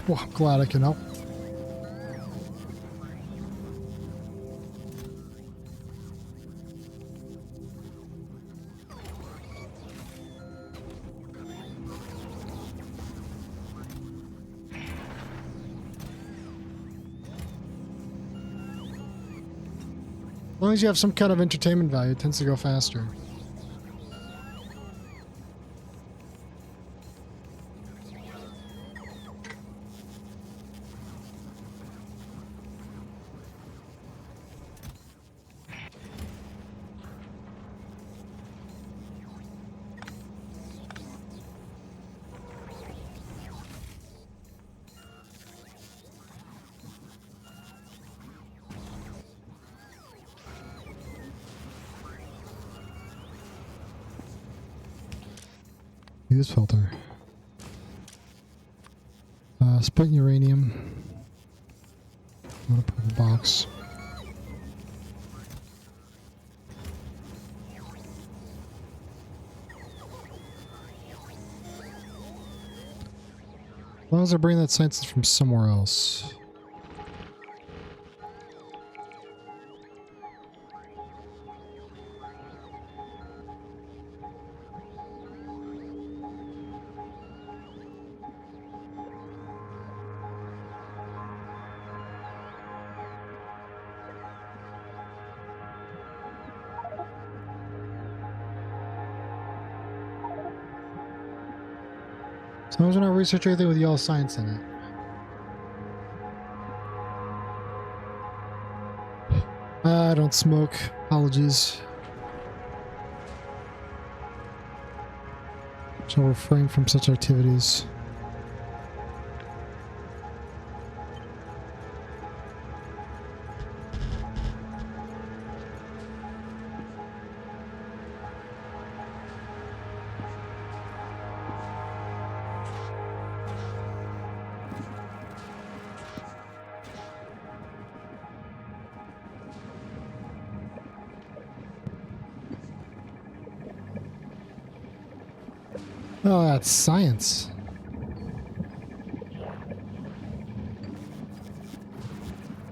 Well, I'm glad I can help. As long as you have some kind of entertainment value, it tends to go faster. Use filter. Spent uranium. I'm gonna put in a box. As long as I bring that science from somewhere else. As long as we're not researching anything with yellow science in it. I don't smoke. Apologies. Shall refrain from such activities. Oh, that's science.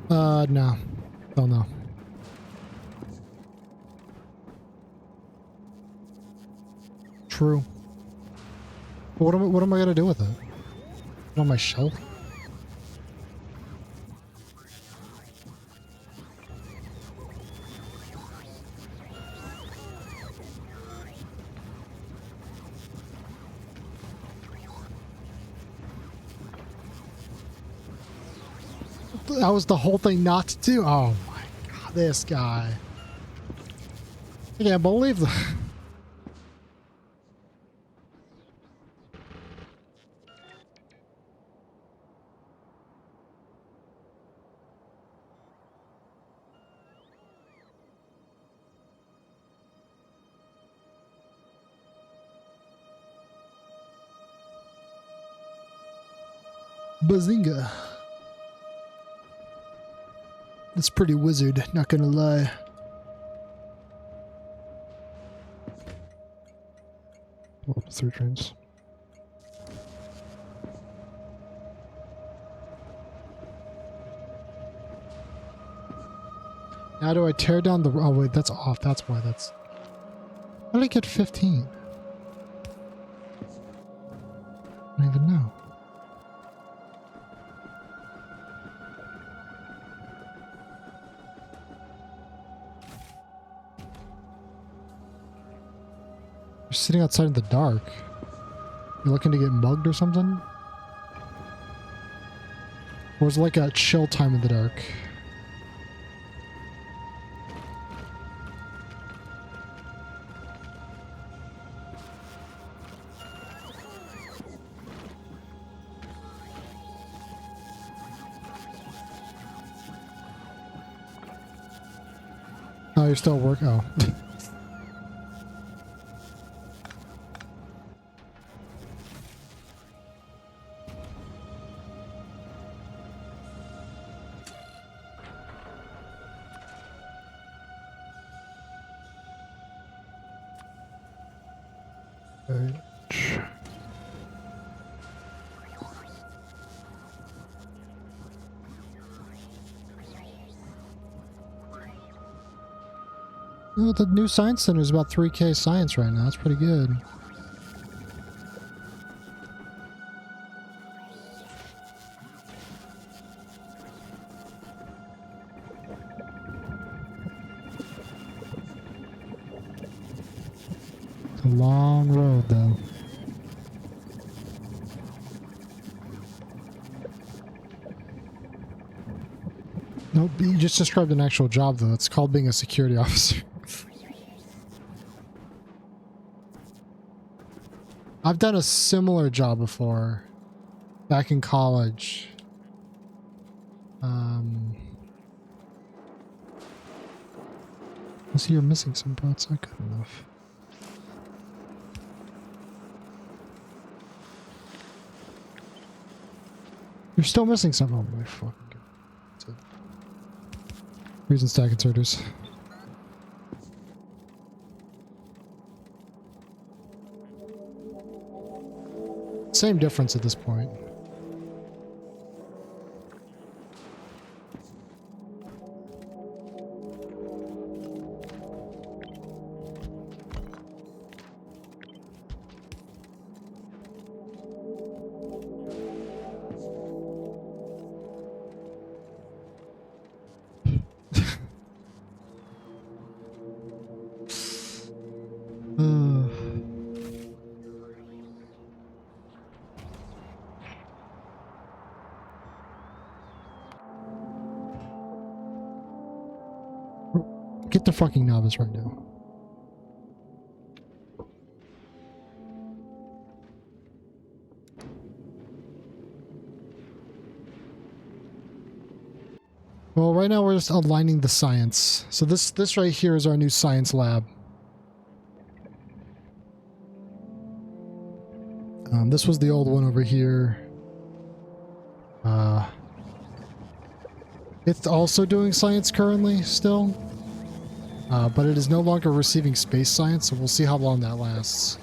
No. Hell no. True. But what am I gonna do with it? Put it on my shelf? That was the whole thing not to do. Oh my god, this guy. I can't believe that. Bazinga. That's pretty wizard, not gonna lie. Pull up the 3 trains. Now do I tear down the... Oh wait, that's off. That's why that's... How did I get 15? I don't even know. You're sitting outside in the dark. You're looking to get mugged or something? Or is it like a chill time in the dark? Oh, you're still working? Oh. You know, the new science center is about 3K science right now. That's pretty good. It's a long road, though. Nope, you just described an actual job, though. It's called being a security officer. I've done a similar job before, back in college. I see you're missing some, bro. It's not good enough. You're still missing something. Oh my fucking god. That's it. Reason stack inserters. Same difference at this point. Get the fucking novice right now. Well, right now we're just aligning the science. So this right here is our new science lab. This was the old one over here. It's also doing science currently still. But it is no longer receiving space science, so we'll see how long that lasts.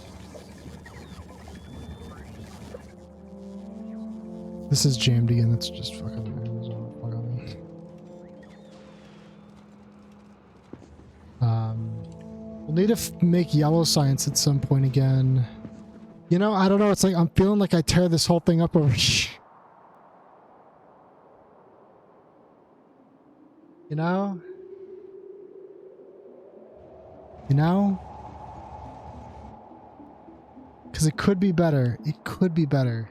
This is jammed again, that's just fucking... We'll need to make yellow science at some point again. You know, I don't know, it's like I'm feeling like I tear this whole thing up over... You know? You know? Because it could be better. It could be better.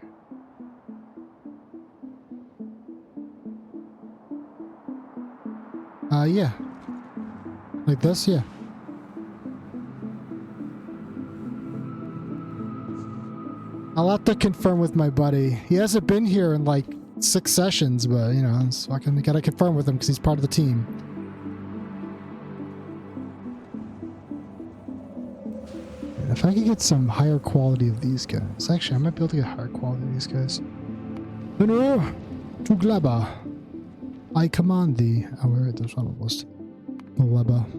Yeah. Like this? Yeah. I'll have to confirm with my buddy. He hasn't been here in like 6 sessions, but you know, so I gotta confirm with him because he's part of the team. If I could get some higher quality of these guys. Actually, I might be able to get higher quality of these guys. General to Gleba. I command thee. Oh, wait, there's one almost. Gleba.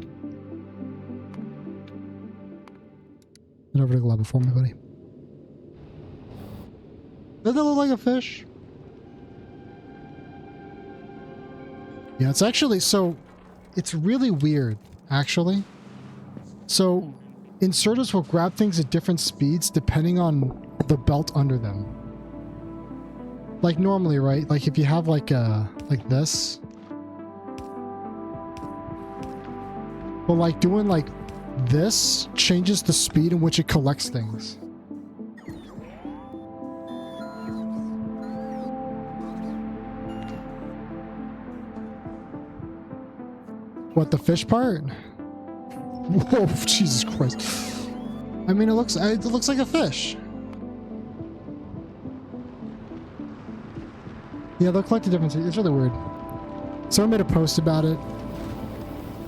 Get over to Gleba for me, buddy. Does that look like a fish? Yeah, it's actually, so, it's really weird, actually. So, inserters will grab things at different speeds depending on the belt under them. Like normally, right? Like if you have like this. But like doing like this changes the speed in which it collects things. What, the fish part? Whoa, Jesus Christ. I mean, it looks like a fish. Yeah, look like the difference. It's really weird. Someone made a post about it.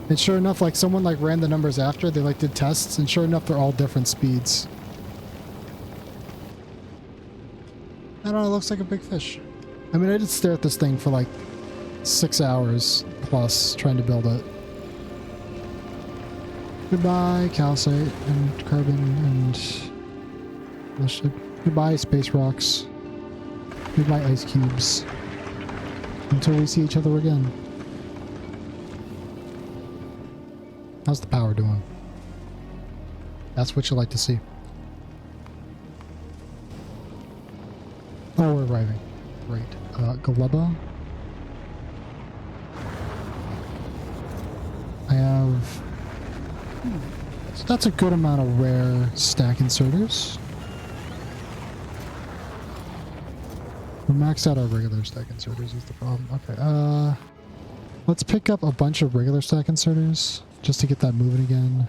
And sure enough, like someone like ran the numbers after, they like did tests, and sure enough, they're all different speeds. I don't know, it looks like a big fish. I mean, I did stare at this thing for like 6 hours plus trying to build it. Goodbye, calcite and carbon and... Goodbye, space rocks. Goodbye, ice cubes. Until we see each other again. How's the power doing? That's what you like to see. Oh, we're arriving. Great. Galeba. I have... So that's a good amount of rare stack inserters. We maxed out our regular stack inserters is the problem. Okay, let's pick up a bunch of regular stack inserters just to get that moving again.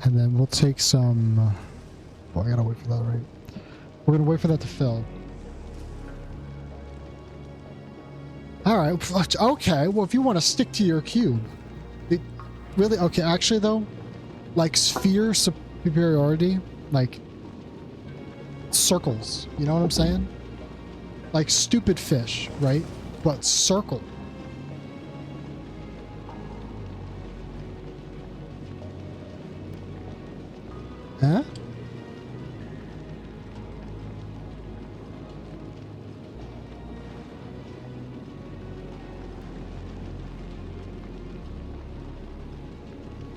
And then we'll take some... Oh, I gotta wait for that, right? We're gonna wait for that to fill. Alright, okay, well if you want to stick to your cube. Really? Okay, actually though, like sphere superiority, like circles, you know what I'm saying? Like stupid fish, right? But circle. Huh?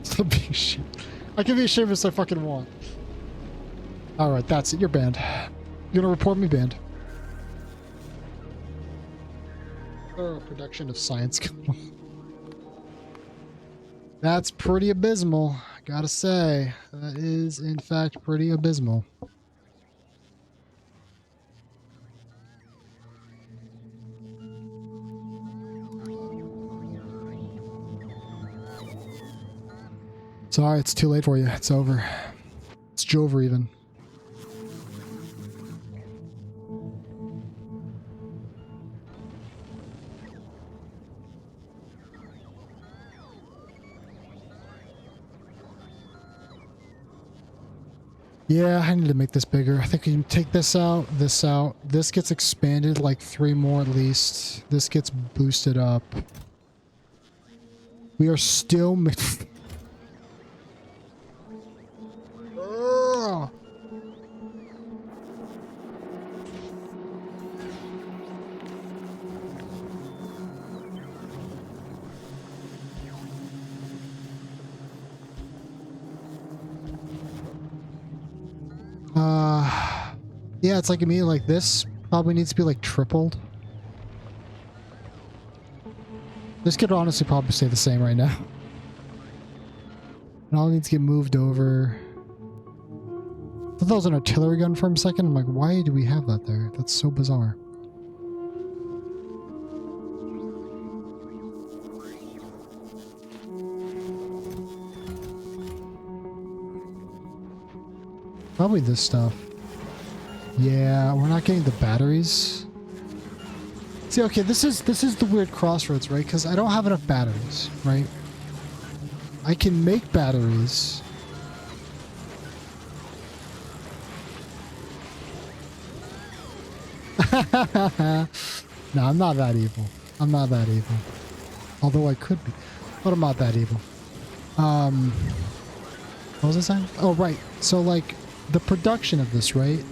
Stop being sheep. I can be ashamed if I fucking want. Alright, that's it. You're banned. You're gonna report me banned. Production of science. That's pretty abysmal. Gotta say. That is, in fact, pretty abysmal. Sorry, it's too late for you. It's over. It's Jover even. Yeah, I need to make this bigger. I think we can take this out, this out. This gets expanded like 3 more at least. This gets boosted up. We are still... Yeah, it's like immediately like this probably needs to be like tripled. This could honestly probably stay the same right now. It all needs to get moved over. I thought that was an artillery gun for a second. I'm like, why do we have that there? That's so bizarre. Probably this stuff. Yeah, we're not getting the batteries. See, okay, this is the weird crossroads, right? Because I don't have enough batteries, right? I can make batteries. No, I'm not that evil. I'm not that evil. Although I could be. But I'm not that evil. What was I saying? Oh, right. So, like, the production of this, right?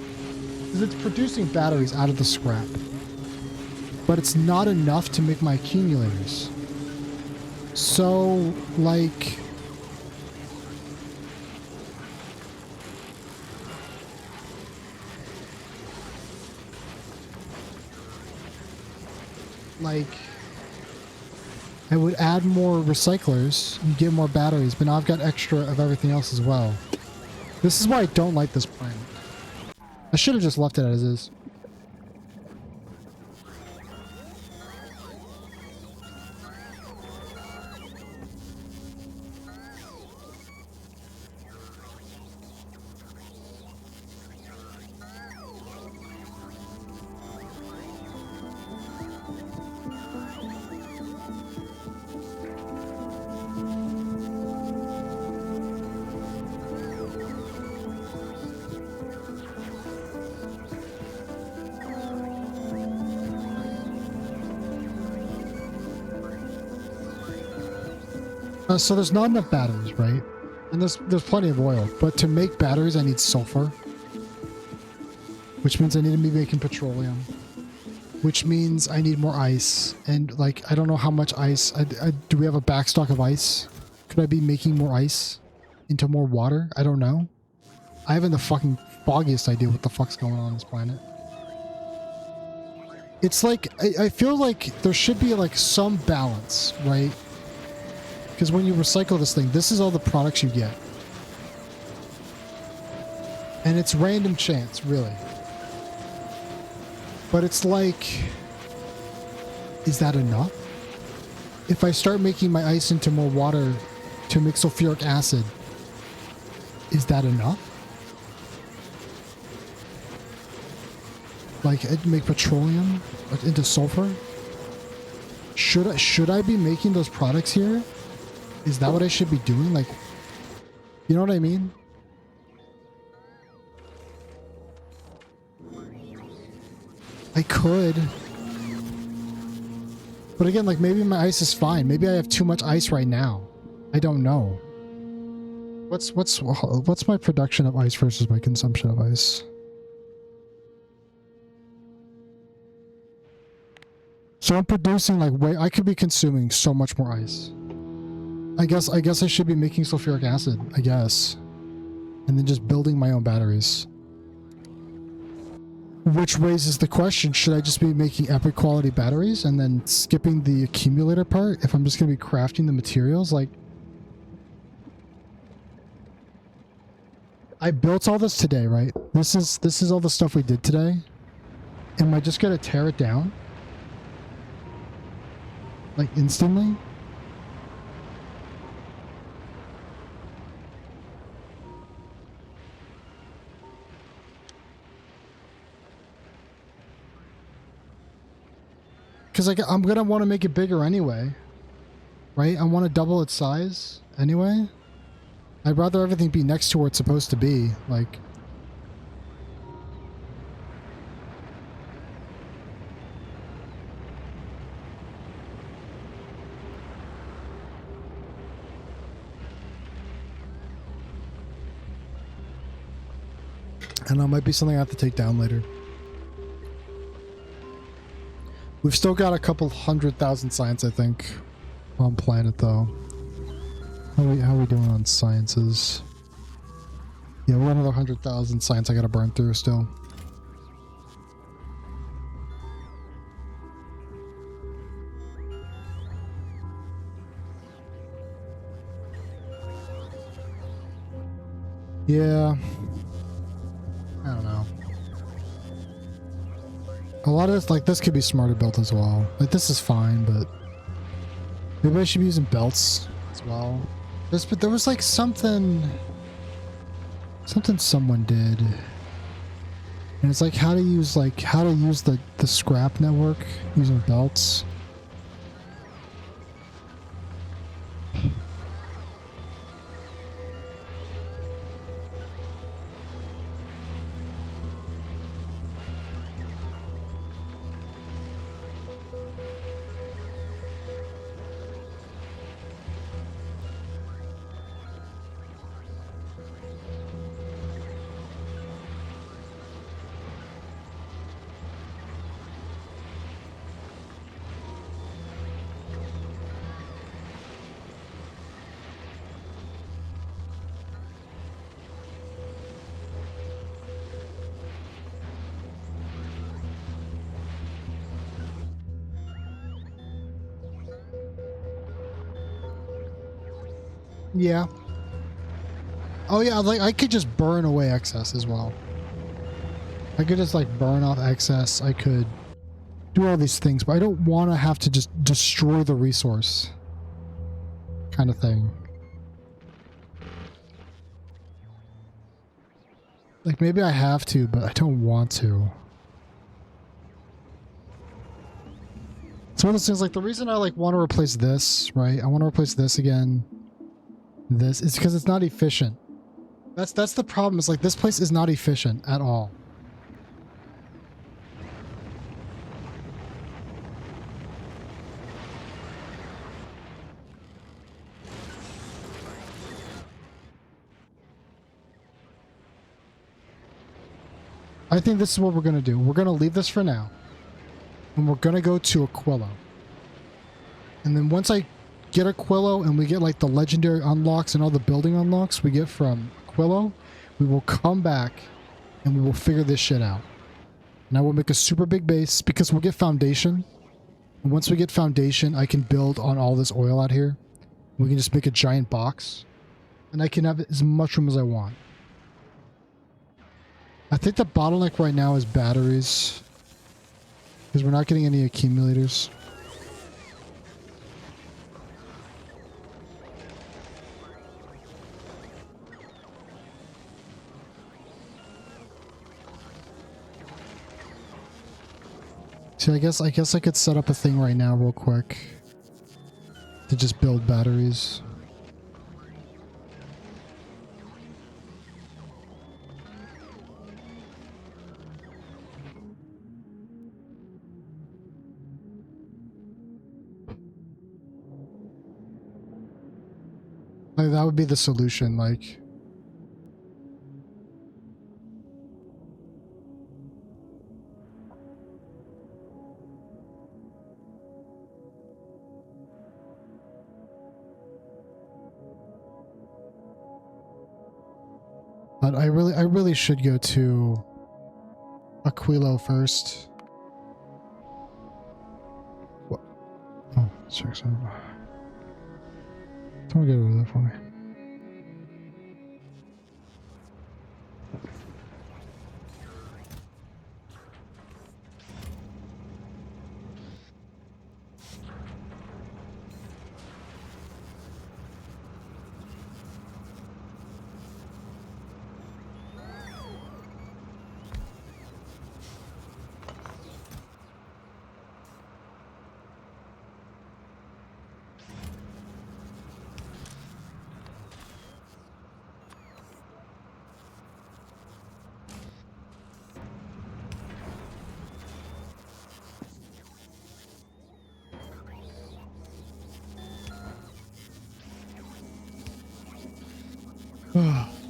Is it's producing batteries out of the scrap. But it's not enough to make my accumulators. So, like... I would add more recyclers and get more batteries, but now I've got extra of everything else as well. This is why I don't like this plan. I should have just left it as is. So there's not enough batteries, right? And there's plenty of oil, but to make batteries I need sulfur, which means I need to be making petroleum. which means I need more ice. And like, I don't know how much ice. Do we have a backstock of ice? Could I be making more ice into more water? I don't know. I haven't the fucking foggiest idea what the fuck's going on this planet. It's like, I feel like there should be like some balance, right? Because when you recycle this thing, this is all the products you get. And it's random chance, really. But it's like, is that enough? If I start making my ice into more water to make sulfuric acid, is that enough? Like, I'd make petroleum into sulfur? Should I be making those products here? Is that what I should be doing? Like, you know what I mean? I could. But again, like, maybe my ice is fine. Maybe I have too much ice right now. I don't know. What's my production of ice versus my consumption of ice? So I'm producing like I could be consuming so much more ice. I guess I should be making sulfuric acid, I guess. And then just building my own batteries. Which raises the question, should I just be making epic quality batteries and then skipping the accumulator part if I'm just going to be crafting the materials? Like, I built all this today, right? This is all the stuff we did today. Am I just going to tear it down? Like, instantly? Because like, I'm going to want to make it bigger anyway. Right? I want to double its size anyway. I'd rather everything be next to where it's supposed to be. Like... I don't know, it might be something I have to take down later. We've still got a couple 100,000 science, I think, on planet though. How are we doing on sciences? Yeah, we're another 100,000 science I gotta burn through still. Yeah. I don't know. A lot of this, like, this could be smarter built as well. Like, this is fine, but maybe I should be using belts as well. But there was like something someone did, and it's like how to use the scrap network using belts. Yeah. Oh yeah, like I could just burn away excess as well. I could just like burn off excess. I could do all these things, but I don't want to have to just destroy the resource kind of thing. Like maybe I have to, but I don't want to. It's one of those things, like the reason I like want to replace this, right? I want to replace this again. This is because it's not efficient. That's the problem. Is like this place is not efficient at all. I think this is what we're gonna do. We're gonna leave this for now. And we're gonna go to Aquilo. And then once I get Aquilo and we get like the legendary unlocks and all the building unlocks we get from Aquilo, we will come back and we will figure this shit out. And I will make a super big base because we'll get foundation. And once we get foundation, I can build on all this oil out here. We can just make a giant box. And I can have as much room as I want. I think the bottleneck right now is batteries. Because we're not getting any accumulators. See, I guess I could set up a thing right now real quick. To just build batteries. Like, that would be the solution, like... But I really should go to Aquilo first. What? Oh, sorry. Someone get over there for me.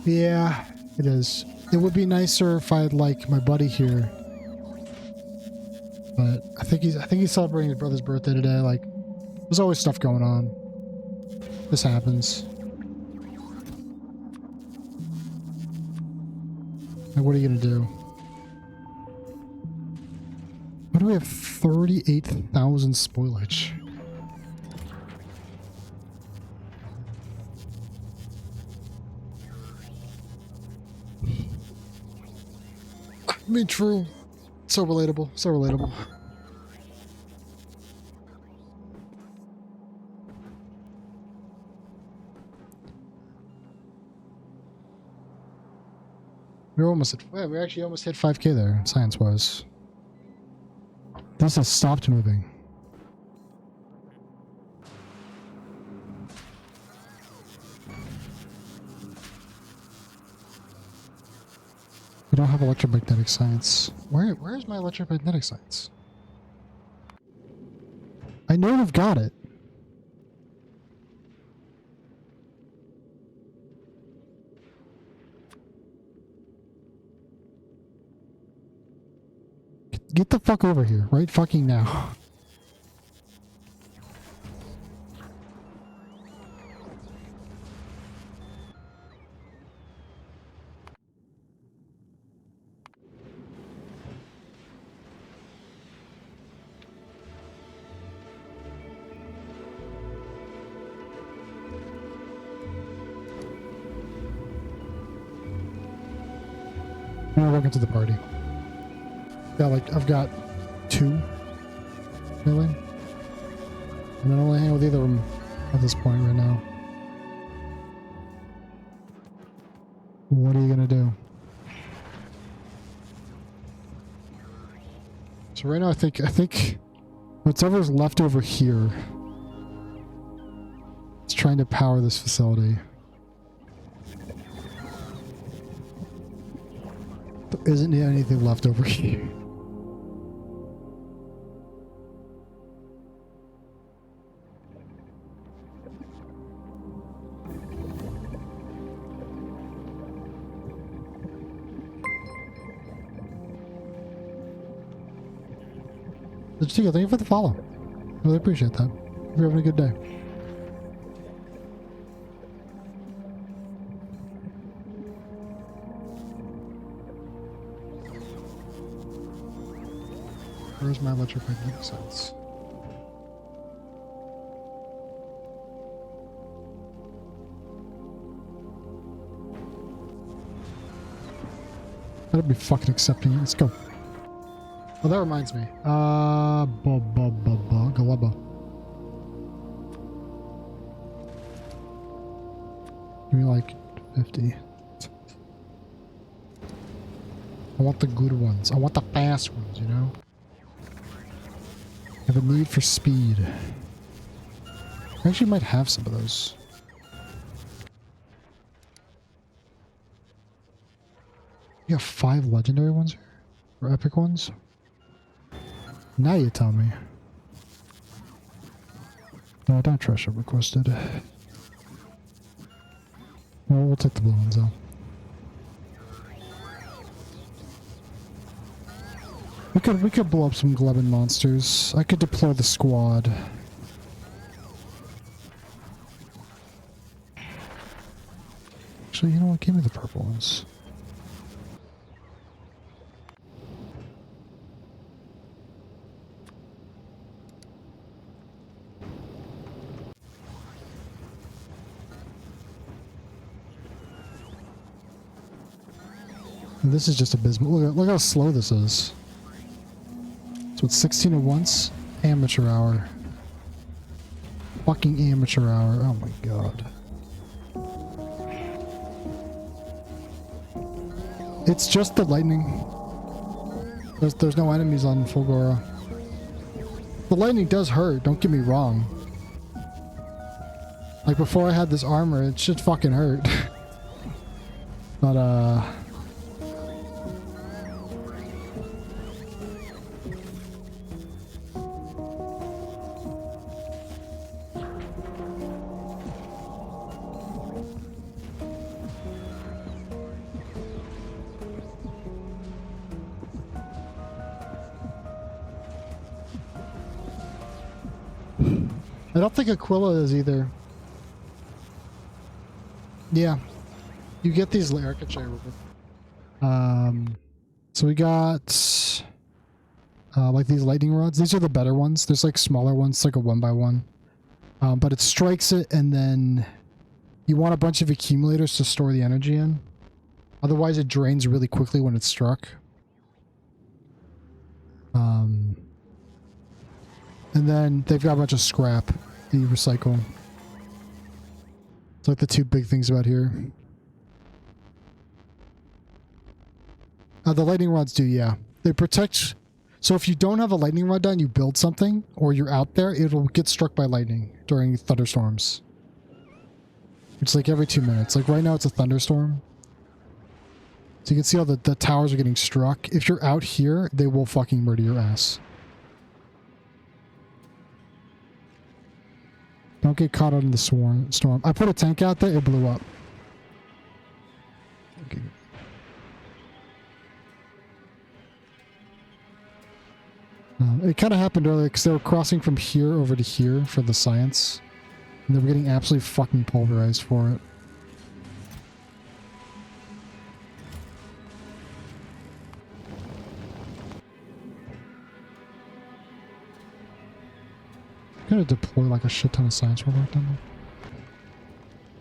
Yeah, it is. It would be nicer if I had like my buddy here. But I think he's celebrating his brother's birthday today. Like, there's always stuff going on. This happens. Like, what are you gonna do? Why do we have 38,000 spoilage? I mean, true. So relatable. So relatable. We're almost at... Yeah, we actually almost hit 5K there, science-wise. This has stopped moving. We don't have electromagnetic science. Where is my electromagnetic science? I know I've got it. Get the fuck over here, right fucking now. Welcome to the party. I've got 2 million. And I only hang with either of them at this point right now. What are you gonna do? So right now I think whatever's left over here is trying to power this facility. There isn't anything left over here. Thank you for the follow. Really appreciate that. Hope you're having a good day. Where's my electric magnificence? Better be fucking accepting it. Let's go. Oh, that reminds me. Galeba. Give me like 50. I want the good ones. I want the fast ones, you know? I have a need for speed. I actually might have some of those. You got 5 legendary ones here? Or epic ones? Now you tell me. No, not treasure requested. Well, we'll take the blue ones though. We could blow up some Glebin monsters. I could deploy the squad. Actually, you know what? Give me the purple ones. This is just abysmal. Look how slow this is. So it's 16 at once. Amateur hour. Fucking amateur hour. Oh my god. It's just the lightning. There's no enemies on Fulgora. The lightning does hurt, don't get me wrong. Like before I had this armor, it should fucking hurt. But I don't think Aquila is either. Yeah. You get these so we got like these lightning rods. These are the better ones. There's like smaller ones, like a 1x1. But it strikes it and then you want a bunch of accumulators to store the energy in. Otherwise it drains really quickly when it's struck. And then they've got a bunch of scrap that you recycle. It's like the two big things about here. The lightning rods do, yeah. They protect... So if you don't have a lightning rod down, you build something, or you're out there, it'll get struck by lightning during thunderstorms. It's like every 2 minutes. Like right now it's a thunderstorm. So you can see how the towers are getting struck. If you're out here, they will fucking murder your ass. Don't get caught out in the storm. I put a tank out there, it blew up. Okay. It kind of happened earlier because they were crossing from here over to here for the science. And they were getting absolutely fucking pulverized for it. I'm gonna deploy like a shit ton of science robot down there.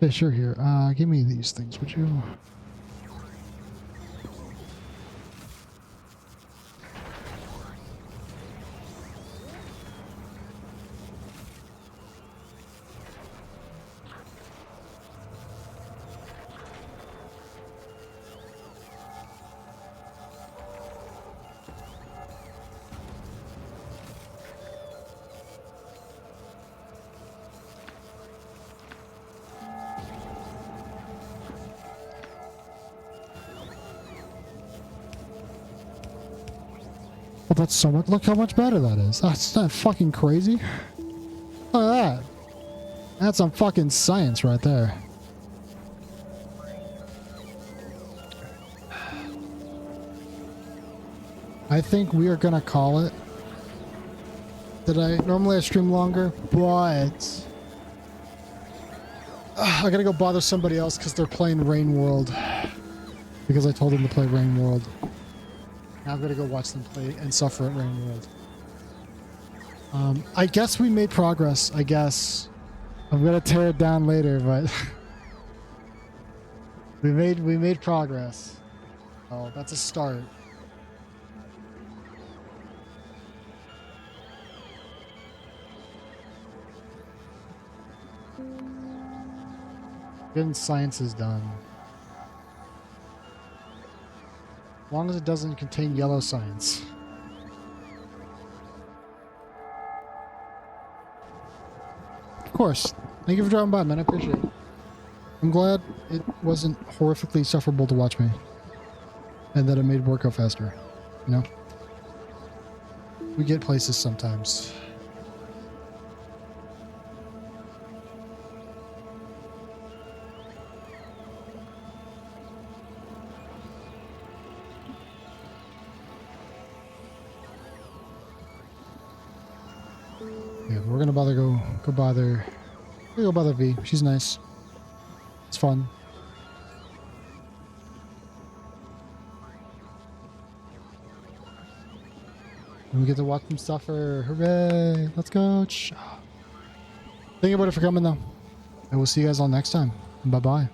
Yeah, sure, here. Give me these things, would you? Oh, that's so much. Look how much better that is. That's not fucking crazy. Look at that. That's some fucking science right there. I think we are gonna call it today. Normally I stream longer, but I gotta go bother somebody else because they're playing Rain World. Because I told them to play Rain World. Now I'm gonna go watch them play and suffer at Rain World. I guess we made progress. I guess I'm gonna tear it down later, but we made progress. Oh, that's a start. Getting science is done. As long as it doesn't contain yellow science. Of course. Thank you for dropping by, man. I appreciate it. I'm glad it wasn't horrifically sufferable to watch me. And that it made work go faster. You know? We get places sometimes. Yeah, but we're gonna go bother V. She's nice. It's fun. And we get to watch them suffer. Hooray! Let's go. Thank you everybody for coming though. And we'll see you guys all next time. Bye bye.